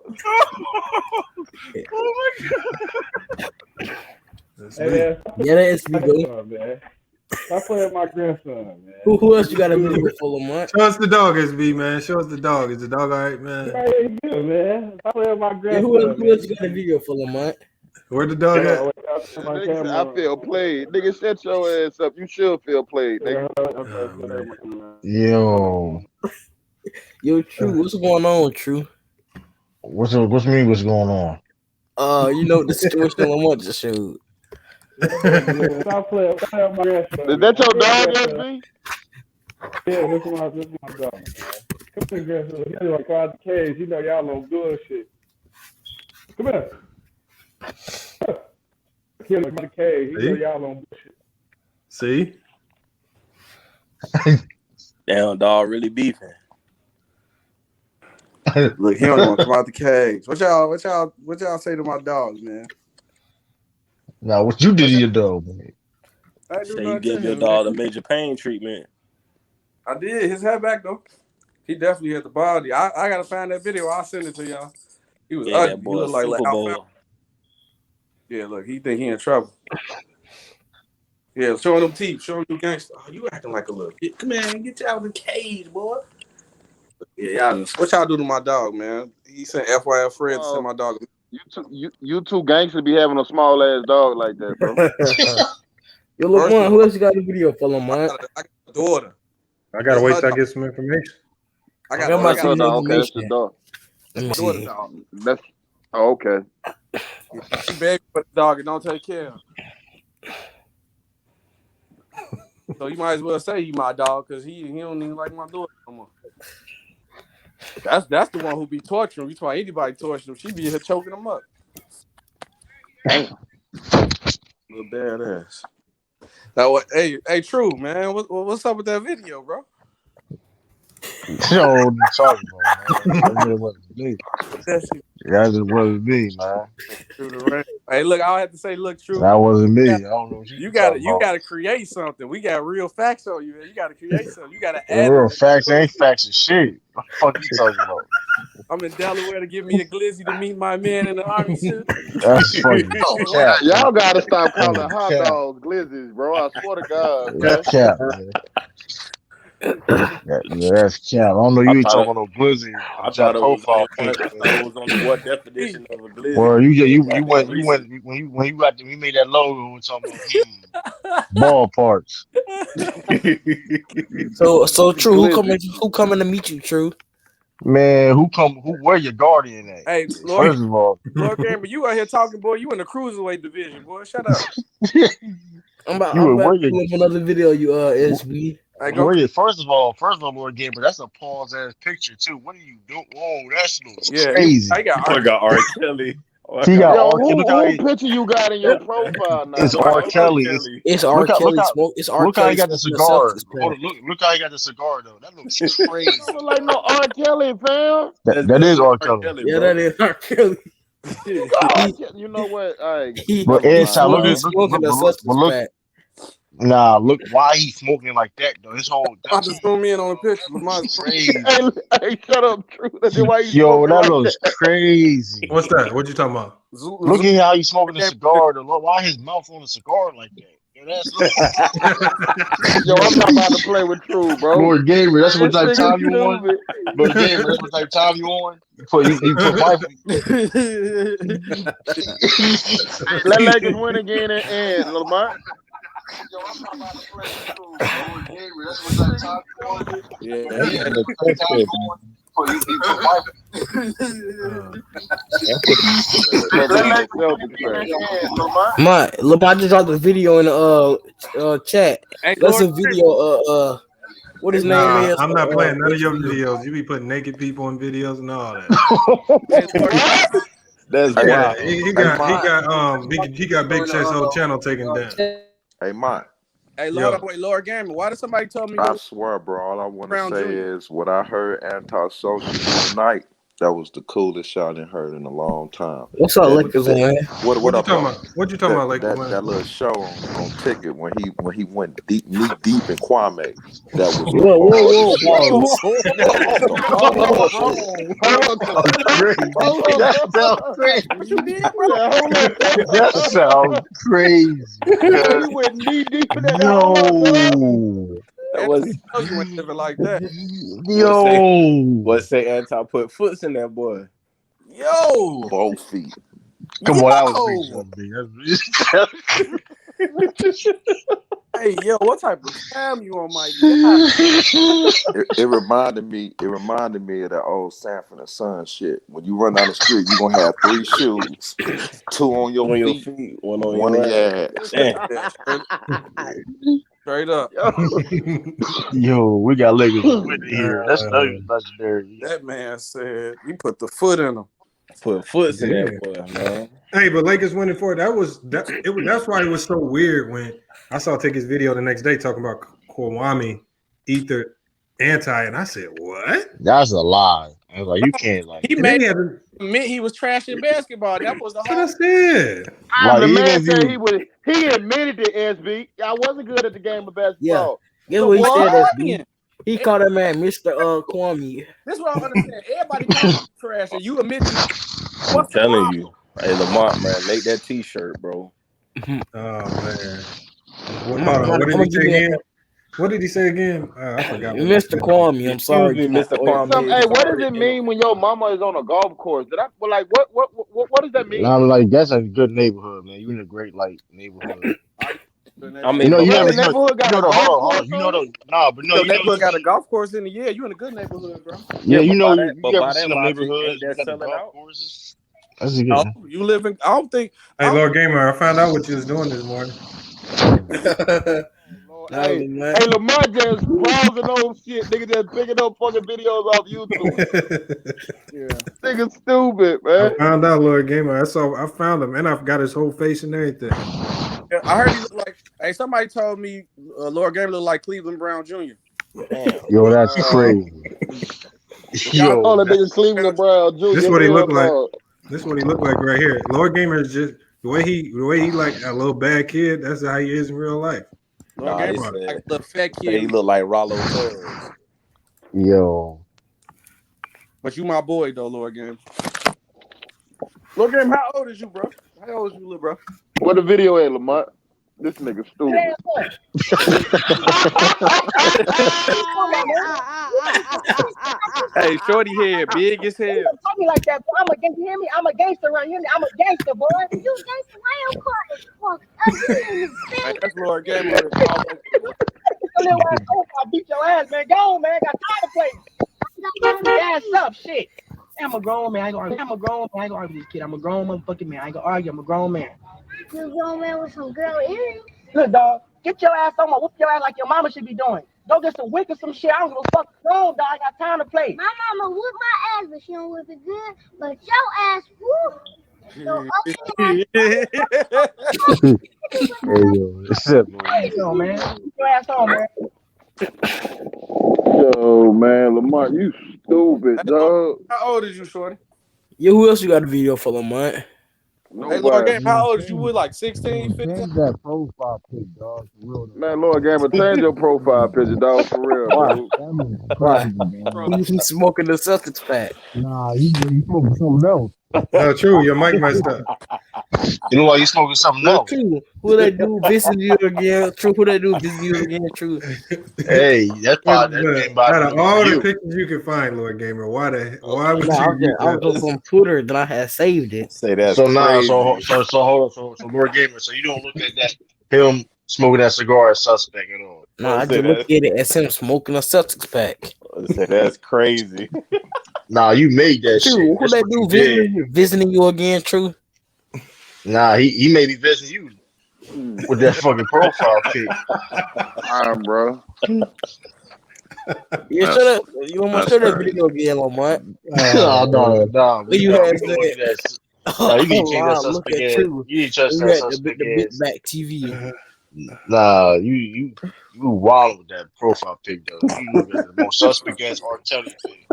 Hey, man. Yeah, that is me, bro. Man. Stop playing with my grandson, man. Who else you got a video full of, man? Show us the dog, SB, man. Show us the dog. Is the dog all right, man? Yeah, he's good, man. Stop playing with my grandson. Yeah, who else you got a video full of, man? Where the dog at? Nigga, I feel played. Nigga, shut your ass up. You should feel played, nigga. Yo. Yo, True, what's going on, True? What's mean? What's going on? You know the situation Lamar just showed. Stop playing with my grandson. Is that your dog, SB? Yeah, this is my dog. Come here, grandson. He's like out the cage. You know y'all on bullshit. Come here. He like the cage. You know y'all on bullshit. See? Damn, dog really beefing. Look, he don't want to come out the cage. What y'all say to my dogs, man? Now, what you did to your dog, man? Say you give your dog a major pain treatment. I did. His head back though. He definitely hit the body. I gotta find that video. I'll send it to y'all. He was ugly. That boy He looked like Super Bowl. Yeah, look, he think he in trouble. Yeah, showing them teeth, showing them gangster. Oh, you acting like a little kid. Come on, get you out of the cage, boy. Yeah, y'all. What y'all do to my dog, man? He sent FYF Fred to send my dog. You two gangsters be having a small ass dog like that, bro. Yo, look, man, who else you got a video full of, man? I got a daughter. I gotta wait till I get some information. I got some dog. Okay, that's the dog. Let me daughter see. dog. That's okay. She begged for the dog and don't take care of him. So you might as well say he my dog because he don't even like my daughter no more. That's the one who be torturing him. You try anybody torturing him, she be here choking him up. Damn. Little badass. Now, hey, True, man, what's up with that video, bro? Yo, what you talking about, man? That just wasn't me. That just wasn't me, man. Hey, look, I have to say, look, True. That wasn't me. I don't know what you gotta create something. We got real facts on you, man. You gotta create something. You gotta add real facts ain't facts and shit. What the fuck you talking about? I'm in Delaware to give me a glizzy to meet my man in the army suit. That's fucking cap. Y'all gotta stop calling hot dogs glizzies, bro. I swear to God. That's cap, man. Yeah, that's cap. I don't know you ain't talking about no glizzy. I thought it was on what definition of a glizzy. Well, you went when you got we made that logo. We talking about ball parts. So True, who coming to meet you, True? Man, where your guardian at? Hey, Lord, first of all, Lord Gamer, you out here talking, boy. You in the cruiserweight division, boy. Shut up. I'm about to pull up another video. You SB. First of all, Lord Gamer, that's a pause ass picture too. What are you doing? Whoa, that's crazy. I got R. Kelly. He got Yo, R. Kelly. who picture you got in your profile now? It's R. Kelly. It's R. Kelly. It's R. Look how he got the cigar. Look how he got the cigar though. That looks crazy. That look like no R. Kelly, fam. That is R. Kelly. Yeah, that is R. Kelly. You know what? But Nah, look why he smoking like that though. His whole I just zoom in on the picture. Mine's crazy. Hey, shut up, True. Why you Yo, that like looks crazy. What's that? What you talking about? Look at how he's smoking the cigar. Why his mouth on the cigar like that? Yo, I'm not about to play with True, bro. Lord Gamer, that's what This type of nigga time you on. stupid. Lord Gamer, that's what type of time you on. You put my. Let Lakers win again and Lamont. Yo, I'm not about to play with True, Lord Gamer, that's what type of time you on. Yeah, That's he had what a type of time you on. You put my. Let Lakers go to Lamont. Lamont just dropped a video in the chat. Hey, That's Lord, a video. What his name Nah, is? I'm not playing none of your video. videos. You be putting naked people in videos and all that. That's Yeah, wild. he got Big Chess whole channel taken down. Hey, Mike. Hey, Yo. hold on, wait, Lord Gamer. Why did somebody tell me? I swear, bro, all I want to Brown say Jr.? is what I heard anti-social tonight. That was the coolest shot I done heard in a long time. What's up, Lakers, man? What you up, talking about? What you talking about, Lakers? That little show on Ticket when he went knee deep in Kwame. That was Whoa, That sounds crazy. What you did, bro? That sounds crazy. He went knee deep in that. That was you went living like that. What say anti put foots in that boy. Yo, both feet. Come on, that was big. Hey, yo, what type of time you on, my God? It reminded me of that old Sanford and Son shit. When you run down the street, you're gonna have 3 shoes, 2 on your feet, one on your ass. Straight up. Yo, we got Lakers winning here. That's legendary. That man said he put the foot in him. Put foots in that boy, man. Hey, but Lakers winning for it. That's why it was so weird when I saw take his video the next day talking about Kwame Ether anti, and I said, "What? That's a lie." I was like, "You can't like." He made admit he was trashing basketball. That was the whole. The man said he admitted to SB. I wasn't good at the game of basketball. Yeah. Guess what he said, SB? He called that man Mr. Kwame. This is what I don't understand. Everybody calls him trash, and you admit I'm telling you. Hey, Lamont, man, make that T-shirt, bro. Oh man. What did he say again? What did he say again? I forgot. Mr. Kwame, I'm sorry, Mr. Kwame. Hey, what does it mean when your mama is on a golf course? What does that mean? I'm like, that's a good neighborhood, man. You in a great neighborhood. I mean, you neighborhood got a golf course in the year. You in a good neighborhood, bro. Yeah, you know, but you by ever that seen them logic, neighborhoods ain't that that got the selling golf out? courses? That's a good. You live in. I don't think. Hey, Lord Gamer, I found out what you was doing this morning. Hey, Lamar just browsing old shit. Nigga just picking up fucking videos off YouTube. Yeah, nigga stupid, man. I found out Lord Gamer. I found him, and I've got his whole face and everything. Yeah, I heard he looked like. Hey, somebody told me Lord Gamer looked like Cleveland Brown Jr. Damn. Yo, that's crazy. Yo, all the niggas Cleveland Brown Jr. This is what he looked like. This is what he looked like right here. Lord Gamer is just the way he like a little bad kid. That's how he is in real life. Lord Gamer like a little fat kid. He look like Rollo Tubbs. Yo. But you my boy though, Lord Gamer. Lord Gamer, how old is you, bro? How old is you, little bro? What the video at, Lamont? This nigga stupid. Hey, shorty head, big as hell. Talk me like that, boy. I'm a gangster. You hear me? I'm a gangster around here. I'm a gangster, boy. You gangster? Why I'm calling? Hey, that's Lord Gamer. I'll beat your ass, man. Go on, man. Got time to play. Get your ass up, shit. I'm a grown man. I ain't gonna argue with this kid. I'm a grown motherfucking man. I ain't gonna argue. I'm a grown man. You a grown man with some girl earrings. Look, dog. Get your ass on. Whoop your ass like your mama should be doing. Go get some wick or some shit. I don't give a fuck. No, dog. I got time to play. My mama whoop my ass, but she don't whip it good. But your ass whoop. So Hey, yo, what's up, man? Get your ass on, man. Yo, man, Lamar, you stupid, dog. How old is you, shorty? Yeah, who else you got a video for, Lamont? Hey, Lord Gamer, how old is you? With like 16, 15? Change that profile pic, dog. For real, man, Lord Gamer, change your profile picture, dog, for real, bro. He's smoking the substance pack. Nah, you smoking something else. No, true. Your mic messed up. You look like you smoking something Well, else. true. Who that dude visiting you again? True. Who that dude visiting you again? True. Hey, that's probably that thing about Out to of be for all the you. pictures you can find, Lord Gamer, why would No, you use I was that? just on Twitter, then I had saved it. Say that's So now, crazy. so hold on, so Lord Gamer, so you don't look at that him smoking that cigar as suspect at all. No, I just look at it as him smoking a Celtics pack. Say that's crazy. Nah, you made that shit. True. Who That's that what you dude did. visiting you again? True. Nah, he may be visiting you with that fucking profile pic. Bro. You should have. You don't want to show that video again, Lamont. No. You had We look at that. that. Nah, you need to change that Look suspect at ass. True. You need to trust You that had the suspect big ass. back TV. Nah, you wild with that profile pic though. You look at the most suspect ass R. Kelly pic,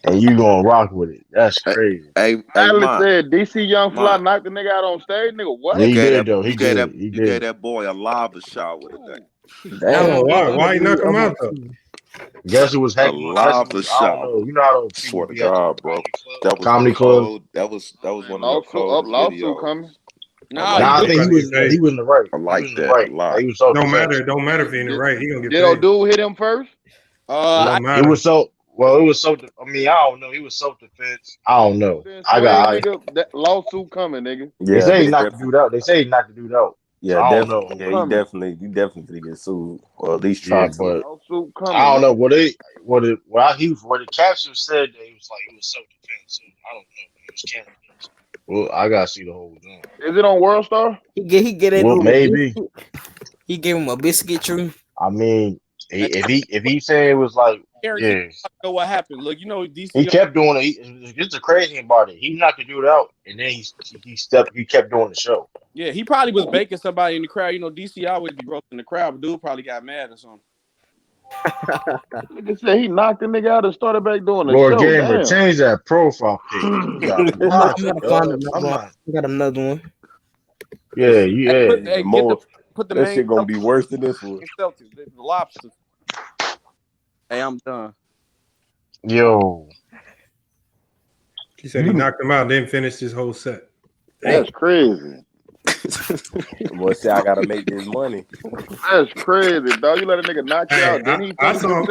and you gonna rock with it. That's crazy. Hey, Alex man. said DC Young Fly knocked the nigga out on stage. Nigga, what? Yeah, he did though. He did. You gave that boy a lava shower today. Damn, why you knock him out though? Guess it was A heck. lava shower. I don't know. You know how those Swear to people be at God, bro. That was comedy the club. cold. That was one of the coldest lawsuit videos. coming. I think he was in the right. I like he was in the that right. a lot. He was Don't matter if he's in the right. He gonna get paid. Dude hit him first? It was so. Well, it was so. I mean, I don't know. He was self-defense. I don't know. Nigga, that lawsuit coming, nigga. They say he knocked the dude out. They say he knocked the dude out. Yeah, so I don't know. Yeah, he definitely get sued, or at least Yeah, try but to. I don't know. What the caption said that it was like it was self-defense. So I don't know. It was camera. Well, I gotta see the whole thing. Is it on World Star? He get that. Well, maybe. He gave him a biscuit. True. I mean, if he said it was like, yeah, Know what happened? Look, you know DC. he kept doing it. It's the crazy thing about it. He knocked the dude out, and then he kept doing the show. Yeah, he probably was baking somebody in the crowd. You know, DC always be roasting the crowd, but dude probably got mad or something. Nigga said he knocked the nigga out and started back doing the Lord show. Gamer, Damn. change that profile pic. I got another one. Yeah. Put the that main shit gonna be worse than this one. Celtics, the lobsters. Hey, I'm done. Yo. He said he knocked him out and then finished his whole set. That's crazy. Boy, see, I gotta make this money. That's crazy, dog. You let a nigga knock you out. Then he I saw him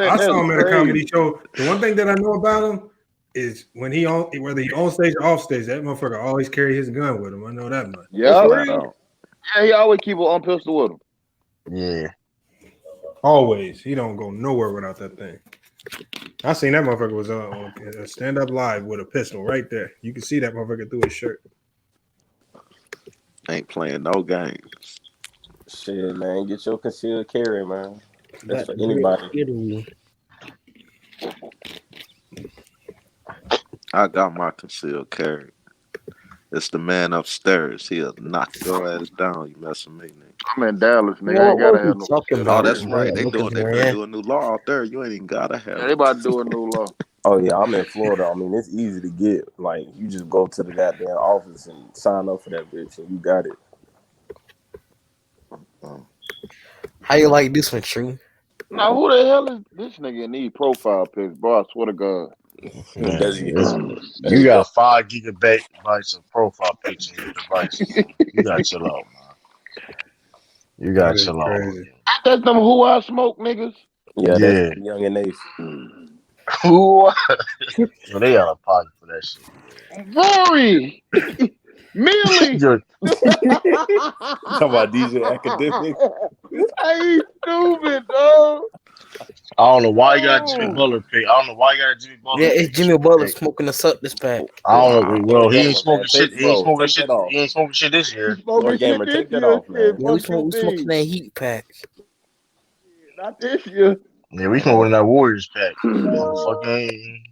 at a comedy show. The one thing that I know about him is when whether he on stage or off stage, that motherfucker always carry his gun with him. I know that much. Yeah, he always keep a pistol with him. Yeah. Always. He don't go nowhere without that thing. I seen that motherfucker was on stand up live with a pistol right there. You can see that motherfucker through his shirt. Ain't playing no games. Shit, man, get your concealed carry, man. That's for anybody. I got my concealed carry. It's the man upstairs. He'll knock your ass down. You messing with me, nigga. I'm in Dallas, nigga. I ain't gotta have no. Oh, that's right. They finna do a new law out there. You ain't even gotta have. Yeah, they about to do a new law. Oh yeah, I'm in Florida. I mean, it's easy to get. Like, you just go to the goddamn office and sign up for that bitch, and you got it. How you like this one, True? Now, who the hell is this nigga in these profile pics, bro? I swear to God. You got 5 gigabytes of profile pics in your device. You gotta chill out, man. You gotta chill out. That's them who I smoke niggas. Yeah, that's Young and Ace. Who? So they out of pocket for that shit. Rory! Millie! Talking about DJ Academic. Hey, stupid, dog. I don't know why you got Jimmy Butler pick. I don't know why you got Jimmy Butler. Yeah, it's Jimmy Butler smoking us up this pack. I don't know. Well, he ain't smoking shit. He ain't smoking shit. He ain't smoking shit this year. Lord Gamer, take that off, man. Yeah, we smoking that heat pack. Not this year. Yeah, we smoking that Warriors pack. Fucking.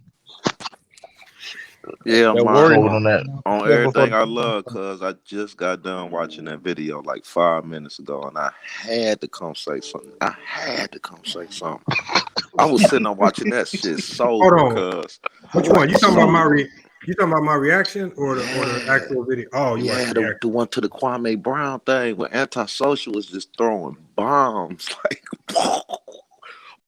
Yeah, man. On everything I love, cause I just got done watching that video like 5 minutes ago, and I had to come say something. I was sitting there watching that shit sober. Cause which one? You talking about my reaction or the actual video? Oh, you yeah, the one to the Kwame Brown thing where Antisocial was just throwing bombs like.